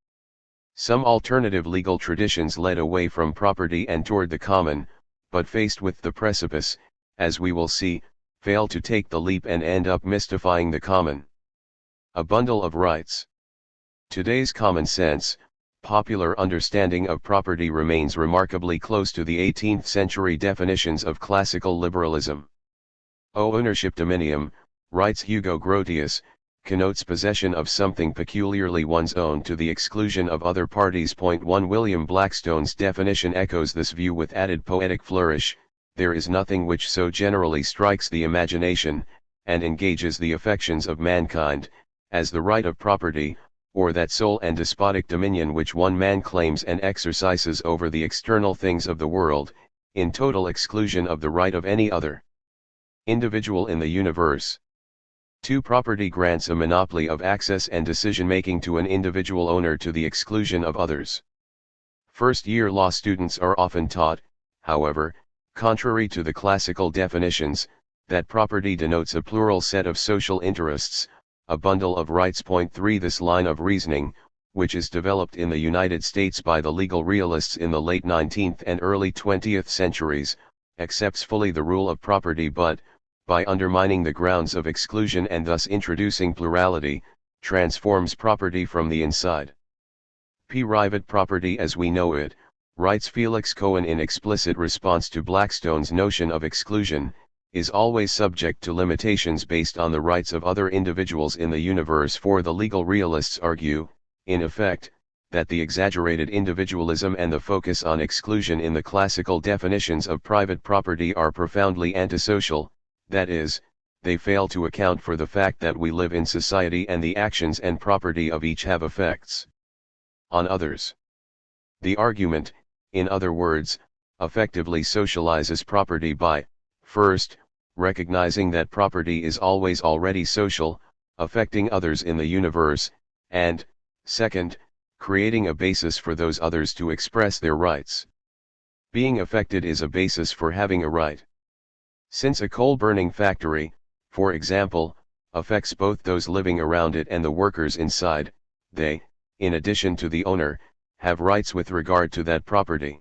Some alternative legal traditions led away from property and toward the common, but faced with the precipice, as we will see, fail to take the leap and end up mystifying the common. A bundle of rights. Today's common sense, popular understanding of property remains remarkably close to the 18th century definitions of classical liberalism. Ownership dominium, writes Hugo Grotius, connotes possession of something peculiarly one's own to the exclusion of other parties. 1 William Blackstone's definition echoes this view with added poetic flourish: there is nothing which so generally strikes the imagination, and engages the affections of mankind, as the right of property, or that sole and despotic dominion which one man claims and exercises over the external things of the world, in total exclusion of the right of any other individual in the universe. 2. Property grants a monopoly of access and decision-making to an individual owner to the exclusion of others. First-year law students are often taught, however, contrary to the classical definitions, that property denotes a plural set of social interests, a bundle of rights. 3. This line of reasoning, which is developed in the United States by the legal realists in the late 19th and early 20th centuries, accepts fully the rule of property but, by undermining the grounds of exclusion and thus introducing plurality, transforms property from the inside. Private property as we know it, writes Felix Cohen in explicit response to Blackstone's notion of exclusion, is always subject to limitations based on the rights of other individuals in the universe. For the legal realists argue, in effect, that the exaggerated individualism and the focus on exclusion in the classical definitions of private property are profoundly antisocial, that is, they fail to account for the fact that we live in society and the actions and property of each have effects on others. The argument, in other words, effectively socializes property by, first, recognizing that property is always already social, affecting others in the universe, and, second, creating a basis for those others to express their rights. Being affected is a basis for having a right. Since a coal-burning factory, for example, affects both those living around it and the workers inside, they, in addition to the owner, have rights with regard to that property.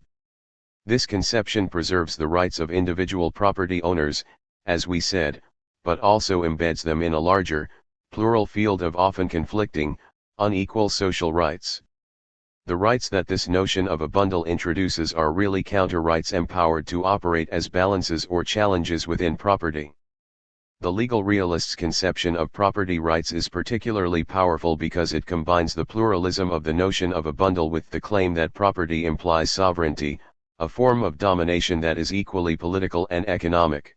This conception preserves the rights of individual property owners, as we said, but also embeds them in a larger, plural field of often conflicting, unequal social rights. The rights that this notion of a bundle introduces are really counter-rights empowered to operate as balances or challenges within property. The legal realist's conception of property rights is particularly powerful because it combines the pluralism of the notion of a bundle with the claim that property implies sovereignty, a form of domination that is equally political and economic.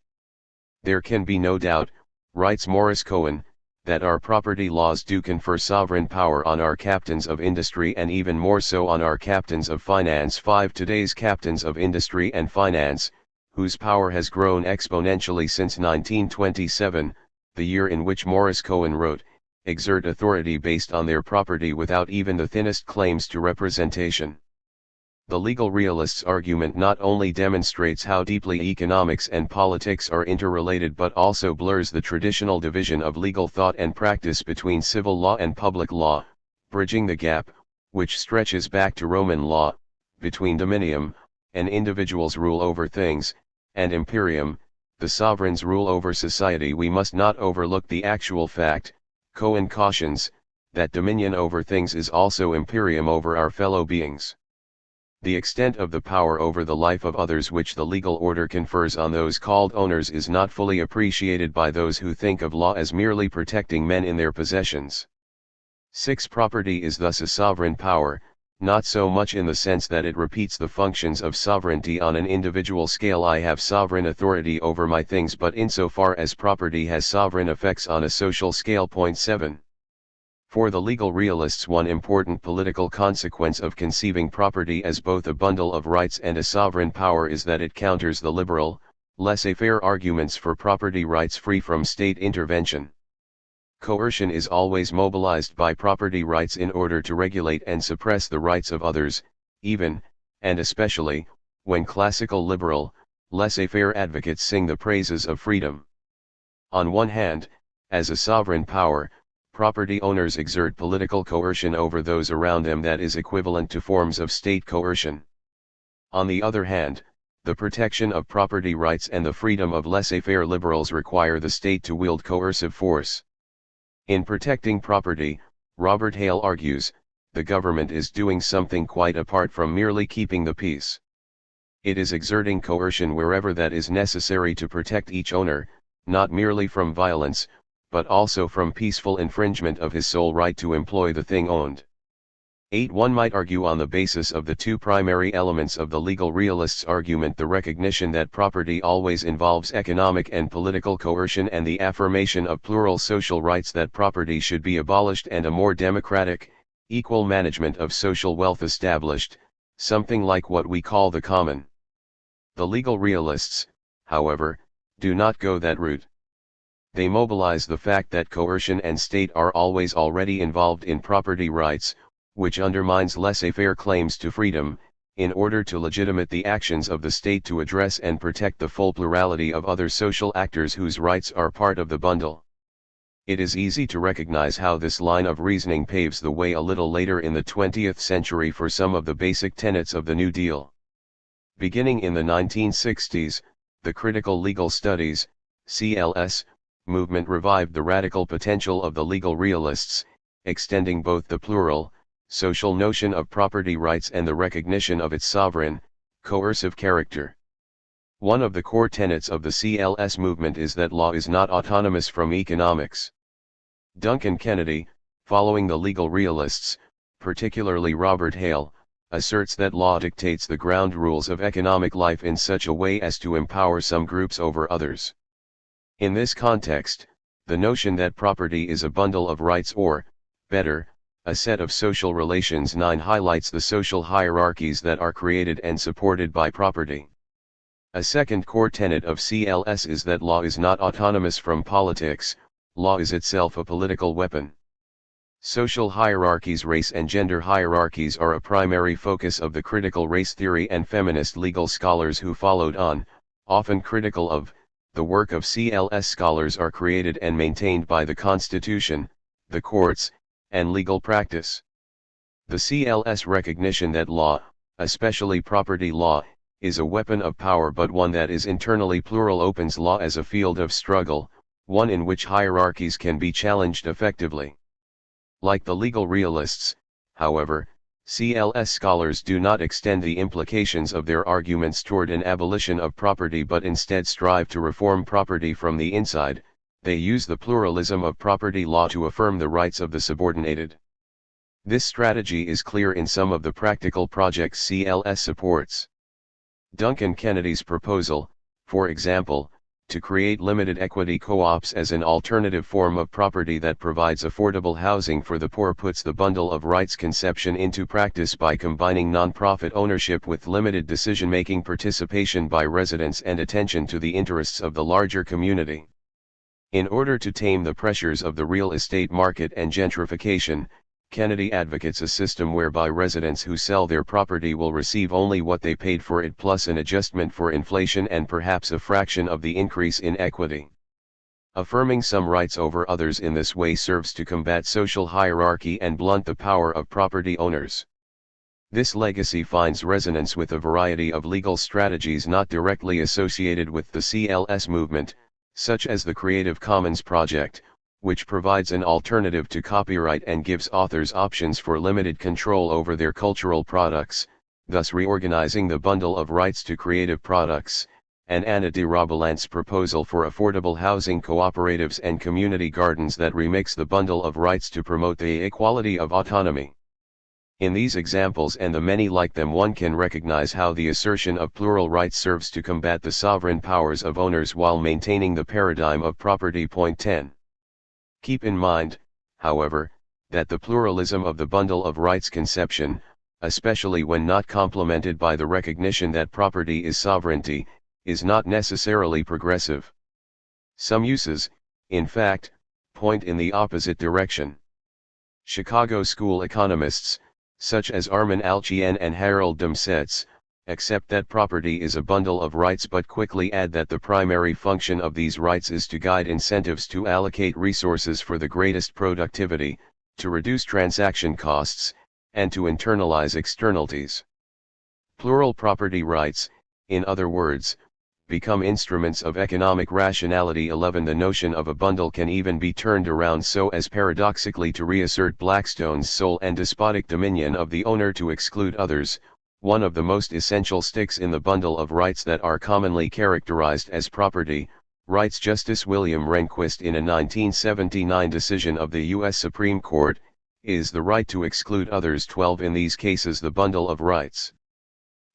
There can be no doubt, writes Morris Cohen, that our property laws do confer sovereign power on our captains of industry and even more so on our captains of finance. Today's captains of industry and finance, whose power has grown exponentially since 1927, the year in which Morris Cohen wrote, exert authority based on their property without even the thinnest claims to representation. The legal realist's argument not only demonstrates how deeply economics and politics are interrelated but also blurs the traditional division of legal thought and practice between civil law and public law, bridging the gap, which stretches back to Roman law, between dominium, an individual's rule over things, and imperium, the sovereign's rule over society. We must not overlook the actual fact, Cohen cautions, that dominion over things is also imperium over our fellow beings. The extent of the power over the life of others which the legal order confers on those called owners is not fully appreciated by those who think of law as merely protecting men in their possessions. 6. Property is thus a sovereign power, not so much in the sense that it repeats the functions of sovereignty on an individual scale. I have sovereign authority over my things, but insofar as property has sovereign effects on a social scale. 7. For the legal realists, one important political consequence of conceiving property as both a bundle of rights and a sovereign power is that it counters the liberal, laissez-faire arguments for property rights free from state intervention. Coercion is always mobilized by property rights in order to regulate and suppress the rights of others, even, and especially, when classical liberal, laissez-faire advocates sing the praises of freedom. On one hand, as a sovereign power, property owners exert political coercion over those around them that is equivalent to forms of state coercion. On the other hand, the protection of property rights and the freedom of laissez-faire liberals require the state to wield coercive force. In protecting property, Robert Hale argues, the government is doing something quite apart from merely keeping the peace. It is exerting coercion wherever that is necessary to protect each owner, not merely from violence, but also from peaceful infringement of his sole right to employ the thing owned. 8. One might argue on the basis of the two primary elements of the legal realist's argument, the recognition that property always involves economic and political coercion and the affirmation of plural social rights, that property should be abolished and a more democratic, equal management of social wealth established, something like what we call the common. The legal realists, however, do not go that route. They mobilize the fact that coercion and state are always already involved in property rights, which undermines laissez-faire claims to freedom, in order to legitimate the actions of the state to address and protect the full plurality of other social actors whose rights are part of the bundle. It is easy to recognize how this line of reasoning paves the way a little later in the 20th century for some of the basic tenets of the New Deal. Beginning in the 1960s, the Critical Legal Studies, CLS, movement revived the radical potential of the legal realists, extending both the plural, social notion of property rights and the recognition of its sovereign, coercive character. One of the core tenets of the CLS movement is that law is not autonomous from economics. Duncan Kennedy, following the legal realists, particularly Robert Hale, asserts that law dictates the ground rules of economic life in such a way as to empower some groups over others. In this context, the notion that property is a bundle of rights or, better, a set of social relations highlights the social hierarchies that are created and supported by property. A second core tenet of CLS is that law is not autonomous from politics, law is itself a political weapon. Social hierarchies, race and gender hierarchies are a primary focus of the critical race theory and feminist legal scholars who followed on, often critical of, the work of CLS. Scholars are created and maintained by the Constitution, the courts, and legal practice. The CLS recognition that law, especially property law, is a weapon of power but one that is internally plural opens law as a field of struggle, one in which hierarchies can be challenged effectively. Like the legal realists, however, CLS scholars do not extend the implications of their arguments toward an abolition of property but instead strive to reform property from the inside. They use the pluralism of property law to affirm the rights of the subordinated. This strategy is clear in some of the practical projects CLS supports. Duncan Kennedy's proposal, for example, to create limited equity co-ops as an alternative form of property that provides affordable housing for the poor puts the bundle of rights conception into practice by combining non-profit ownership with limited decision-making participation by residents and attention to the interests of the larger community. In order to tame the pressures of the real estate market and gentrification, Kennedy advocates a system whereby residents who sell their property will receive only what they paid for it plus an adjustment for inflation and perhaps a fraction of the increase in equity. Affirming some rights over others in this way serves to combat social hierarchy and blunt the power of property owners. This legacy finds resonance with a variety of legal strategies not directly associated with the CLS movement, such as the Creative Commons Project, which provides an alternative to copyright and gives authors options for limited control over their cultural products, thus reorganizing the bundle of rights to creative products, and Anna de Robilant's proposal for affordable housing cooperatives and community gardens that remix the bundle of rights to promote the equality of autonomy. In these examples and the many like them, one can recognize how the assertion of plural rights serves to combat the sovereign powers of owners while maintaining the paradigm of property. Point 10. Keep in mind, however, that the pluralism of the bundle of rights conception, especially when not complemented by the recognition that property is sovereignty, is not necessarily progressive. Some uses, in fact, point in the opposite direction. Chicago school economists, such as Armin Alchian and Harold Domsetz, accept that property is a bundle of rights but quickly add that the primary function of these rights is to guide incentives to allocate resources for the greatest productivity, to reduce transaction costs, and to internalize externalities. Plural property rights, in other words, become instruments of economic rationality. 11. The notion of a bundle can even be turned around so as paradoxically to reassert Blackstone's sole and despotic dominion of the owner to exclude others, one of the most essential sticks in the bundle of rights that are commonly characterized as property, writes Justice William Rehnquist in a 1979 decision of the U.S. Supreme Court, is the right to exclude others. 12. In these cases, the bundle of rights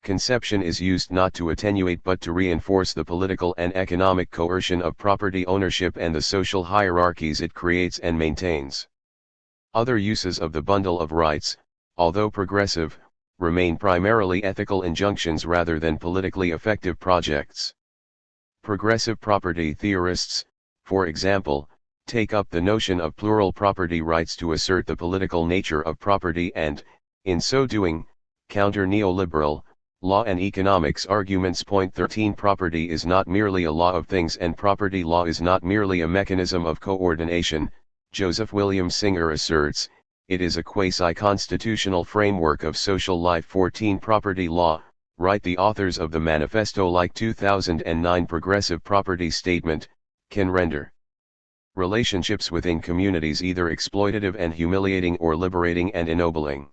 conception is used not to attenuate but to reinforce the political and economic coercion of property ownership and the social hierarchies it creates and maintains. Other uses of the bundle of rights, although progressive, remain primarily ethical injunctions rather than politically effective projects. Progressive property theorists, for example, take up the notion of plural property rights to assert the political nature of property and, in so doing, counter neoliberal, law and economics arguments. Point 13. Property is not merely a law of things and property law is not merely a mechanism of coordination, Joseph William Singer asserts. It is a quasi-constitutional framework of social life. 14. Property law, write the authors of the Manifesto-like 2009 Progressive Property Statement, can render relationships within communities either exploitative and humiliating or liberating and ennobling.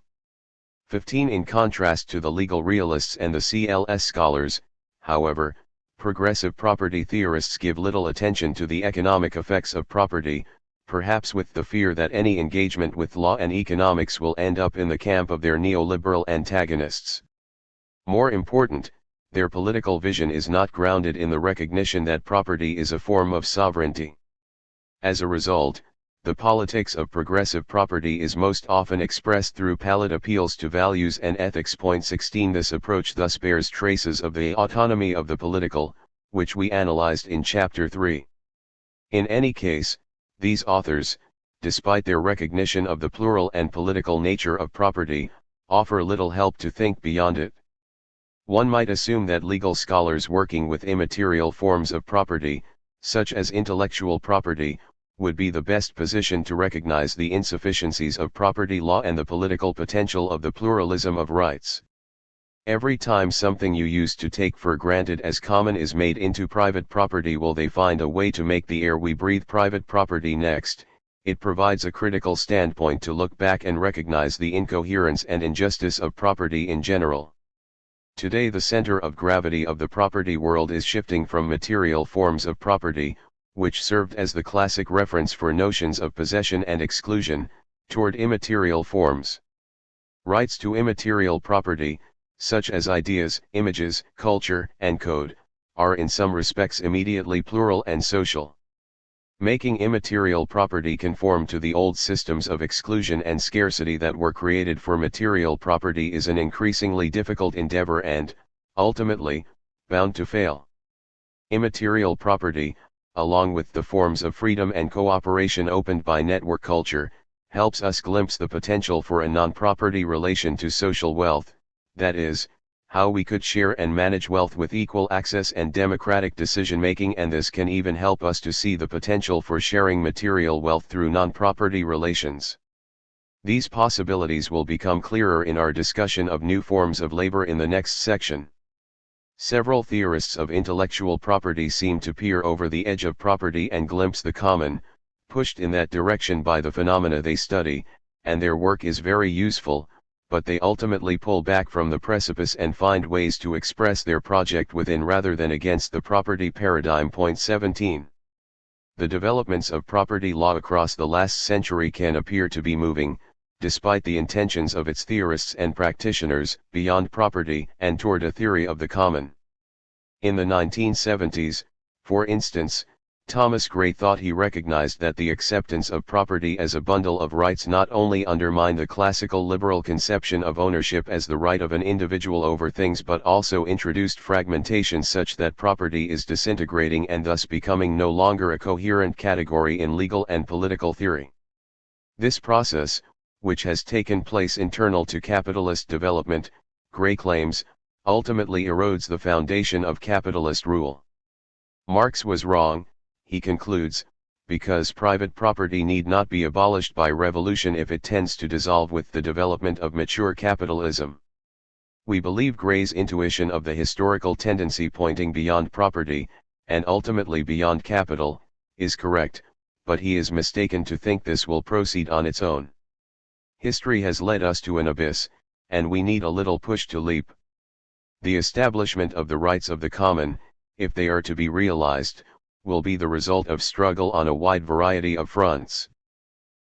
15. In contrast to the legal realists and the CLS scholars, however, progressive property theorists give little attention to the economic effects of property, perhaps with the fear that any engagement with law and economics will end up in the camp of their neoliberal antagonists. More important, their political vision is not grounded in the recognition that property is a form of sovereignty. As a result, the politics of progressive property is most often expressed through pallid appeals to values and ethics. 16 This approach thus bears traces of the autonomy of the political, which we analyzed in Chapter 3. In any case, these authors, despite their recognition of the plural and political nature of property, offer little help to think beyond it. One might assume that legal scholars working with immaterial forms of property, such as intellectual property, would be the best position to recognize the insufficiencies of property law and the political potential of the pluralism of rights. Every time something you used to take for granted as common is made into private property, will they find a way to make the air we breathe private property next. It provides a critical standpoint to look back and recognize the incoherence and injustice of property in general. Today the center of gravity of the property world is shifting from material forms of property, which served as the classic reference for notions of possession and exclusion, toward immaterial forms. Rights to immaterial property, such as ideas, images, culture, and code, are in some respects immediately plural and social. Making immaterial property conform to the old systems of exclusion and scarcity that were created for material property is an increasingly difficult endeavor and, ultimately, bound to fail. Immaterial property, along with the forms of freedom and cooperation opened by network culture, helps us glimpse the potential for a non-property relation to social wealth, that is, how we could share and manage wealth with equal access and democratic decision-making, and this can even help us to see the potential for sharing material wealth through non-property relations. These possibilities will become clearer in our discussion of new forms of labor in the next section. Several theorists of intellectual property seem to peer over the edge of property and glimpse the common, pushed in that direction by the phenomena they study, and their work is very useful, but they ultimately pull back from the precipice and find ways to express their project within rather than against the property paradigm. 17. The developments of property law across the last century can appear to be moving, despite the intentions of its theorists and practitioners, beyond property and toward a theory of the common. In the 1970s, for instance, Thomas Gray thought he recognized that the acceptance of property as a bundle of rights not only undermined the classical liberal conception of ownership as the right of an individual over things, but also introduced fragmentation such that property is disintegrating and thus becoming no longer a coherent category in legal and political theory. This process, which has taken place internal to capitalist development, Gray claims, ultimately erodes the foundation of capitalist rule. Marx was wrong, he concludes, because private property need not be abolished by revolution if it tends to dissolve with the development of mature capitalism. We believe Gray's intuition of the historical tendency pointing beyond property, and ultimately beyond capital, is correct, but he is mistaken to think this will proceed on its own. History has led us to an abyss, and we need a little push to leap. The establishment of the rights of the common, if they are to be realized, will be the result of struggle on a wide variety of fronts.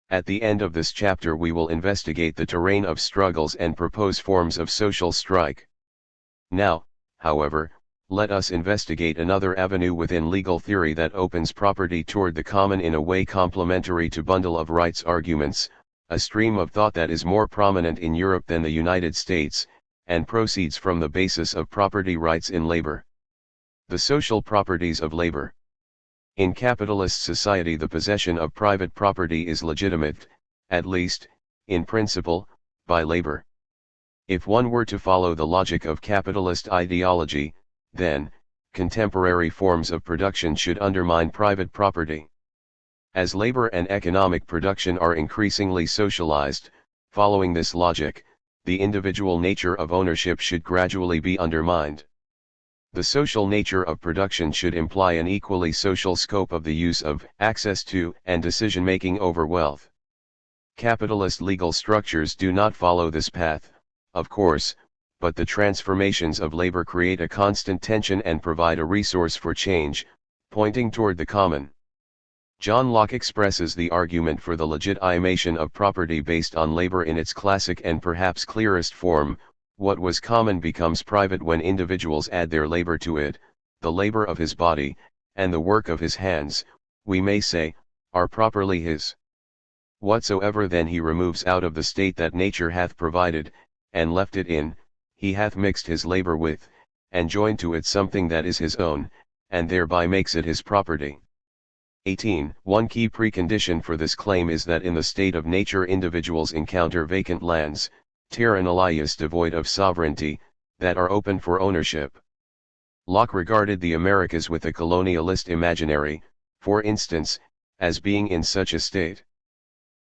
At the end of this chapter we will investigate the terrain of struggles and propose forms of social strike. Now, however, let us investigate another avenue within legal theory that opens property toward the common in a way complementary to bundle of rights arguments, a stream of thought that is more prominent in Europe than the United States, and proceeds from the basis of property rights in labor. The social properties of labor. In capitalist society the possession of private property is legitimate, at least, in principle, by labor. If one were to follow the logic of capitalist ideology, then, contemporary forms of production should undermine private property. As labor and economic production are increasingly socialized, following this logic, the individual nature of ownership should gradually be undermined. The social nature of production should imply an equally social scope of the use of, access to, and decision-making over wealth. Capitalist legal structures do not follow this path, of course, but the transformations of labor create a constant tension and provide a resource for change, pointing toward the common. John Locke expresses the argument for the legitimation of property based on labor in its classic and perhaps clearest form: what was common becomes private when individuals add their labor to it, the labor of his body, and the work of his hands, we may say, are properly his. Whatsoever then he removes out of the state that nature hath provided, and left it in, he hath mixed his labor with, and joined to it something that is his own, and thereby makes it his property. 18. One key precondition for this claim is that in the state of nature individuals encounter vacant lands, terra nullius devoid of sovereignty, that are open for ownership. Locke regarded the Americas with a colonialist imaginary, for instance, as being in such a state.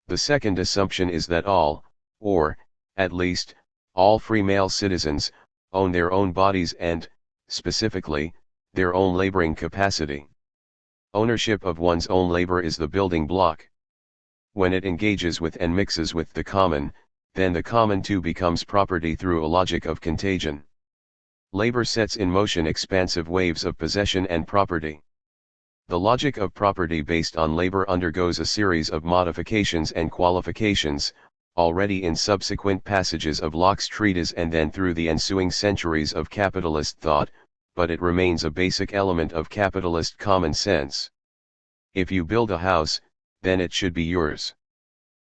The second assumption is that all, or, at least, all free male citizens, own their own bodies and, specifically, their own laboring capacity. Ownership of one's own labor is the building block. When it engages with and mixes with the common, then the common too becomes property through a logic of contagion. Labor sets in motion expansive waves of possession and property. The logic of property based on labor undergoes a series of modifications and qualifications, already in subsequent passages of Locke's treatise and then through the ensuing centuries of capitalist thought, but it remains a basic element of capitalist common sense. If you build a house, then it should be yours.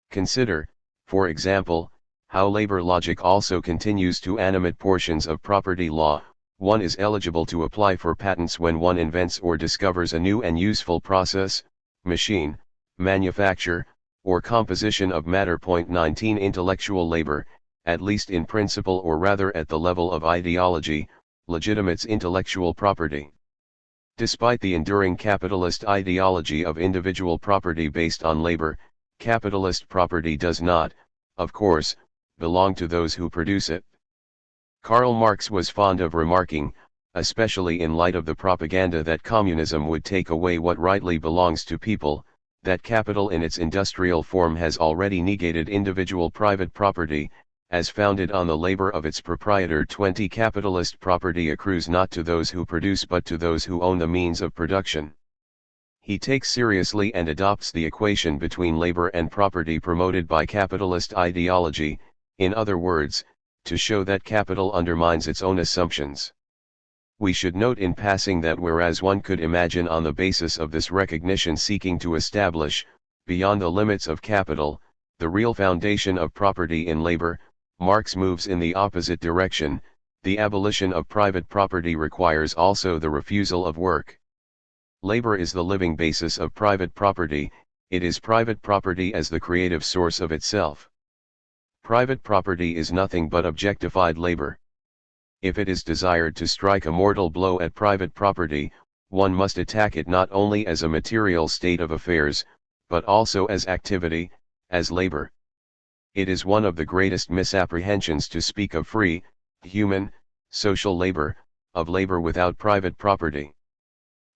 Consider, for example, how labor logic also continues to animate portions of property law. One is eligible to apply for patents when one invents or discovers a new and useful process, machine, manufacture, or composition of matter. 19 Intellectual labor, at least in principle or rather at the level of ideology, legitimates intellectual property. Despite the enduring capitalist ideology of individual property based on labor, capitalist property does not, of course, belong to those who produce it. Karl Marx was fond of remarking, especially in light of the propaganda that communism would take away what rightly belongs to people, that capital in its industrial form has already negated individual private property, as founded on the labor of its proprietor. 20 Capitalist property accrues not to those who produce but to those who own the means of production. He takes seriously and adopts the equation between labor and property promoted by capitalist ideology, in other words, to show that capital undermines its own assumptions. We should note in passing that whereas one could imagine on the basis of this recognition seeking to establish, beyond the limits of capital, the real foundation of property in labor, Marx moves in the opposite direction. The abolition of private property requires also the refusal of work. Labor is the living basis of private property, it is private property as the creative source of itself. Private property is nothing but objectified labor. If it is desired to strike a mortal blow at private property, one must attack it not only as a material state of affairs, but also as activity, as labor. It is one of the greatest misapprehensions to speak of free, human, social labor, of labor without private property.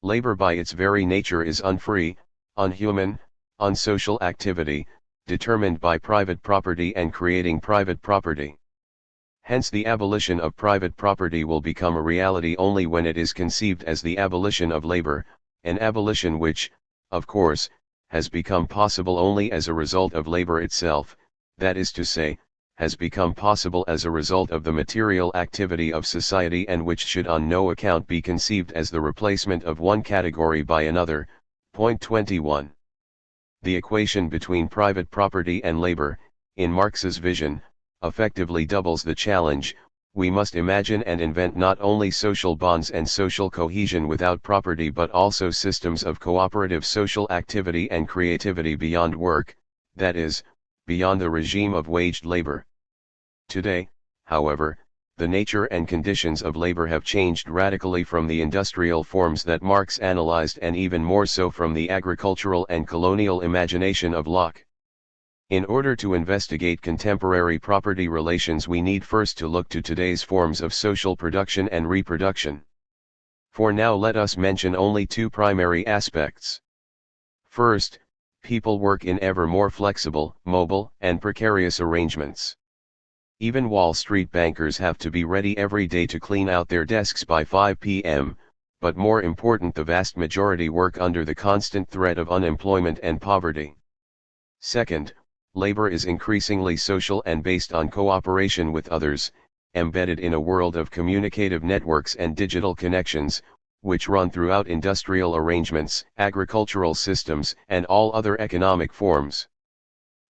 Labor by its very nature is unfree, unhuman, unsocial activity, determined by private property and creating private property. Hence the abolition of private property will become a reality only when it is conceived as the abolition of labor, an abolition which, of course, has become possible only as a result of labor itself, that is to say, has become possible as a result of the material activity of society and which should on no account be conceived as the replacement of one category by another. Point 21. The equation between private property and labor, in Marx's vision, effectively doubles the challenge. We must imagine and invent not only social bonds and social cohesion without property but also systems of cooperative social activity and creativity beyond work, that is, beyond the regime of waged labor. Today, however, the nature and conditions of labor have changed radically from the industrial forms that Marx analyzed and even more so from the agricultural and colonial imagination of Locke. In order to investigate contemporary property relations we need first to look to today's forms of social production and reproduction. For now let us mention only two primary aspects. First, people work in ever more flexible, mobile, and precarious arrangements. Even Wall Street bankers have to be ready every day to clean out their desks by 5 p.m., but more important, the vast majority work under the constant threat of unemployment and poverty. Second, labor is increasingly social and based on cooperation with others, embedded in a world of communicative networks and digital connections, which run throughout industrial arrangements, agricultural systems, and all other economic forms.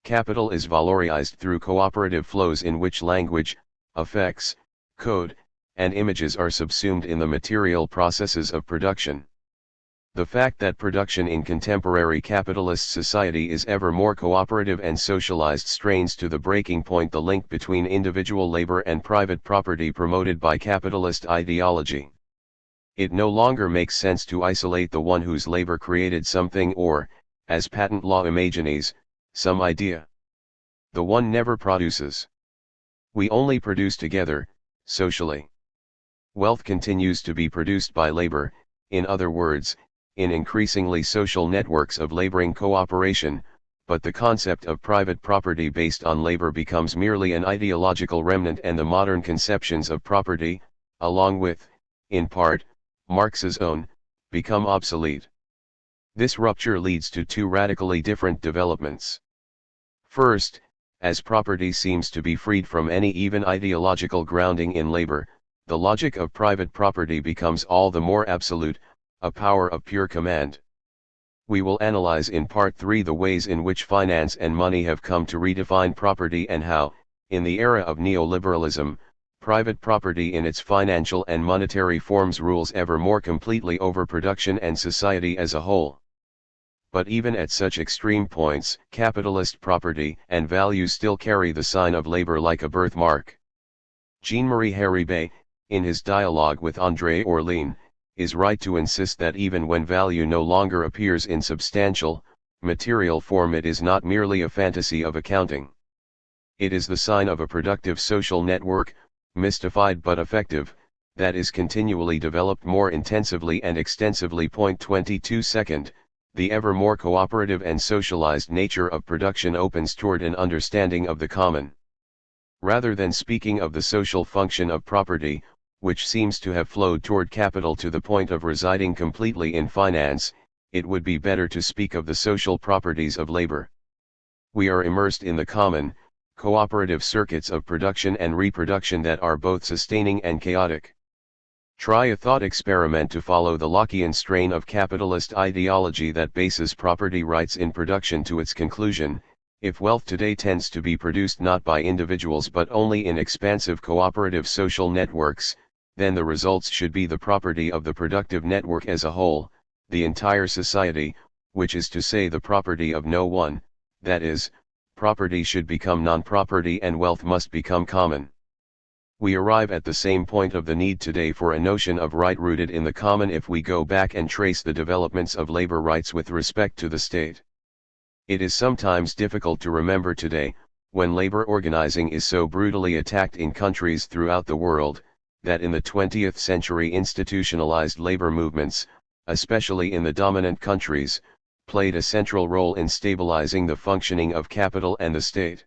Capital is valorized through cooperative flows in which language, effects, code, and images are subsumed in the material processes of production. The fact that production in contemporary capitalist society is ever more cooperative and socialized strains to the breaking point the link between individual labor and private property promoted by capitalist ideology. It no longer makes sense to isolate the one whose labor created something or, as patent law imagines, some idea. The one never produces. We only produce together, socially. Wealth continues to be produced by labor, in other words, in increasingly social networks of laboring cooperation, but the concept of private property based on labor becomes merely an ideological remnant, and the modern conceptions of property, along with, in part, Marx's own, become obsolete. This rupture leads to two radically different developments. First, as property seems to be freed from any even ideological grounding in labor, the logic of private property becomes all the more absolute, a power of pure command. We will analyze in Part 3 the ways in which finance and money have come to redefine property and how, in the era of neoliberalism, private property in its financial and monetary forms rules ever more completely over production and society as a whole. But even at such extreme points, capitalist property and value still carry the sign of labor like a birthmark. Jean-Marie Haribe, in his dialogue with André Orlean, is right to insist that even when value no longer appears in substantial, material form, it is not merely a fantasy of accounting. It is the sign of a productive social network, mystified but effective, that is continually developed more intensively and extensively. 22 Second, the ever more cooperative and socialized nature of production opens toward an understanding of the common. Rather than speaking of the social function of property, which seems to have flowed toward capital to the point of residing completely in finance, it would be better to speak of the social properties of labor. We are immersed in the common, cooperative circuits of production and reproduction that are both sustaining and chaotic. Try a thought experiment to follow the Lockean strain of capitalist ideology that bases property rights in production to its conclusion. If wealth today tends to be produced not by individuals but only in expansive cooperative social networks, then the results should be the property of the productive network as a whole, the entire society, which is to say the property of no one, that is, property should become non-property and wealth must become common. We arrive at the same point of the need today for a notion of right rooted in the common if we go back and trace the developments of labor rights with respect to the state. It is sometimes difficult to remember today, when labor organizing is so brutally attacked in countries throughout the world, that in the 20th century institutionalized labor movements, especially in the dominant countries, played a central role in stabilizing the functioning of capital and the state.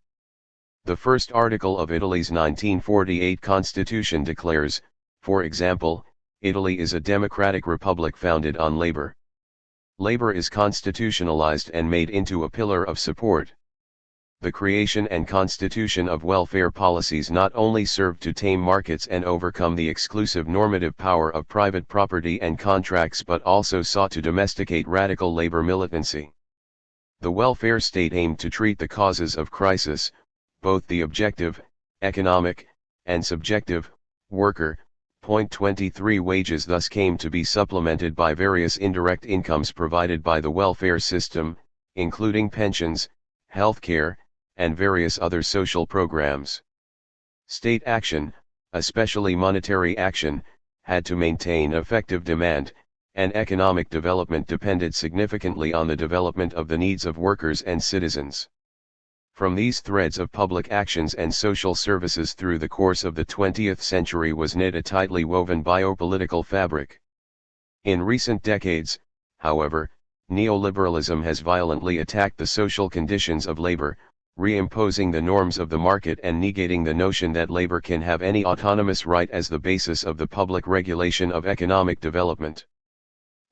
The first article of Italy's 1948 constitution declares, for example, Italy is a democratic republic founded on labor. Labor is constitutionalized and made into a pillar of support. The creation and constitution of welfare policies not only served to tame markets and overcome the exclusive normative power of private property and contracts but also sought to domesticate radical labor militancy. The welfare state aimed to treat the causes of crisis, both the objective, economic, and subjective, worker. 23 Wages thus came to be supplemented by various indirect incomes provided by the welfare system, including pensions, healthcare, and various other social programs. State action, especially monetary action, had to maintain effective demand, and economic development depended significantly on the development of the needs of workers and citizens. From these threads of public actions and social services through the course of the 20th century was knit a tightly woven biopolitical fabric. In recent decades, however, neoliberalism has violently attacked the social conditions of labor, reimposing the norms of the market and negating the notion that labor can have any autonomous right as the basis of the public regulation of economic development.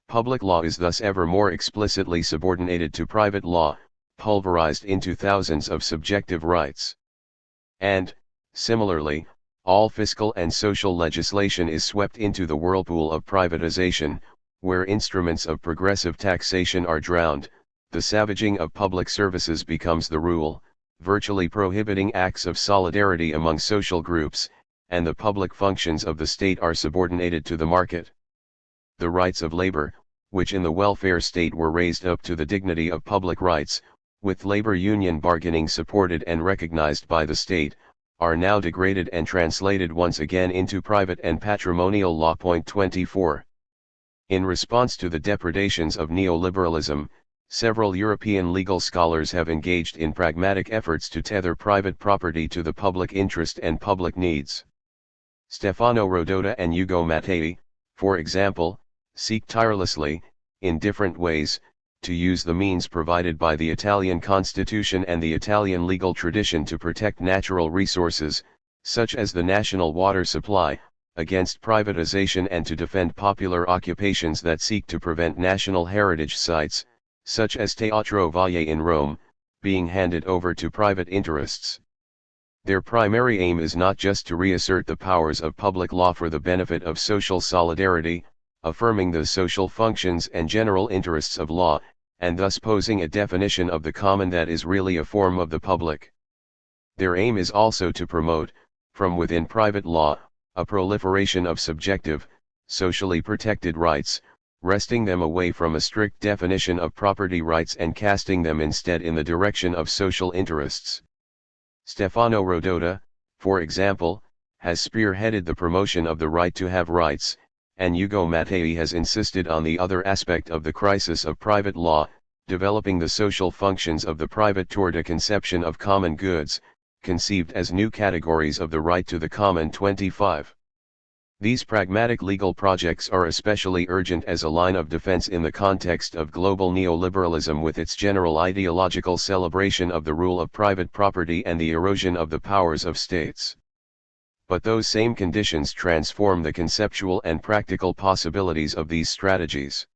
Public law is thus ever more explicitly subordinated to private law, pulverized into thousands of subjective rights. And, similarly, all fiscal and social legislation is swept into the whirlpool of privatization, where instruments of progressive taxation are drowned, the savaging of public services becomes the rule, virtually prohibiting acts of solidarity among social groups, and the public functions of the state are subordinated to the market. The rights of labor, which in the welfare state were raised up to the dignity of public rights, with labor union bargaining supported and recognized by the state, are now degraded and translated once again into private and patrimonial law. 24. In response to the depredations of neoliberalism, several European legal scholars have engaged in pragmatic efforts to tether private property to the public interest and public needs. Stefano Rodota and Ugo Mattei, for example, seek tirelessly, in different ways, to use the means provided by the Italian constitution and the Italian legal tradition to protect natural resources, such as the national water supply, against privatization and to defend popular occupations that seek to prevent national heritage sites, such as Teatro Valle in Rome, being handed over to private interests. Their primary aim is not just to reassert the powers of public law for the benefit of social solidarity, affirming the social functions and general interests of law, and thus posing a definition of the common that is really a form of the public. Their aim is also to promote, from within private law, a proliferation of subjective, socially protected rights, wresting them away from a strict definition of property rights and casting them instead in the direction of social interests. Stefano Rodota, for example, has spearheaded the promotion of the right to have rights, and Ugo Mattei has insisted on the other aspect of the crisis of private law, developing the social functions of the private toward a conception of common goods, conceived as new categories of the right to the common. 25. These pragmatic legal projects are especially urgent as a line of defense in the context of global neoliberalism with its general ideological celebration of the rule of private property and the erosion of the powers of states. But those same conditions transform the conceptual and practical possibilities of these strategies.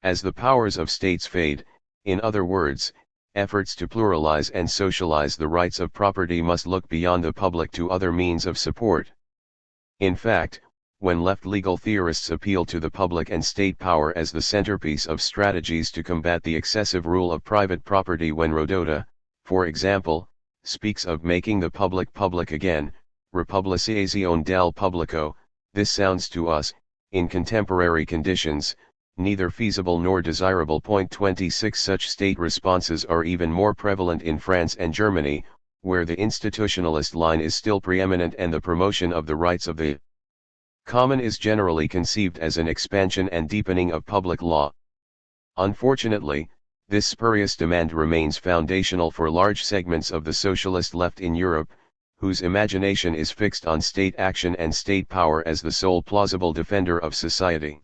As the powers of states fade, in other words, efforts to pluralize and socialize the rights of property must look beyond the public to other means of support. In fact, when left legal theorists appeal to the public and state power as the centerpiece of strategies to combat the excessive rule of private property, when Rodota, for example, speaks of making the public public again, Republicazione del Pubblico, this sounds to us, in contemporary conditions, neither feasible nor desirable. 26. Such state responses are even more prevalent in France and Germany, where the institutionalist line is still preeminent and the promotion of the rights of the common is generally conceived as an expansion and deepening of public law. Unfortunately, this spurious demand remains foundational for large segments of the socialist left in Europe, whose imagination is fixed on state action and state power as the sole plausible defender of society.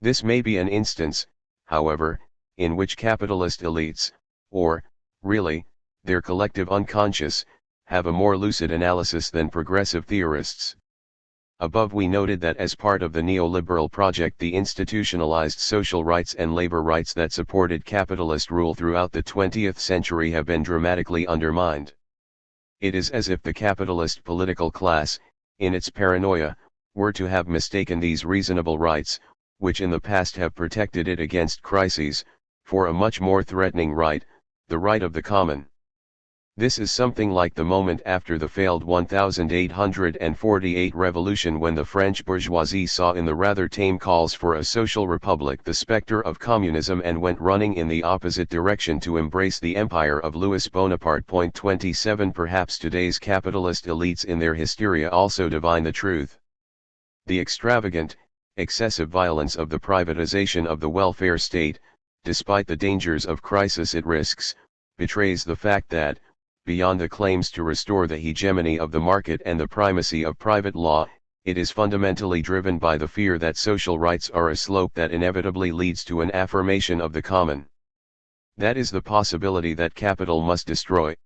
This may be an instance, however, in which capitalist elites, or, really, their collective unconscious, have a more lucid analysis than progressive theorists. Above we noted that as part of the neoliberal project the institutionalized social rights and labor rights that supported capitalist rule throughout the 20th century have been dramatically undermined. It is as if the capitalist political class, in its paranoia, were to have mistaken these reasonable rights, which in the past have protected it against crises, for a much more threatening right, the right of the common. This is something like the moment after the failed 1848 revolution, when the French bourgeoisie saw in the rather tame calls for a social republic the spectre of communism and went running in the opposite direction to embrace the empire of Louis Bonaparte. 27. Perhaps today's capitalist elites in their hysteria also divine the truth. The extravagant, excessive violence of the privatization of the welfare state, despite the dangers of crisis it risks, betrays the fact that, beyond the claims to restore the hegemony of the market and the primacy of private law, it is fundamentally driven by the fear that social rights are a slope that inevitably leads to an affirmation of the common. That is the possibility that capital must destroy.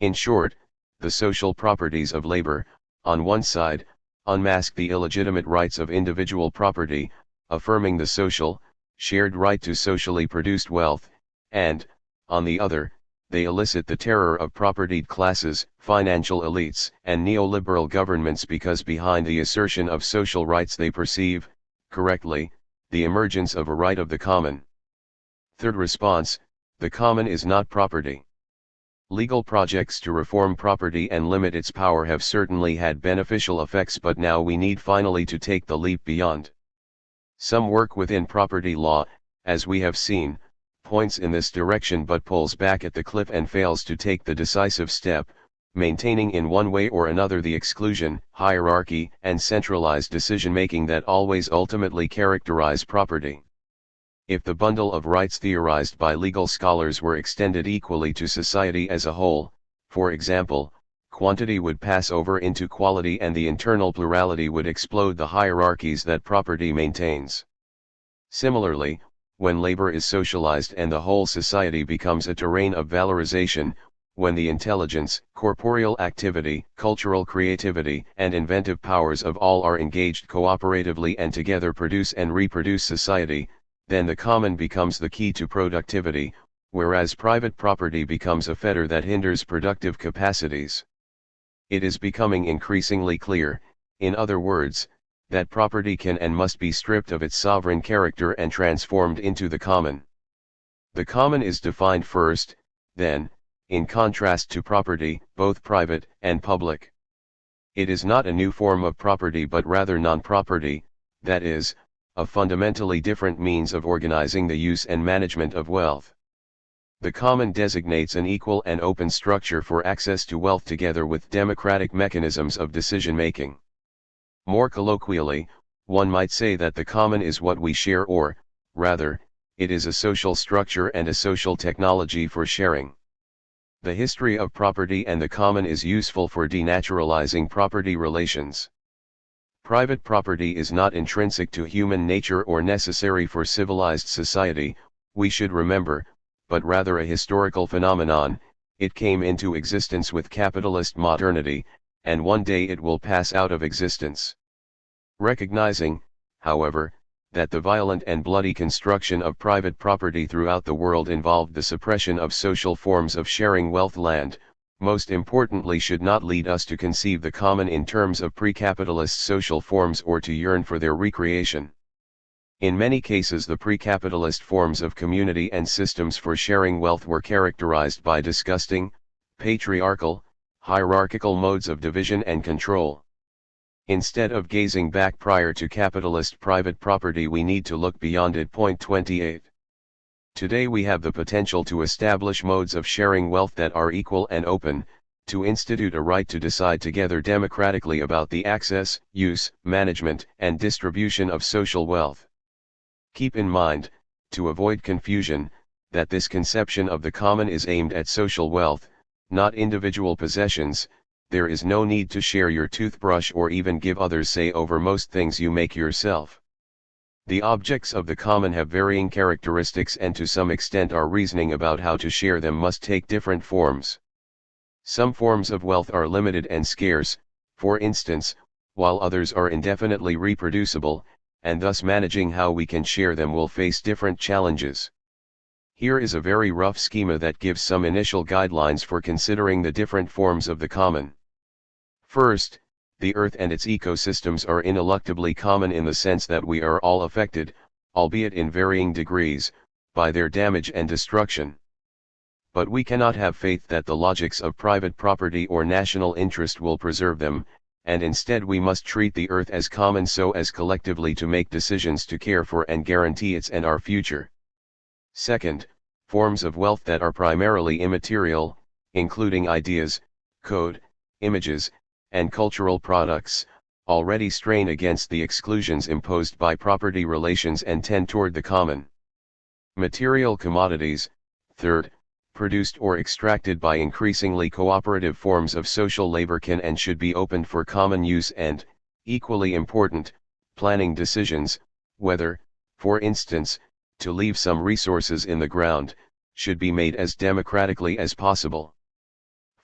In short, the social properties of labor, on one side, unmask the illegitimate rights of individual property, affirming the social, shared right to socially produced wealth, and, on the other, they elicit the terror of propertied classes, financial elites, and neoliberal governments because behind the assertion of social rights they perceive, correctly, the emergence of a right of the common. Third response, the common is not property. Legal projects to reform property and limit its power have certainly had beneficial effects, but now we need finally to take the leap beyond. Some work within property law, as we have seen, points in this direction but pulls back at the cliff and fails to take the decisive step, maintaining in one way or another the exclusion, hierarchy, and centralized decision-making that always ultimately characterize property. If the bundle of rights theorized by legal scholars were extended equally to society as a whole, for example, quantity would pass over into quality and the internal plurality would explode the hierarchies that property maintains. Similarly, when labor is socialized and the whole society becomes a terrain of valorization, when the intelligence, corporeal activity, cultural creativity, and inventive powers of all are engaged cooperatively and together produce and reproduce society, then the common becomes the key to productivity, whereas private property becomes a fetter that hinders productive capacities. It is becoming increasingly clear, in other words, that property can and must be stripped of its sovereign character and transformed into the common. The common is defined first, then, in contrast to property, both private and public. It is not a new form of property but rather non-property, that is, a fundamentally different means of organizing the use and management of wealth. The common designates an equal and open structure for access to wealth together with democratic mechanisms of decision-making. More colloquially, one might say that the common is what we share or, rather, it is a social structure and a social technology for sharing. The history of property and the common is useful for denaturalizing property relations. Private property is not intrinsic to human nature or necessary for civilized society, we should remember, but rather a historical phenomenon. It came into existence with capitalist modernity, and one day it will pass out of existence. Recognizing, however, that the violent and bloody construction of private property throughout the world involved the suppression of social forms of sharing wealth, land, most importantly, should not lead us to conceive the common in terms of pre-capitalist social forms or to yearn for their recreation. In many cases the pre-capitalist forms of community and systems for sharing wealth were characterized by disgusting, patriarchal, hierarchical modes of division and control. Instead of gazing back prior to capitalist private property, we need to look beyond it. Point 28. Today we have the potential to establish modes of sharing wealth that are equal and open, to institute a right to decide together democratically about the access, use, management, and distribution of social wealth. Keep in mind, to avoid confusion, that this conception of the common is aimed at social wealth, not individual possessions. There is no need to share your toothbrush or even give others say over most things you make yourself. The objects of the common have varying characteristics and to some extent our reasoning about how to share them must take different forms. Some forms of wealth are limited and scarce, for instance, while others are indefinitely reproducible, and thus managing how we can share them will face different challenges. Here is a very rough schema that gives some initial guidelines for considering the different forms of the common. First, the Earth and its ecosystems are ineluctably common in the sense that we are all affected, albeit in varying degrees, by their damage and destruction. But we cannot have faith that the logics of private property or national interest will preserve them, and instead we must treat the Earth as common so as collectively to make decisions to care for and guarantee its and our future. Second, forms of wealth that are primarily immaterial, including ideas, code, images, and cultural products, already strain against the exclusions imposed by property relations and tend toward the common. Material commodities, third, produced or extracted by increasingly cooperative forms of social labor can and should be opened for common use and, equally important, planning decisions, whether, for instance, to leave some resources in the ground, should be made as democratically as possible.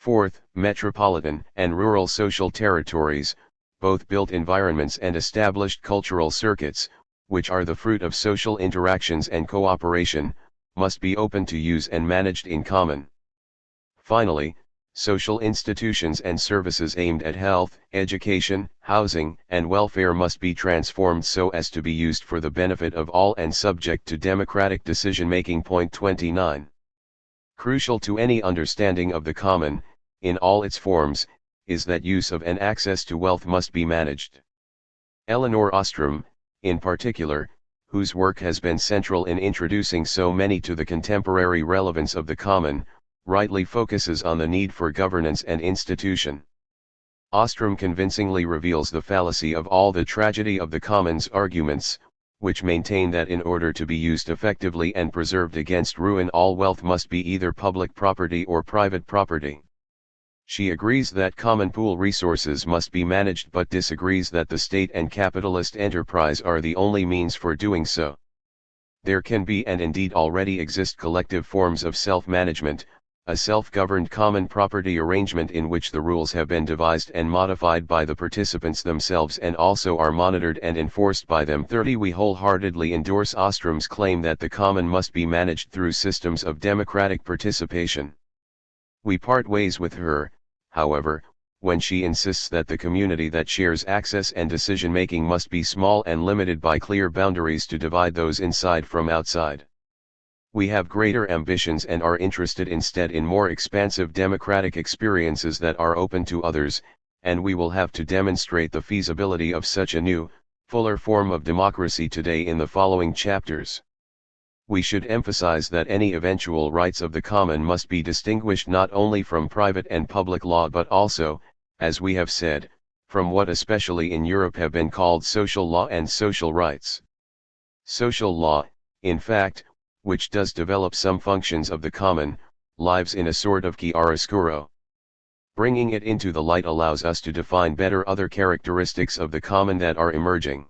Fourth, metropolitan and rural social territories, both built environments and established cultural circuits, which are the fruit of social interactions and cooperation, must be open to use and managed in common. Finally, social institutions and services aimed at health, education, housing, and welfare must be transformed so as to be used for the benefit of all and subject to democratic decision-making. Point 29. Crucial to any understanding of the common, in all its forms, is that use of and access to wealth must be managed. Elinor Ostrom, in particular, whose work has been central in introducing so many to the contemporary relevance of the common, rightly focuses on the need for governance and institution. Ostrom convincingly reveals the fallacy of all the tragedy of the commons arguments, which maintain that in order to be used effectively and preserved against ruin, all wealth must be either public property or private property. She agrees that common pool resources must be managed but disagrees that the state and capitalist enterprise are the only means for doing so. There can be and indeed already exist collective forms of self-management, a self-governed common property arrangement in which the rules have been devised and modified by the participants themselves and also are monitored and enforced by them. 30. We wholeheartedly endorse Ostrom's claim that the common must be managed through systems of democratic participation. We part ways with her, however, when she insists that the community that shares access and decision-making must be small and limited by clear boundaries to divide those inside from outside. We have greater ambitions and are interested instead in more expansive democratic experiences that are open to others, and we will have to demonstrate the feasibility of such a new, fuller form of democracy today in the following chapters. We should emphasize that any eventual rights of the common must be distinguished not only from private and public law but also, as we have said, from what especially in Europe have been called social law and social rights. Social law, in fact, which does develop some functions of the common, lives in a sort of chiaroscuro. Bringing it into the light allows us to define better other characteristics of the common that are emerging.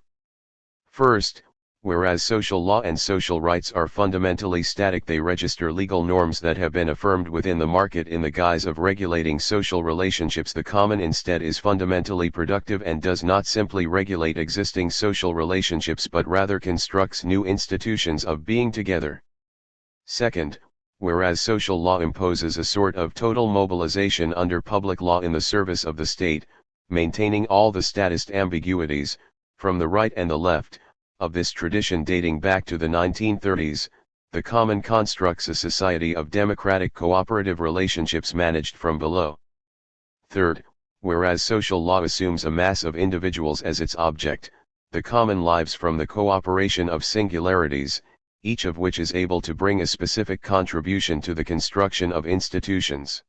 First, whereas social law and social rights are fundamentally static, they register legal norms that have been affirmed within the market in the guise of regulating social relationships. The common instead is fundamentally productive and does not simply regulate existing social relationships but rather constructs new institutions of being together. Second, whereas social law imposes a sort of total mobilization under public law in the service of the state, maintaining all the statist ambiguities, from the right and the left, of this tradition dating back to the 1930s, the common constructs a society of democratic cooperative relationships managed from below. Third, whereas social law assumes a mass of individuals as its object, the common lives from the cooperation of singularities, each of which is able to bring a specific contribution to the construction of institutions.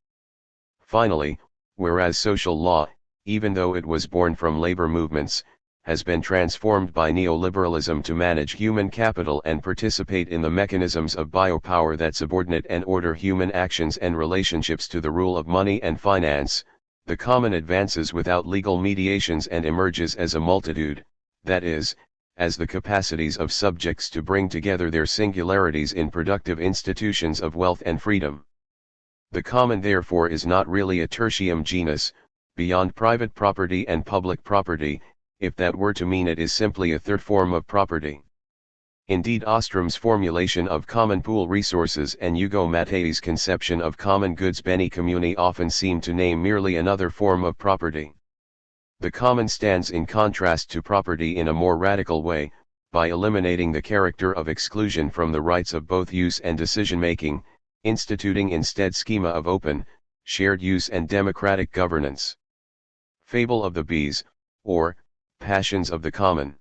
Finally, whereas social law, even though it was born from labor movements, has been transformed by neoliberalism to manage human capital and participate in the mechanisms of biopower that subordinate and order human actions and relationships to the rule of money and finance, the common advances without legal mediations and emerges as a multitude, that is, as the capacities of subjects to bring together their singularities in productive institutions of wealth and freedom. The common therefore is not really a tertium genus, beyond private property and public property. If that were to mean it is simply a third form of property. Indeed, Ostrom's formulation of common pool resources and Ugo Mattei's conception of common goods beni communi often seem to name merely another form of property. The common stands in contrast to property in a more radical way, by eliminating the character of exclusion from the rights of both use and decision-making, instituting instead schema of open, shared use and democratic governance. Fable of the Bees, or Passions of the Common.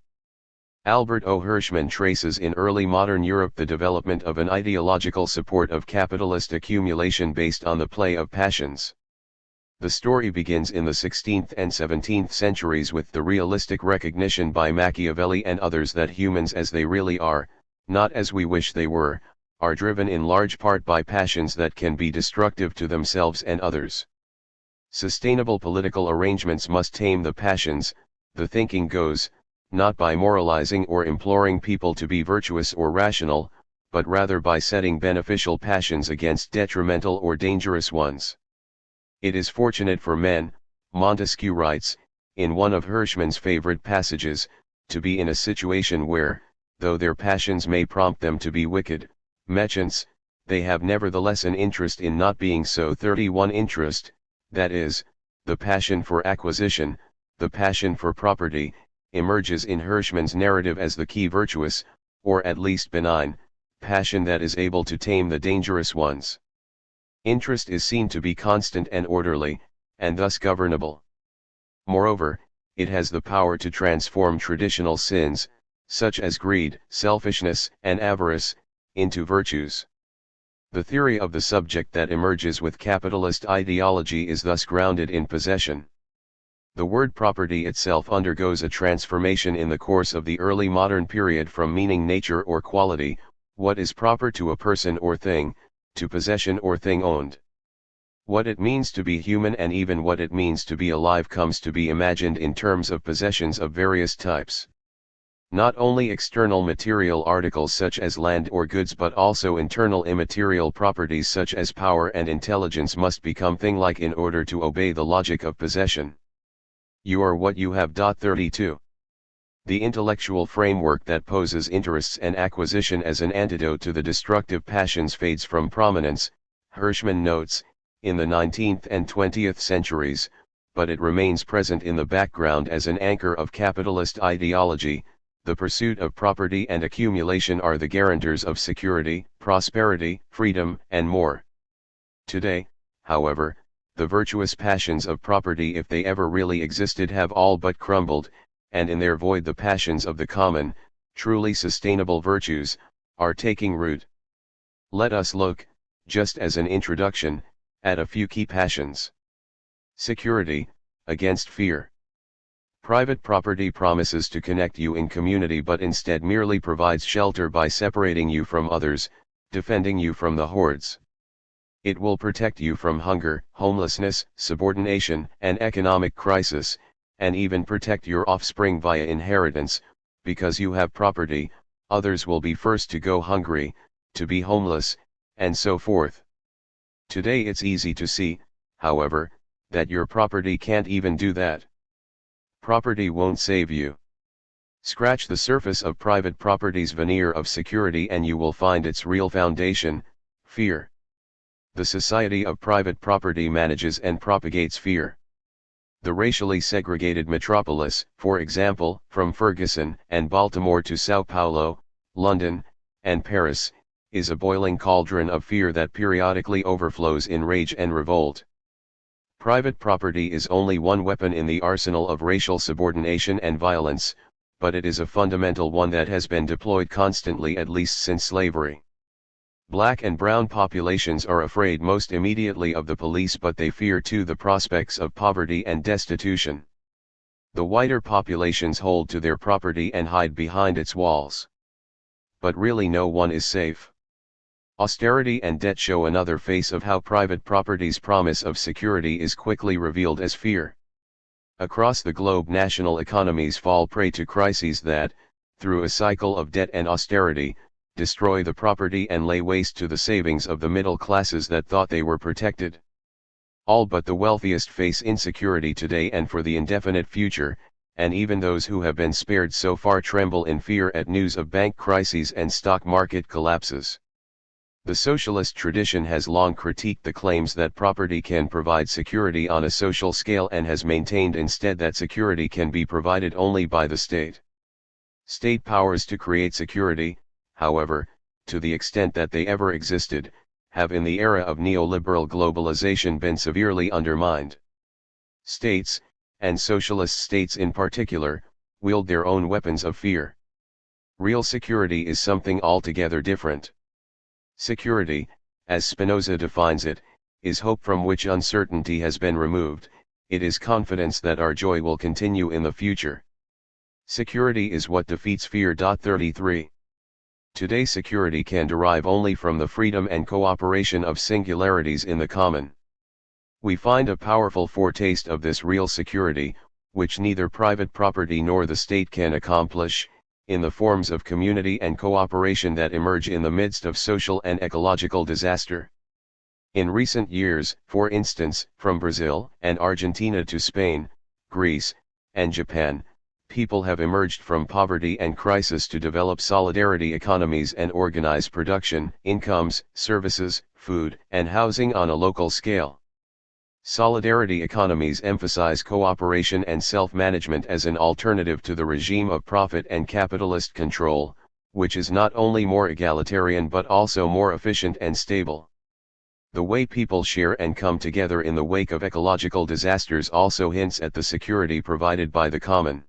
Albert O. Hirschman traces in early modern Europe the development of an ideological support of capitalist accumulation based on the play of passions. The story begins in the 16th and 17th centuries with the realistic recognition by Machiavelli and others that humans as they really are, not as we wish they were, are driven in large part by passions that can be destructive to themselves and others. Sustainable political arrangements must tame the passions, the thinking goes, not by moralizing or imploring people to be virtuous or rational, but rather by setting beneficial passions against detrimental or dangerous ones. It is fortunate for men, Montesquieu writes, in one of Hirschman's favorite passages, to be in a situation where, though their passions may prompt them to be wicked, merchants, they have nevertheless an interest in not being so. 31 Interest, that is, the passion for acquisition, the passion for property, emerges in Hirschman's narrative as the key virtuous, or at least benign, passion that is able to tame the dangerous ones. Interest is seen to be constant and orderly, and thus governable. Moreover, it has the power to transform traditional sins, such as greed, selfishness, and avarice, into virtues. The theory of the subject that emerges with capitalist ideology is thus grounded in possession. The word property itself undergoes a transformation in the course of the early modern period from meaning nature or quality, what is proper to a person or thing, to possession or thing owned. What it means to be human and even what it means to be alive comes to be imagined in terms of possessions of various types. Not only external material articles such as land or goods but also internal immaterial properties such as power and intelligence must become thing-like in order to obey the logic of possession. You are what you have. 32. The intellectual framework that poses interests and acquisition as an antidote to the destructive passions fades from prominence, Hirschman notes, in the 19th and 20th centuries, but it remains present in the background as an anchor of capitalist ideology. The pursuit of property and accumulation are the guarantors of security, prosperity, freedom, and more. Today, however, the virtuous passions of property, if they ever really existed, have all but crumbled, and in their void the passions of the common, truly sustainable virtues, are taking root. Let us look, just as an introduction, at a few key passions. Security, against fear. Private property promises to connect you in community but instead merely provides shelter by separating you from others, defending you from the hordes. It will protect you from hunger, homelessness, subordination, and economic crisis, and even protect your offspring via inheritance. Because you have property, others will be first to go hungry, to be homeless, and so forth. Today it's easy to see, however, that your property can't even do that. Property won't save you. Scratch the surface of private property's veneer of security and you will find its real foundation, fear. The society of private property manages and propagates fear. The racially segregated metropolis, for example, from Ferguson and Baltimore to Sao Paulo, London, and Paris, is a boiling cauldron of fear that periodically overflows in rage and revolt. Private property is only one weapon in the arsenal of racial subordination and violence, but it is a fundamental one that has been deployed constantly at least since slavery. Black and brown populations are afraid most immediately of the police, but they fear too the prospects of poverty and destitution. The whiter populations hold to their property and hide behind its walls. But really no one is safe. Austerity and debt show another face of how private property's promise of security is quickly revealed as fear. Across the globe, national economies fall prey to crises that, through a cycle of debt and austerity, destroy the property and lay waste to the savings of the middle classes that thought they were protected. All but the wealthiest face insecurity today and for the indefinite future, and even those who have been spared so far tremble in fear at news of bank crises and stock market collapses. The socialist tradition has long critiqued the claims that property can provide security on a social scale and has maintained instead that security can be provided only by the state. State powers to create security, however, to the extent that they ever existed, have in the era of neoliberal globalization been severely undermined. States, and socialist states in particular, wield their own weapons of fear. Real security is something altogether different. Security, as Spinoza defines it, is hope from which uncertainty has been removed. It is confidence that our joy will continue in the future. Security is what defeats fear. 33. Today security can derive only from the freedom and cooperation of singularities in the common. We find a powerful foretaste of this real security, which neither private property nor the state can accomplish, in the forms of community and cooperation that emerge in the midst of social and ecological disaster. In recent years, for instance, from Brazil and Argentina to Spain, Greece, and Japan, people have emerged from poverty and crisis to develop solidarity economies and organize production, incomes, services, food, and housing on a local scale. Solidarity economies emphasize cooperation and self-management as an alternative to the regime of profit and capitalist control, which is not only more egalitarian but also more efficient and stable. The way people share and come together in the wake of ecological disasters also hints at the security provided by the common.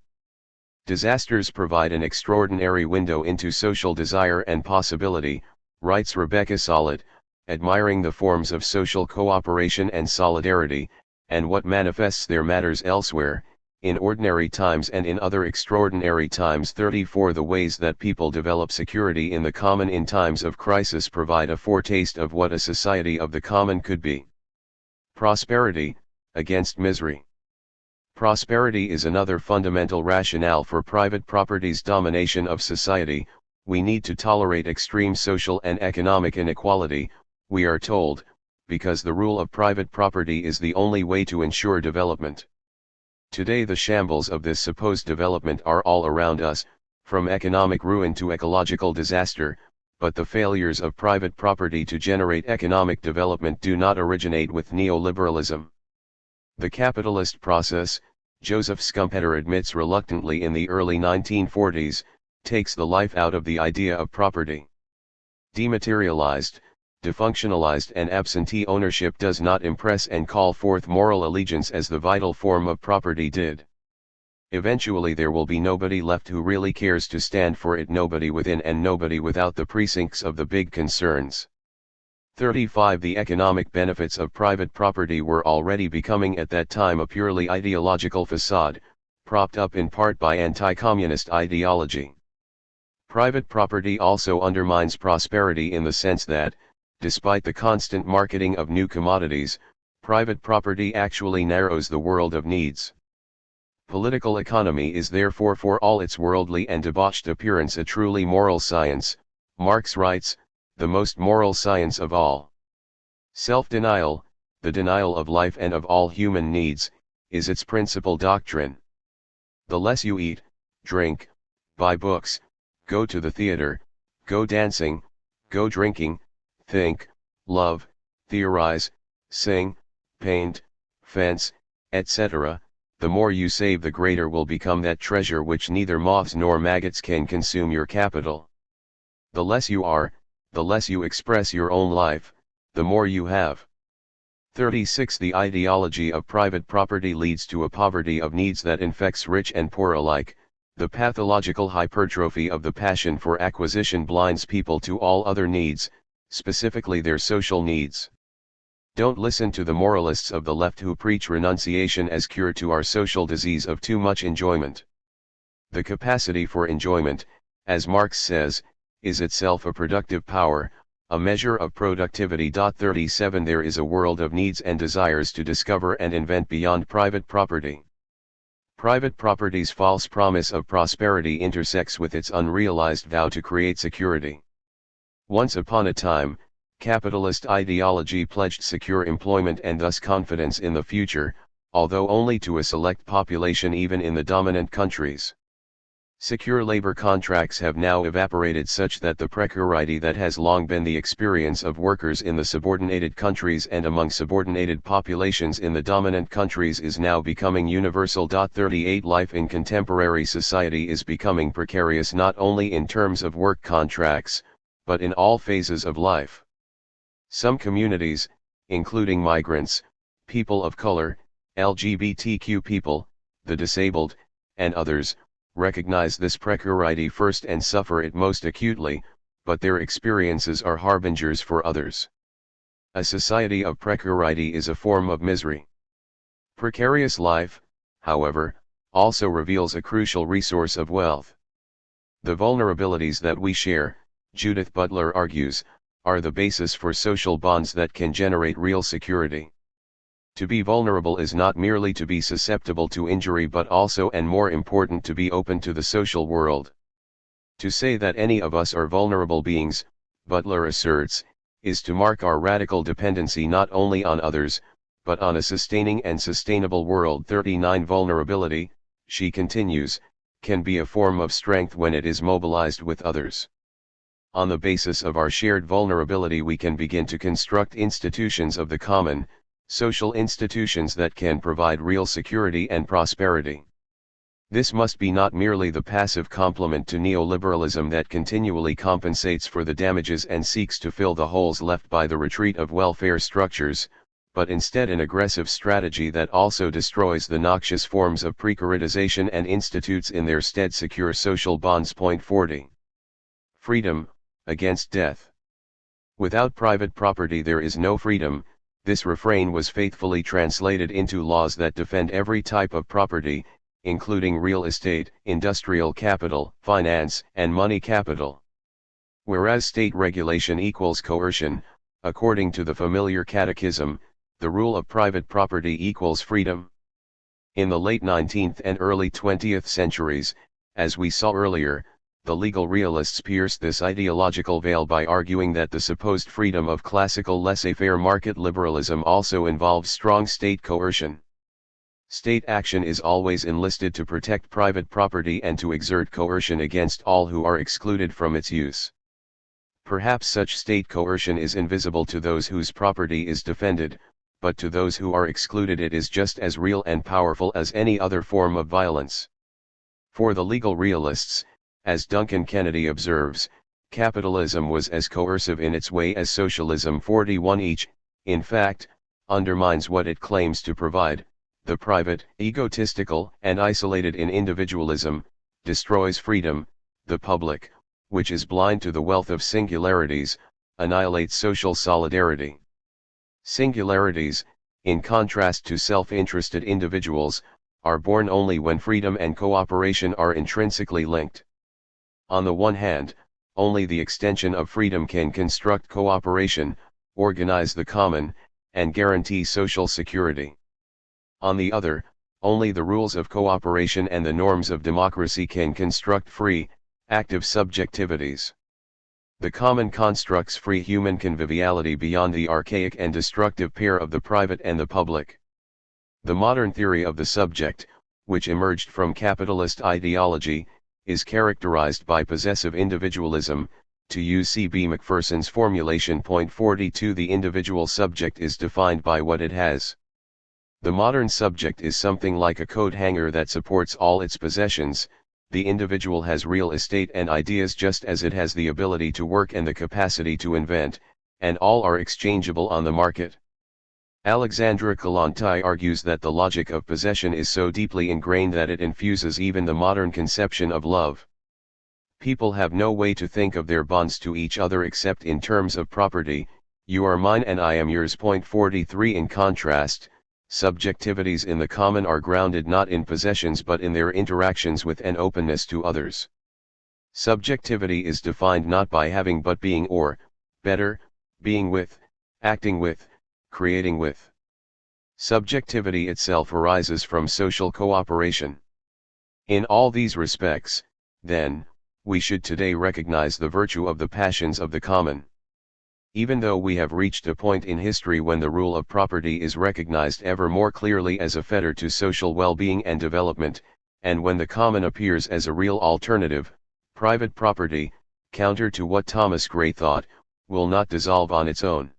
Disasters provide an extraordinary window into social desire and possibility, writes Rebecca Solid, admiring the forms of social cooperation and solidarity, and what manifests there matters elsewhere, in ordinary times and in other extraordinary times. 34 The ways that people develop security in the common in times of crisis provide a foretaste of what a society of the common could be. Prosperity, against misery. Prosperity is another fundamental rationale for private property's domination of society. We need to tolerate extreme social and economic inequality, we are told, because the rule of private property is the only way to ensure development. Today the shambles of this supposed development are all around us, from economic ruin to ecological disaster, but the failures of private property to generate economic development do not originate with neoliberalism. The capitalist process, Joseph Schumpeter admits reluctantly in the early 1940s, takes the life out of the idea of property. Dematerialized, defunctionalized and absentee ownership does not impress and call forth moral allegiance as the vital form of property did. Eventually there will be nobody left who really cares to stand for it, nobody within and nobody without the precincts of the big concerns. 35 The economic benefits of private property were already becoming at that time a purely ideological facade, propped up in part by anti-communist ideology. Private property also undermines prosperity in the sense that, despite the constant marketing of new commodities, private property actually narrows the world of needs. Political economy is therefore for all its worldly and debauched appearance a truly moral science, Marx writes, the most moral science of all. Self-denial, the denial of life and of all human needs, is its principal doctrine. The less you eat, drink, buy books, go to the theater, go dancing, go drinking, think, love, theorize, sing, paint, fence, etc., the more you save the greater will become that treasure which neither moths nor maggots can consume, your capital. The less you are, the less you express your own life, the more you have. 36 The ideology of private property leads to a poverty of needs that infects rich and poor alike. The pathological hypertrophy of the passion for acquisition blinds people to all other needs, specifically their social needs. Don't listen to the moralists of the left who preach renunciation as cure to our social disease of too much enjoyment. The capacity for enjoyment, as Marx says, is itself a productive power, a measure of productivity. 37 There is a world of needs and desires to discover and invent beyond private property. Private property's false promise of prosperity intersects with its unrealized vow to create security. Once upon a time, capitalist ideology pledged secure employment and thus confidence in the future, although only to a select population even in the dominant countries. Secure labor contracts have now evaporated such that the precarity that has long been the experience of workers in the subordinated countries and among subordinated populations in the dominant countries is now becoming universal. 38 Life in contemporary society is becoming precarious not only in terms of work contracts, but in all phases of life. Some communities, including migrants, people of color, LGBTQ people, the disabled, and others, recognize this precarity first and suffer it most acutely, but their experiences are harbingers for others. A society of precarity is a form of misery. Precarious life, however, also reveals a crucial resource of wealth. The vulnerabilities that we share, Judith Butler argues, are the basis for social bonds that can generate real security. To be vulnerable is not merely to be susceptible to injury but also and more important to be open to the social world. To say that any of us are vulnerable beings, Butler asserts, is to mark our radical dependency not only on others, but on a sustaining and sustainable world. 39 Vulnerability, she continues, can be a form of strength when it is mobilized with others. On the basis of our shared vulnerability we can begin to construct institutions of the common, social institutions that can provide real security and prosperity. This must be not merely the passive complement to neoliberalism that continually compensates for the damages and seeks to fill the holes left by the retreat of welfare structures, but instead an aggressive strategy that also destroys the noxious forms of precaritization and institutes in their stead secure social bonds. 40. Freedom, against death. Without private property there is no freedom. This refrain was faithfully translated into laws that defend every type of property, including real estate, industrial capital, finance, and money capital. Whereas state regulation equals coercion, according to the familiar catechism, the rule of private property equals freedom. In the late 19th and early 20th centuries, as we saw earlier, the legal realists pierced this ideological veil by arguing that the supposed freedom of classical laissez-faire market liberalism also involves strong state coercion. State action is always enlisted to protect private property and to exert coercion against all who are excluded from its use. Perhaps such state coercion is invisible to those whose property is defended, but to those who are excluded it is just as real and powerful as any other form of violence. For the legal realists, as Duncan Kennedy observes, capitalism was as coercive in its way as socialism. 41 Each, in fact, undermines what it claims to provide. The private, egotistical, and isolated in individualism, destroys freedom. The public, which is blind to the wealth of singularities, annihilates social solidarity. Singularities, in contrast to self-interested individuals, are born only when freedom and cooperation are intrinsically linked. On the one hand, only the extension of freedom can construct cooperation, organize the common, and guarantee social security. On the other, only the rules of cooperation and the norms of democracy can construct free, active subjectivities. The common constructs free human conviviality beyond the archaic and destructive pair of the private and the public. The modern theory of the subject, which emerged from capitalist ideology, is characterized by possessive individualism. To use C.B. Macpherson's formulation. 42 The individual subject is defined by what it has. The modern subject is something like a coat hanger that supports all its possessions. The individual has real estate and ideas just as it has the ability to work and the capacity to invent, and all are exchangeable on the market. Alexandra Kollontai argues that the logic of possession is so deeply ingrained that it infuses even the modern conception of love. People have no way to think of their bonds to each other except in terms of property. You are mine and I am yours. 43 In contrast, subjectivities in the common are grounded not in possessions but in their interactions with and openness to others. Subjectivity is defined not by having but being, or, better, being with, acting with, creating with. Subjectivity itself arises from social cooperation. In all these respects, then, we should today recognize the virtue of the passions of the common. Even though we have reached a point in history when the rule of property is recognized ever more clearly as a fetter to social well-being and development, and when the common appears as a real alternative, private property, counter to what Thomas Gray thought, will not dissolve on its own.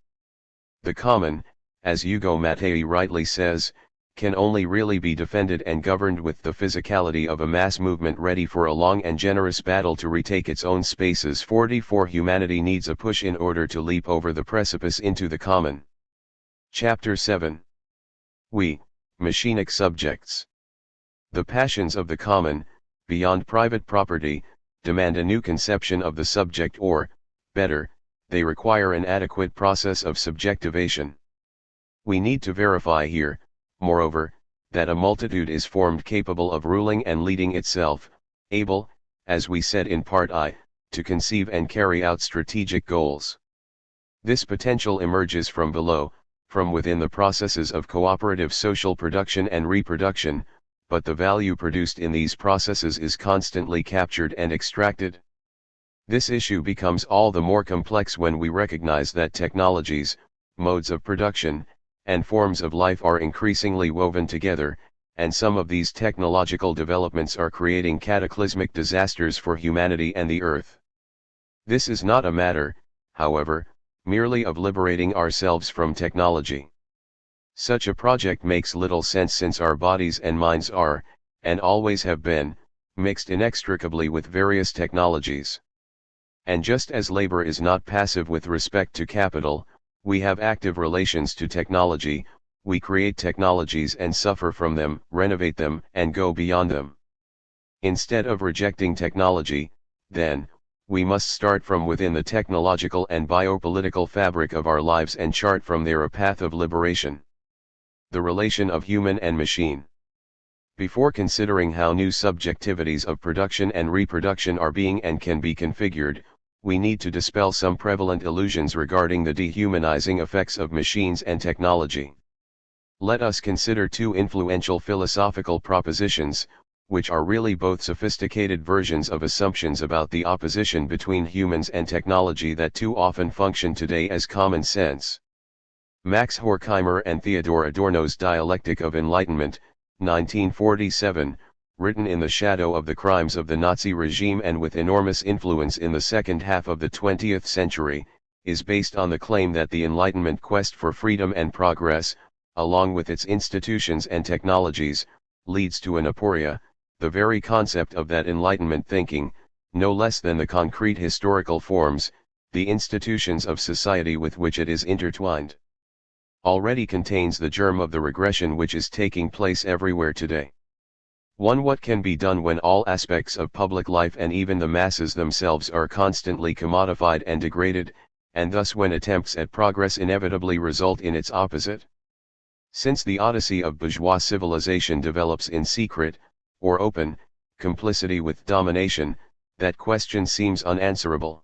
The common, as Hugo Mattei rightly says, can only really be defended and governed with the physicality of a mass movement ready for a long and generous battle to retake its own spaces. 44 Humanity needs a push in order to leap over the precipice into the common. Chapter 7. We, Machinic Subjects. The passions of the common, beyond private property, demand a new conception of the subject, or, better, they require an adequate process of subjectivation. We need to verify here, moreover, that a multitude is formed capable of ruling and leading itself, able, as we said in Part I, to conceive and carry out strategic goals. This potential emerges from below, from within the processes of cooperative social production and reproduction, but the value produced in these processes is constantly captured and extracted. This issue becomes all the more complex when we recognize that technologies, modes of production, and forms of life are increasingly woven together, and some of these technological developments are creating cataclysmic disasters for humanity and the earth. This is not a matter, however, merely of liberating ourselves from technology. Such a project makes little sense since our bodies and minds are, and always have been, mixed inextricably with various technologies. And just as labor is not passive with respect to capital, we have active relations to technology. We create technologies and suffer from them, renovate them, and go beyond them. Instead of rejecting technology, then, we must start from within the technological and biopolitical fabric of our lives and chart from there a path of liberation. The relation of human and machine. Before considering how new subjectivities of production and reproduction are being and can be configured, we need to dispel some prevalent illusions regarding the dehumanizing effects of machines and technology. Let us consider two influential philosophical propositions, which are really both sophisticated versions of assumptions about the opposition between humans and technology that too often function today as common sense. Max Horkheimer and Theodor Adorno's Dialectic of Enlightenment, 1947, written in the shadow of the crimes of the Nazi regime and with enormous influence in the second half of the 20th century, is based on the claim that the Enlightenment quest for freedom and progress, along with its institutions and technologies, leads to an aporia, the very concept of that Enlightenment thinking, no less than the concrete historical forms, the institutions of society with which it is intertwined, already contains the germ of the regression which is taking place everywhere today. What can be done when all aspects of public life and even the masses themselves are constantly commodified and degraded, and thus when attempts at progress inevitably result in its opposite? Since the odyssey of bourgeois civilization develops in secret, or open, complicity with domination, that question seems unanswerable.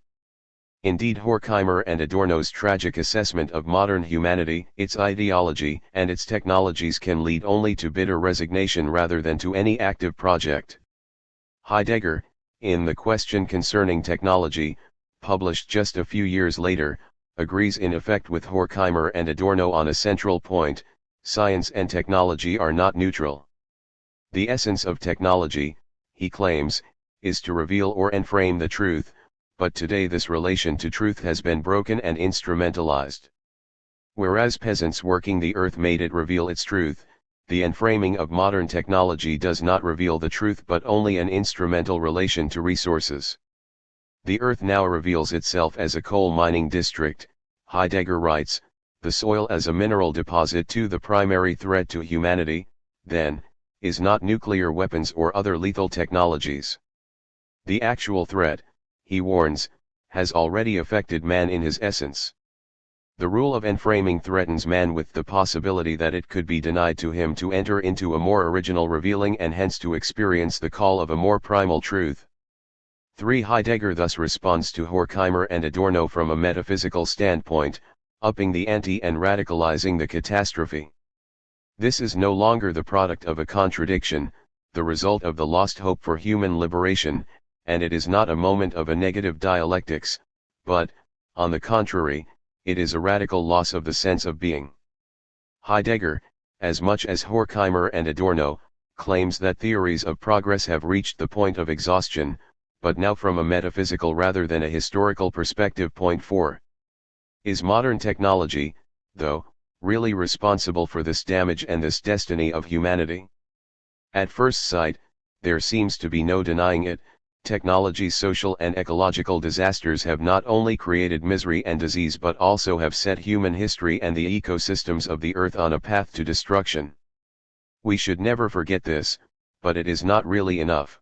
Indeed, Horkheimer and Adorno's tragic assessment of modern humanity, its ideology and its technologies can lead only to bitter resignation rather than to any active project. Heidegger, in The Question Concerning Technology, published just a few years later, agrees in effect with Horkheimer and Adorno on a central point: science and technology are not neutral. The essence of technology, he claims, is to reveal or enframe the truth, but today this relation to truth has been broken and instrumentalized. Whereas peasants working the earth made it reveal its truth, the enframing of modern technology does not reveal the truth but only an instrumental relation to resources. The earth now reveals itself as a coal mining district, Heidegger writes, the soil as a mineral deposit too. The primary threat to humanity, then, is not nuclear weapons or other lethal technologies. The actual threat, he warns, has already affected man in his essence. The rule of enframing threatens man with the possibility that it could be denied to him to enter into a more original revealing and hence to experience the call of a more primal truth. 3. Heidegger thus responds to Horkheimer and Adorno from a metaphysical standpoint, upping the ante and radicalizing the catastrophe. This is no longer the product of a contradiction, the result of the lost hope for human liberation, and it is not a moment of a negative dialectics, but, on the contrary, it is a radical loss of the sense of being. Heidegger, as much as Horkheimer and Adorno, claims that theories of progress have reached the point of exhaustion, but now from a metaphysical rather than a historical perspective. Point 4. Is modern technology, though, really responsible for this damage and this destiny of humanity? At first sight, there seems to be no denying it. Technology's social and ecological disasters have not only created misery and disease but also have set human history and the ecosystems of the earth on a path to destruction. We should never forget this, but it is not really enough.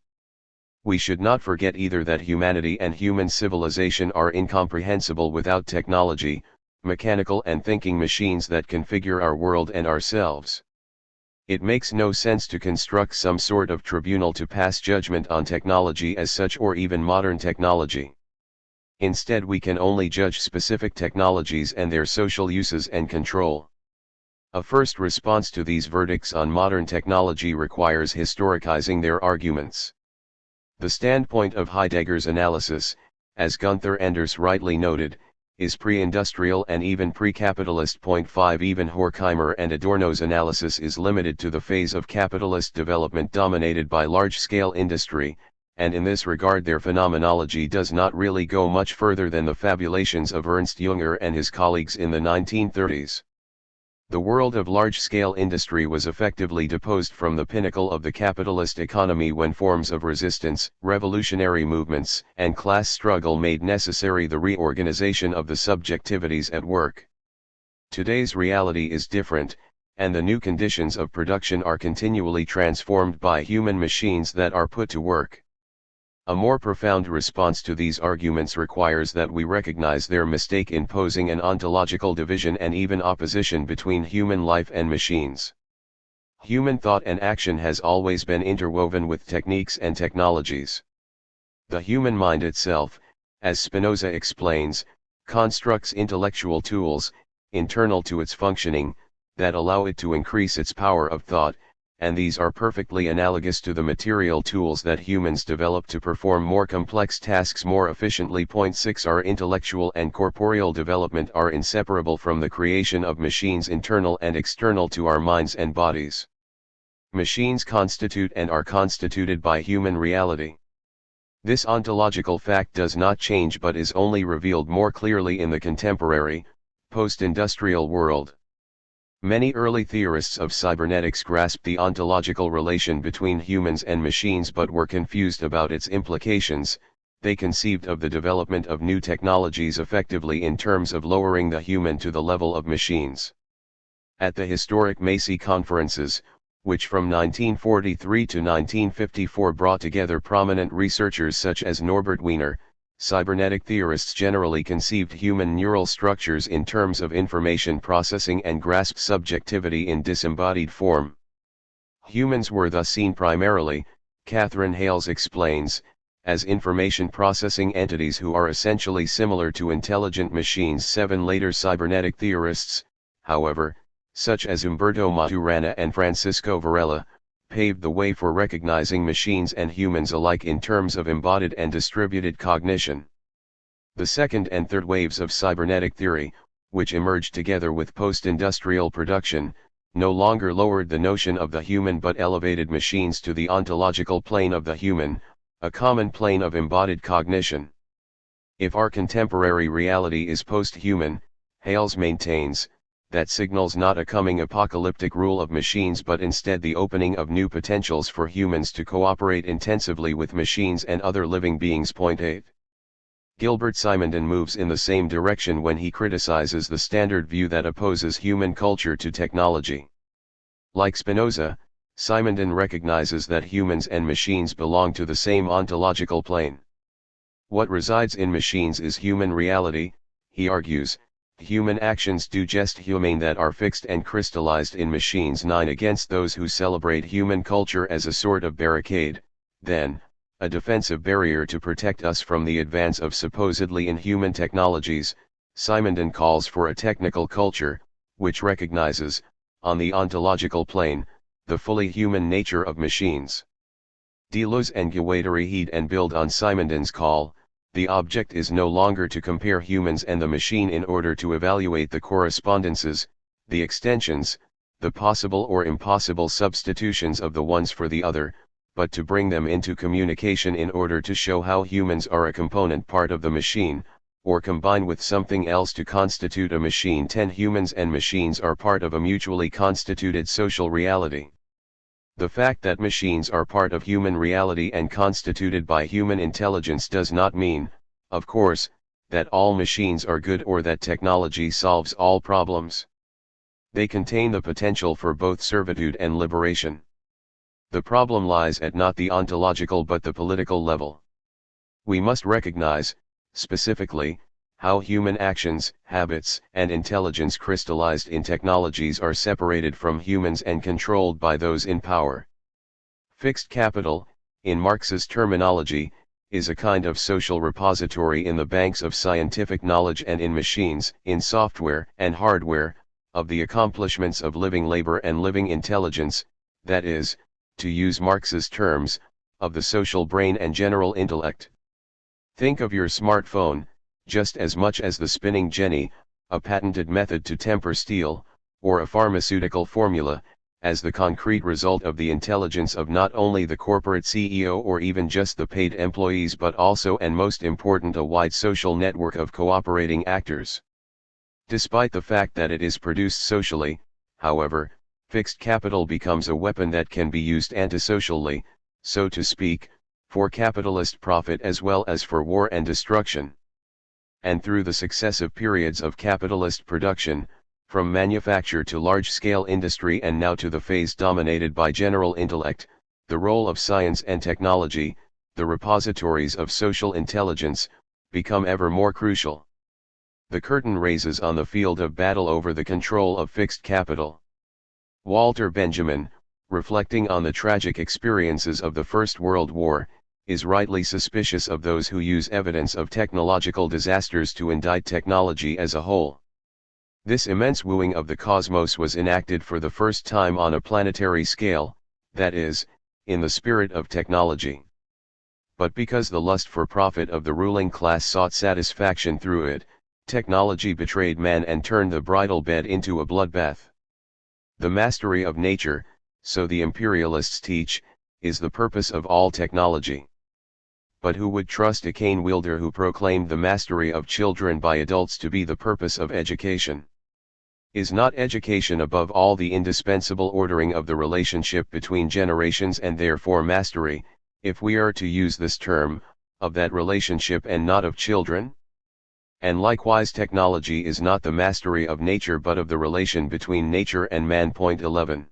We should not forget either that humanity and human civilization are incomprehensible without technology, mechanical and thinking machines that configure our world and ourselves. It makes no sense to construct some sort of tribunal to pass judgment on technology as such or even modern technology. Instead, we can only judge specific technologies and their social uses and control. A first response to these verdicts on modern technology requires historicizing their arguments. The standpoint of Heidegger's analysis, as Gunther Enders rightly noted, is pre-industrial and even pre-capitalist. 5 Even Horkheimer and Adorno's analysis is limited to the phase of capitalist development dominated by large-scale industry, and in this regard their phenomenology does not really go much further than the fabulations of Ernst Jünger and his colleagues in the 1930s. The world of large-scale industry was effectively deposed from the pinnacle of the capitalist economy when forms of resistance, revolutionary movements, and class struggle made necessary the reorganization of the subjectivities at work. Today's reality is different, and the new conditions of production are continually transformed by human machines that are put to work. A more profound response to these arguments requires that we recognize their mistake in posing an ontological division and even opposition between human life and machines. Human thought and action has always been interwoven with techniques and technologies. The human mind itself, as Spinoza explains, constructs intellectual tools, internal to its functioning, that allow it to increase its power of thought, and these are perfectly analogous to the material tools that humans develop to perform more complex tasks more efficiently. 6 Our intellectual and corporeal development are inseparable from the creation of machines internal and external to our minds and bodies. Machines constitute and are constituted by human reality. This ontological fact does not change but is only revealed more clearly in the contemporary, post-industrial world. Many early theorists of cybernetics grasped the ontological relation between humans and machines but were confused about its implications. They conceived of the development of new technologies effectively in terms of lowering the human to the level of machines. At the historic Macy conferences, which from 1943 to 1954 brought together prominent researchers such as Norbert Wiener, cybernetic theorists generally conceived human neural structures in terms of information processing and grasped subjectivity in disembodied form. Humans were thus seen primarily, Catherine Hales explains, as information processing entities who are essentially similar to intelligent machines. 7 Later cybernetic theorists, however, such as Umberto Maturana and Francisco Varela, paved the way for recognizing machines and humans alike in terms of embodied and distributed cognition. The second and third waves of cybernetic theory, which emerged together with post-industrial production, no longer lowered the notion of the human but elevated machines to the ontological plane of the human, a common plane of embodied cognition. If our contemporary reality is post-human, Hales maintains, that signals not a coming apocalyptic rule of machines but instead the opening of new potentials for humans to cooperate intensively with machines and other living beings. 8. Gilbert Simondon moves in the same direction when he criticizes the standard view that opposes human culture to technology. Like Spinoza, Simondon recognizes that humans and machines belong to the same ontological plane. What resides in machines is human reality, he argues. Human actions do gest humane that are fixed and crystallized in machines. 9 Against those who celebrate human culture as a sort of barricade, then, a defensive barrier to protect us from the advance of supposedly inhuman technologies, Simondon calls for a technical culture, which recognizes, on the ontological plane, the fully human nature of machines. Deleuze and Guattari heed and build on Simondon's call. The object is no longer to compare humans and the machine in order to evaluate the correspondences, the extensions, the possible or impossible substitutions of the ones for the other, but to bring them into communication in order to show how humans are a component part of the machine, or combine with something else to constitute a machine. 10 Humans and machines are part of a mutually constituted social reality. The fact that machines are part of human reality and constituted by human intelligence does not mean, of course, that all machines are good or that technology solves all problems. They contain the potential for both servitude and liberation. The problem lies at not the ontological but the political level. We must recognize, specifically, how human actions, habits, and intelligence crystallized in technologies are separated from humans and controlled by those in power. Fixed capital, in Marx's terminology, is a kind of social repository in the banks of scientific knowledge and in machines, in software and hardware, of the accomplishments of living labor and living intelligence, that is, to use Marx's terms, of the social brain and general intellect. Think of your smartphone, just as much as the spinning jenny, a patented method to temper steel, or a pharmaceutical formula, as the concrete result of the intelligence of not only the corporate CEO or even just the paid employees but also and most important a wide social network of cooperating actors. Despite the fact that it is produced socially, however, fixed capital becomes a weapon that can be used antisocially, so to speak, for capitalist profit as well as for war and destruction. And through the successive periods of capitalist production, from manufacture to large-scale industry and now to the phase dominated by general intellect, the role of science and technology, the repositories of social intelligence, become ever more crucial. The curtain raises on the field of battle over the control of fixed capital. Walter Benjamin, reflecting on the tragic experiences of the First World War, is rightly suspicious of those who use evidence of technological disasters to indict technology as a whole. This immense wooing of the cosmos was enacted for the first time on a planetary scale, that is, in the spirit of technology. But because the lust for profit of the ruling class sought satisfaction through it, technology betrayed man and turned the bridal bed into a bloodbath. The mastery of nature, so the imperialists teach, is the purpose of all technology. But who would trust a cane wielder who proclaimed the mastery of children by adults to be the purpose of education? Is not education above all the indispensable ordering of the relationship between generations and therefore mastery, if we are to use this term, of that relationship and not of children? And likewise technology is not the mastery of nature but of the relation between nature and man. 11.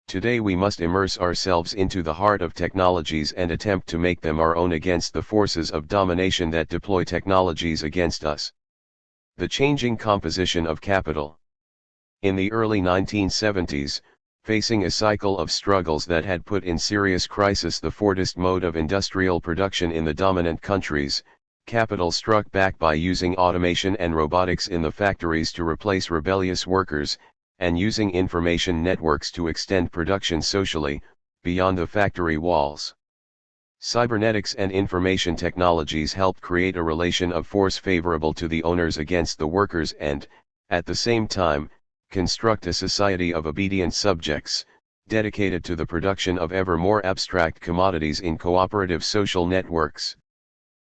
Today we must immerse ourselves into the heart of technologies and attempt to make them our own against the forces of domination that deploy technologies against us. The changing composition of capital. In the early 1970s, facing a cycle of struggles that had put in serious crisis the Fordist mode of industrial production in the dominant countries, capital struck back by using automation and robotics in the factories to replace rebellious workers, and using information networks to extend production socially, beyond the factory walls. Cybernetics and information technologies helped create a relation of force favorable to the owners against the workers and, at the same time, construct a society of obedient subjects, dedicated to the production of ever more abstract commodities in cooperative social networks.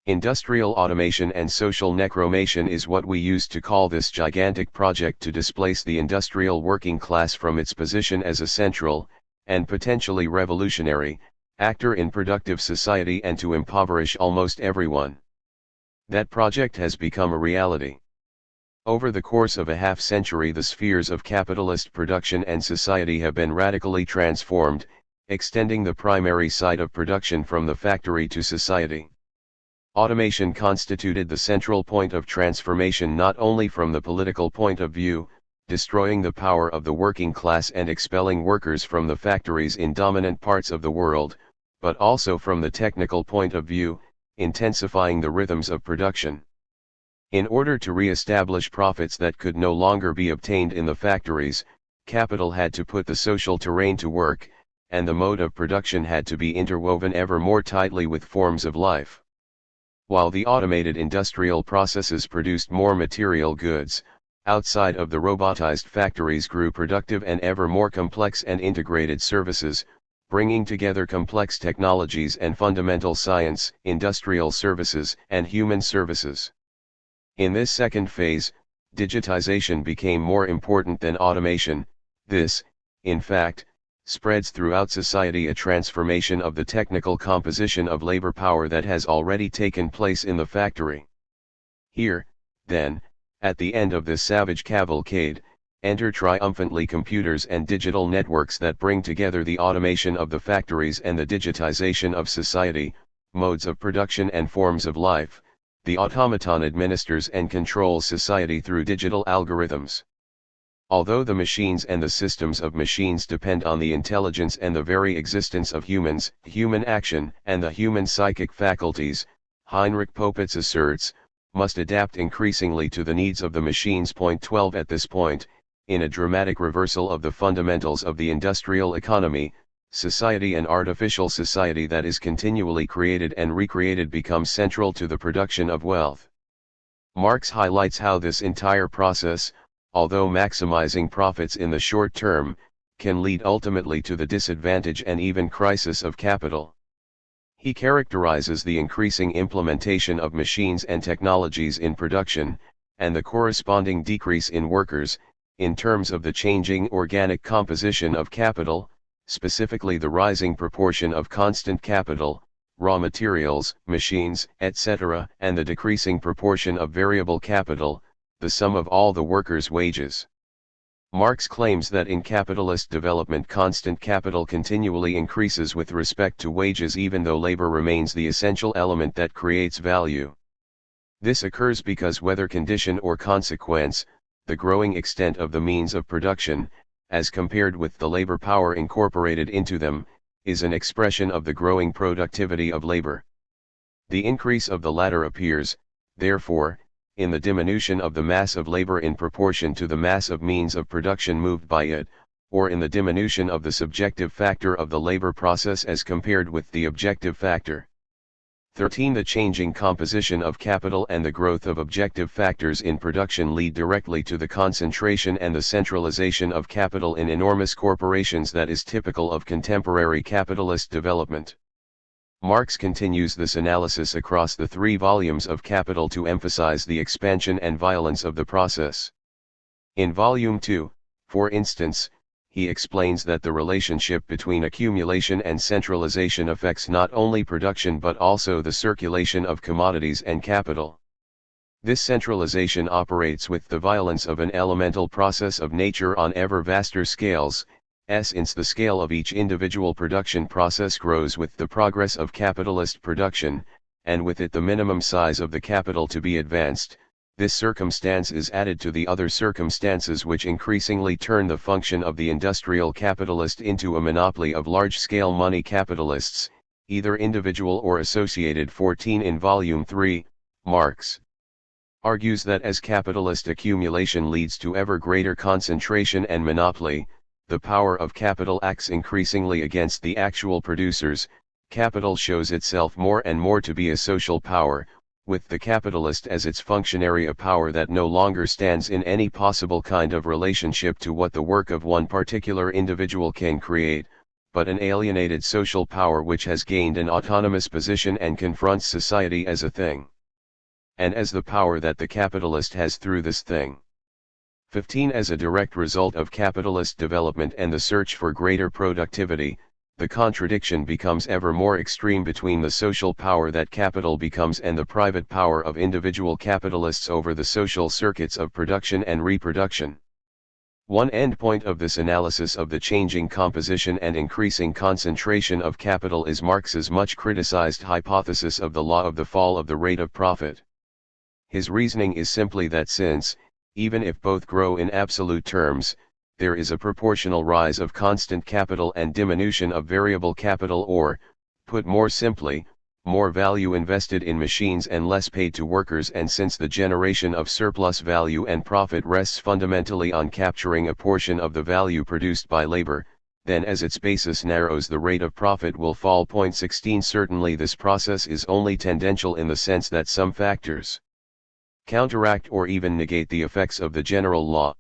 Industrial automation and social necromation is what we used to call this gigantic project to displace the industrial working class from its position as a central, and potentially revolutionary, actor in productive society and to impoverish almost everyone. That project has become a reality. Over the course of a half-century the spheres of capitalist production and society have been radically transformed, extending the primary site of production from the factory to society. Automation constituted the central point of transformation not only from the political point of view, destroying the power of the working class and expelling workers from the factories in dominant parts of the world, but also from the technical point of view, intensifying the rhythms of production. In order to re-establish profits that could no longer be obtained in the factories, capital had to put the social terrain to work, and the mode of production had to be interwoven ever more tightly with forms of life. While the automated industrial processes produced more material goods, outside of the robotized factories grew productive and ever more complex and integrated services, bringing together complex technologies and fundamental science, industrial services, and human services. In this second phase, digitization became more important than automation. This, in fact, spreads throughout society a transformation of the technical composition of labor power that has already taken place in the factory. Here, then, at the end of this savage cavalcade, enter triumphantly computers and digital networks that bring together the automation of the factories and the digitization of society, modes of production and forms of life. The automaton administers and controls society through digital algorithms. Although the machines and the systems of machines depend on the intelligence and the very existence of humans, human action, and the human psychic faculties, Heinrich Popitz asserts, must adapt increasingly to the needs of the machines. 12 At this point, in a dramatic reversal of the fundamentals of the industrial economy, society and artificial society that is continually created and recreated becomes central to the production of wealth. Marx highlights how this entire process, although maximizing profits in the short term, can lead ultimately to the disadvantage and even crisis of capital. He characterizes the increasing implementation of machines and technologies in production, and the corresponding decrease in workers, in terms of the changing organic composition of capital, specifically the rising proportion of constant capital, raw materials, machines, etc., and the decreasing proportion of variable capital, the sum of all the workers' wages. Marx claims that in capitalist development constant capital continually increases with respect to wages even though labor remains the essential element that creates value. This occurs because whether condition or consequence, the growing extent of the means of production, as compared with the labor power incorporated into them, is an expression of the growing productivity of labor. The increase of the latter appears, therefore, in the diminution of the mass of labor in proportion to the mass of means of production moved by it, or in the diminution of the subjective factor of the labor process as compared with the objective factor. 13. The changing composition of capital and the growth of objective factors in production lead directly to the concentration and the centralization of capital in enormous corporations that is typical of contemporary capitalist development. Marx continues this analysis across the 3 volumes of Capital to emphasize the expansion and violence of the process. In Volume 2, for instance, he explains that the relationship between accumulation and centralization affects not only production but also the circulation of commodities and capital. This centralization operates with the violence of an elemental process of nature on ever vaster scales, since the scale of each individual production process grows with the progress of capitalist production, and with it the minimum size of the capital to be advanced. This circumstance is added to the other circumstances which increasingly turn the function of the industrial capitalist into a monopoly of large-scale money capitalists, either individual or associated. 14. In Volume 3, Marx argues that as capitalist accumulation leads to ever greater concentration and monopoly, the power of capital acts increasingly against the actual producers. Capital shows itself more and more to be a social power, with the capitalist as its functionary, a power that no longer stands in any possible kind of relationship to what the work of one particular individual can create, but an alienated social power which has gained an autonomous position and confronts society as a thing, and as the power that the capitalist has through this thing. 15. As a direct result of capitalist development and the search for greater productivity, the contradiction becomes ever more extreme between the social power that capital becomes and the private power of individual capitalists over the social circuits of production and reproduction. One endpoint of this analysis of the changing composition and increasing concentration of capital is Marx's much criticized hypothesis of the law of the fall of the rate of profit. His reasoning is simply that since, even if both grow in absolute terms, there is a proportional rise of constant capital and diminution of variable capital, or, put more simply, more value invested in machines and less paid to workers, and since the generation of surplus value and profit rests fundamentally on capturing a portion of the value produced by labor, then as its basis narrows the rate of profit will fall. 16. Certainly this process is only tendential in the sense that some factors counteract or even negate the effects of the general law.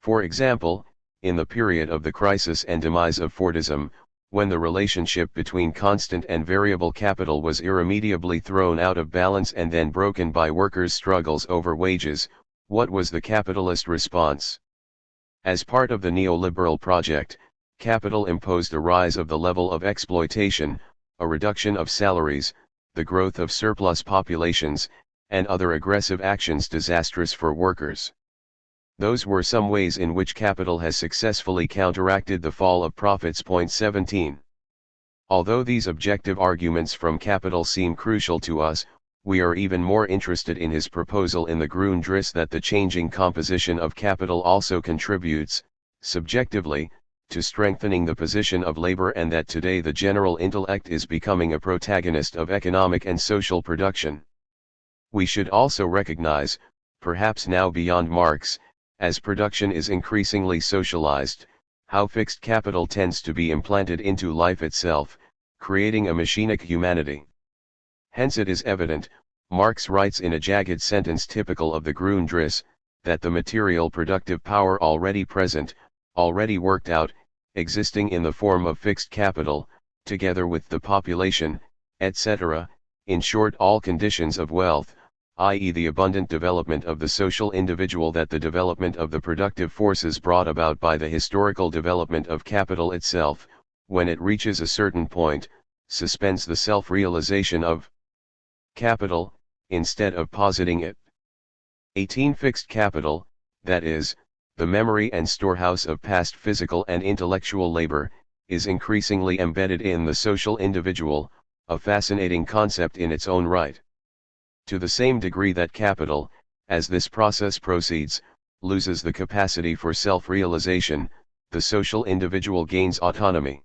For example, in the period of the crisis and demise of Fordism, when the relationship between constant and variable capital was irremediably thrown out of balance and then broken by workers' struggles over wages, what was the capitalist response? As part of the neoliberal project, capital imposed a rise of the level of exploitation, a reduction of salaries, the growth of surplus populations, and other aggressive actions disastrous for workers. Those were some ways in which capital has successfully counteracted the fall of profits. 17. Although these objective arguments from capital seem crucial to us, we are even more interested in his proposal in the Grundriss that the changing composition of capital also contributes, subjectively, to strengthening the position of labor, and that today the general intellect is becoming a protagonist of economic and social production. We should also recognize, perhaps now beyond Marx, as production is increasingly socialized, how fixed capital tends to be implanted into life itself, creating a machinic humanity. Hence it is evident, Marx writes in a jagged sentence typical of the Grundriss, that the material productive power already present, already worked out, existing in the form of fixed capital, together with the population, etc., in short all conditions of wealth, i.e. the abundant development of the social individual, that the development of the productive forces brought about by the historical development of capital itself, when it reaches a certain point, suspends the self-realization of capital, instead of positing it. 18. Fixed capital, that is, the memory and storehouse of past physical and intellectual labor, is increasingly embedded in the social individual, a fascinating concept in its own right. To the same degree that capital, as this process proceeds, loses the capacity for self-realization, the social individual gains autonomy.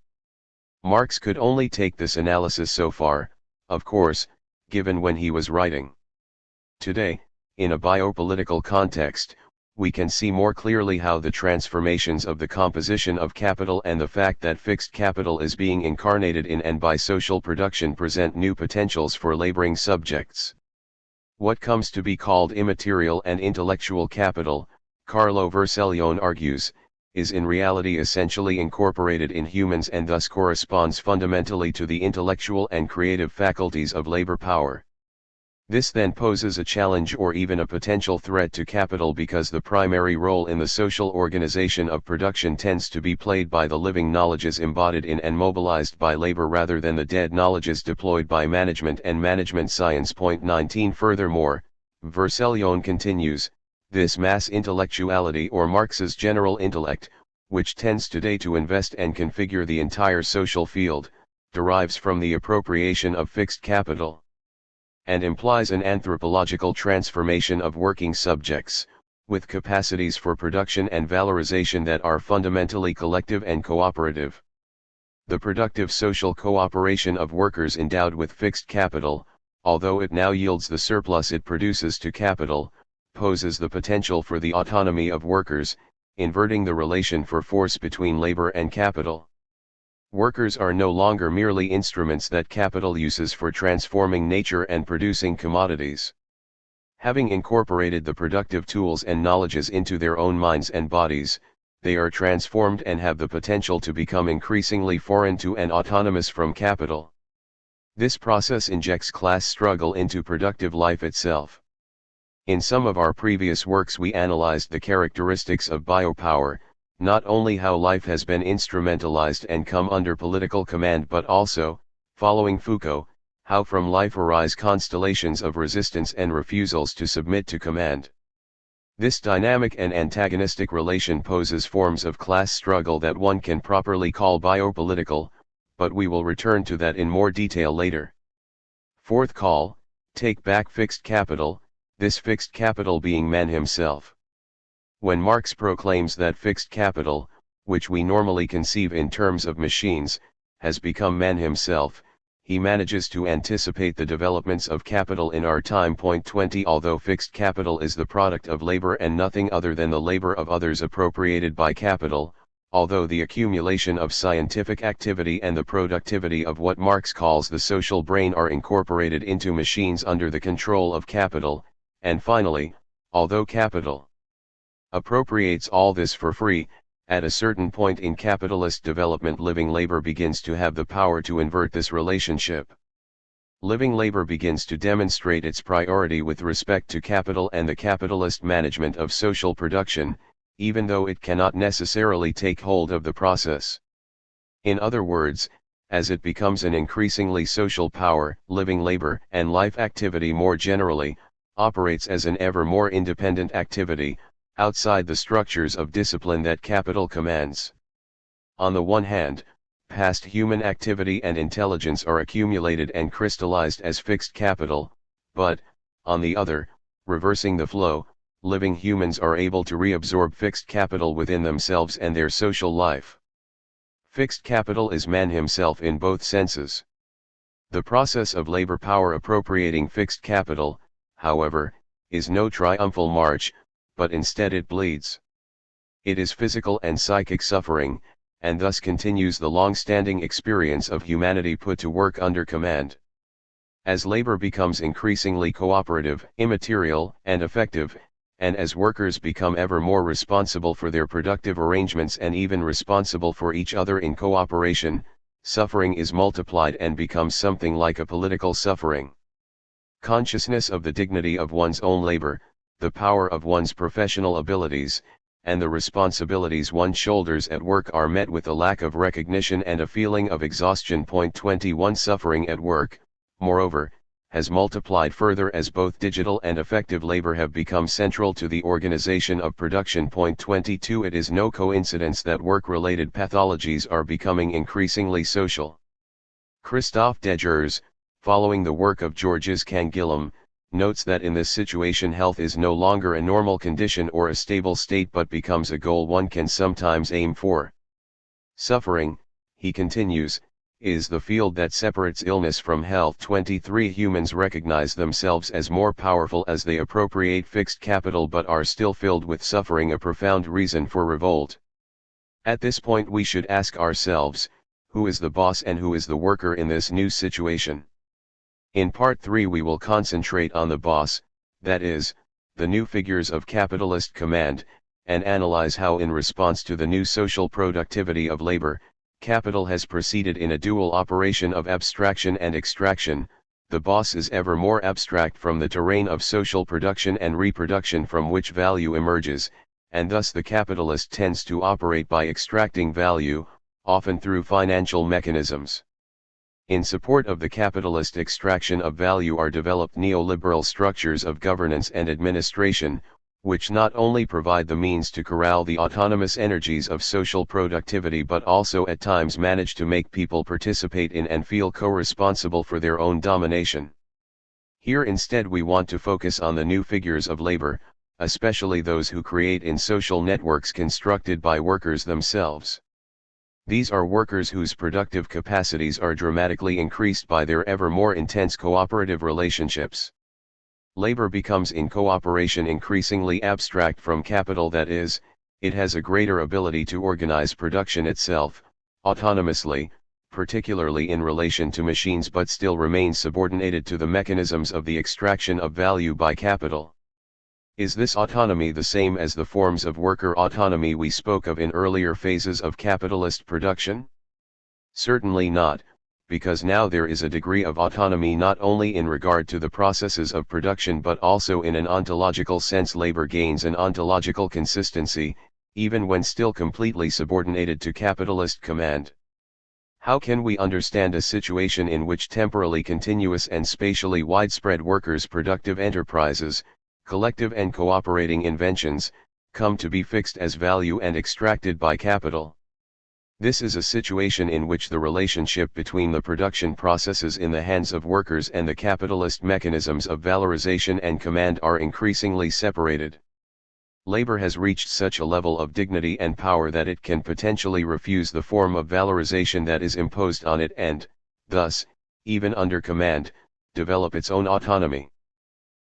Marx could only take this analysis so far, of course, given when he was writing. Today, in a biopolitical context, we can see more clearly how the transformations of the composition of capital and the fact that fixed capital is being incarnated in and by social production present new potentials for laboring subjects. What comes to be called immaterial and intellectual capital, Carlo Vercellone argues, is in reality essentially incorporated in humans and thus corresponds fundamentally to the intellectual and creative faculties of labor power. This then poses a challenge or even a potential threat to capital, because the primary role in the social organization of production tends to be played by the living knowledges embodied in and mobilized by labor rather than the dead knowledges deployed by management and management science. 19. Furthermore, Vercellone continues, this mass intellectuality or Marx's general intellect, which tends today to invest and configure the entire social field, derives from the appropriation of fixed capital, and implies an anthropological transformation of working subjects, with capacities for production and valorization that are fundamentally collective and cooperative. The productive social cooperation of workers endowed with fixed capital, although it now yields the surplus it produces to capital, poses the potential for the autonomy of workers, inverting the relation for force between labor and capital. Workers are no longer merely instruments that capital uses for transforming nature and producing commodities. Having incorporated the productive tools and knowledges into their own minds and bodies, they are transformed and have the potential to become increasingly foreign to and autonomous from capital. This process injects class struggle into productive life itself. In some of our previous works we analyzed the characteristics of biopower, not only how life has been instrumentalized and come under political command, but also, following Foucault, how from life arise constellations of resistance and refusals to submit to command. This dynamic and antagonistic relation poses forms of class struggle that one can properly call biopolitical, but we will return to that in more detail later. Fourth call, take back fixed capital, this fixed capital being man himself. When Marx proclaims that fixed capital, which we normally conceive in terms of machines, has become man himself, he manages to anticipate the developments of capital in our time. 20 Although fixed capital is the product of labor and nothing other than the labor of others appropriated by capital, although the accumulation of scientific activity and the productivity of what Marx calls the social brain are incorporated into machines under the control of capital, and finally, although capital appropriates all this for free, at a certain point in capitalist development living labor begins to have the power to invert this relationship. Living labor begins to demonstrate its priority with respect to capital and the capitalist management of social production, even though it cannot necessarily take hold of the process. In other words, as it becomes an increasingly social power, living labor and life activity more generally, operates as an ever more independent activity, outside the structures of discipline that capital commands. On the one hand, past human activity and intelligence are accumulated and crystallized as fixed capital, but, on the other, reversing the flow, living humans are able to reabsorb fixed capital within themselves and their social life. Fixed capital is man himself in both senses. The process of labor power appropriating fixed capital, however, is no triumphal march, but instead it bleeds. It is physical and psychic suffering, and thus continues the long-standing experience of humanity put to work under command. As labor becomes increasingly cooperative, immaterial, and effective, and as workers become ever more responsible for their productive arrangements and even responsible for each other in cooperation, suffering is multiplied and becomes something like a political suffering. Consciousness of the dignity of one's own labor, the power of one's professional abilities, and the responsibilities one shoulders at work are met with a lack of recognition and a feeling of exhaustion. 21 Suffering at work, moreover, has multiplied further as both digital and effective labor have become central to the organization of production. 22 It is no coincidence that work-related pathologies are becoming increasingly social. Christophe Degers, following the work of Georges Canguilhem, notes that in this situation health is no longer a normal condition or a stable state but becomes a goal one can sometimes aim for. Suffering, he continues, is the field that separates illness from health. 23 Humans recognize themselves as more powerful as they appropriate fixed capital but are still filled with suffering, a profound reason for revolt. At this point we should ask ourselves, who is the boss and who is the worker in this new situation? In Part 3 we will concentrate on the boss, that is, the new figures of capitalist command, and analyze how in response to the new social productivity of labor, capital has proceeded in a dual operation of abstraction and extraction. The boss is ever more abstract from the terrain of social production and reproduction from which value emerges, and thus the capitalist tends to operate by extracting value, often through financial mechanisms. In support of the capitalist extraction of value are developed neoliberal structures of governance and administration, which not only provide the means to corral the autonomous energies of social productivity but also at times manage to make people participate in and feel co-responsible for their own domination. Here instead we want to focus on the new figures of labor, especially those who create in social networks constructed by workers themselves. These are workers whose productive capacities are dramatically increased by their ever more intense cooperative relationships. Labor becomes in cooperation increasingly abstract from capital, that is, it has a greater ability to organize production itself, autonomously, particularly in relation to machines, but still remains subordinated to the mechanisms of the extraction of value by capital. Is this autonomy the same as the forms of worker autonomy we spoke of in earlier phases of capitalist production? Certainly not, because now there is a degree of autonomy not only in regard to the processes of production but also in an ontological sense. Labor gains an ontological consistency, even when still completely subordinated to capitalist command. How can we understand a situation in which temporally continuous and spatially widespread workers' productive enterprises, collective and cooperating inventions, come to be fixed as value and extracted by capital? This is a situation in which the relationship between the production processes in the hands of workers and the capitalist mechanisms of valorization and command are increasingly separated. Labor has reached such a level of dignity and power that it can potentially refuse the form of valorization that is imposed on it and, thus, even under command, develop its own autonomy.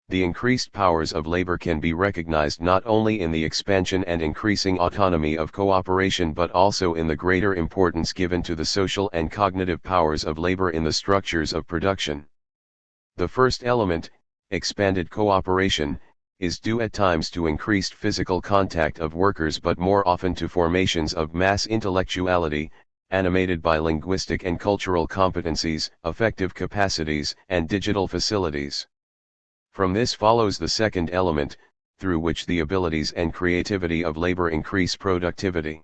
The increased powers of labor can be recognized not only in the expansion and increasing autonomy of cooperation but also in the greater importance given to the social and cognitive powers of labor in the structures of production. The first element, expanded cooperation, is due at times to increased physical contact of workers but more often to formations of mass intellectuality, animated by linguistic and cultural competencies, affective capacities, and digital facilities. From this follows the second element, through which the abilities and creativity of labor increase productivity.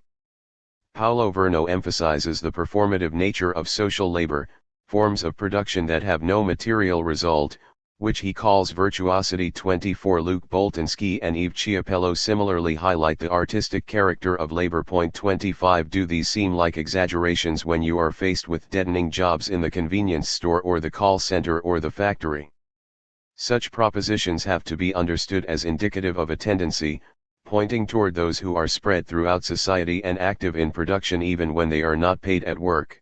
Paulo Verno emphasizes the performative nature of social labor, forms of production that have no material result, which he calls virtuosity. 24 Luc Boltanski and Yves Chiapello similarly highlight the artistic character of labor. 25 Do these seem like exaggerations when you are faced with deadening jobs in the convenience store or the call center or the factory? Such propositions have to be understood as indicative of a tendency, pointing toward those who are spread throughout society and active in production even when they are not paid at work.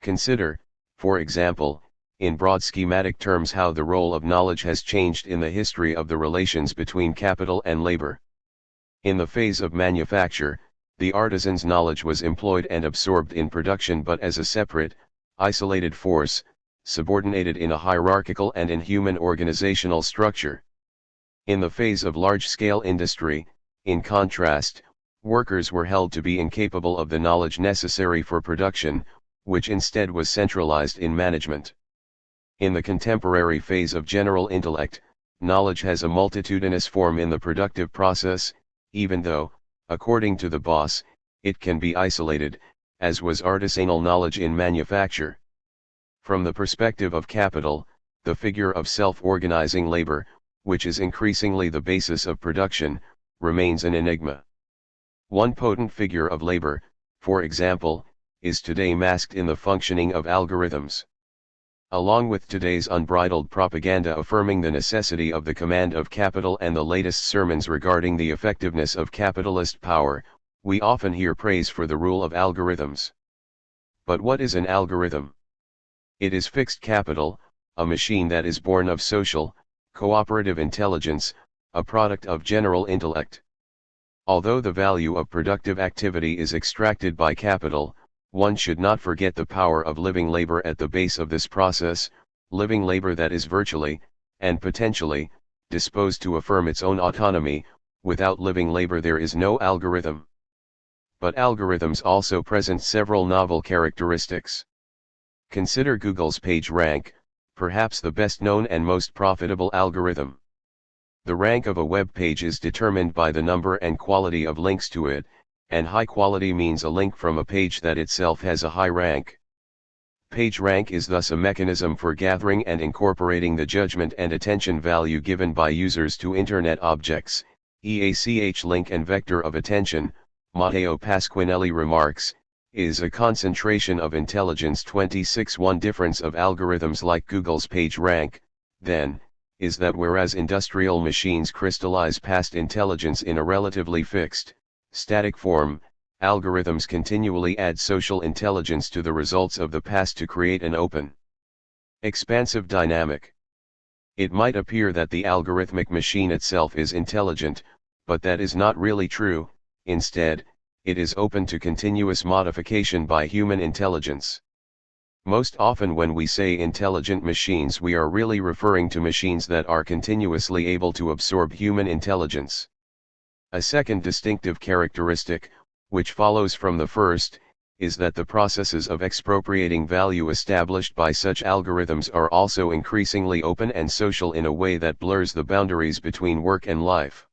Consider, for example, in broad schematic terms how the role of knowledge has changed in the history of the relations between capital and labor. In the phase of manufacture, the artisan's knowledge was employed and absorbed in production but as a separate, isolated force, subordinated in a hierarchical and inhuman organizational structure. In the phase of large-scale industry, in contrast, workers were held to be incapable of the knowledge necessary for production, which instead was centralized in management. In the contemporary phase of general intellect, knowledge has a multitudinous form in the productive process, even though, according to the boss, it can be isolated, as was artisanal knowledge in manufacture. From the perspective of capital, the figure of self-organizing labor, which is increasingly the basis of production, remains an enigma. One potent figure of labor, for example, is today masked in the functioning of algorithms. Along with today's unbridled propaganda affirming the necessity of the command of capital and the latest sermons regarding the effectiveness of capitalist power, we often hear praise for the rule of algorithms. But what is an algorithm? It is fixed capital, a machine that is born of social, cooperative intelligence, a product of general intellect. Although the value of productive activity is extracted by capital, one should not forget the power of living labor at the base of this process, living labor that is virtually, and potentially, disposed to affirm its own autonomy. Without living labor there is no algorithm. But algorithms also present several novel characteristics. Consider Google's PageRank, perhaps the best known and most profitable algorithm. The rank of a web page is determined by the number and quality of links to it, and high quality means a link from a page that itself has a high rank. PageRank is thus a mechanism for gathering and incorporating the judgment and attention value given by users to Internet objects, EACH link and vector of attention. Matteo Pasquinelli remarks, is a concentration of intelligence. 26. One difference of algorithms like Google's PageRank, then, is that whereas industrial machines crystallize past intelligence in a relatively fixed, static form, algorithms continually add social intelligence to the results of the past to create an open, expansive dynamic. It might appear that the algorithmic machine itself is intelligent, but that is not really true. Instead, it is open to continuous modification by human intelligence. Most often when we say intelligent machines, we are really referring to machines that are continuously able to absorb human intelligence. A second distinctive characteristic, which follows from the first, is that the processes of expropriating value established by such algorithms are also increasingly open and social in a way that blurs the boundaries between work and life.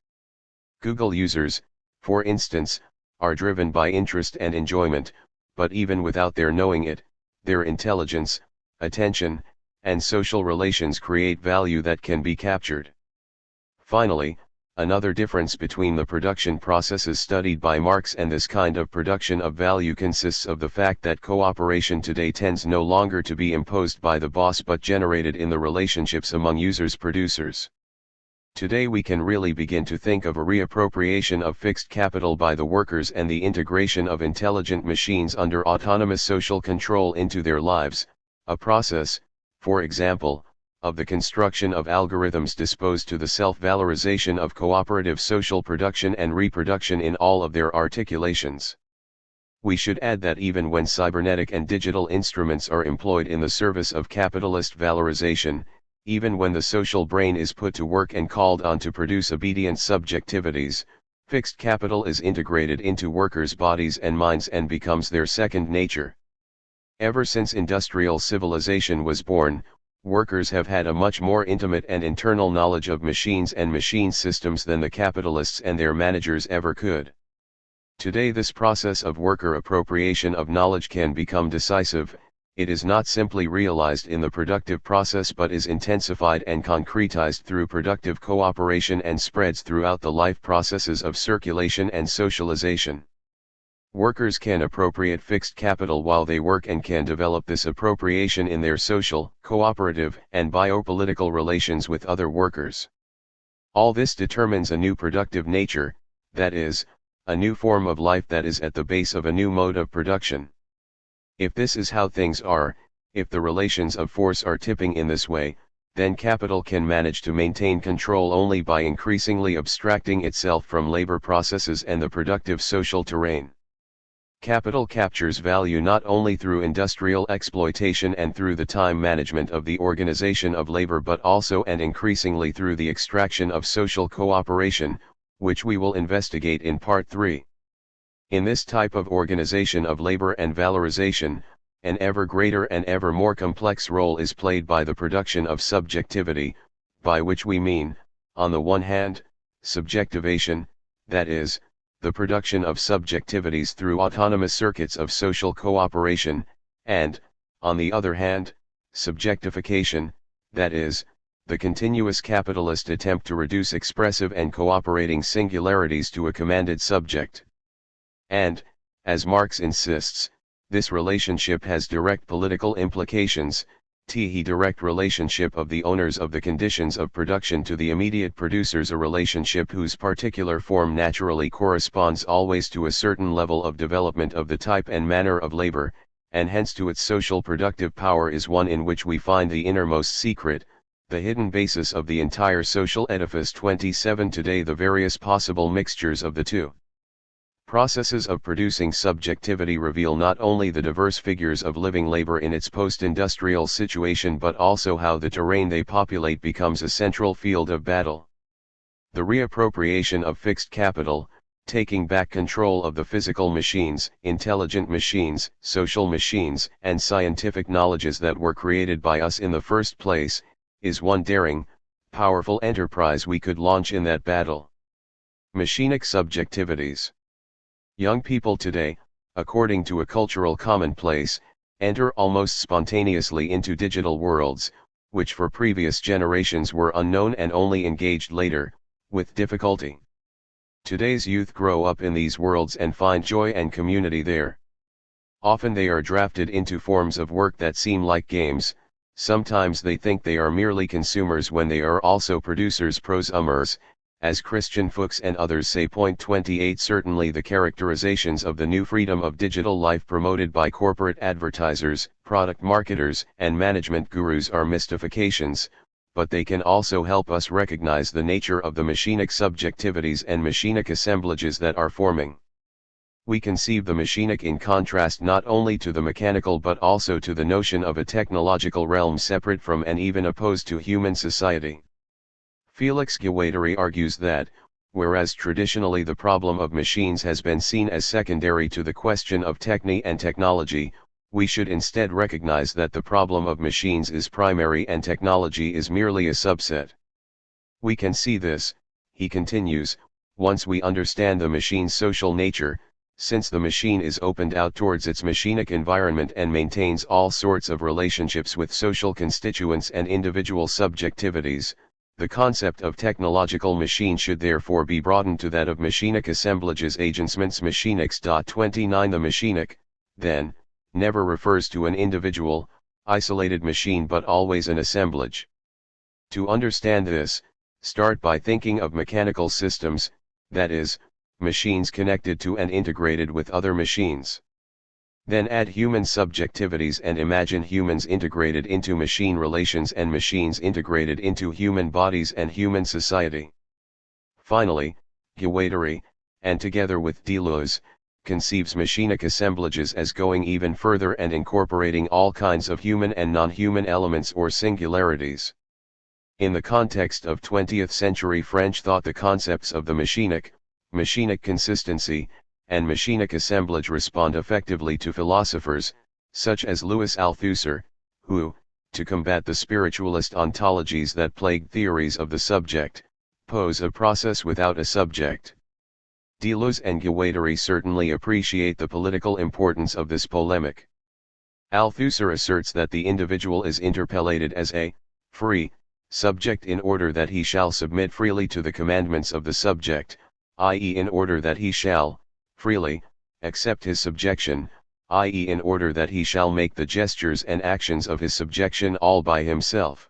Google users, for instance, are driven by interest and enjoyment, but even without their knowing it, their intelligence, attention, and social relations create value that can be captured. Finally, another difference between the production processes studied by Marx and this kind of production of value consists of the fact that cooperation today tends no longer to be imposed by the boss but generated in the relationships among users-producers. Today we can really begin to think of a reappropriation of fixed capital by the workers and the integration of intelligent machines under autonomous social control into their lives, a process, for example, of the construction of algorithms disposed to the self-valorization of cooperative social production and reproduction in all of their articulations. We should add that even when cybernetic and digital instruments are employed in the service of capitalist valorization, even when the social brain is put to work and called on to produce obedient subjectivities, fixed capital is integrated into workers' bodies and minds and becomes their second nature. Ever since industrial civilization was born, workers have had a much more intimate and internal knowledge of machines and machine systems than the capitalists and their managers ever could. Today this process of worker appropriation of knowledge can become decisive. It is not simply realized in the productive process but is intensified and concretized through productive cooperation and spreads throughout the life processes of circulation and socialization. Workers can appropriate fixed capital while they work and can develop this appropriation in their social, cooperative, and biopolitical relations with other workers. All this determines a new productive nature, that is, a new form of life that is at the base of a new mode of production. If this is how things are, if the relations of force are tipping in this way, then capital can manage to maintain control only by increasingly abstracting itself from labor processes and the productive social terrain. Capital captures value not only through industrial exploitation and through the time management of the organization of labor but also and increasingly through the extraction of social cooperation, which we will investigate in Part 3. In this type of organization of labor and valorization, an ever greater and ever more complex role is played by the production of subjectivity, by which we mean, on the one hand, subjectivation, that is, the production of subjectivities through autonomous circuits of social cooperation, and, on the other hand, subjectification, that is, the continuous capitalist attempt to reduce expressive and cooperating singularities to a commanded subject. And, as Marx insists, this relationship has direct political implications, the direct relationship of the owners of the conditions of production to the immediate producers, a relationship whose particular form naturally corresponds always to a certain level of development of the type and manner of labor, and hence to its social productive power, is one in which we find the innermost secret, the hidden basis of the entire social edifice. 27 Today the various possible mixtures of the two processes of producing subjectivity reveal not only the diverse figures of living labor in its post-industrial situation but also how the terrain they populate becomes a central field of battle. The reappropriation of fixed capital, taking back control of the physical machines, intelligent machines, social machines, and scientific knowledges that were created by us in the first place, is one daring, powerful enterprise we could launch in that battle. Machinic subjectivities. Young people today, according to a cultural commonplace, enter almost spontaneously into digital worlds, which for previous generations were unknown and only engaged later, with difficulty. Today's youth grow up in these worlds and find joy and community there. Often they are drafted into forms of work that seem like games, sometimes they think they are merely consumers when they are also producers, prosumers, as Christian Fuchs and others say. 28 Certainly the characterizations of the new freedom of digital life promoted by corporate advertisers, product marketers, and management gurus are mystifications, but they can also help us recognize the nature of the machinic subjectivities and machinic assemblages that are forming. We conceive the machinic in contrast not only to the mechanical but also to the notion of a technological realm separate from and even opposed to human society. Felix Guattari argues that, whereas traditionally the problem of machines has been seen as secondary to the question of techne and technology, we should instead recognize that the problem of machines is primary and technology is merely a subset. We can see this, he continues, once we understand the machine's social nature, since the machine is opened out towards its machinic environment and maintains all sorts of relationships with social constituents and individual subjectivities. The concept of technological machine should therefore be broadened to that of machinic assemblages, agencements, machinics. 29 The machinic, then, never refers to an individual, isolated machine but always an assemblage. To understand this, start by thinking of mechanical systems, that is, machines connected to and integrated with other machines. Then add human subjectivities and imagine humans integrated into machine relations and machines integrated into human bodies and human society. Finally, Guattari, and together with Deleuze, conceives machinic assemblages as going even further and incorporating all kinds of human and non-human elements or singularities. In the context of 20th century French thought, the concepts of the machinic consistency, and machinic assemblage respond effectively to philosophers, such as Louis Althusser, who, to combat the spiritualist ontologies that plague theories of the subject, pose a process without a subject. Deleuze and Guattari certainly appreciate the political importance of this polemic. Althusser asserts that the individual is interpellated as a free subject in order that he shall submit freely to the commandments of the subject, i.e. in order that he shall, freely, accept his subjection, i.e. in order that he shall make the gestures and actions of his subjection all by himself.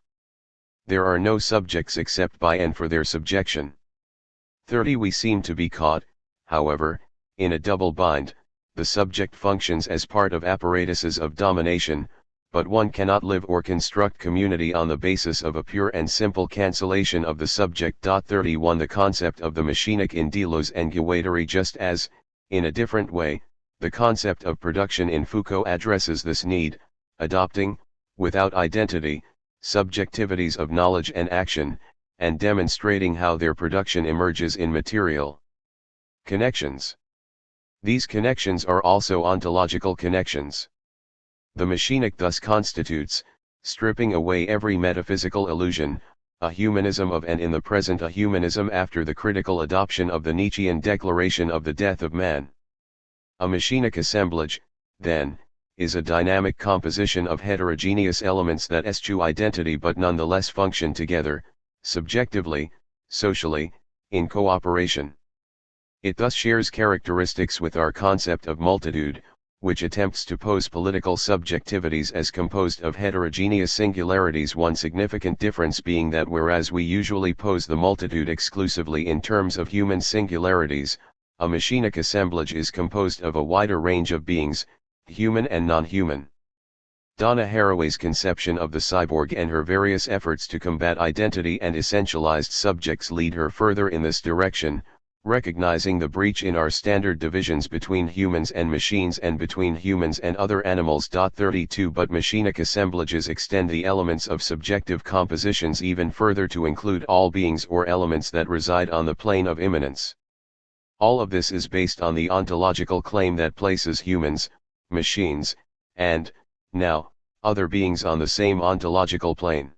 There are no subjects except by and for their subjection. 30 We seem to be caught, however, in a double bind. The subject functions as part of apparatuses of domination, but one cannot live or construct community on the basis of a pure and simple cancellation of the subject. 31 The concept of the machinic in Deleuze and Guattari, just as, in a different way, The concept of production in Foucault addresses this need, adopting, without identity, subjectivities of knowledge and action, and demonstrating how their production emerges in material connections. These connections are also ontological connections. The machinic thus constitutes, stripping away every metaphysical illusion, a humanism of and in the present a humanism after the critical adoption of the Nietzschean declaration of the death of man. A machinic assemblage, then, is a dynamic composition of heterogeneous elements that eschew identity but nonetheless function together, subjectively, socially, in cooperation. It thus shares characteristics with our concept of multitude, which attempts to pose political subjectivities as composed of heterogeneous singularities, one significant difference being that whereas we usually pose the multitude exclusively in terms of human singularities, a machinic assemblage is composed of a wider range of beings, human and non-human. Donna Haraway's conception of the cyborg and her various efforts to combat identity and essentialized subjects lead her further in this direction, recognizing the breach in our standard divisions between humans and machines and between humans and other animals. 32 But machinic assemblages extend the elements of subjective compositions even further to include all beings or elements that reside on the plane of immanence. All of this is based on the ontological claim that places humans, machines, and, now, other beings on the same ontological plane.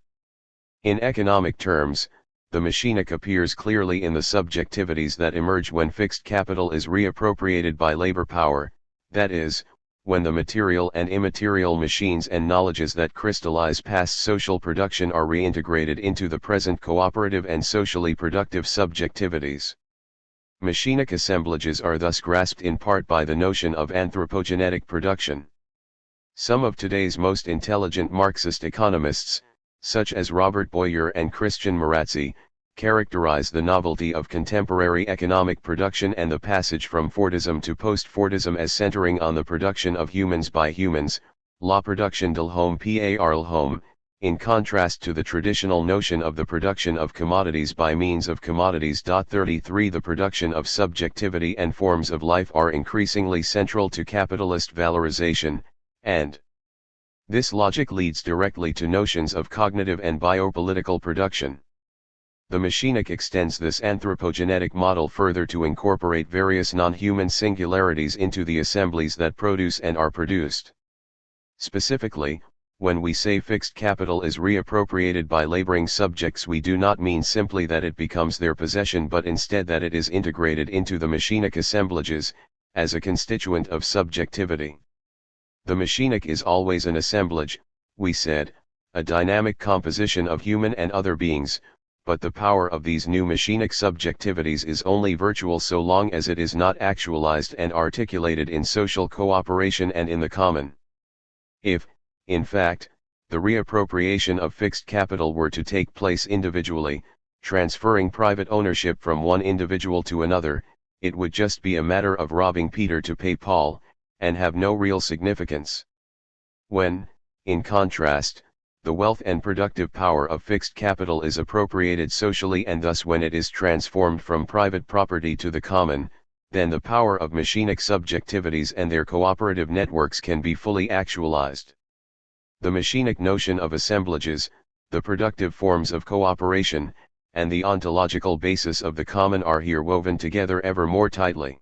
In economic terms, the machinic appears clearly in the subjectivities that emerge when fixed capital is reappropriated by labor power, that is, when the material and immaterial machines and knowledges that crystallize past social production are reintegrated into the present cooperative and socially productive subjectivities. Machinic assemblages are thus grasped in part by the notion of anthropogenetic production. Some of today's most intelligent Marxist economists, such as Robert Boyer and Christian Marazzi, characterize the novelty of contemporary economic production and the passage from Fordism to post-Fordism as centering on the production of humans by humans, la production de l'homme par l'homme, in contrast to the traditional notion of the production of commodities by means of commodities. 33 The production of subjectivity and forms of life are increasingly central to capitalist valorization, and this logic leads directly to notions of cognitive and biopolitical production. The machinic extends this anthropogenetic model further to incorporate various non-human singularities into the assemblies that produce and are produced. Specifically, when we say fixed capital is reappropriated by laboring subjects, we do not mean simply that it becomes their possession, but instead that it is integrated into the machinic assemblages, as a constituent of subjectivity. The machinic is always an assemblage, we said, a dynamic composition of human and other beings, but the power of these new machinic subjectivities is only virtual so long as it is not actualized and articulated in social cooperation and in the common. If, in fact, the reappropriation of fixed capital were to take place individually, transferring private ownership from one individual to another, it would just be a matter of robbing Peter to pay Paul, and have no real significance. When, in contrast, the wealth and productive power of fixed capital is appropriated socially and thus when it is transformed from private property to the common, then the power of machinic subjectivities and their cooperative networks can be fully actualized. The machinic notion of assemblages, the productive forms of cooperation, and the ontological basis of the common are here woven together ever more tightly.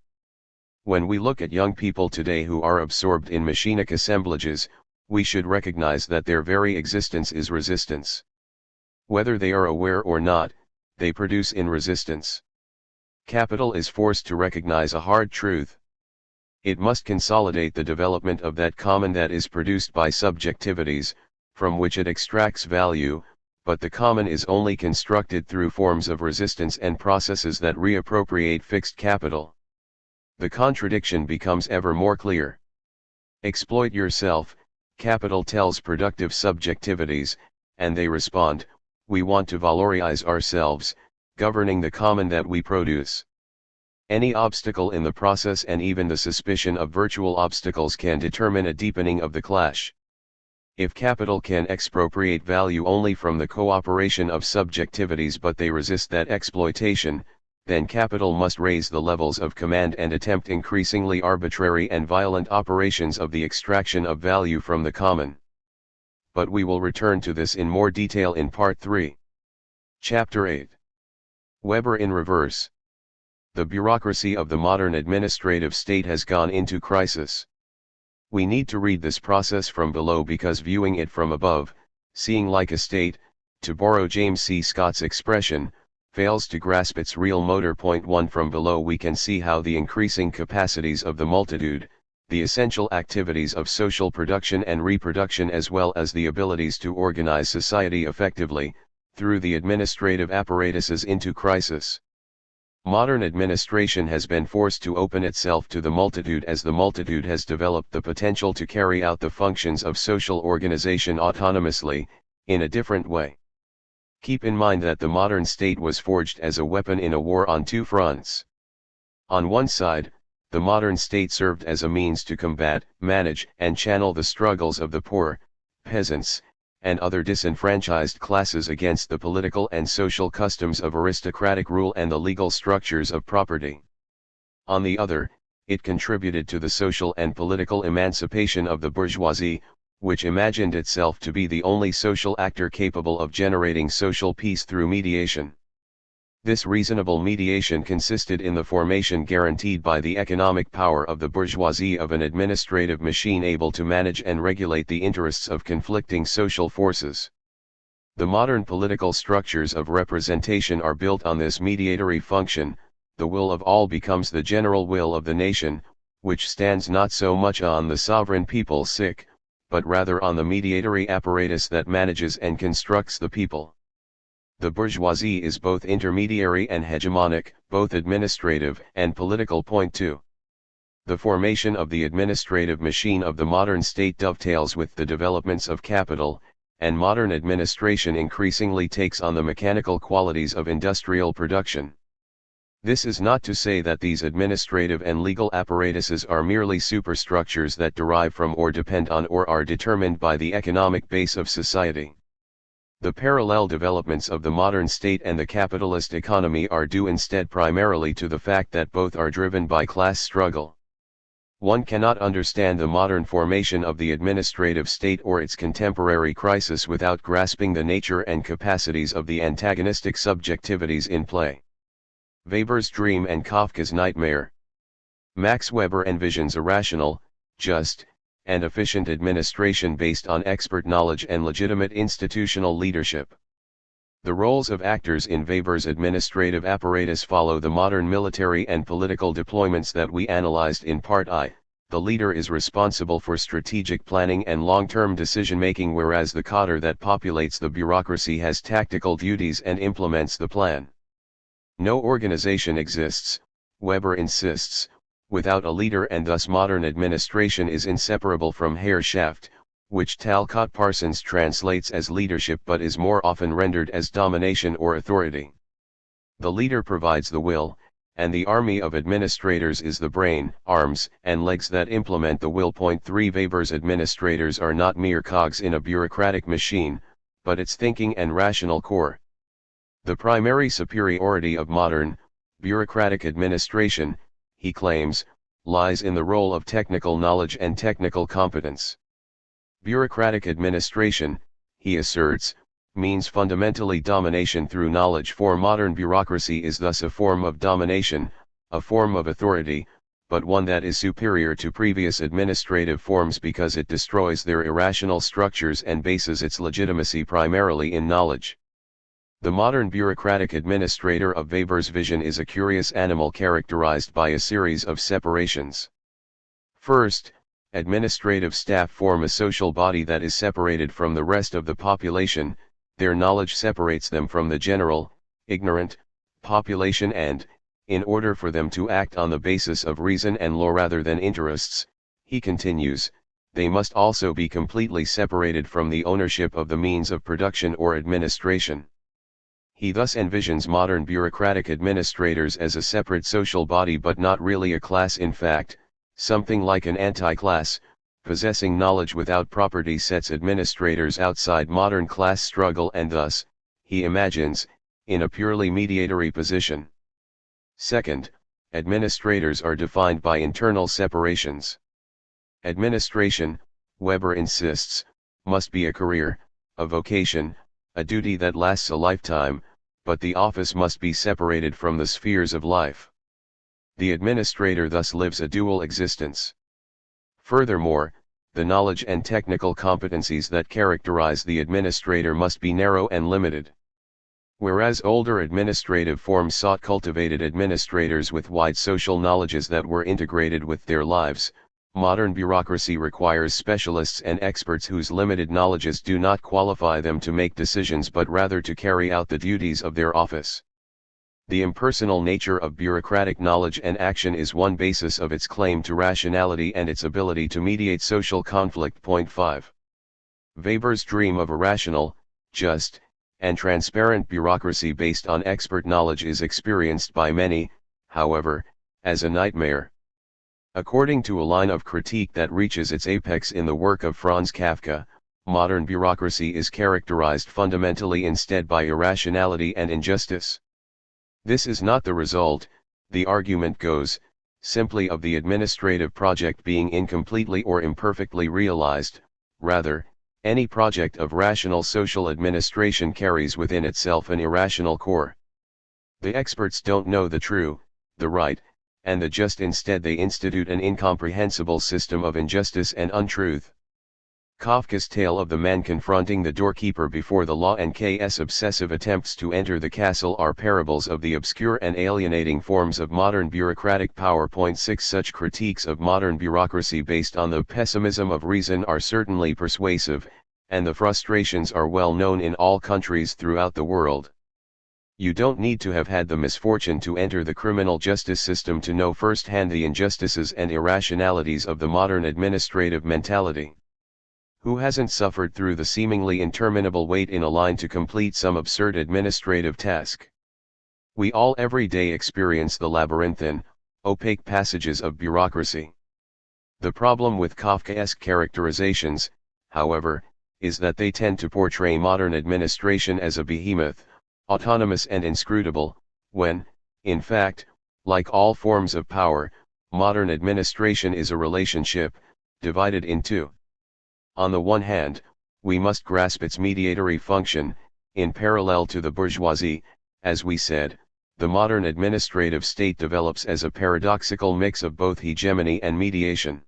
When we look at young people today who are absorbed in machinic assemblages, we should recognize that their very existence is resistance. Whether they are aware or not, they produce in resistance. Capital is forced to recognize a hard truth. It must consolidate the development of that common that is produced by subjectivities, from which it extracts value, but the common is only constructed through forms of resistance and processes that reappropriate fixed capital. The contradiction becomes ever more clear. Exploit yourself, capital tells productive subjectivities, and they respond, we want to valorize ourselves, governing the common that we produce. Any obstacle in the process and even the suspicion of virtual obstacles can determine a deepening of the clash. If capital can expropriate value only from the cooperation of subjectivities but they resist that exploitation, then capital must raise the levels of command and attempt increasingly arbitrary and violent operations of the extraction of value from the common. But we will return to this in more detail in Part 3. Chapter 8. Weber in reverse. The bureaucracy of the modern administrative state has gone into crisis. We need to read this process from below because viewing it from above, seeing like a state, to borrow James C. Scott's expression, fails to grasp its real motor. Point 1. From below we can see how the increasing capacities of the multitude, the essential activities of social production and reproduction as well as the abilities to organize society effectively, through the administrative apparatuses into crisis. Modern administration has been forced to open itself to the multitude as the multitude has developed the potential to carry out the functions of social organization autonomously, in a different way. Keep in mind that the modern state was forged as a weapon in a war on two fronts. On one side, the modern state served as a means to combat, manage, and channel the struggles of the poor, peasants, and other disenfranchised classes against the political and social customs of aristocratic rule and the legal structures of property. On the other, it contributed to the social and political emancipation of the bourgeoisie, which imagined itself to be the only social actor capable of generating social peace through mediation. This reasonable mediation consisted in the formation guaranteed by the economic power of the bourgeoisie of an administrative machine able to manage and regulate the interests of conflicting social forces. The modern political structures of representation are built on this mediatory function. The will of all becomes the general will of the nation, which stands not so much on the sovereign people but rather on the mediatory apparatus that manages and constructs the people. The bourgeoisie is both intermediary and hegemonic, both administrative and political. Point 2. The formation of the administrative machine of the modern state dovetails with the developments of capital, and modern administration increasingly takes on the mechanical qualities of industrial production. This is not to say that these administrative and legal apparatuses are merely superstructures that derive from or depend on or are determined by the economic base of society. The parallel developments of the modern state and the capitalist economy are due instead primarily to the fact that both are driven by class struggle. One cannot understand the modern formation of the administrative state or its contemporary crisis without grasping the nature and capacities of the antagonistic subjectivities in play. Weber's dream and Kafka's nightmare. Max Weber envisions a rational, just, and efficient administration based on expert knowledge and legitimate institutional leadership. The roles of actors in Weber's administrative apparatus follow the modern military and political deployments that we analyzed in Part I. The leader is responsible for strategic planning and long-term decision-making, whereas the cadre that populates the bureaucracy has tactical duties and implements the plan. No organization exists, Weber insists, without a leader, and thus modern administration is inseparable from Herrschaft, which Talcott Parsons translates as leadership but is more often rendered as domination or authority. The leader provides the will, and the army of administrators is the brain, arms, and legs that implement the will. Point 3. Weber's administrators are not mere cogs in a bureaucratic machine, but its thinking and rational core. The primary superiority of modern, bureaucratic administration, he claims, lies in the role of technical knowledge and technical competence. Bureaucratic administration, he asserts, means fundamentally domination through knowledge, for modern bureaucracy is thus a form of domination, a form of authority, but one that is superior to previous administrative forms because it destroys their irrational structures and bases its legitimacy primarily in knowledge. The modern bureaucratic administrator of Weber's vision is a curious animal characterized by a series of separations. First, administrative staff form a social body that is separated from the rest of the population. Their knowledge separates them from the general, ignorant, population, and, in order for them to act on the basis of reason and law rather than interests, he continues, they must also be completely separated from the ownership of the means of production or administration. He thus envisions modern bureaucratic administrators as a separate social body but not really a class, in fact, something like an anti-class. Possessing knowledge without property sets administrators outside modern class struggle and thus, he imagines, in a purely mediatory position. Second, administrators are defined by internal separations. Administration, Weber insists, must be a career, a vocation, a duty that lasts a lifetime, but the office must be separated from the spheres of life. The administrator thus lives a dual existence. Furthermore, the knowledge and technical competencies that characterize the administrator must be narrow and limited. Whereas older administrative forms sought cultivated administrators with wide social knowledges that were integrated with their lives, modern bureaucracy requires specialists and experts whose limited knowledges do not qualify them to make decisions but rather to carry out the duties of their office. The impersonal nature of bureaucratic knowledge and action is one basis of its claim to rationality and its ability to mediate social conflict. Point 5. Weber's dream of a rational, just, and transparent bureaucracy based on expert knowledge is experienced by many, however, as a nightmare. According to a line of critique that reaches its apex in the work of Franz Kafka, modern bureaucracy is characterized fundamentally instead by irrationality and injustice. This is not the result, the argument goes, simply of the administrative project being incompletely or imperfectly realized, rather, any project of rational social administration carries within itself an irrational core. The experts don't know the true, the right, and the just. Instead they institute an incomprehensible system of injustice and untruth. Kafka's tale of the man confronting the doorkeeper before the law and K.'s obsessive attempts to enter the castle are parables of the obscure and alienating forms of modern bureaucratic power. Point 6. Such critiques of modern bureaucracy based on the pessimism of reason are certainly persuasive, and the frustrations are well known in all countries throughout the world. You don't need to have had the misfortune to enter the criminal justice system to know firsthand the injustices and irrationalities of the modern administrative mentality. Who hasn't suffered through the seemingly interminable wait in a line to complete some absurd administrative task? We all every day experience the labyrinthine, opaque passages of bureaucracy. The problem with Kafkaesque characterizations, however, is that they tend to portray modern administration as a behemoth, autonomous and inscrutable, when, in fact, like all forms of power, modern administration is a relationship, divided in two. On the one hand, we must grasp its mediatory function, in parallel to the bourgeoisie. As we said, the modern administrative state develops as a paradoxical mix of both hegemony and mediation.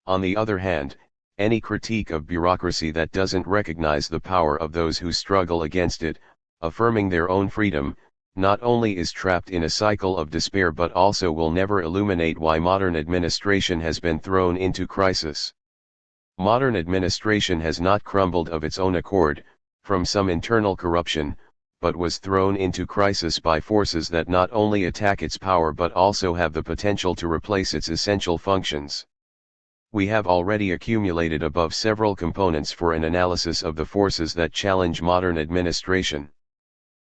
On the other hand, any critique of bureaucracy that doesn't recognize the power of those who struggle against it, affirming their own freedom, not only is trapped in a cycle of despair but also will never illuminate why modern administration has been thrown into crisis. Modern administration has not crumbled of its own accord, from some internal corruption, but was thrown into crisis by forces that not only attack its power but also have the potential to replace its essential functions. We have already accumulated above several components for an analysis of the forces that challenge modern administration.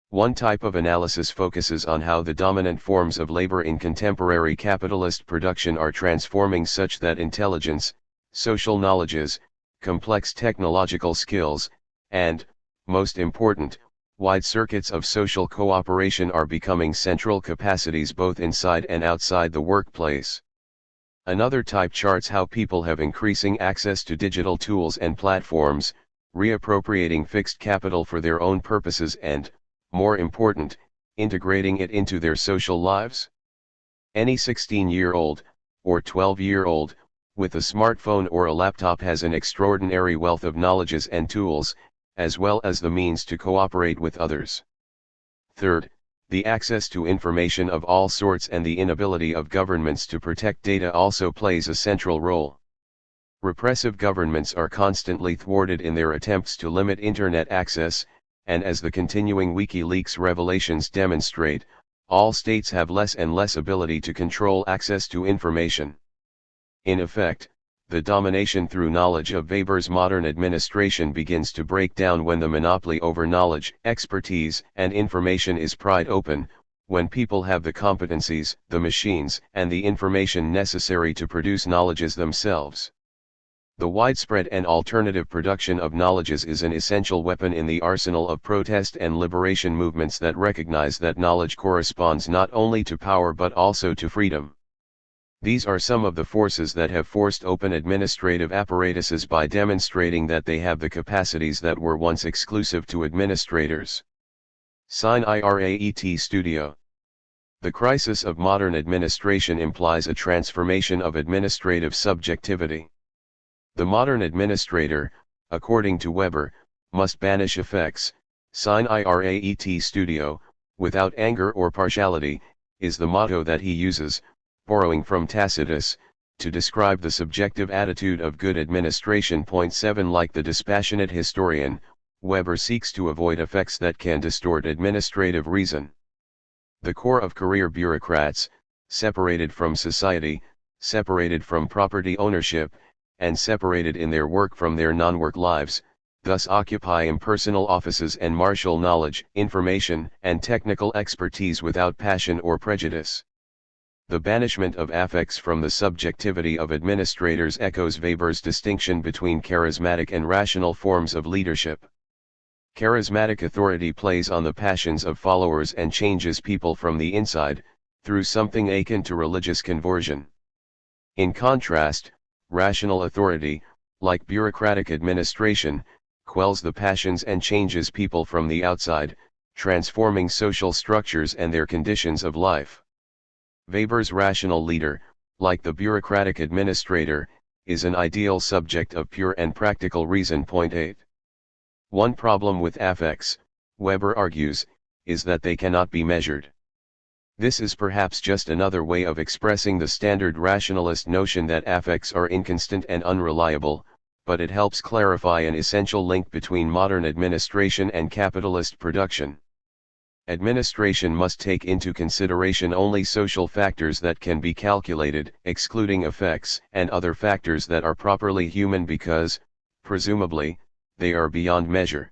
One type of analysis focuses on how the dominant forms of labor in contemporary capitalist production are transforming such that intelligence, social knowledges, complex technological skills, and, most important, wide circuits of social cooperation are becoming central capacities both inside and outside the workplace. Another type charts how people have increasing access to digital tools and platforms, reappropriating fixed capital for their own purposes and, more important, integrating it into their social lives. Any 16-year-old, or 12-year-old, with a smartphone or a laptop has an extraordinary wealth of knowledges and tools, as well as the means to cooperate with others. Third, the access to information of all sorts and the inability of governments to protect data also plays a central role. Repressive governments are constantly thwarted in their attempts to limit internet access, and as the continuing WikiLeaks revelations demonstrate, all states have less and less ability to control access to information. In effect, the domination through knowledge of Weber's modern administration begins to break down when the monopoly over knowledge, expertise, and information is pried open, when people have the competencies, the machines, and the information necessary to produce knowledges themselves. The widespread and alternative production of knowledges is an essential weapon in the arsenal of protest and liberation movements that recognize that knowledge corresponds not only to power but also to freedom. These are some of the forces that have forced open administrative apparatuses by demonstrating that they have the capacities that were once exclusive to administrators. Sign IRAET Studio. The crisis of modern administration implies a transformation of administrative subjectivity. The modern administrator, according to Weber, must banish effects, sign IRAET Studio, without anger or partiality, is the motto that he uses, borrowing from Tacitus, to describe the subjective attitude of good administration. 7 Like the dispassionate historian, Weber seeks to avoid effects that can distort administrative reason. The core of career bureaucrats, separated from society, separated from property ownership, and separated in their work from their non-work lives, thus occupy impersonal offices and marshal knowledge, information, and technical expertise without passion or prejudice. The banishment of affects from the subjectivity of administrators echoes Weber's distinction between charismatic and rational forms of leadership. Charismatic authority plays on the passions of followers and changes people from the inside, through something akin to religious conversion. In contrast, rational authority, like bureaucratic administration, quells the passions and changes people from the outside, transforming social structures and their conditions of life. Weber's rational leader, like the bureaucratic administrator, is an ideal subject of pure and practical reason. 8. One problem with affects, Weber argues, is that they cannot be measured. This is perhaps just another way of expressing the standard rationalist notion that affects are inconstant and unreliable, but it helps clarify an essential link between modern administration and capitalist production. Administration must take into consideration only social factors that can be calculated, excluding effects and other factors that are properly human because, presumably, they are beyond measure.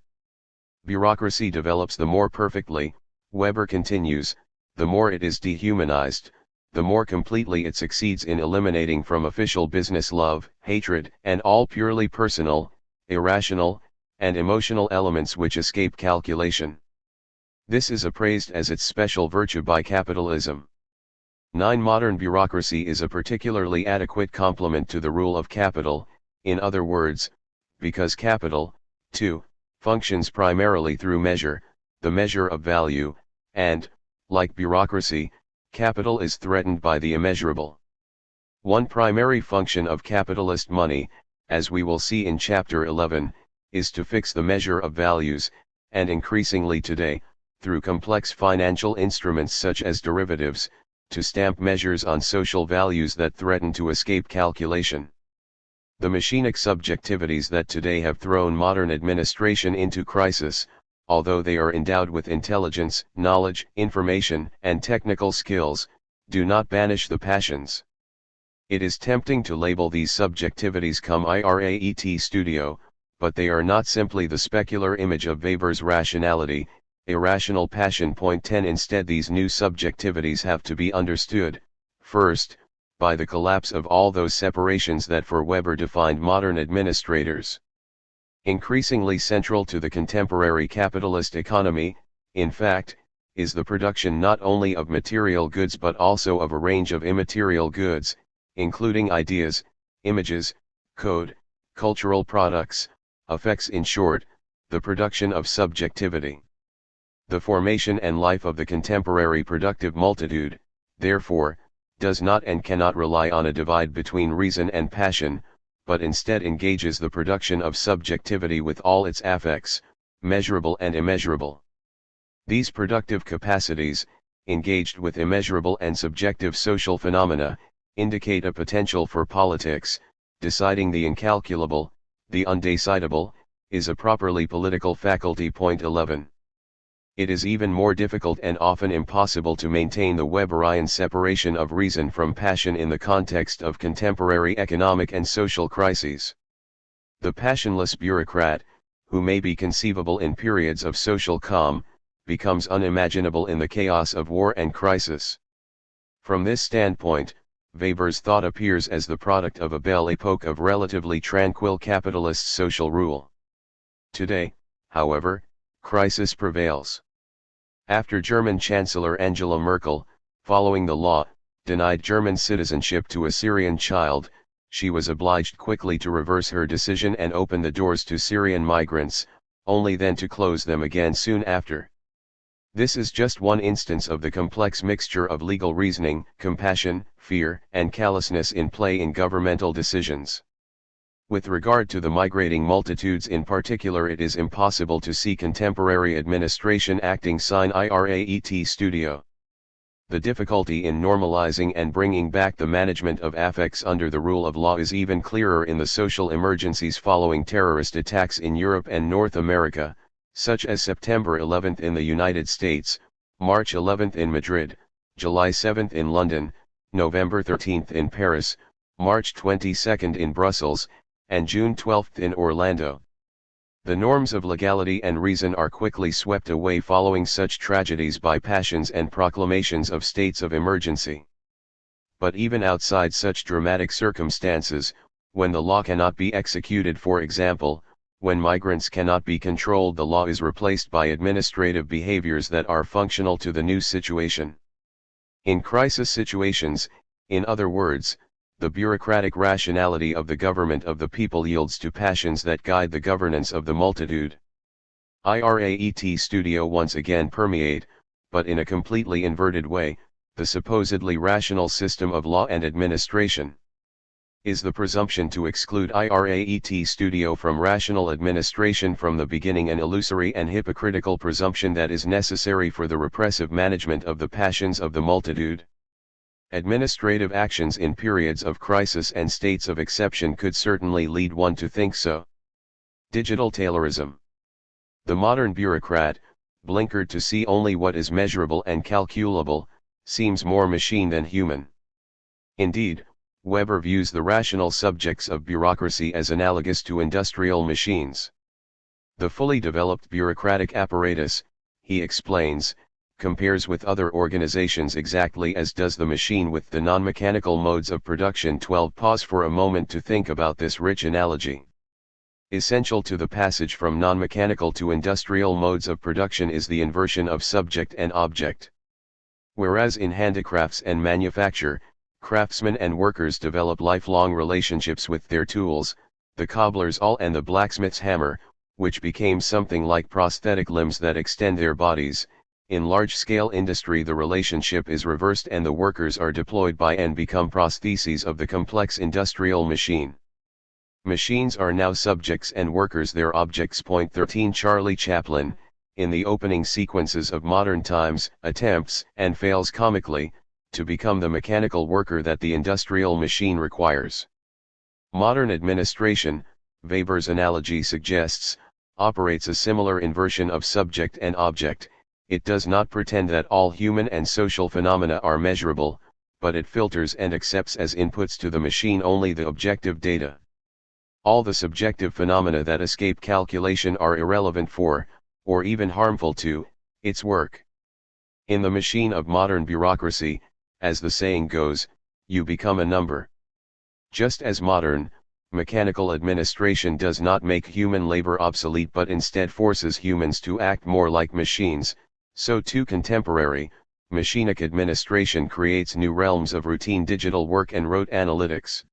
Bureaucracy develops the more perfectly, Weber continues, the more it is dehumanized, the more completely it succeeds in eliminating from official business love, hatred, and all purely personal, irrational, and emotional elements which escape calculation. This is appraised as its special virtue by capitalism. 9 Modern bureaucracy is a particularly adequate complement to the rule of capital, in other words, because capital, too, functions primarily through measure, the measure of value, and, like bureaucracy, capital is threatened by the immeasurable. One primary function of capitalist money, as we will see in Chapter 11, is to fix the measure of values, and increasingly today, through complex financial instruments such as derivatives, to stamp measures on social values that threaten to escape calculation. The machinic subjectivities that today have thrown modern administration into crisis, although they are endowed with intelligence, knowledge, information, and technical skills, do not banish the passions. It is tempting to label these subjectivities cum IRAET Studio, but they are not simply the specular image of Weber's rationality, irrational passion. 10 Instead, these new subjectivities have to be understood, first, by the collapse of all those separations that for Weber defined modern administrators. Increasingly central to the contemporary capitalist economy, in fact, is the production not only of material goods but also of a range of immaterial goods, including ideas, images, code, cultural products, effects, in short, the production of subjectivity. The formation and life of the contemporary productive multitude, therefore, does not and cannot rely on a divide between reason and passion, but instead engages the production of subjectivity with all its affects, measurable and immeasurable. These productive capacities, engaged with immeasurable and subjective social phenomena, indicate a potential for politics. Deciding the incalculable, the undecidable, is a properly political faculty. 11. It is even more difficult and often impossible to maintain the Weberian separation of reason from passion in the context of contemporary economic and social crises. The passionless bureaucrat, who may be conceivable in periods of social calm, becomes unimaginable in the chaos of war and crisis. From this standpoint, Weber's thought appears as the product of a belle époque of relatively tranquil capitalist social rule. Today, however, crisis prevails. After German Chancellor Angela Merkel, following the law, denied German citizenship to a Syrian child, she was obliged quickly to reverse her decision and open the doors to Syrian migrants, only then to close them again soon after. This is just one instance of the complex mixture of legal reasoning, compassion, fear, and callousness in play in governmental decisions. With regard to the migrating multitudes in particular, it is impossible to see contemporary administration acting sine iraet studio. The difficulty in normalizing and bringing back the management of affects under the rule of law is even clearer in the social emergencies following terrorist attacks in Europe and North America, such as September 11 in the United States, March 11 in Madrid, July 7 in London, November 13 in Paris, March 22 in Brussels, and June 12 in Orlando. The norms of legality and reason are quickly swept away following such tragedies by passions and proclamations of states of emergency. But even outside such dramatic circumstances, when the law cannot be executed, for example, when migrants cannot be controlled, the law is replaced by administrative behaviors that are functional to the new situation. In crisis situations, in other words, the bureaucratic rationality of the government of the people yields to passions that guide the governance of the multitude. IRAET studio once again permeate, but in a completely inverted way, the supposedly rational system of law and administration. Is the presumption to exclude IRAET studio from rational administration from the beginning an illusory and hypocritical presumption that is necessary for the repressive management of the passions of the multitude? Administrative actions in periods of crisis and states of exception could certainly lead one to think so. Digital Taylorism. The modern bureaucrat, blinkered to see only what is measurable and calculable, seems more machine than human. Indeed, Weber views the rational subjects of bureaucracy as analogous to industrial machines. The fully developed bureaucratic apparatus, he explains, compares with other organizations exactly as does the machine with the non-mechanical modes of production. Pause for a moment to think about this rich analogy. Essential to the passage from non-mechanical to industrial modes of production is the inversion of subject and object. Whereas in handicrafts and manufacture, craftsmen and workers develop lifelong relationships with their tools, the cobbler's awl and the blacksmith's hammer, which became something like prosthetic limbs that extend their bodies. In large-scale industry the relationship is reversed and the workers are deployed by and become prostheses of the complex industrial machine. Machines are now subjects and workers their objects. 13 Charlie Chaplin, in the opening sequences of Modern Times, attempts, and fails comically, to become the mechanical worker that the industrial machine requires. Modern administration, Weber's analogy suggests, operates a similar inversion of subject and object. It does not pretend that all human and social phenomena are measurable, but it filters and accepts as inputs to the machine only the objective data. All the subjective phenomena that escape calculation are irrelevant for, or even harmful to, its work. In the machine of modern bureaucracy, as the saying goes, you become a number. Just as modern, mechanical administration does not make human labor obsolete but instead forces humans to act more like machines, so too contemporary, machinic administration creates new realms of routine digital work and rote analytics.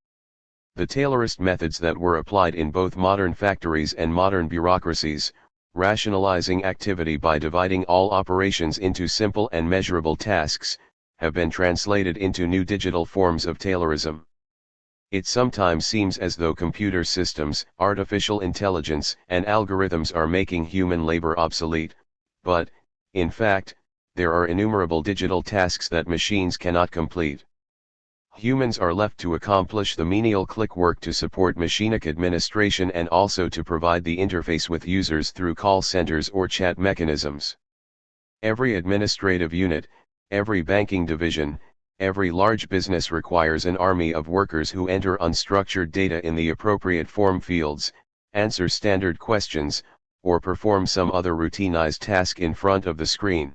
The Taylorist methods that were applied in both modern factories and modern bureaucracies, rationalizing activity by dividing all operations into simple and measurable tasks, have been translated into new digital forms of Taylorism. It sometimes seems as though computer systems, artificial intelligence, and algorithms are making human labor obsolete, but, in fact, there are innumerable digital tasks that machines cannot complete. Humans are left to accomplish the menial click work to support machinic administration and also to provide the interface with users through call centers or chat mechanisms. Every administrative unit, every banking division, every large business requires an army of workers who enter unstructured data in the appropriate form fields, answer standard questions, or perform some other routinized task in front of the screen.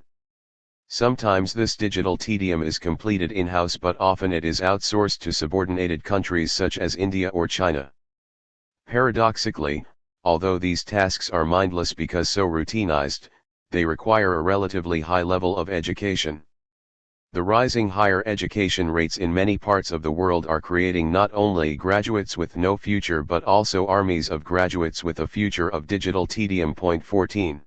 Sometimes this digital tedium is completed in-house, but often it is outsourced to subordinated countries such as India or China. Paradoxically, although these tasks are mindless because so routinized, they require a relatively high level of education. The rising higher education rates in many parts of the world are creating not only graduates with no future but also armies of graduates with a future of digital tedium. 14.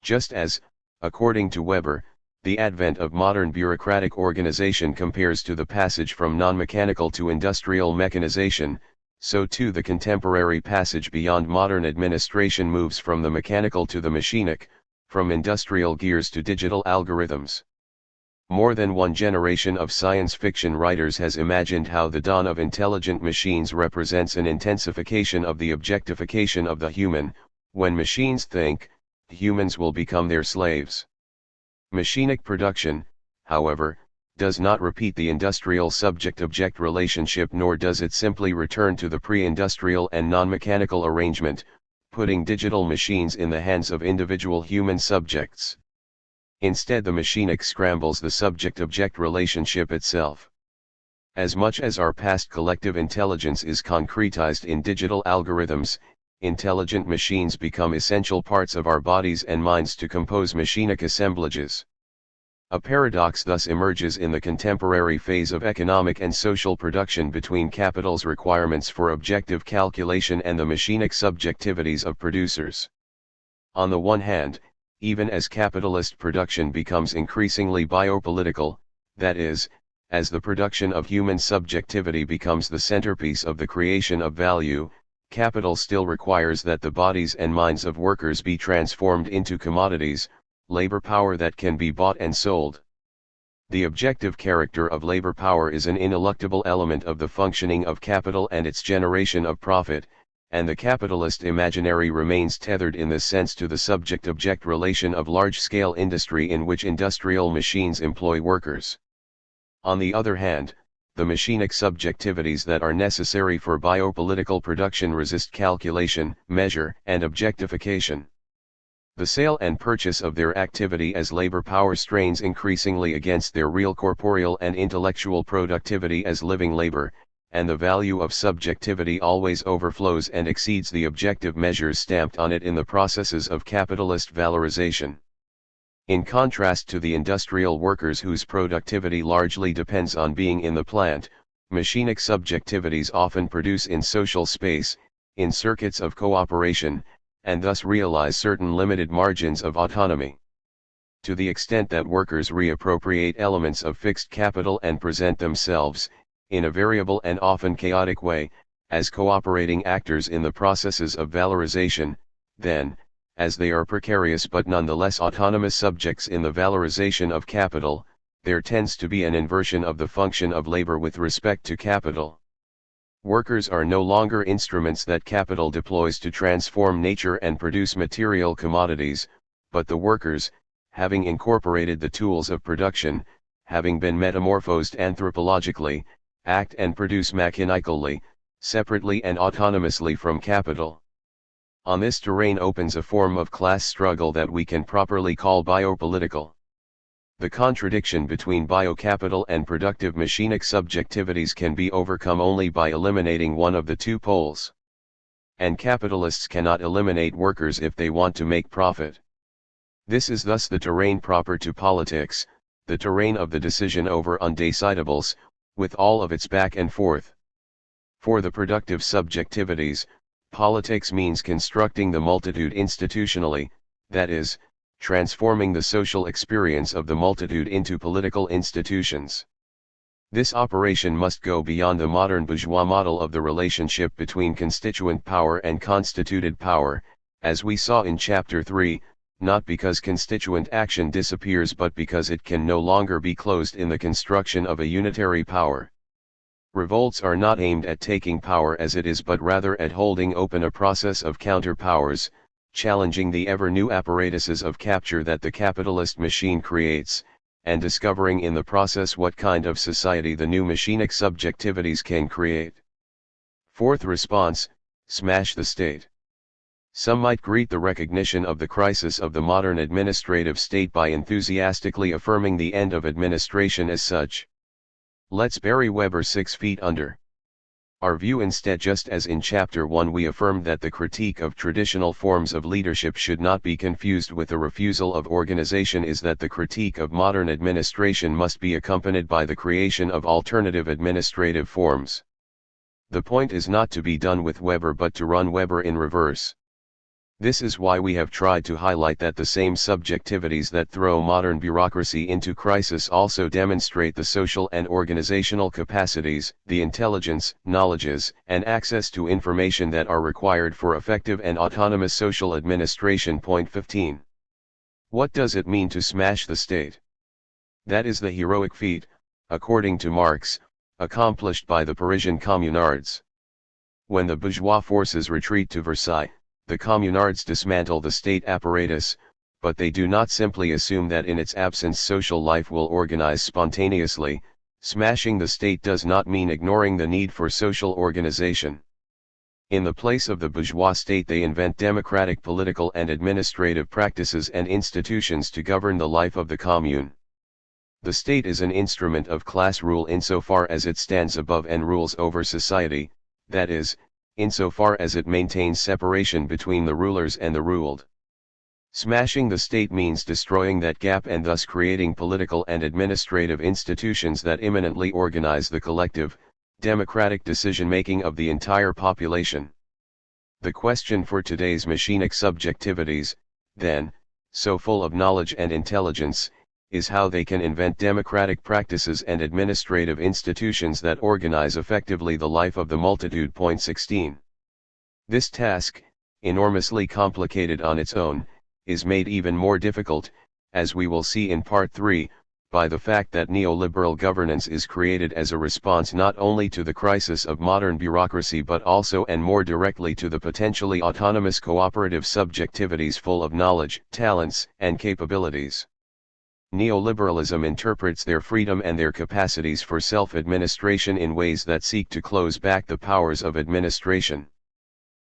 Just as, according to Weber, the advent of modern bureaucratic organization compares to the passage from non-mechanical to industrial mechanization, so too the contemporary passage beyond modern administration moves from the mechanical to the machinic, from industrial gears to digital algorithms. More than one generation of science fiction writers has imagined how the dawn of intelligent machines represents an intensification of the objectification of the human. When machines think, humans will become their slaves. Machinic production, however, does not repeat the industrial subject-object relationship, nor does it simply return to the pre-industrial and non-mechanical arrangement, putting digital machines in the hands of individual human subjects. Instead, the machinic scrambles the subject-object relationship itself. As much as our past collective intelligence is concretized in digital algorithms, intelligent machines become essential parts of our bodies and minds to compose machinic assemblages. A paradox thus emerges in the contemporary phase of economic and social production between capital's requirements for objective calculation and the machinic subjectivities of producers. On the one hand, even as capitalist production becomes increasingly biopolitical, that is, as the production of human subjectivity becomes the centerpiece of the creation of value, capital still requires that the bodies and minds of workers be transformed into commodities, labor power that can be bought and sold. The objective character of labor power is an ineluctable element of the functioning of capital and its generation of profit, and the capitalist imaginary remains tethered in this sense to the subject-object relation of large-scale industry in which industrial machines employ workers. On the other hand, the machinic subjectivities that are necessary for biopolitical production resist calculation, measure, and objectification. The sale and purchase of their activity as labor power strains increasingly against their real corporeal and intellectual productivity as living labor, and the value of subjectivity always overflows and exceeds the objective measures stamped on it in the processes of capitalist valorization. In contrast to the industrial workers whose productivity largely depends on being in the plant, machinic subjectivities often produce in social space, in circuits of cooperation, and thus realize certain limited margins of autonomy. To the extent that workers reappropriate elements of fixed capital and present themselves, in a variable and often chaotic way, as cooperating actors in the processes of valorization, then, as they are precarious but nonetheless autonomous subjects in the valorization of capital, there tends to be an inversion of the function of labor with respect to capital. Workers are no longer instruments that capital deploys to transform nature and produce material commodities, but the workers, having incorporated the tools of production, having been metamorphosed anthropologically, act and produce mechanically, separately and autonomously from capital. On this terrain opens a form of class struggle that we can properly call biopolitical. The contradiction between biocapital and productive machinic subjectivities can be overcome only by eliminating one of the two poles. And capitalists cannot eliminate workers if they want to make profit. This is thus the terrain proper to politics, the terrain of the decision over undecidables, with all of its back and forth. For the productive subjectivities, politics means constructing the multitude institutionally, that is, transforming the social experience of the multitude into political institutions. This operation must go beyond the modern bourgeois model of the relationship between constituent power and constituted power, as we saw in Chapter 3, not because constituent action disappears but because it can no longer be closed in the construction of a unitary power. Revolts are not aimed at taking power as it is but rather at holding open a process of counter-powers, challenging the ever-new apparatuses of capture that the capitalist machine creates, and discovering in the process what kind of society the new machinic subjectivities can create. Fourth response: smash the state. Some might greet the recognition of the crisis of the modern administrative state by enthusiastically affirming the end of administration as such. Let's bury Weber 6 feet under our view instead. Just as in Chapter 1 we affirmed that the critique of traditional forms of leadership should not be confused with the refusal of organization, is that the critique of modern administration must be accompanied by the creation of alternative administrative forms. The point is not to be done with Weber but to run Weber in reverse. This is why we have tried to highlight that the same subjectivities that throw modern bureaucracy into crisis also demonstrate the social and organizational capacities, the intelligence, knowledges, and access to information that are required for effective and autonomous social administration. Point 15. What does it mean to smash the state? That is the heroic feat, according to Marx, accomplished by the Parisian communards. When the bourgeois forces retreat to Versailles, the communards dismantle the state apparatus, but they do not simply assume that in its absence social life will organize spontaneously. Smashing the state does not mean ignoring the need for social organization. In the place of the bourgeois state they invent democratic political and administrative practices and institutions to govern the life of the commune. The state is an instrument of class rule insofar as it stands above and rules over society, that is, insofar as it maintains separation between the rulers and the ruled. Smashing the state means destroying that gap and thus creating political and administrative institutions that immanently organize the collective, democratic decision-making of the entire population. The question for today's machinic subjectivities, then, so full of knowledge and intelligence, is how they can invent democratic practices and administrative institutions that organize effectively the life of the multitude. Point 16. This task, enormously complicated on its own, is made even more difficult, as we will see in Part 3, by the fact that neoliberal governance is created as a response not only to the crisis of modern bureaucracy but also and more directly to the potentially autonomous cooperative subjectivities full of knowledge, talents, and capabilities. Neoliberalism interprets their freedom and their capacities for self-administration in ways that seek to close back the powers of administration.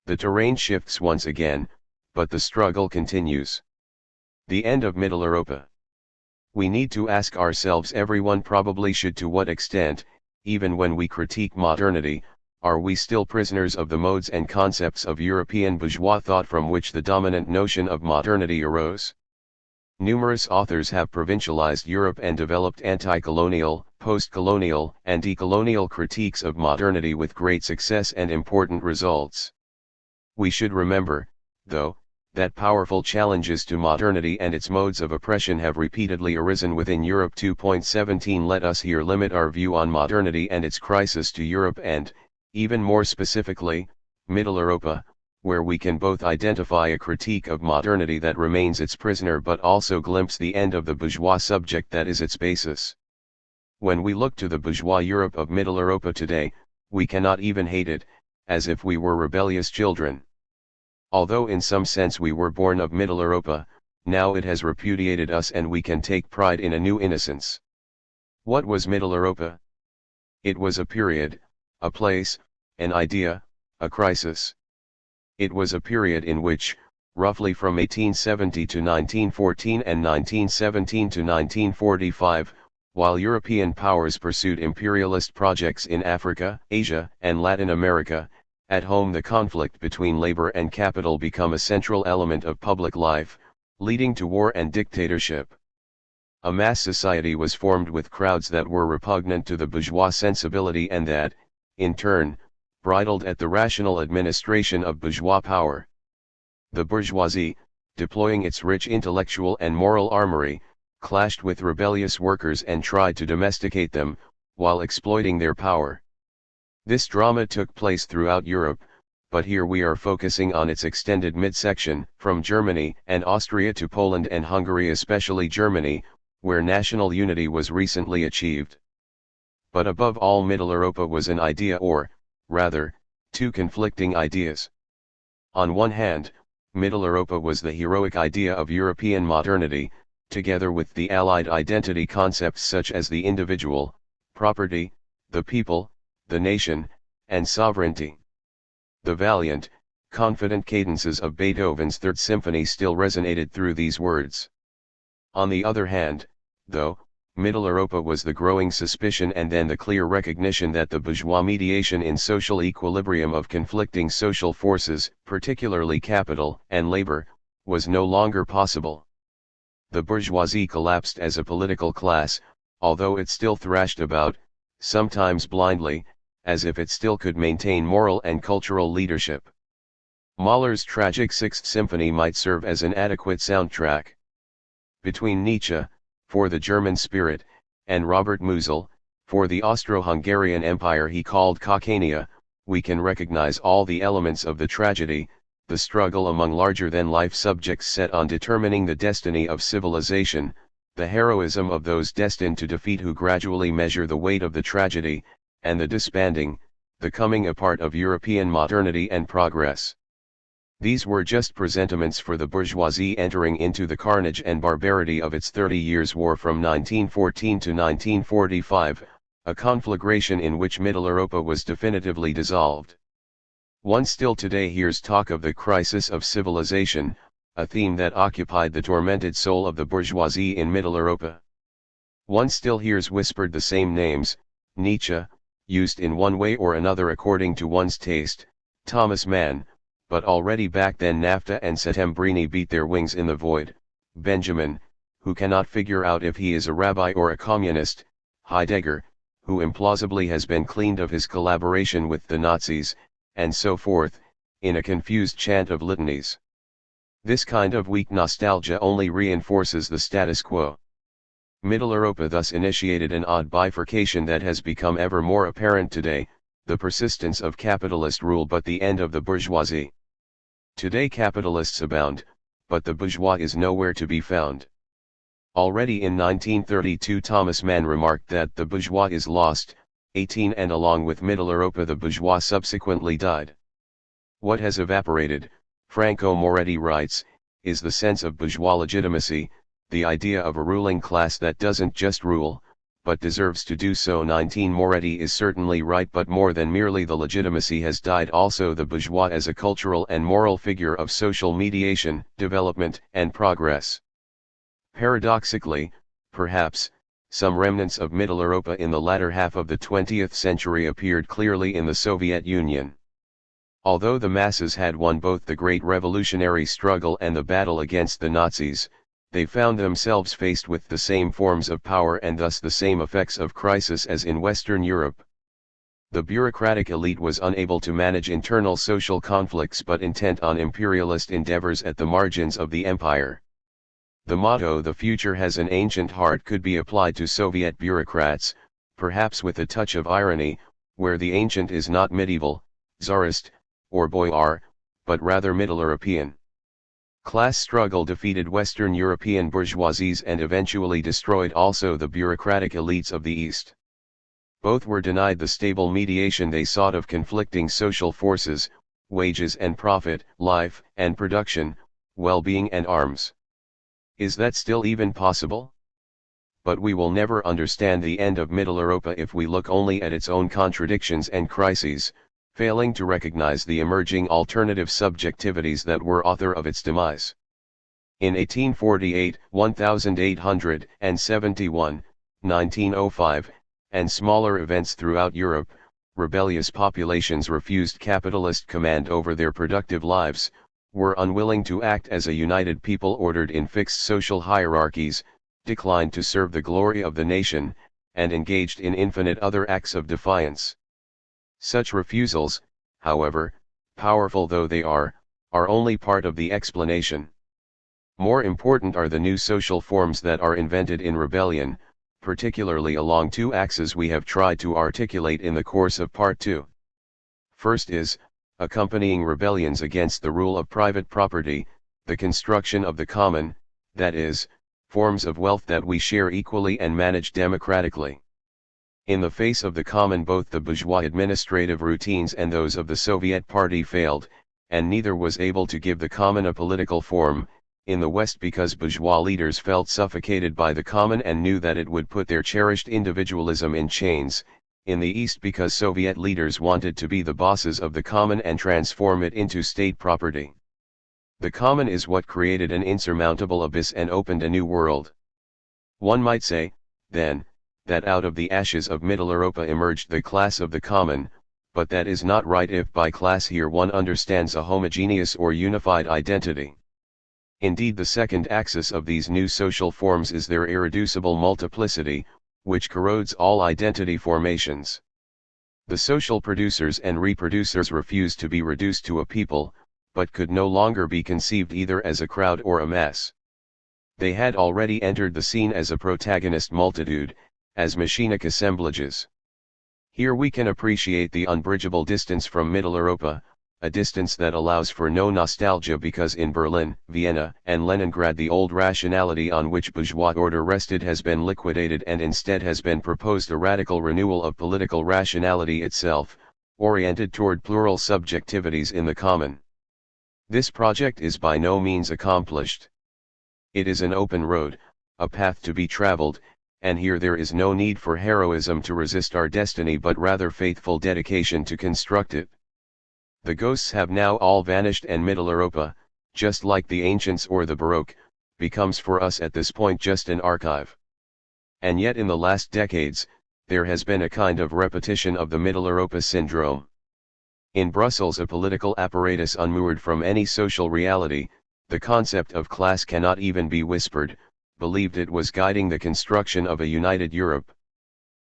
The terrain shifts once again, but the struggle continues. The end of Middle Europa. We need to ask ourselves, everyone probably should, to what extent, even when we critique modernity, are we still prisoners of the modes and concepts of European bourgeois thought from which the dominant notion of modernity arose? Numerous authors have provincialized Europe and developed anti-colonial, post-colonial, and decolonial critiques of modernity with great success and important results. We should remember, though, that powerful challenges to modernity and its modes of oppression have repeatedly arisen within Europe. 2.17 Let us here limit our view on modernity and its crisis to Europe and, even more specifically, Middle Europa, where we can both identify a critique of modernity that remains its prisoner but also glimpse the end of the bourgeois subject that is its basis. When we look to the bourgeois Europe of Middle Europa today, we cannot even hate it, as if we were rebellious children. Although in some sense we were born of Middle Europa, now it has repudiated us and we can take pride in a new innocence. What was Middle Europa? It was a period, a place, an idea, a crisis. It was a period in which, roughly from 1870 to 1914 and 1917 to 1945, while European powers pursued imperialist projects in Africa, Asia, and Latin America, at home the conflict between labor and capital became a central element of public life, leading to war and dictatorship. A mass society was formed with crowds that were repugnant to the bourgeois sensibility and that, in turn, bridled at the rational administration of bourgeois power. The bourgeoisie, deploying its rich intellectual and moral armory, clashed with rebellious workers and tried to domesticate them, while exploiting their power. This drama took place throughout Europe, but here we are focusing on its extended midsection, from Germany and Austria to Poland and Hungary, especially Germany, where national unity was recently achieved. But above all, Middle Europa was an idea, or, rather, two conflicting ideas. On one hand, Middle Europa was the heroic idea of European modernity, together with the Allied identity concepts such as the individual, property, the people, the nation, and sovereignty. The valiant, confident cadences of Beethoven's Third Symphony still resonated through these words. On the other hand, though, Middle Europa was the growing suspicion and then the clear recognition that the bourgeois mediation in social equilibrium of conflicting social forces, particularly capital and labor, was no longer possible. The bourgeoisie collapsed as a political class, although it still thrashed about, sometimes blindly, as if it still could maintain moral and cultural leadership. Mahler's tragic Sixth Symphony might serve as an adequate soundtrack. Between Nietzsche, for the German spirit, and Robert Musil, for the Austro-Hungarian Empire he called Caucania, we can recognize all the elements of the tragedy, the struggle among larger-than-life subjects set on determining the destiny of civilization, the heroism of those destined to defeat who gradually measure the weight of the tragedy, and the disbanding, the coming apart of European modernity and progress. These were just presentiments for the bourgeoisie entering into the carnage and barbarity of its 30 Years' War from 1914 to 1945, a conflagration in which Middle Europa was definitively dissolved. One still today hears talk of the crisis of civilization, a theme that occupied the tormented soul of the bourgeoisie in Middle Europa. One still hears whispered the same names, Nietzsche, used in one way or another according to one's taste, Thomas Mann, but already back then Nafta and Settembrini beat their wings in the void, Benjamin, who cannot figure out if he is a rabbi or a communist, Heidegger, who implausibly has been cleaned of his collaboration with the Nazis, and so forth, in a confused chant of litanies. This kind of weak nostalgia only reinforces the status quo. Middle Europa thus initiated an odd bifurcation that has become ever more apparent today, the persistence of capitalist rule but the end of the bourgeoisie. Today capitalists abound, but the bourgeois is nowhere to be found. Already in 1932 Thomas Mann remarked that the bourgeois is lost, 18 and along with Middle Europa the bourgeois subsequently died. What has evaporated, Franco Moretti writes, is the sense of bourgeois legitimacy, the idea of a ruling class that doesn't just rule, but deserves to do so. 19 Moretti is certainly right, but more than merely the legitimacy has died, also the bourgeois as a cultural and moral figure of social mediation, development and progress. Paradoxically, perhaps, some remnants of Middle Europa in the latter half of the 20th century appeared clearly in the Soviet Union. Although the masses had won both the Great Revolutionary Struggle and the battle against the Nazis, they found themselves faced with the same forms of power and thus the same effects of crisis as in Western Europe. The bureaucratic elite was unable to manage internal social conflicts but intent on imperialist endeavors at the margins of the empire. The motto "the future has an ancient heart" could be applied to Soviet bureaucrats, perhaps with a touch of irony, where the ancient is not medieval, Tsarist, or boyar, but rather Middle European. Class struggle defeated Western European bourgeoisies and eventually destroyed also the bureaucratic elites of the East. Both were denied the stable mediation they sought of conflicting social forces, wages and profit, life and production, well-being and arms. Is that still even possible? But we will never understand the end of Middle Europa if we look only at its own contradictions and crises, failing to recognize the emerging alternative subjectivities that were author of its demise. In 1848, 1871, 1905, and smaller events throughout Europe, rebellious populations refused capitalist command over their productive lives, were unwilling to act as a united people ordered in fixed social hierarchies, declined to serve the glory of the nation, and engaged in infinite other acts of defiance. Such refusals, however, powerful though they are only part of the explanation. More important are the new social forms that are invented in rebellion, particularly along two axes we have tried to articulate in the course of Part 2. First is, accompanying rebellions against the rule of private property, the construction of the common, that is, forms of wealth that we share equally and manage democratically. In the face of the common both the bourgeois administrative routines and those of the Soviet Party failed, and neither was able to give the common a political form, in the West because bourgeois leaders felt suffocated by the common and knew that it would put their cherished individualism in chains, in the East because Soviet leaders wanted to be the bosses of the common and transform it into state property. The common is what created an insurmountable abyss and opened a new world. One might say, then, that out of the ashes of Middle Europa emerged the class of the common, but that is not right if by class here one understands a homogeneous or unified identity. Indeed, the second axis of these new social forms is their irreducible multiplicity, which corrodes all identity formations. The social producers and reproducers refuse to be reduced to a people, but could no longer be conceived either as a crowd or a mass. They had already entered the scene as a protagonist multitude, as machinic assemblages. Here we can appreciate the unbridgeable distance from Middle Europa, a distance that allows for no nostalgia because in Berlin, Vienna, and Leningrad the old rationality on which bourgeois order rested has been liquidated and instead has been proposed a radical renewal of political rationality itself, oriented toward plural subjectivities in the common. This project is by no means accomplished. It is an open road, a path to be traveled, and here there is no need for heroism to resist our destiny but rather faithful dedication to construct it. The ghosts have now all vanished and Middle Europa, just like the ancients or the Baroque, becomes for us at this point just an archive. And yet in the last decades, there has been a kind of repetition of the Middle Europa syndrome. In Brussels, a political apparatus unmoored from any social reality, the concept of class cannot even be whispered, believed it was guiding the construction of a united Europe.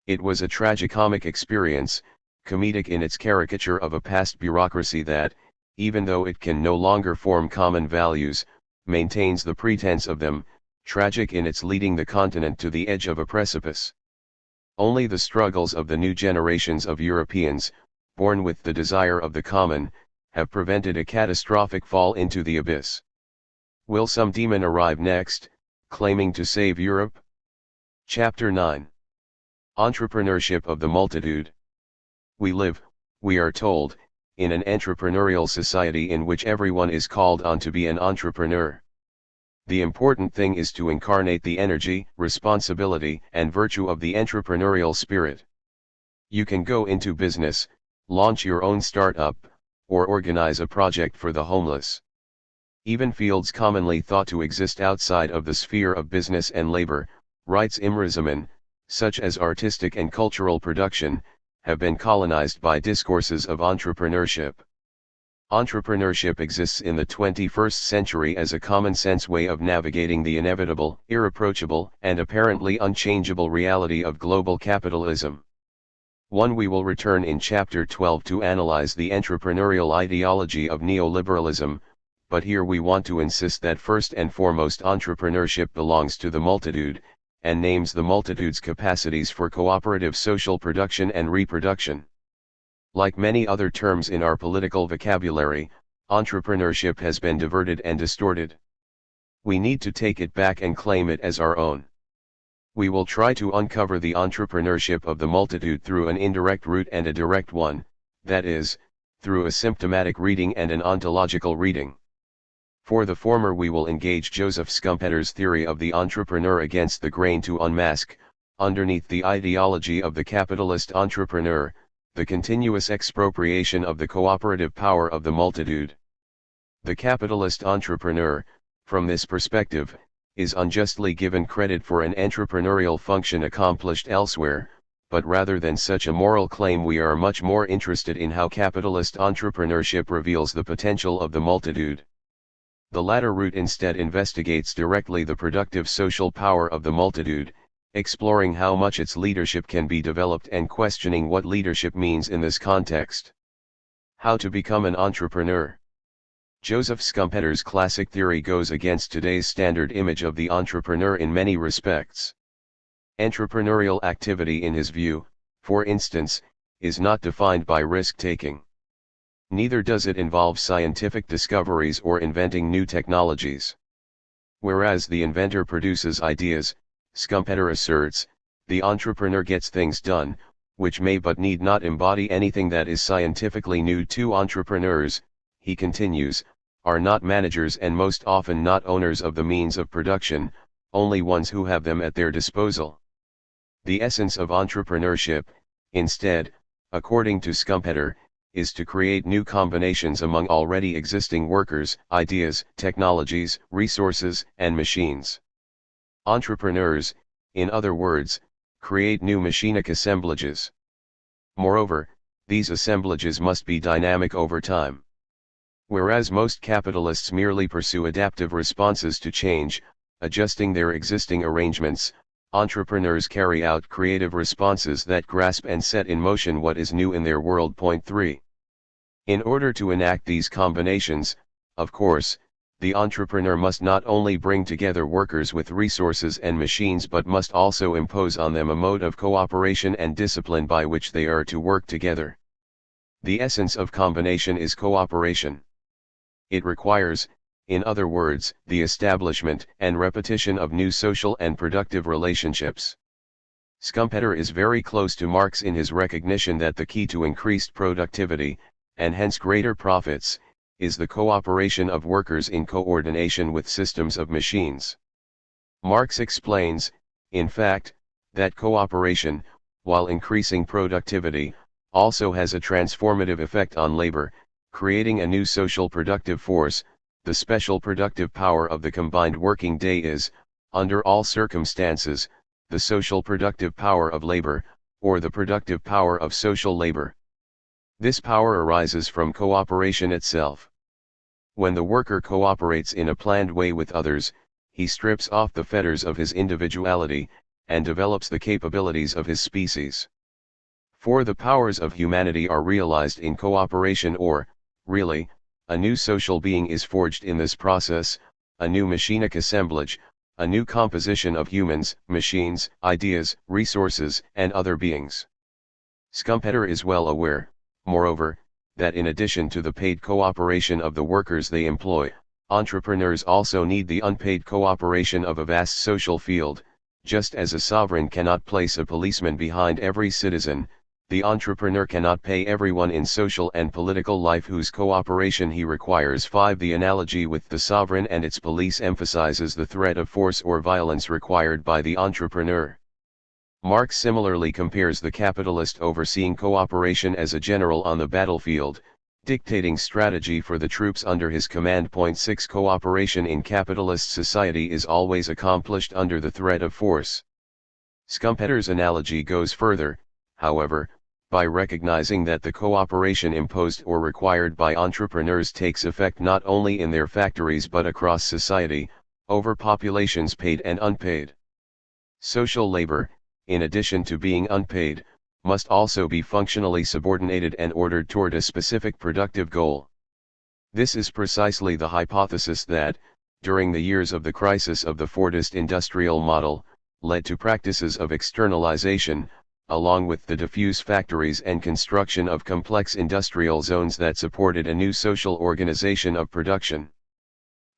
It was a tragicomic experience, comedic in its caricature of a past bureaucracy that, even though it can no longer form common values, maintains the pretense of them, tragic in its leading the continent to the edge of a precipice. Only the struggles of the new generations of Europeans, born with the desire of the common, have prevented a catastrophic fall into the abyss. Will some demon arrive next, claiming to save Europe? Chapter 9. Entrepreneurship of the multitude. We live, we are told, in an entrepreneurial society in which everyone is called on to be an entrepreneur. The important thing is to incarnate the energy, responsibility, and virtue of the entrepreneurial spirit. You can go into business, launch your own startup, or organize a project for the homeless. Even fields commonly thought to exist outside of the sphere of business and labor, writes Imre Zaman, such as artistic and cultural production, have been colonized by discourses of entrepreneurship. Entrepreneurship exists in the 21st century as a common-sense way of navigating the inevitable, irreproachable, and apparently unchangeable reality of global capitalism. One we will return in Chapter 12 to analyze the entrepreneurial ideology of neoliberalism, but here we want to insist that first and foremost entrepreneurship belongs to the multitude, and names the multitude's capacities for cooperative social production and reproduction. Like many other terms in our political vocabulary, entrepreneurship has been diverted and distorted. We need to take it back and claim it as our own. We will try to uncover the entrepreneurship of the multitude through an indirect route and a direct one, that is, through a symptomatic reading and an ontological reading. For the former we will engage Joseph Schumpeter's theory of the entrepreneur against the grain to unmask, underneath the ideology of the capitalist entrepreneur, the continuous expropriation of the cooperative power of the multitude. The capitalist entrepreneur, from this perspective, is unjustly given credit for an entrepreneurial function accomplished elsewhere, but rather than such a moral claim we are much more interested in how capitalist entrepreneurship reveals the potential of the multitude. The latter route instead investigates directly the productive social power of the multitude, exploring how much its leadership can be developed and questioning what leadership means in this context. How to become an entrepreneur. Joseph Schumpeter's classic theory goes against today's standard image of the entrepreneur in many respects. Entrepreneurial activity in his view, for instance, is not defined by risk-taking. Neither does it involve scientific discoveries or inventing new technologies. Whereas the inventor produces ideas, Schumpeter asserts, the entrepreneur gets things done, which may but need not embody anything that is scientifically new to entrepreneurs, he continues, are not managers and most often not owners of the means of production, only ones who have them at their disposal. The essence of entrepreneurship, Instead, according to Schumpeter, is to create new combinations among already existing workers, ideas, technologies, resources, and machines. Entrepreneurs, in other words, create new machinic assemblages. Moreover, these assemblages must be dynamic over time. Whereas most capitalists merely pursue adaptive responses to change, adjusting their existing arrangements, entrepreneurs carry out creative responses that grasp and set in motion what is new in their world. Point 3. In order to enact these combinations, of course, the entrepreneur must not only bring together workers with resources and machines but must also impose on them a mode of cooperation and discipline by which they are to work together. The essence of combination is cooperation. It requires, in other words, the establishment and repetition of new social and productive relationships. Schumpeter is very close to Marx in his recognition that the key to increased productivity, and hence greater profits, is the cooperation of workers in coordination with systems of machines. Marx explains, in fact, that cooperation, while increasing productivity, also has a transformative effect on labor, creating a new social productive force. The special productive power of the combined working day is, under all circumstances, the social productive power of labor, or the productive power of social labor. This power arises from cooperation itself. When the worker cooperates in a planned way with others, he strips off the fetters of his individuality, and develops the capabilities of his species. For the powers of humanity are realized in cooperation, or, really, a new social being is forged in this process, a new machinic assemblage, a new composition of humans, machines, ideas, resources, and other beings. Schumpeter is well aware, moreover, that in addition to the paid cooperation of the workers they employ, entrepreneurs also need the unpaid cooperation of a vast social field. Just as a sovereign cannot place a policeman behind every citizen, the entrepreneur cannot pay everyone in social and political life whose cooperation he requires. 5. The analogy with the sovereign and its police emphasizes the threat of force or violence required by the entrepreneur. Marx similarly compares the capitalist overseeing cooperation as a general on the battlefield, dictating strategy for the troops under his command. Point 6. Cooperation in capitalist society is always accomplished under the threat of force. Schumpeter's analogy goes further, however, by recognizing that the cooperation imposed or required by entrepreneurs takes effect not only in their factories but across society, over populations paid and unpaid. Social labor, in addition to being unpaid, must also be functionally subordinated and ordered toward a specific productive goal. This is precisely the hypothesis that, during the years of the crisis of the Fordist industrial model, led to practices of externalization, along with the diffuse factories and construction of complex industrial zones that supported a new social organization of production.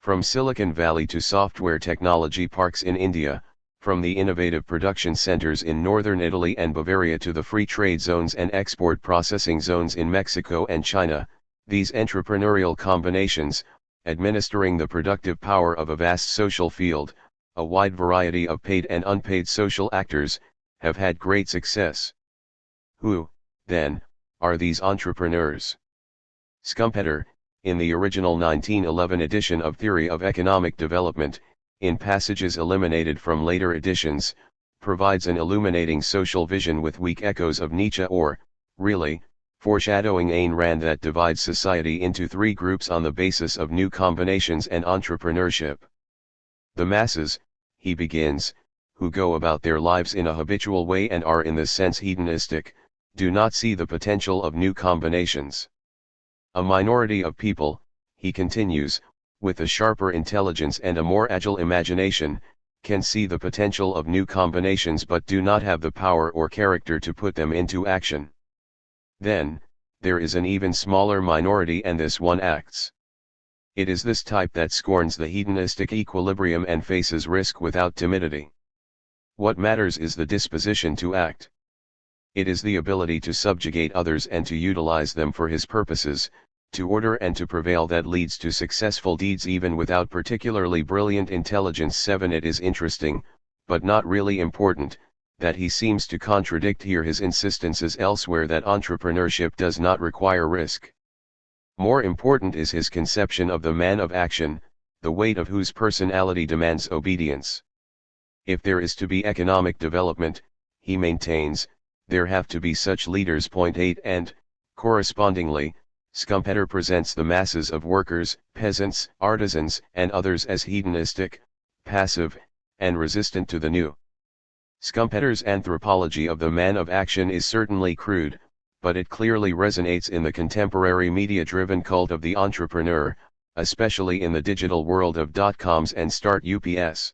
From Silicon Valley to software technology parks in India, from the innovative production centers in northern Italy and Bavaria to the free trade zones and export processing zones in Mexico and China, these entrepreneurial combinations, administering the productive power of a vast social field, a wide variety of paid and unpaid social actors, have had great success. Who, then, are these entrepreneurs? Schumpeter, in the original 1911 edition of Theory of Economic Development, in passages eliminated from later editions, provides an illuminating social vision with weak echoes of Nietzsche or, really, foreshadowing Ayn Rand that divides society into three groups on the basis of new combinations and entrepreneurship. The masses, he begins, who go about their lives in a habitual way and are in this sense hedonistic, do not see the potential of new combinations. A minority of people, he continues, with a sharper intelligence and a more agile imagination, can see the potential of new combinations but do not have the power or character to put them into action. Then, there is an even smaller minority, and this one acts. It is this type that scorns the hedonistic equilibrium and faces risk without timidity. What matters is the disposition to act. It is the ability to subjugate others and to utilize them for his purposes, to order and to prevail, that leads to successful deeds even without particularly brilliant intelligence. 7. It is interesting, but not really important, that he seems to contradict here his insistences elsewhere that entrepreneurship does not require risk. More important is his conception of the man of action, the weight of whose personality demands obedience. If there is to be economic development, he maintains, there have to be such leaders. Point 8. And, correspondingly, Schumpeter presents the masses of workers, peasants, artisans, and others as hedonistic, passive, and resistant to the new. Schumpeter's anthropology of the man of action is certainly crude, but it clearly resonates in the contemporary media-driven cult of the entrepreneur, especially in the digital world of dot-coms and start-ups.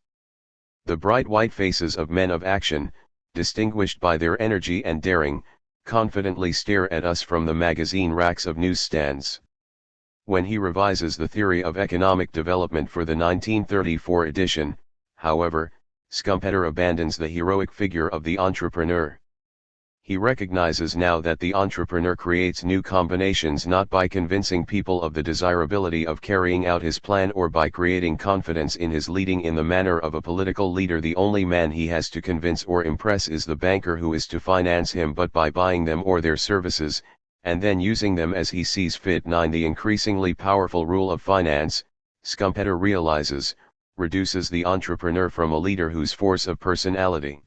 The bright white faces of men of action, distinguished by their energy and daring, confidently stare at us from the magazine racks of newsstands. When he revises the theory of economic development for the 1934 edition, however, Schumpeter abandons the heroic figure of the entrepreneur. He recognizes now that the entrepreneur creates new combinations not by convincing people of the desirability of carrying out his plan or by creating confidence in his leading in the manner of a political leader. The only man he has to convince or impress is the banker who is to finance him, but by buying them or their services, and then using them as he sees fit. 9. The increasingly powerful rule of finance, Schumpeter realizes, reduces the entrepreneur from a leader whose force of personality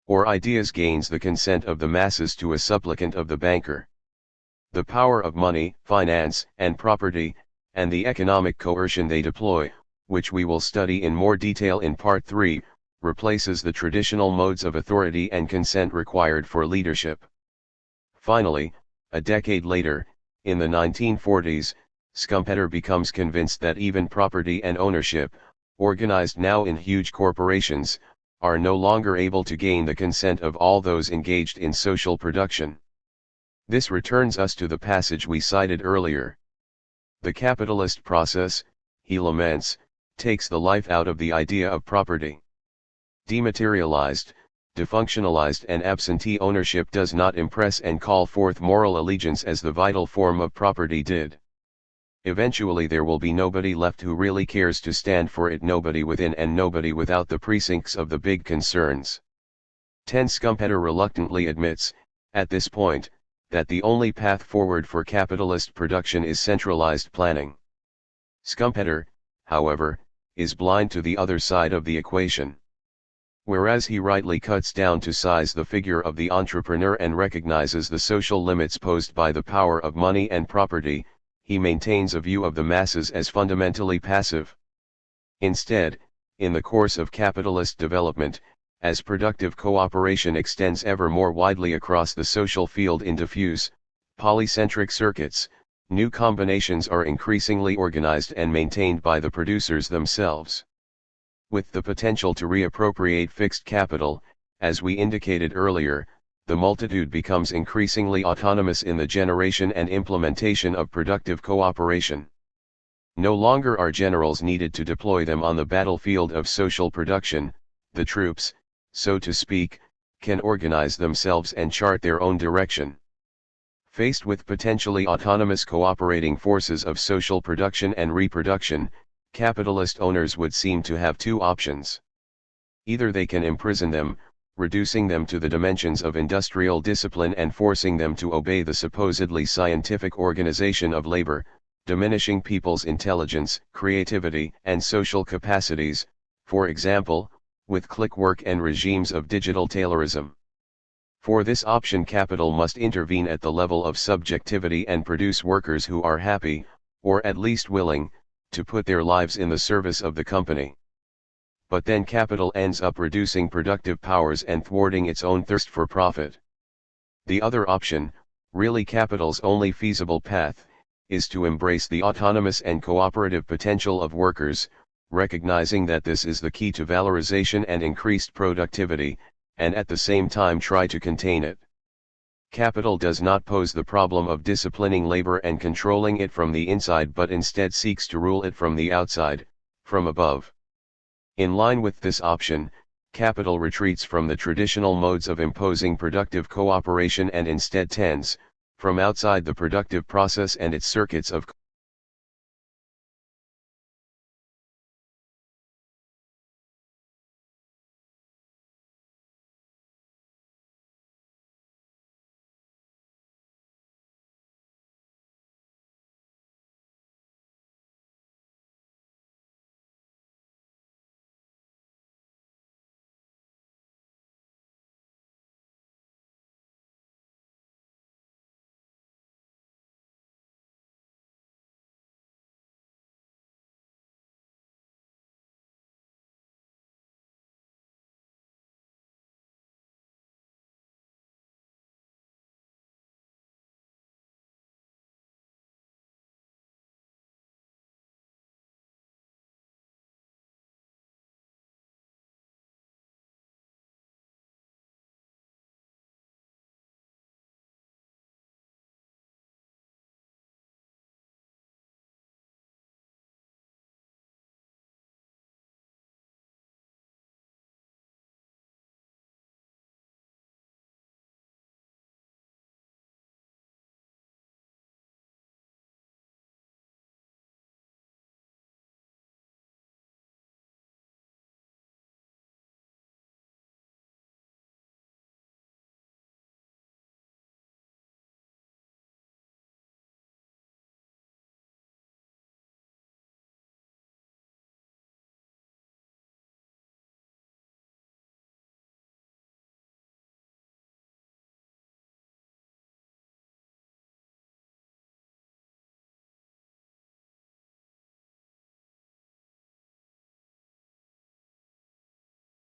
or ideas gains the consent of the masses to a supplicant of the banker. The power of money, finance, and property, and the economic coercion they deploy, which we will study in more detail in Part 3, replaces the traditional modes of authority and consent required for leadership. Finally, a decade later, in the 1940s, Schumpeter becomes convinced that even property and ownership, organized now in huge corporations, are no longer able to gain the consent of all those engaged in social production. This returns us to the passage we cited earlier. The capitalist process, he laments, takes the life out of the idea of property. Dematerialized, defunctionalized and absentee ownership does not impress and call forth moral allegiance as the vital form of property did. Eventually there will be nobody left who really cares to stand for it, nobody within and nobody without the precincts of the big concerns. 10. Schumpeter reluctantly admits, at this point, that the only path forward for capitalist production is centralized planning. Schumpeter, however, is blind to the other side of the equation. Whereas he rightly cuts down to size the figure of the entrepreneur and recognizes the social limits posed by the power of money and property, he maintains a view of the masses as fundamentally passive. Instead, in the course of capitalist development, as productive cooperation extends ever more widely across the social field in diffuse, polycentric circuits, new combinations are increasingly organized and maintained by the producers themselves. With the potential to reappropriate fixed capital, as we indicated earlier, the multitude becomes increasingly autonomous in the generation and implementation of productive cooperation. No longer are generals needed to deploy them on the battlefield of social production. The troops, so to speak, can organize themselves and chart their own direction. Faced with potentially autonomous cooperating forces of social production and reproduction, capitalist owners would seem to have two options. Either they can imprison them, reducing them to the dimensions of industrial discipline and forcing them to obey the supposedly scientific organization of labor, diminishing people's intelligence, creativity, and social capacities, for example, with click work and regimes of digital Taylorism. For this option, capital must intervene at the level of subjectivity and produce workers who are happy, or at least willing, to put their lives in the service of the company. But then capital ends up reducing productive powers and thwarting its own thirst for profit. The other option, really capital's only feasible path, is to embrace the autonomous and cooperative potential of workers, recognizing that this is the key to valorization and increased productivity, and at the same time try to contain it. Capital does not pose the problem of disciplining labor and controlling it from the inside, but instead seeks to rule it from the outside, from above. In line with this option, capital retreats from the traditional modes of imposing productive cooperation and instead tends, from outside the productive process and its circuits of